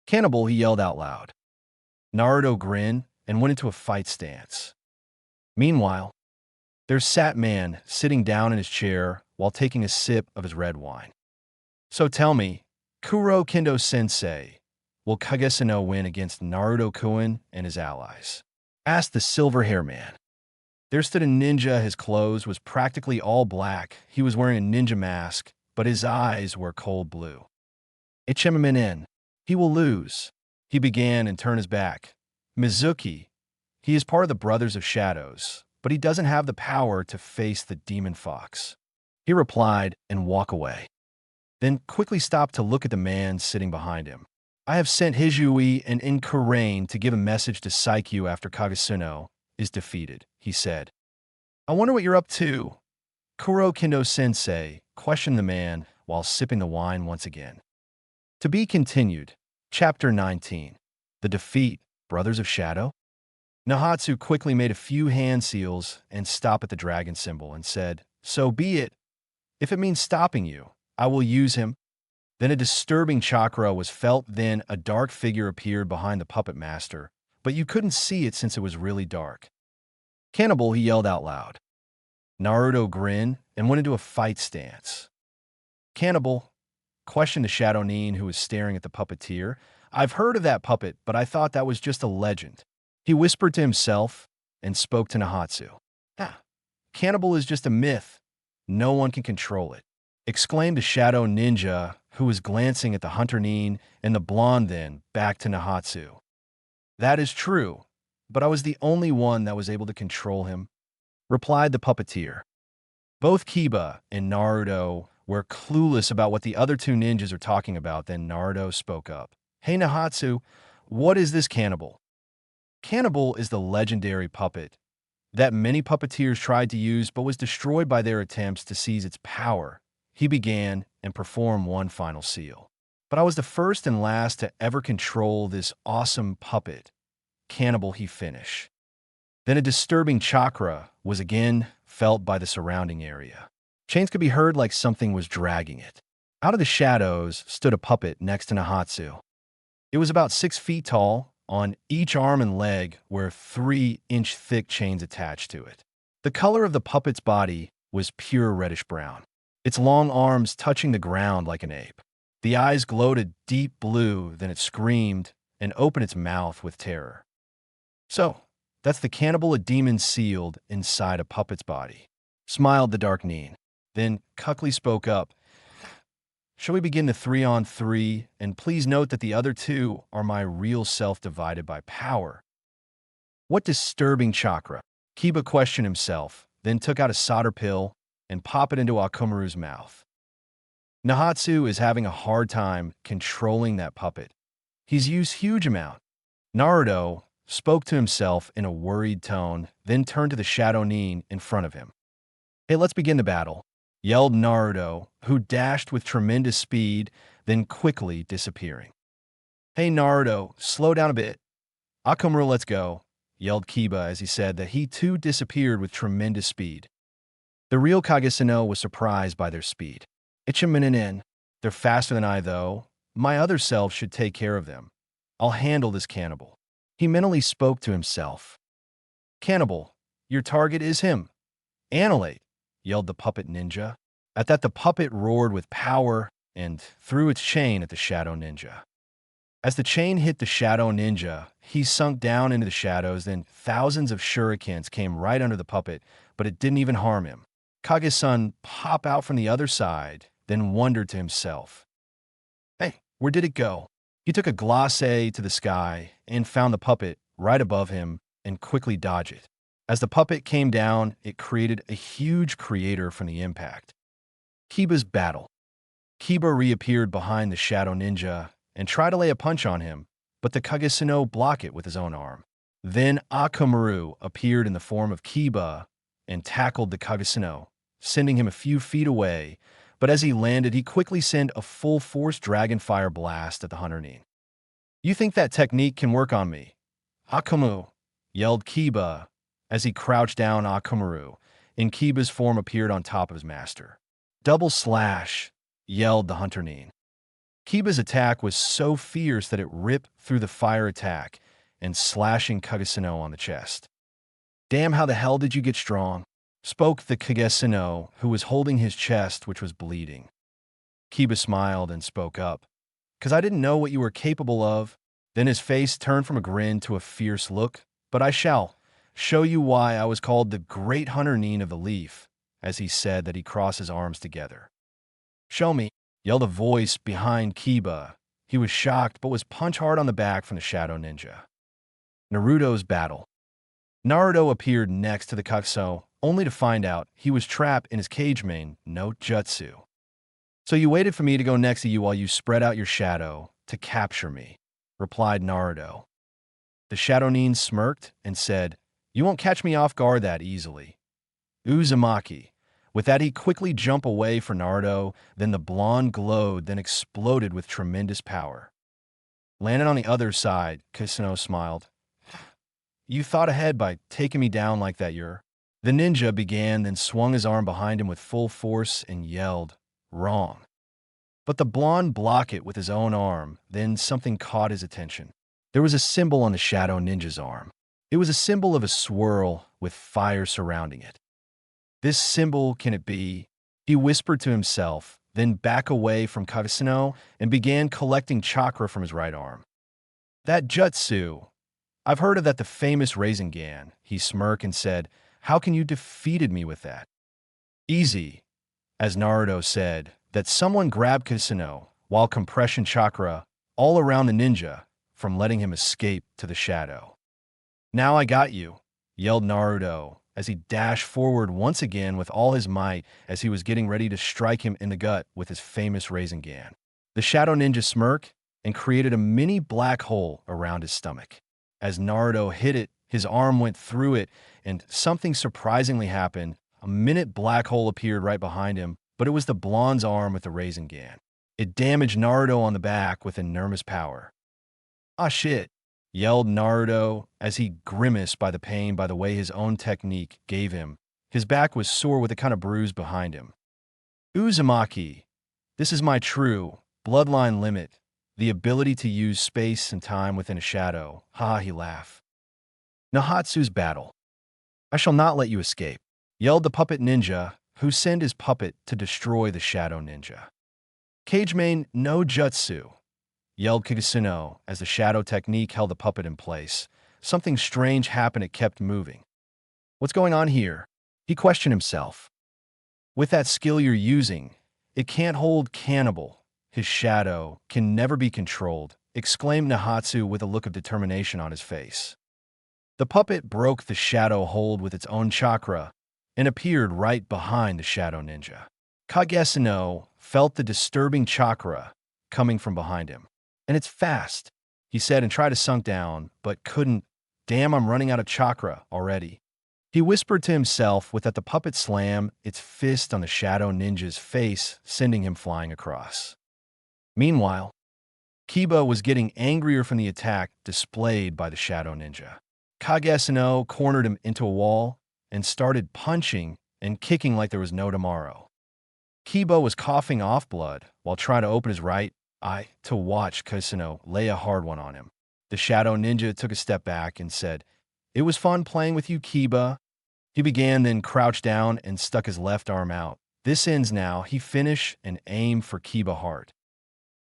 Cannibal, he yelled out loud. Naruto grinned and went into a fight stance. Meanwhile, there sat man sitting down in his chair while taking a sip of his red wine. So tell me, Kuro Kendo Sensei, will Kagesuno win against Naruto-kun and his allies? Asked the silver hair man. There stood a ninja. His clothes was practically all black. He was wearing a ninja mask, but his eyes were cold blue. Ichimaminen, he will lose. He began and turned his back. Mizuki, he is part of the Brothers of Shadows, but he doesn't have the power to face the demon fox. He replied and walked away. Then quickly stopped to look at the man sitting behind him. I have sent Hijui and Inkurain to give a message to Saikyu after Kagesuno is defeated, he said. I wonder what you're up to. Kuro Kendo Sensei questioned the man while sipping the wine once again. To be continued. Chapter 19. The Defeat, Brothers of Shadow? Nahatsu quickly made a few hand seals and stopped at the dragon symbol and said, so be it. If it means stopping you, I will use him. Then a disturbing chakra was felt, then a dark figure appeared behind the puppet master, but you couldn't see it since it was really dark. Cannibal, he yelled out loud. Naruto grinned and went into a fight stance. Cannibal, questioned the Shadow Nin who was staring at the puppeteer. I've heard of that puppet, but I thought that was just a legend. He whispered to himself and spoke to Nahatsu. Ah, Cannibal is just a myth. No one can control it, exclaimed the Shadow Ninja who was glancing at the Hunter Nin and the blonde, then back to Nahatsu. That is true, but I was the only one that was able to control him, replied the puppeteer. Both Kiba and Naruto were clueless about what the other two ninjas are talking about. Then Naruto spoke up. Hey Nahatsu, what is this Cannibal? Cannibal is the legendary puppet that many puppeteers tried to use but was destroyed by their attempts to seize its power. He began and performed one final seal. But I was the first and last to ever control this awesome puppet. Cannibal, he finished. Then a disturbing chakra was again felt by the surrounding area. Chains could be heard like something was dragging it. Out of the shadows stood a puppet next to Nahatsu. It was about 6 feet tall. On each arm and leg were 3-inch thick chains attached to it. The color of the puppet's body was pure reddish-brown, its long arms touching the ground like an ape. The eyes glowed a deep blue, then it screamed and opened its mouth with terror. So, that's the cannibal, a demon sealed inside a puppet's body, smiled the Dark Nin. Then Cuckley spoke up. Shall we begin the 3-on-3? And please note that the other two are my real self divided by power. What disturbing chakra? Kiba questioned himself, then took out a solder pill and popped it into Akumaru's mouth. Nahatsu is having a hard time controlling that puppet. He's used huge amount. Naruto spoke to himself in a worried tone, then turned to the Shadow Nin in front of him. Hey, let's begin the battle, yelled Naruto, who dashed with tremendous speed, then quickly disappearing. Hey Naruto, slow down a bit. Akamura, let's go, yelled Kiba as he said that he too disappeared with tremendous speed. The real Kagesano was surprised by their speed. Ichimoninen, they're faster than I, though. My other self should take care of them. I'll handle this cannibal. He mentally spoke to himself. Cannibal, your target is him. Annihilate, yelled the puppet ninja. At that, the puppet roared with power and threw its chain at the shadow ninja. As the chain hit the shadow ninja, he sunk down into the shadows, then thousands of shurikens came right under the puppet, but it didn't even harm him. Kage-san popped out from the other side, then wondered to himself. Hey, where did it go? He took a glacé to the sky and found the puppet right above him and quickly dodged it. As the puppet came down, it created a huge crater from the impact. Kiba's battle. Kiba reappeared behind the shadow ninja and tried to lay a punch on him, but the Kagesano blocked it with his own arm. Then Akamaru appeared in the form of Kiba and tackled the Kagesano, sending him a few feet away, but as he landed, he quickly sent a full-force dragonfire blast at the Hunter Nin. You think that technique can work on me? Akamu, yelled Kiba as he crouched down. Akamaru, in Kiba's form, appeared on top of his master. Double slash, yelled the Hunter Nin. Kiba's attack was so fierce that it ripped through the fire attack and slashing Kagesano on the chest. Damn, how the hell did you get strong? Spoke the Kagesano, who was holding his chest, which was bleeding. Kiba smiled and spoke up. "'Cause I didn't know what you were capable of." Then his face turned from a grin to a fierce look. "But I shall show you why I was called the Great Hunter Nin of the Leaf," as he said that he crossed his arms together. "Show me," yelled a voice behind Kiba. He was shocked, but was punched hard on the back from the shadow ninja. Naruto's battle. Naruto appeared next to the Kakuso, only to find out he was trapped in his cage main, no jutsu. "So you waited for me to go next to you while you spread out your shadow to capture me," replied Naruto. The shadow nin smirked and said, "You won't catch me off guard that easily." Uzumaki. With that, he quickly jumped away for Naruto, then the blonde glowed, then exploded with tremendous power. Landing on the other side, Kisano smiled. "You thought ahead by taking me down like that, you're..." The ninja began, then swung his arm behind him with full force and yelled, "Wrong." But the blonde blocked it with his own arm, then something caught his attention. There was a symbol on the shadow ninja's arm. It was a symbol of a swirl with fire surrounding it. "This symbol, can it be?" He whispered to himself, then back away from Kagesano and began collecting chakra from his right arm. "That jutsu. I've heard of that, the famous Rasengan." He smirked and said, "How can you defeated me with that?" "Easy," as Naruto said, that someone grabbed Kagesano while compression chakra all around the ninja from letting him escape to the shadow. "Now I got you," yelled Naruto as he dashed forward once again with all his might as he was getting ready to strike him in the gut with his famous Rasengan. The shadow ninja smirked and created a mini black hole around his stomach. As Naruto hit it, his arm went through it, and something surprisingly happened. A minute black hole appeared right behind him, but it was the blonde's arm with the Rasengan. It damaged Naruto on the back with enormous power. "Ah shit," yelled Naruto as he grimaced by the pain by the way his own technique gave him. His back was sore with a kind of bruise behind him. "Uzumaki, this is my true bloodline limit, the ability to use space and time within a shadow." Ha, he laughed. Nahatsu's battle. "I shall not let you escape," yelled the puppet ninja, who sent his puppet to destroy the shadow ninja. "Cage main no jutsu," yelled Kagesano as the shadow technique held the puppet in place. Something strange happened. It kept moving. "What's going on here?" he questioned himself. "With that skill you're using, it can't hold cannibal. His shadow can never be controlled," exclaimed Nahatsu with a look of determination on his face. The puppet broke the shadow hold with its own chakra and appeared right behind the shadow ninja. Kagesano felt the disturbing chakra coming from behind him. "And it's fast," he said and tried to sunk down, but couldn't. "Damn, I'm running out of chakra already." He whispered to himself with that the puppet slammed its fist on the shadow ninja's face, sending him flying across. Meanwhile, Kiba was getting angrier from the attack displayed by the Shadow Ninja. Kagesano cornered him into a wall and started punching and kicking like there was no tomorrow. Kiba was coughing off blood while trying to open his right eye to watch Kagesano lay a hard one on him. The Shadow Ninja took a step back and said, "It was fun playing with you, Kiba." He began, then crouched down and stuck his left arm out. "This ends now." He finished and aimed for Kiba hard.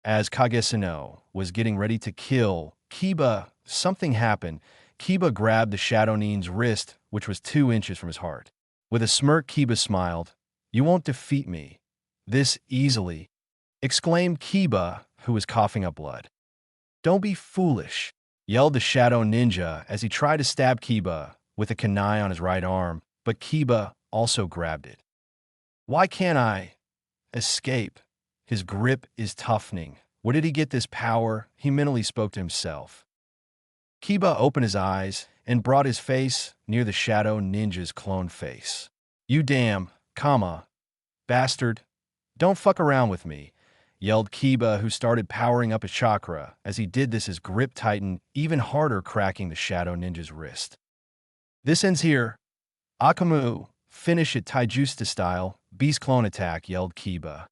As Kagesano was getting ready to kill Kiba, something happened. Kiba grabbed the Shadow Ninja's wrist, which was 2 inches from his heart. With a smirk, Kiba smiled. "You won't defeat me this easily," exclaimed Kiba, who was coughing up blood. "Don't be foolish," yelled the Shadow Ninja as he tried to stab Kiba with a kunai on his right arm, but Kiba also grabbed it. "Why can't I escape? His grip is toughening. Where did he get this power?" he mentally spoke to himself. Kiba opened his eyes and brought his face near the Shadow Ninja's clone face. "You damn, bastard. Don't fuck around with me," yelled Kiba, who started powering up his chakra. As he did this, his grip tightened even harder, cracking the Shadow Ninja's wrist. "This ends here. Akamu, finish it Taijutsu style. Beast clone attack," yelled Kiba.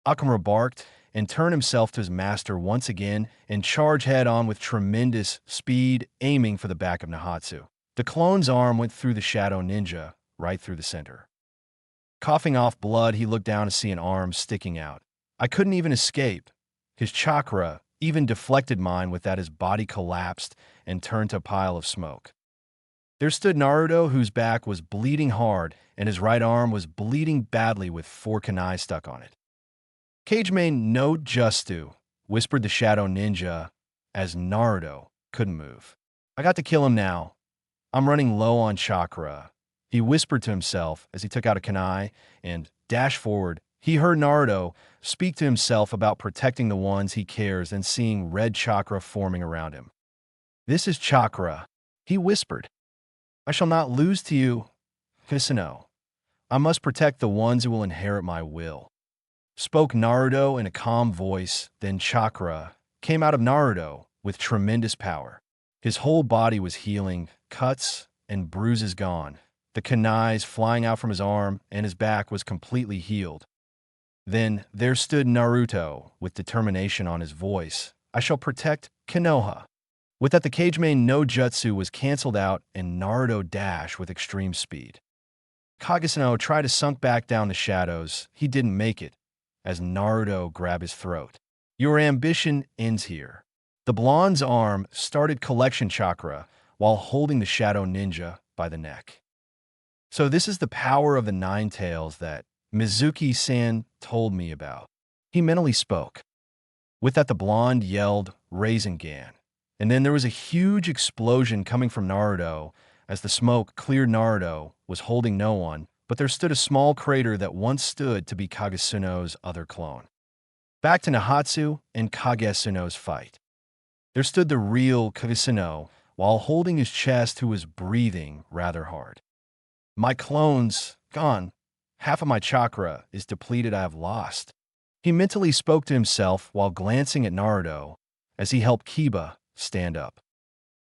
Akamura barked and turned himself to his master once again and charged head-on with tremendous speed, aiming for the back of Nahatsu. The clone's arm went through the Shadow Ninja, right through the center. Coughing off blood, he looked down to see an arm sticking out. "I couldn't even escape." His chakra even deflected mine with that his body collapsed and turned to a pile of smoke. There stood Naruto, whose back was bleeding hard and his right arm was bleeding badly with 4 kunai stuck on it. "Kagemain no Jutsu," whispered the Shadow Ninja as Naruto couldn't move. "I got to kill him now. I'm running low on chakra," he whispered to himself as he took out a kunai and dashed forward. He heard Naruto speak to himself about protecting the ones he cares and seeing red chakra forming around him. "This is chakra," he whispered. "I shall not lose to you, Hisano. I must protect the ones who will inherit my will," spoke Naruto in a calm voice. Then chakra came out of Naruto with tremendous power. His whole body was healing, cuts and bruises gone. The kunais flying out from his arm and his back was completely healed. Then there stood Naruto with determination on his voice. "I shall protect Konoha." With that, the Kagemain no Jutsu was cancelled out and Naruto dashed with extreme speed. Kagesano tried to sunk back down the shadows. He didn't make it, as Naruto grabbed his throat. "Your ambition ends here." The blonde's arm started collection chakra while holding the Shadow Ninja by the neck. "So this is the power of the 9 tails that Mizuki-san told me about," he mentally spoke. With that, the blonde yelled Rasengan, and then there was a huge explosion coming from Naruto. As the smoke cleared, Naruto was holding no one, but there stood a small crater that once stood to be Kagesuno's other clone. Back to Nahatsu and Kagesuno's fight. There stood the real Kagesuno while holding his chest, who was breathing rather hard. "My clone's gone. Half of my chakra is depleted. I have lost," he mentally spoke to himself while glancing at Naruto as he helped Kiba stand up.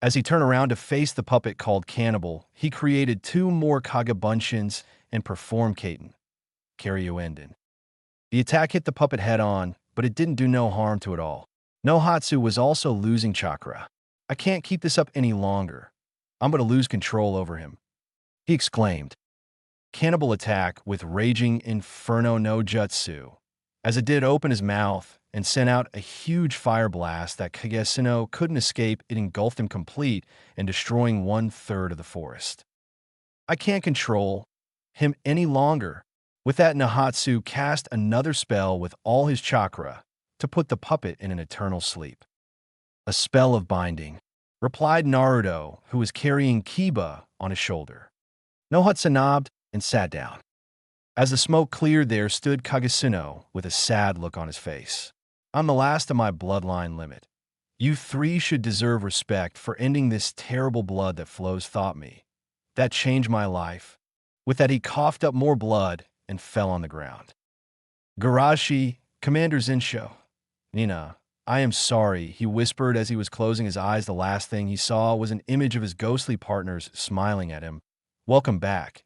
As he turned around to face the puppet called Cannibal, he created 2 more Kagebunshin and performed Kaiten Karyuenden. The attack hit the puppet head-on, but it didn't do no harm to it all. Nohatsu was also losing chakra. "I can't keep this up any longer. I'm going to lose control over him," he exclaimed. Cannibal attack with Raging Inferno no Jutsu. As it did open his mouth and sent out a huge fire blast that Kagesuno couldn't escape, it engulfed him complete and destroying 1/3 of the forest. "I can't control him any longer." With that, Nahatsu cast another spell with all his chakra to put the puppet in an eternal sleep. "A spell of binding," replied Naruto, who was carrying Kiba on his shoulder. Nohatsu nodded and sat down. As the smoke cleared, there stood Kagesuno with a sad look on his face. "I'm the last of my bloodline limit. You 3 should deserve respect for ending this terrible blood that flows thought me. That changed my life." With that, he coughed up more blood and fell on the ground. "Garashi, Commander Zinsho, Nina, I am sorry, he whispered as he was closing his eyes. The last thing he saw was an image of his ghostly partners smiling at him. Welcome back,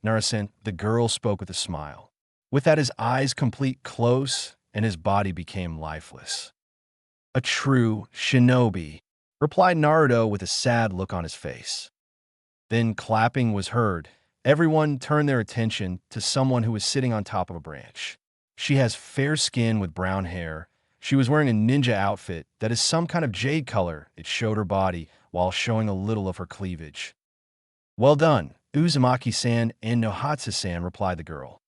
Narasen, the girl spoke with a smile. With that, his eyes complete close and his body became lifeless. A true shinobi, replied Naruto with a sad look on his face. Then clapping was heard. Everyone turned their attention to someone who was sitting on top of a branch. She has fair skin with brown hair. She was wearing a ninja outfit that is some kind of jade color. It showed her body while showing a little of her cleavage. Well done, Uzumaki-san and Nohatsu-san, replied the girl.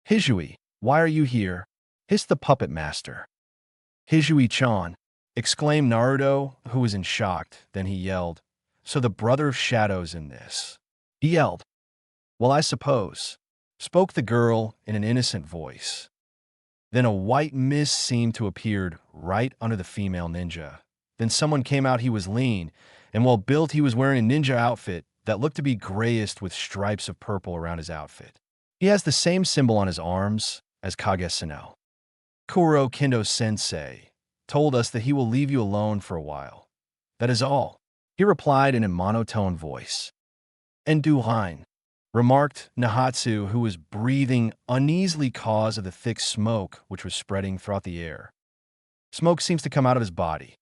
Hizui, why are you here? Hissed the puppet master. Hizui-chan, exclaimed Naruto, who was in shock. Then he yelled, so the brother of shadows in this. He yelled. Well, I suppose, spoke the girl in an innocent voice. Then a white mist seemed to appear right under the female ninja. Then someone came out. He was lean, and well built. He was wearing a ninja outfit that looked to be grayest with stripes of purple around his outfit. He has the same symbol on his arms as Kage-Sano. Kuro Kendo Sensei told us that he will leave you alone for a while. That is all, he replied in a monotone voice. And Duhain, remarked Nahatsu, who was breathing uneasily cause of the thick smoke which was spreading throughout the air. Smoke seems to come out of his body.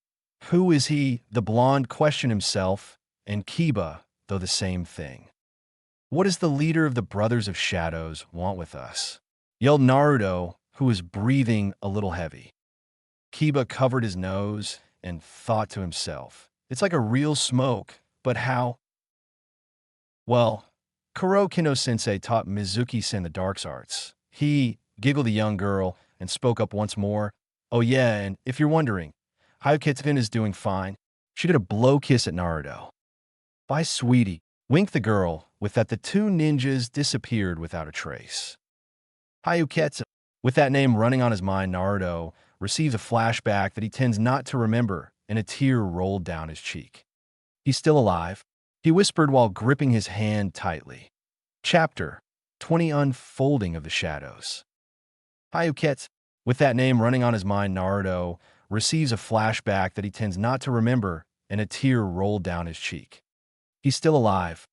Who is he? The blonde questioned himself, and Kiba, though the same thing. What does the leader of the Brothers of Shadows want with us? Yelled Naruto, who was breathing a little heavy. Kiba covered his nose and thought to himself, it's like a real smoke, but how? Well, Kuro Kendo Sensei taught Mizuki-sen the dark arts. He giggled the young girl and spoke up once more. Oh yeah, and if you're wondering, Hyuketsu is doing fine. She did a blow kiss at Naruto. Bye, sweetie, winked the girl. With that, the two ninjas disappeared without a trace. Hyuketsu, with that name running on his mind, Naruto receives a flashback that he tends not to remember, and a tear rolled down his cheek. He's still alive, he whispered while gripping his hand tightly. Chapter 20, Unfolding of the Shadows. Hyuketsu, with that name running on his mind, Naruto receives a flashback that he tends not to remember, and a tear rolled down his cheek. He's still alive,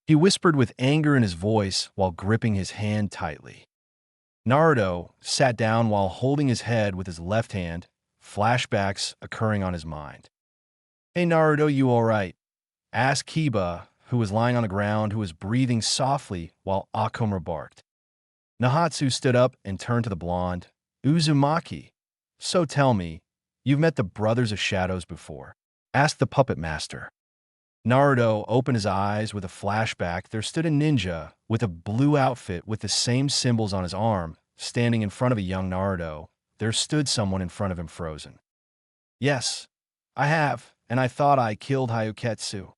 he whispered with anger in his voice while gripping his hand tightly. Naruto sat down while holding his head with his left hand, flashbacks occurring on his mind. Hey Naruto, you alright? Asked Kiba, who was lying on the ground, who was breathing softly while Akuma barked. Nahatsu stood up and turned to the blonde. Uzumaki, so tell me, you've met the Brothers of Shadows before? Asked the puppet master. Naruto opened his eyes with a flashback. There stood a ninja with a blue outfit with the same symbols on his arm, standing in front of a young Naruto. There stood someone in front of him frozen. Yes, I have, and I thought I killed Hyuketsu.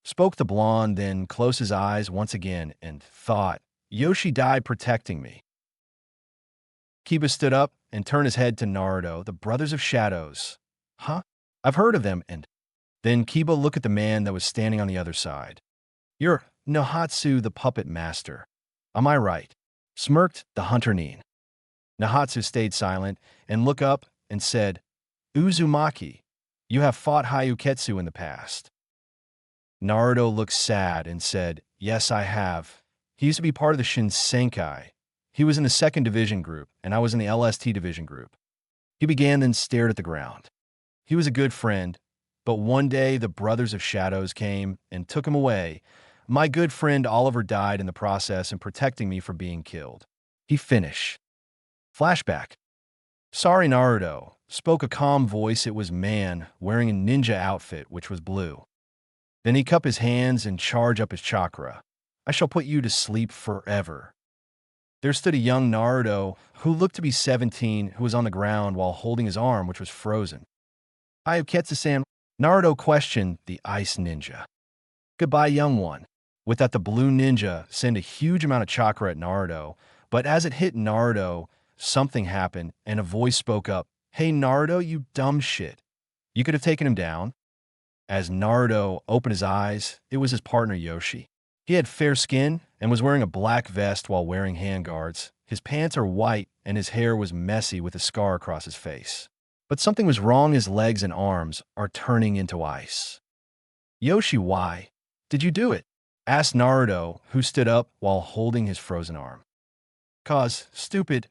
Spoke the blonde, then closed his eyes once again and thought, Yoshi died protecting me. Kiba stood up and turned his head to Naruto. The Brothers of Shadows. Huh? I've heard of them, and then Kiba looked at the man that was standing on the other side. You're Nahatsu, the puppet master. Am I right? Smirked the hunter Nin. Nahatsu stayed silent and looked up and said, Uzumaki, you have fought Hyuketsu in the past. Naruto looked sad and said, yes, I have. He used to be part of the Shinsenkai. He was in the 2nd Division group, and I was in the LST Division group. He began, then stared at the ground. He was a good friend, but one day the Brothers of Shadows came and took him away. My good friend Oliver died in the process in protecting me from being killed. He finished. Flashback. Sorry, Naruto, spoke a calm voice. It was man wearing a ninja outfit which was blue. Then he cupped his hands and charged up his chakra. I shall put you to sleep forever. There stood a young Naruto who looked to be 17, who was on the ground while holding his arm which was frozen. Hyuketsu-san, Naruto questioned the ice ninja. Goodbye, young one. With that, the blue ninja sent a huge amount of chakra at Naruto, but as it hit Naruto, something happened and a voice spoke up. Hey Naruto, you dumb shit. You could have taken him down. As Naruto opened his eyes, it was his partner Yoshi. He had fair skin and was wearing a black vest while wearing handguards. His pants are white and his hair was messy with a scar across his face. But something was wrong. His legs and arms are turning into ice. Yoshi, why did you do it? Asked Naruto, who stood up while holding his frozen arm. Cause, stupid,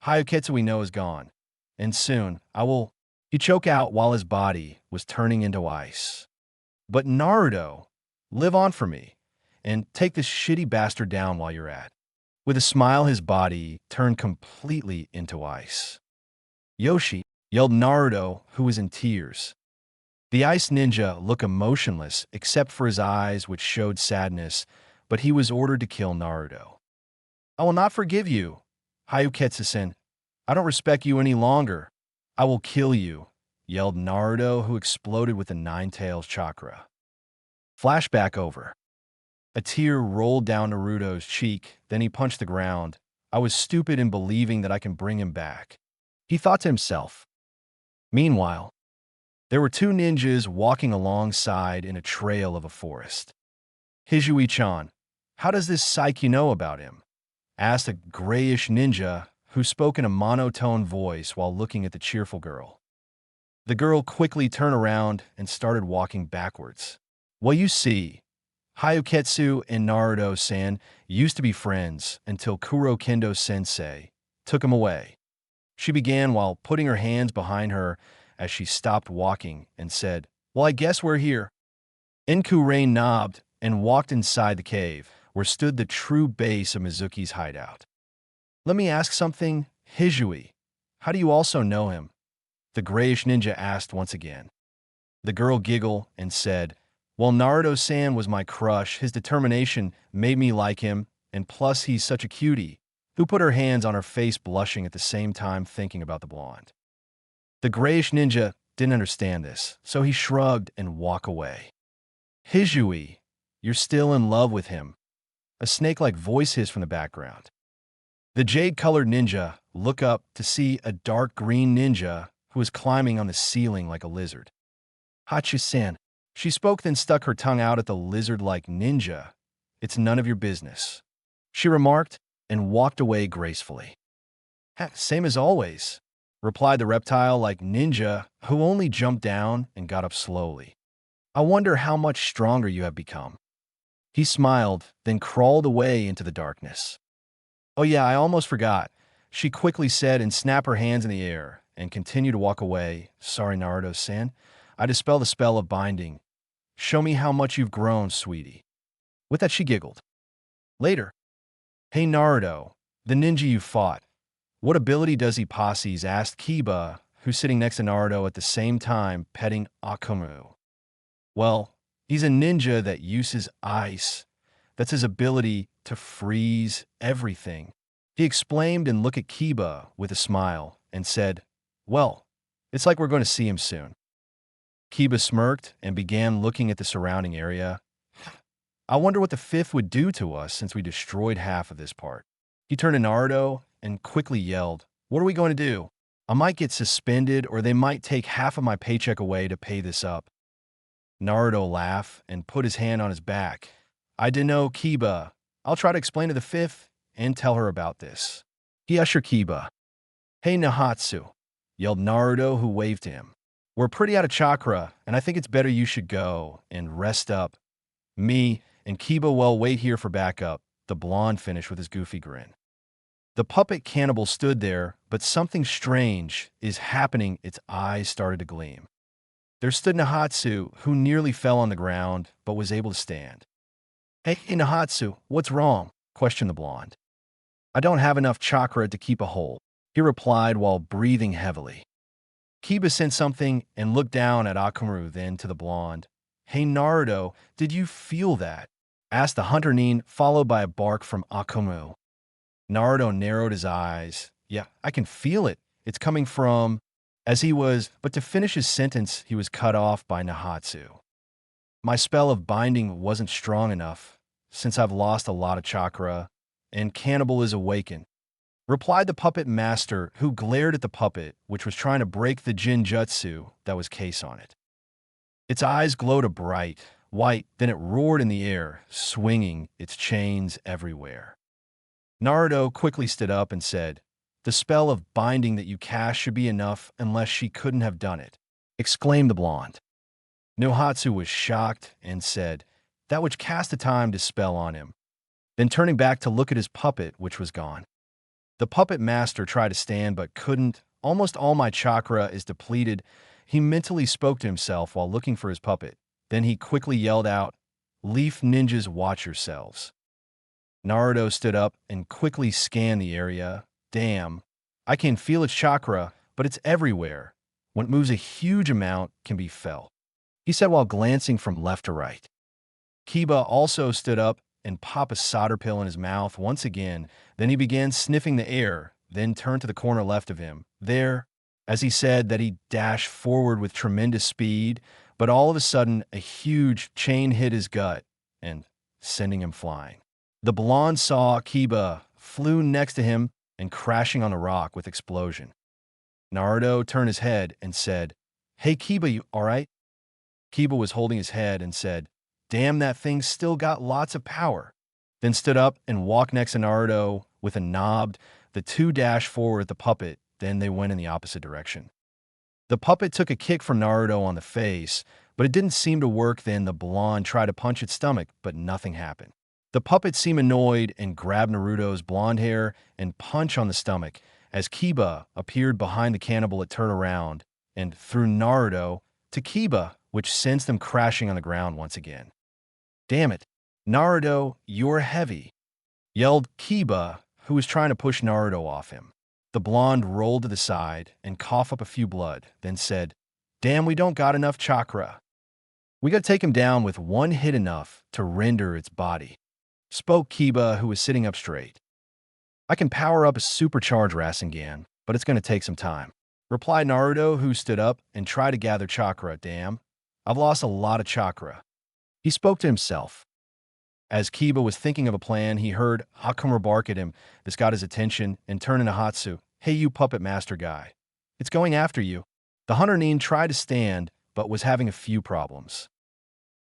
Hyuketsu we know is gone. And soon, I will... He choked out while his body was turning into ice. But Naruto, live on for me, and take this shitty bastard down while you're at. With a smile, his body turned completely into ice. Yoshi, yelled Naruto, who was in tears. The ice ninja looked emotionless except for his eyes, which showed sadness, but he was ordered to kill Naruto. I will not forgive you, Hyuketsu-sen. I don't respect you any longer. I will kill you, yelled Naruto, who exploded with the Nine-Tails chakra. Flashback over. A tear rolled down Naruto's cheek, then he punched the ground. I was stupid in believing that I can bring him back, he thought to himself. Meanwhile, there were two ninjas walking alongside in a trail of a forest. Hizui-chan, how does this Psyche know about him? Asked a grayish ninja who spoke in a monotone voice while looking at the cheerful girl. The girl quickly turned around and started walking backwards. Well, you see, Hyuketsu and Naruto-san used to be friends until Kuro-kendo-sensei took him away. She began while putting her hands behind her as she stopped walking and said, well, I guess we're here. Enku-rain nodded and walked inside the cave, where stood the true base of Mizuki's hideout. Let me ask something, Hizui. How do you also know him? The grayish ninja asked once again. The girl giggled and said, well, Naruto-san was my crush. His determination made me like him, and plus he's such a cutie, who put her hands on her face blushing at the same time thinking about the blonde. The grayish ninja didn't understand this, so he shrugged and walked away. Hizui, you're still in love with him. A snake-like voice hissed from the background. The jade-colored ninja looked up to see a dark green ninja who was climbing on the ceiling like a lizard. Hachi-san. She spoke, then stuck her tongue out at the lizard-like ninja. It's none of your business, she remarked and walked away gracefully. Same as always, replied the reptile-like ninja, who only jumped down and got up slowly. I wonder how much stronger you have become. He smiled, then crawled away into the darkness. Oh yeah, I almost forgot, she quickly said and snapped her hands in the air and continued to walk away. Sorry, Naruto-san. I dispel the spell of binding. Show me how much you've grown, sweetie. With that, she giggled. Later. Hey, Naruto, the ninja you fought. What ability does he possess? Asked Kiba, who's sitting next to Naruto at the same time petting Akumu. Well, he's a ninja that uses ice. That's his ability to freeze everything. He explained and looked at Kiba with a smile and said, well, it's like we're going to see him soon. Kiba smirked and began looking at the surrounding area. I wonder what the fifth would do to us since we destroyed half of this part. He turned to Naruto and quickly yelled, what are we going to do? I might get suspended or they might take half of my paycheck away to pay this up. Naruto laughed and put his hand on his back. I didn't know, Kiba. I'll try to explain to the fifth and tell her about this. He ushered Kiba. Hey, Nahatsu, yelled Naruto, who waved to him. We're pretty out of chakra, and I think it's better you should go and rest up. Me and Kiba will wait here for backup, the blonde finished with his goofy grin. The puppet cannibal stood there, but something strange is happening. Its eyes started to gleam. There stood Nahatsu, who nearly fell on the ground, but was able to stand. Hey, Nahatsu, what's wrong? Questioned the blonde. I don't have enough chakra to keep a hold, he replied while breathing heavily. Kiba sensed something and looked down at Akumu, then to the blonde. Hey, Naruto, did you feel that? Asked the hunter Nin, followed by a bark from Akumu. Naruto narrowed his eyes. Yeah, I can feel it. It's coming from... But to finish his sentence, he was cut off by Nahatsu. My spell of binding wasn't strong enough, since I've lost a lot of chakra, and cannibal is awakened, replied the puppet master, who glared at the puppet, which was trying to break the jinjutsu that was case on it. Its eyes glowed a bright white, then it roared in the air, swinging its chains everywhere. Naruto quickly stood up and said, The spell of binding that you cast should be enough unless she couldn't have done it, exclaimed the blonde. Nohatsu was shocked and said, that which cast a timed spell on him, then turning back to look at his puppet, which was gone. The puppet master tried to stand but couldn't. Almost all my chakra is depleted. He mentally spoke to himself while looking for his puppet. Then he quickly yelled out, Leaf ninjas, watch yourselves. Naruto stood up and quickly scanned the area. Damn, I can feel its chakra, but it's everywhere. When it moves a huge amount can be felt, he said while glancing from left to right. Kiba also stood up and popped a solder pill in his mouth once again. Then he began sniffing the air, then turned to the corner left of him. There, as he said that he dashed forward with tremendous speed, but all of a sudden a huge chain hit his gut and sending him flying. The blonde saw Kiba, flew next to him and crashing on the rock with explosion. Naruto turned his head and said, Hey Kiba, you alright? Kiba was holding his head and said, Damn, that thing still got lots of power. Then stood up and walked next to Naruto with a nod. The two dashed forward at the puppet, then they went in the opposite direction. The puppet took a kick from Naruto on the face, but it didn't seem to work. Then the blonde tried to punch its stomach, but nothing happened. The puppet seemed annoyed and grabbed Naruto's blonde hair and punched on the stomach. As Kiba appeared behind the cannibal, it turned around and threw Naruto to Kiba, which sends them crashing on the ground once again. Damn it, Naruto, you're heavy, yelled Kiba, who was trying to push Naruto off him. The blonde rolled to the side and coughed up a few blood, then said, Damn, we don't got enough chakra. We gotta take him down with one hit enough to render its body, spoke Kiba, who was sitting up straight. I can power up a supercharged Rasengan, but it's gonna take some time, replied Naruto, who stood up and tried to gather chakra. Damn, I've lost a lot of chakra, he spoke to himself. As Kiba was thinking of a plan, he heard Hakumer bark at him. This got his attention and turned into Hatsu. Hey, you puppet master guy. It's going after you. The hunter Nin tried to stand, but was having a few problems.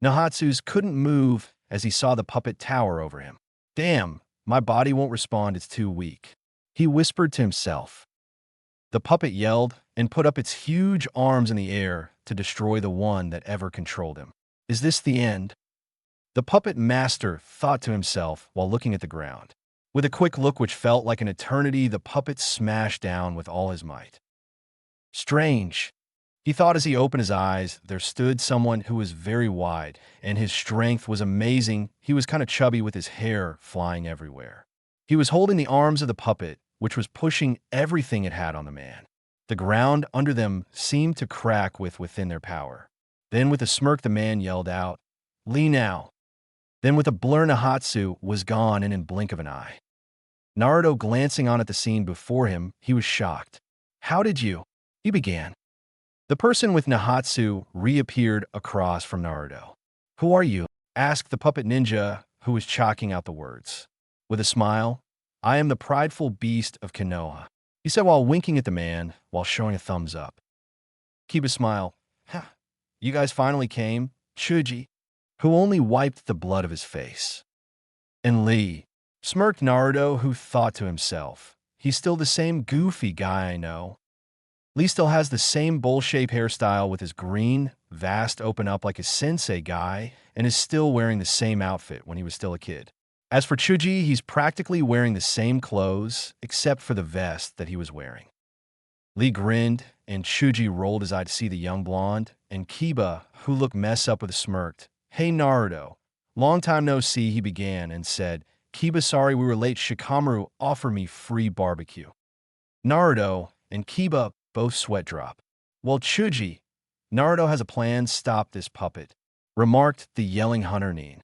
Nahatsu's couldn't move as he saw the puppet tower over him. Damn, my body won't respond, it's too weak, he whispered to himself. The puppet yelled and put up its huge arms in the air to destroy the one that ever controlled him. Is this the end? The puppet master thought to himself while looking at the ground. With a quick look which felt like an eternity, the puppet smashed down with all his might. Strange, he thought as he opened his eyes. There stood someone who was very wide, and his strength was amazing. He was kind of chubby with his hair flying everywhere. He was holding the arms of the puppet, which was pushing everything it had on the man. The ground under them seemed to crack within their power. Then with a smirk the man yelled out, Lee now. Then with a blur Nahatsu was gone in a blink of an eye. Naruto glancing on at the scene before him, he was shocked. How did you? He began. The person with Nahatsu reappeared across from Naruto. Who are you? Asked the puppet ninja, who was chalking out the words. With a smile, I am the prideful beast of Konoha, he said while winking at the man while showing a thumbs up. Kiba smiled. You guys finally came, Chuji, who only wiped the blood of his face. And Lee, smirked Naruto, who thought to himself, he's still the same goofy guy I know. Lee still has the same bowl-shaped hairstyle with his green, vast open up like a sensei guy, and is still wearing the same outfit when he was still a kid. As for Chuji, he's practically wearing the same clothes, except for the vest that he was wearing. Lee grinned, and Chuji rolled his eye to see the young blonde, and Kiba, who looked messed up with a smirk. Hey Naruto, long time no see, he began and said, Kiba, sorry we were late. Shikamaru offered me free barbecue. Naruto and Kiba both sweat drop. Well, Chuji, Naruto has a plan, stop this puppet, remarked the yelling hunter Nin.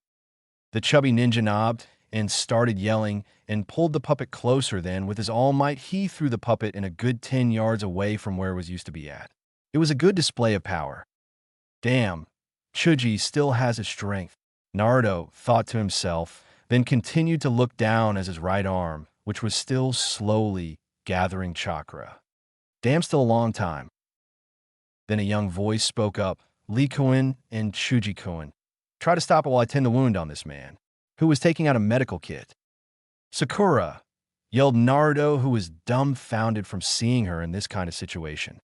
The chubby ninja nodded and started yelling and pulled the puppet closer. Then, with his all might, he threw the puppet in a good 10 yards away from where it was used to be at. It was a good display of power. Damn, Chuji still has his strength, Naruto thought to himself, then continued to look down as his right arm, which was still slowly gathering chakra. Damn, still a long time. Then a young voice spoke up, Lee-kun and Chuji-kun. Try to stop it while I tend the wound on this man, who was taking out a medical kit. Sakura, yelled Naruto, who was dumbfounded from seeing her in this kind of situation.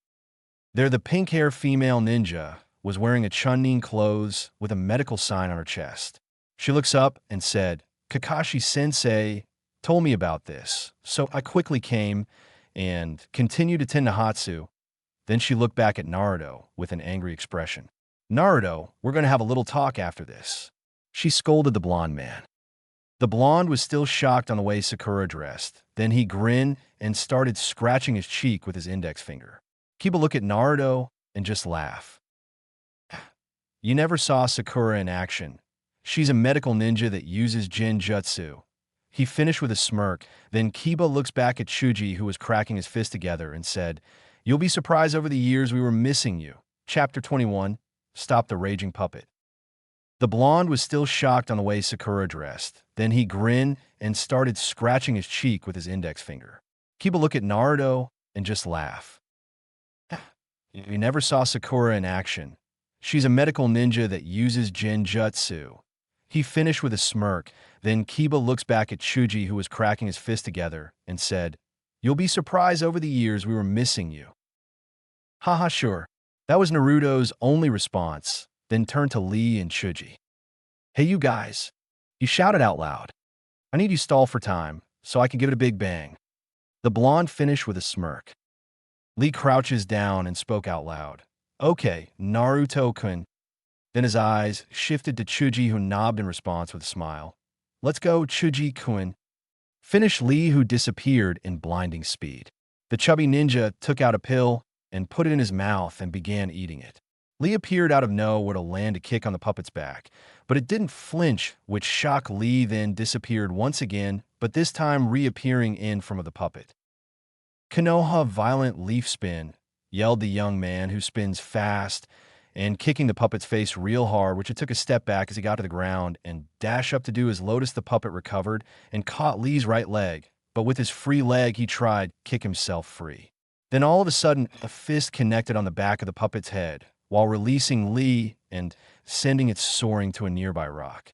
There, the pink-haired female ninja was wearing a chunning clothes with a medical sign on her chest. She looks up and said, Kakashi-sensei told me about this, so I quickly came and continued to tend to Hatsu. Then she looked back at Naruto with an angry expression. Naruto, we're going to have a little talk after this. She scolded the blonde man. The blonde was still shocked on the way Sakura dressed. Then he grinned and started scratching his cheek with his index finger. Kiba looked at Naruto and just laughed. You never saw Sakura in action. She's a medical ninja that uses Jinjutsu. He finished with a smirk. Then Kiba looks back at Shuji, who was cracking his fist together, and said, You'll be surprised over the years we were missing you. Chapter 21, Stop the Raging Puppet. The blonde was still shocked on the way Sakura dressed. Then he grinned and started scratching his cheek with his index finger. Kiba looked at Naruto and just laughed. You never saw Sakura in action. She's a medical ninja that uses Jinjutsu. He finished with a smirk. Then Kiba looks back at Shuji, who was cracking his fist together, and said, You'll be surprised over the years we were missing you. Haha, sure. That was Naruto's only response, then turned to Lee and Shuji. Hey, you guys. He shouted out loud. I need you stall for time, so I can give it a big bang. The blonde finished with a smirk. Lee crouches down and spoke out loud. Okay, Naruto-kun. Then his eyes shifted to Chuji, who nodded in response with a smile. Let's go, Chuji-kun. Finished Lee, who disappeared in blinding speed. The chubby ninja took out a pill and put it in his mouth and began eating it. Lee appeared out of nowhere to land a kick on the puppet's back, but it didn't flinch, which shocked Lee, then disappeared once again, but this time reappearing in front of the puppet. Konoha violent leaf spin, yelled the young man, who spins fast and kicking the puppet's face real hard, which it took a step back as he got to the ground and dashed up to do his lotus. The puppet recovered and caught Lee's right leg, but with his free leg he tried to kick himself free. Then all of a sudden, a fist connected on the back of the puppet's head, while releasing Lee and sending it soaring to a nearby rock.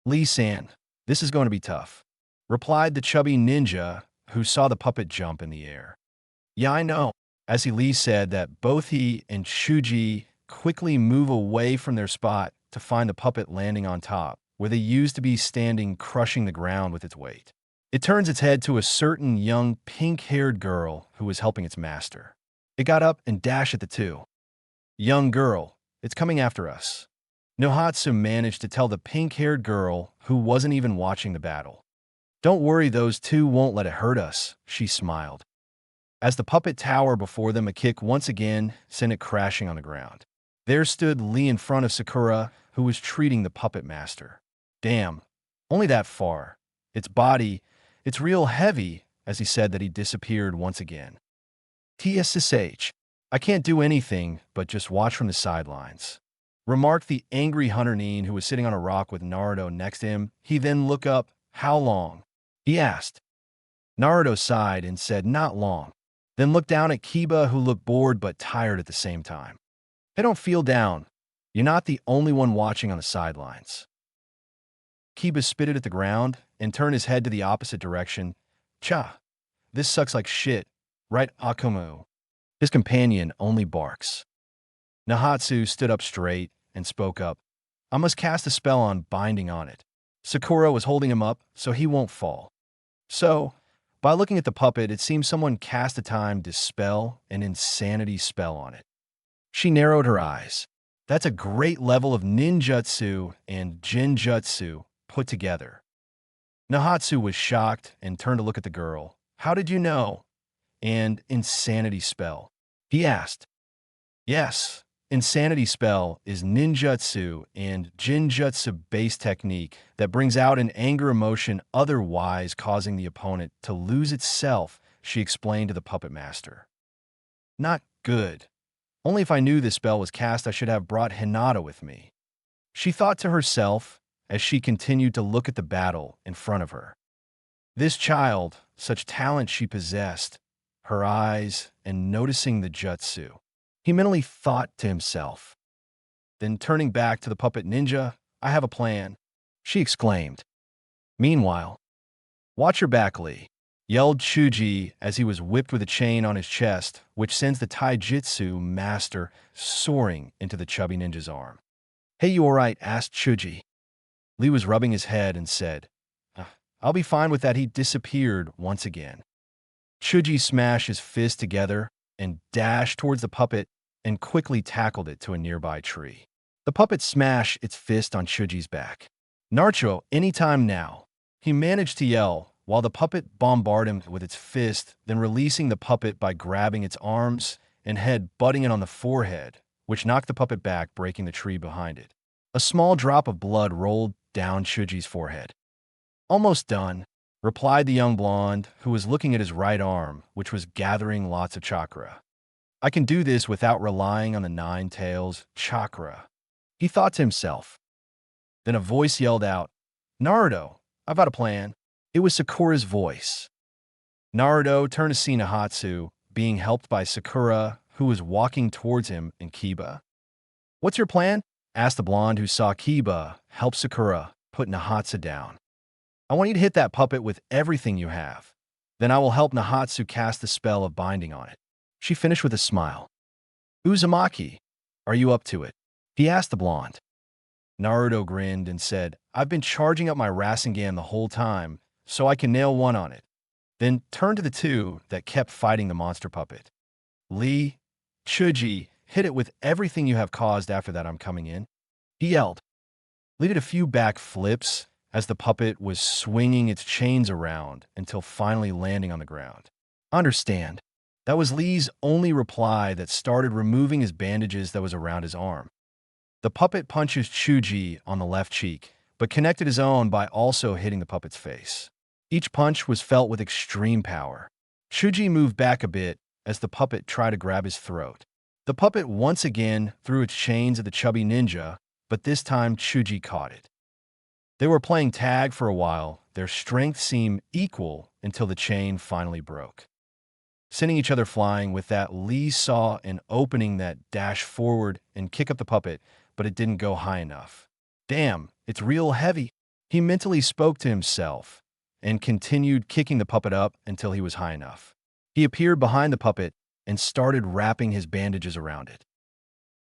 Lee-san, this is going to be tough, replied the chubby ninja, who saw the puppet jump in the air. Yeah, I know. As Lee said that, both he and Shuji quickly move away from their spot to find the puppet landing on top, where they used to be standing, crushing the ground with its weight. It turns its head to a certain young pink-haired girl who was helping its master. It got up and dashed at the two. Young girl, it's coming after us. Nohatsu managed to tell the pink-haired girl, who wasn't even watching the battle. Don't worry, those two won't let it hurt us, she smiled. As the puppet towered before them, a kick once again sent it crashing on the ground. There stood Lee in front of Sakura, who was treating the puppet master. Damn, only that far. Its body, it's real heavy, as he said that he disappeared once again. TSSH, I can't do anything but just watch from the sidelines, remarked the angry Hunter Neen, who was sitting on a rock with Naruto next to him. He then looked up. How long? He asked. Naruto sighed and said, not long. Then looked down at Kiba, who looked bored but tired at the same time. Hey, don't feel down. You're not the only one watching on the sidelines. Kiba spitted at the ground and turned his head to the opposite direction. Cha, this sucks like shit, right, Akumu? His companion only barks. Nahatsu stood up straight and spoke up. I must cast a spell on binding on it. Sakura was holding him up, so he won't fall. So, by looking at the puppet, it seems someone cast a time dispel an insanity spell on it. She narrowed her eyes. That's a great level of ninjutsu and jinjutsu put together. Nahatsu was shocked and turned to look at the girl. How did you know? And insanity spell? He asked. Yes, insanity spell is ninjutsu and jinjutsu-based technique that brings out an anger emotion, otherwise causing the opponent to lose itself, she explained to the puppet master. Not good. Only if I knew this spell was cast, I should have brought Hinata with me, she thought to herself as she continued to look at the battle in front of her. This child, such talent she possessed, her eyes, and noticing the jutsu. He mentally thought to himself. Then turning back to the puppet ninja, I have a plan, she exclaimed. Meanwhile, watch your back, Lee. yelled Chuji as he was whipped with a chain on his chest, which sends the taijutsu master soaring into the chubby ninja's arm. Hey, you alright? Asked Chuji. Lee was rubbing his head and said, I'll be fine with that. He disappeared once again. Chuji smashed his fists together and dashed towards the puppet and quickly tackled it to a nearby tree. The puppet smashed its fist on Chuji's back. Naruto, anytime now. He managed to yell while the puppet bombarded him with its fist, then releasing the puppet by grabbing its arms and head, butting it on the forehead, which knocked the puppet back, breaking the tree behind it. A small drop of blood rolled down Chuji's forehead. Almost done, replied the young blonde, who was looking at his right arm, which was gathering lots of chakra. I can do this without relying on the nine tails chakra, he thought to himself. Then a voice yelled out, Naruto, I've got a plan. It was Sakura's voice. Naruto turned to see Nahatsu, being helped by Sakura, who was walking towards him, and Kiba. What's your plan? Asked the blonde, who saw Kiba help Sakura put Nahatsu down. I want you to hit that puppet with everything you have. Then I will help Nahatsu cast the spell of binding on it. She finished with a smile. Uzumaki, are you up to it? He asked the blonde. Naruto grinned and said, I've been charging up my Rasengan the whole time, so I can nail one on it. Then turned to the two that kept fighting the monster puppet. Lee, Chuji, hit it with everything you have caused. After that, I'm coming in. He yelled. Lee did a few back flips as the puppet was swinging its chains around until finally landing on the ground. Understand. That was Lee's only reply that started removing his bandages that was around his arm. The puppet punches Chuji on the left cheek, but connected his own by also hitting the puppet's face. Each punch was felt with extreme power. Chuji moved back a bit as the puppet tried to grab his throat. The puppet once again threw its chains at the chubby ninja, but this time Chuji caught it. They were playing tag for a while. Their strength seemed equal until the chain finally broke. Sending each other flying with that, Lee saw an opening that dashed forward and kick up the puppet, but it didn't go high enough. Damn, it's real heavy. He mentally spoke to himself and continued kicking the puppet up until he was high enough. He appeared behind the puppet and started wrapping his bandages around it.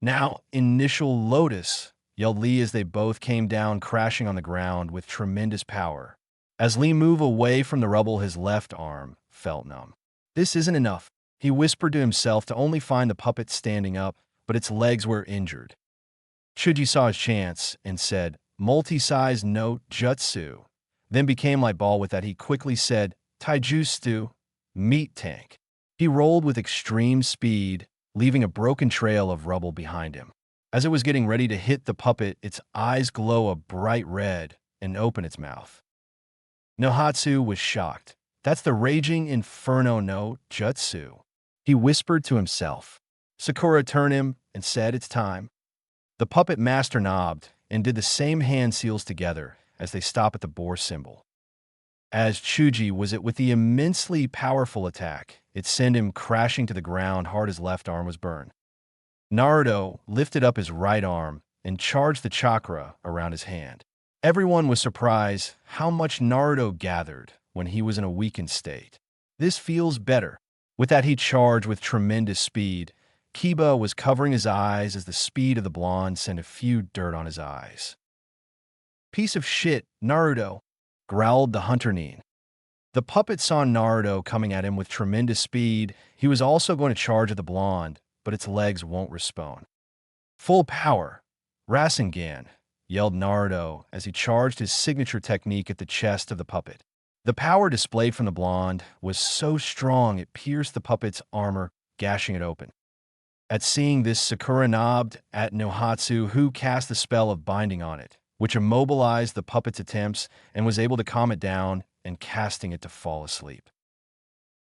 Now, initial Lotus, yelled Lee as they both came down crashing on the ground with tremendous power. As Lee moved away from the rubble, his left arm felt numb. This isn't enough, he whispered to himself, to only find the puppet standing up, but its legs were injured. Chuji saw his chance and said, multi-size no jutsu, then became like ball with that. He quickly said, taijutsu, meat tank. He rolled with extreme speed, leaving a broken trail of rubble behind him. As it was getting ready to hit the puppet, its eyes glow a bright red and open its mouth. Nahatsu was shocked. That's the raging inferno no jutsu, he whispered to himself. Sakura turned him and said, it's time. The puppet master nodded and did the same hand seals together as they stop at the boar symbol. As Chuji was it with the immensely powerful attack, it sent him crashing to the ground hard. His left arm was burned. Naruto lifted up his right arm and charged the chakra around his hand. Everyone was surprised how much Naruto gathered when he was in a weakened state. This feels better. With that, he charged with tremendous speed. Kiba was covering his eyes as the speed of the blonde sent a few dirt on his eyes. Piece of shit, Naruto, growled the hunter Nin. The puppet saw Naruto coming at him with tremendous speed. He was also going to charge at the blonde, but its legs won't respond. Full power, Rasengan, yelled Naruto as he charged his signature technique at the chest of the puppet. The power displayed from the blonde was so strong it pierced the puppet's armor, gashing it open. At seeing this, Sakura nodded at Nahatsu, who cast the spell of binding on it, which immobilized the puppet's attempts and was able to calm it down and casting it to fall asleep.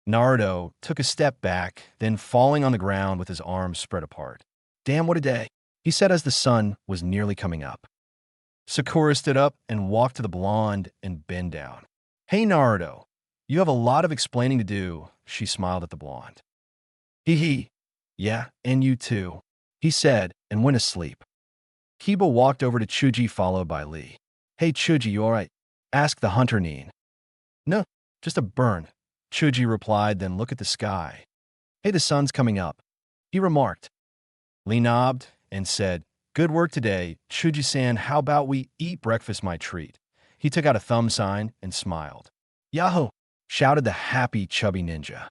Naruto took a step back, then falling on the ground with his arms spread apart. Damn, what a day, he said as the sun was nearly coming up. Sakura stood up and walked to the blonde and bent down. Hey Naruto, you have a lot of explaining to do, she smiled at the blonde. Hee hee. Yeah, and you too, he said and went asleep. Kiba walked over to Chuji followed by Lee. Hey Chuji, you alright? Asked the hunter Nin. No, just a burn, Chuji replied, then look at the sky. Hey, the sun's coming up, he remarked. Lee nodded and said, good work today, Chuji-san. How about we eat breakfast, my treat? He took out a thumb sign and smiled. Yahoo! Shouted the happy, chubby ninja.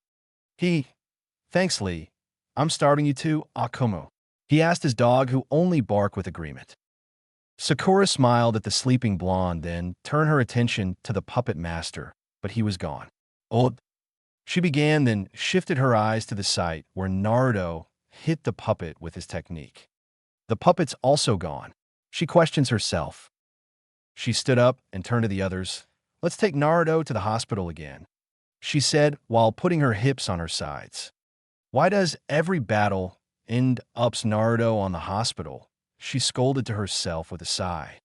Thanks, Lee. I'm starving you too, Akumu. He asked his dog, who only barked with agreement. Sakura smiled at the sleeping blonde, then turned her attention to the puppet master, but he was gone. Oh, she began, then shifted her eyes to the site where Naruto hit the puppet with his technique. The puppet's also gone. She questions herself. She stood up and turned to the others. Let's take Naruto to the hospital again, she said while putting her hips on her sides. Why does every battle end up Naruto on the hospital? She scolded to herself with a sigh.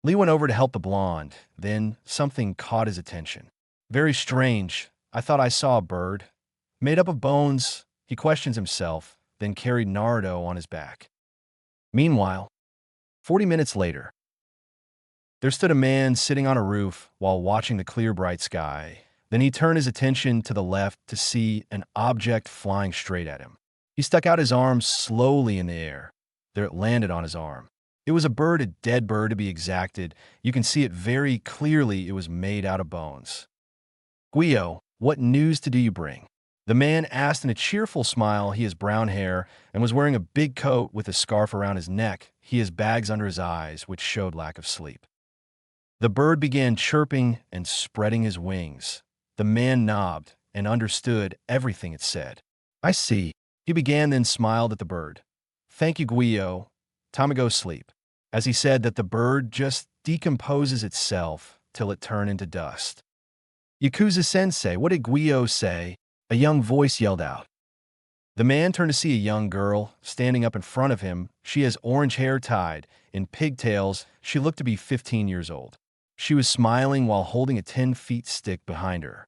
Lee went over to help the blonde. Then something caught his attention. Very strange. I thought I saw a bird. Made up of bones, he questions himself, then carried Naruto on his back. Meanwhile, 40 minutes later, there stood a man sitting on a roof while watching the clear, bright sky. Then he turned his attention to the left to see an object flying straight at him. He stuck out his arms slowly in the air. There it landed on his arm. It was a bird, a dead bird to be exacted. You can see it very clearly. It was made out of bones. Guio, what news do you bring? The man asked in a cheerful smile. He has brown hair and was wearing a big coat with a scarf around his neck. He has bags under his eyes, which showed lack of sleep. The bird began chirping and spreading his wings. The man nodded and understood everything it said. I see. He began, then smiled at the bird. Thank you, Guio. Time to go sleep. As he said that, the bird just decomposes itself till it turned into dust. Yakuza-sensei, what did Guio say? A young voice yelled out. The man turned to see a young girl standing up in front of him. She has orange hair tied in pigtails. She looked to be 15 years old. She was smiling while holding a 10-foot stick behind her.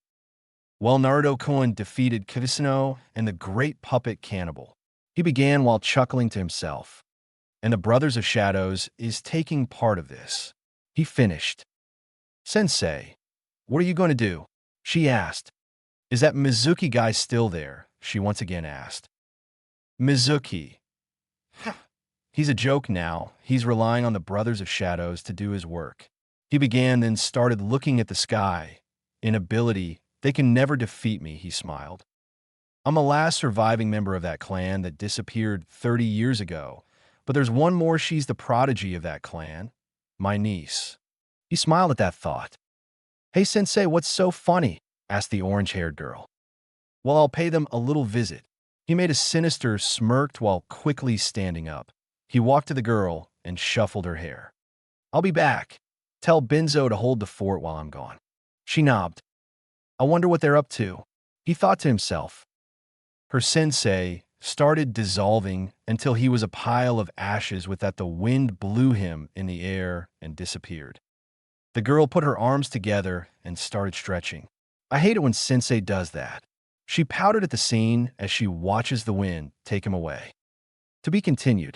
While Naruto-kun defeated Kivisuno and the great puppet cannibal, he began while chuckling to himself. And the Brothers of Shadows is taking part of this. He finished. Sensei, what are you going to do? She asked. Is that Mizuki guy still there? She once again asked. Mizuki. He's a joke now. He's relying on the Brothers of Shadows to do his work. He began, then started looking at the sky. In ability, they can never defeat me, he smiled. I'm the last surviving member of that clan that disappeared 30 years ago, but there's one more. She's the prodigy of that clan, my niece. He smiled at that thought. Hey, Sensei, what's so funny? Asked the orange-haired girl. Well, I'll pay them a little visit. He made a sinister smirk while quickly standing up. He walked to the girl and shuffled her hair. I'll be back. Tell Benzo to hold the fort while I'm gone. She nodded. I wonder what they're up to, he thought to himself. Her sensei started dissolving until he was a pile of ashes with that the wind blew him in the air and disappeared. The girl put her arms together and started stretching. I hate it when Sensei does that. She pouted at the scene as she watches the wind take him away. To be continued.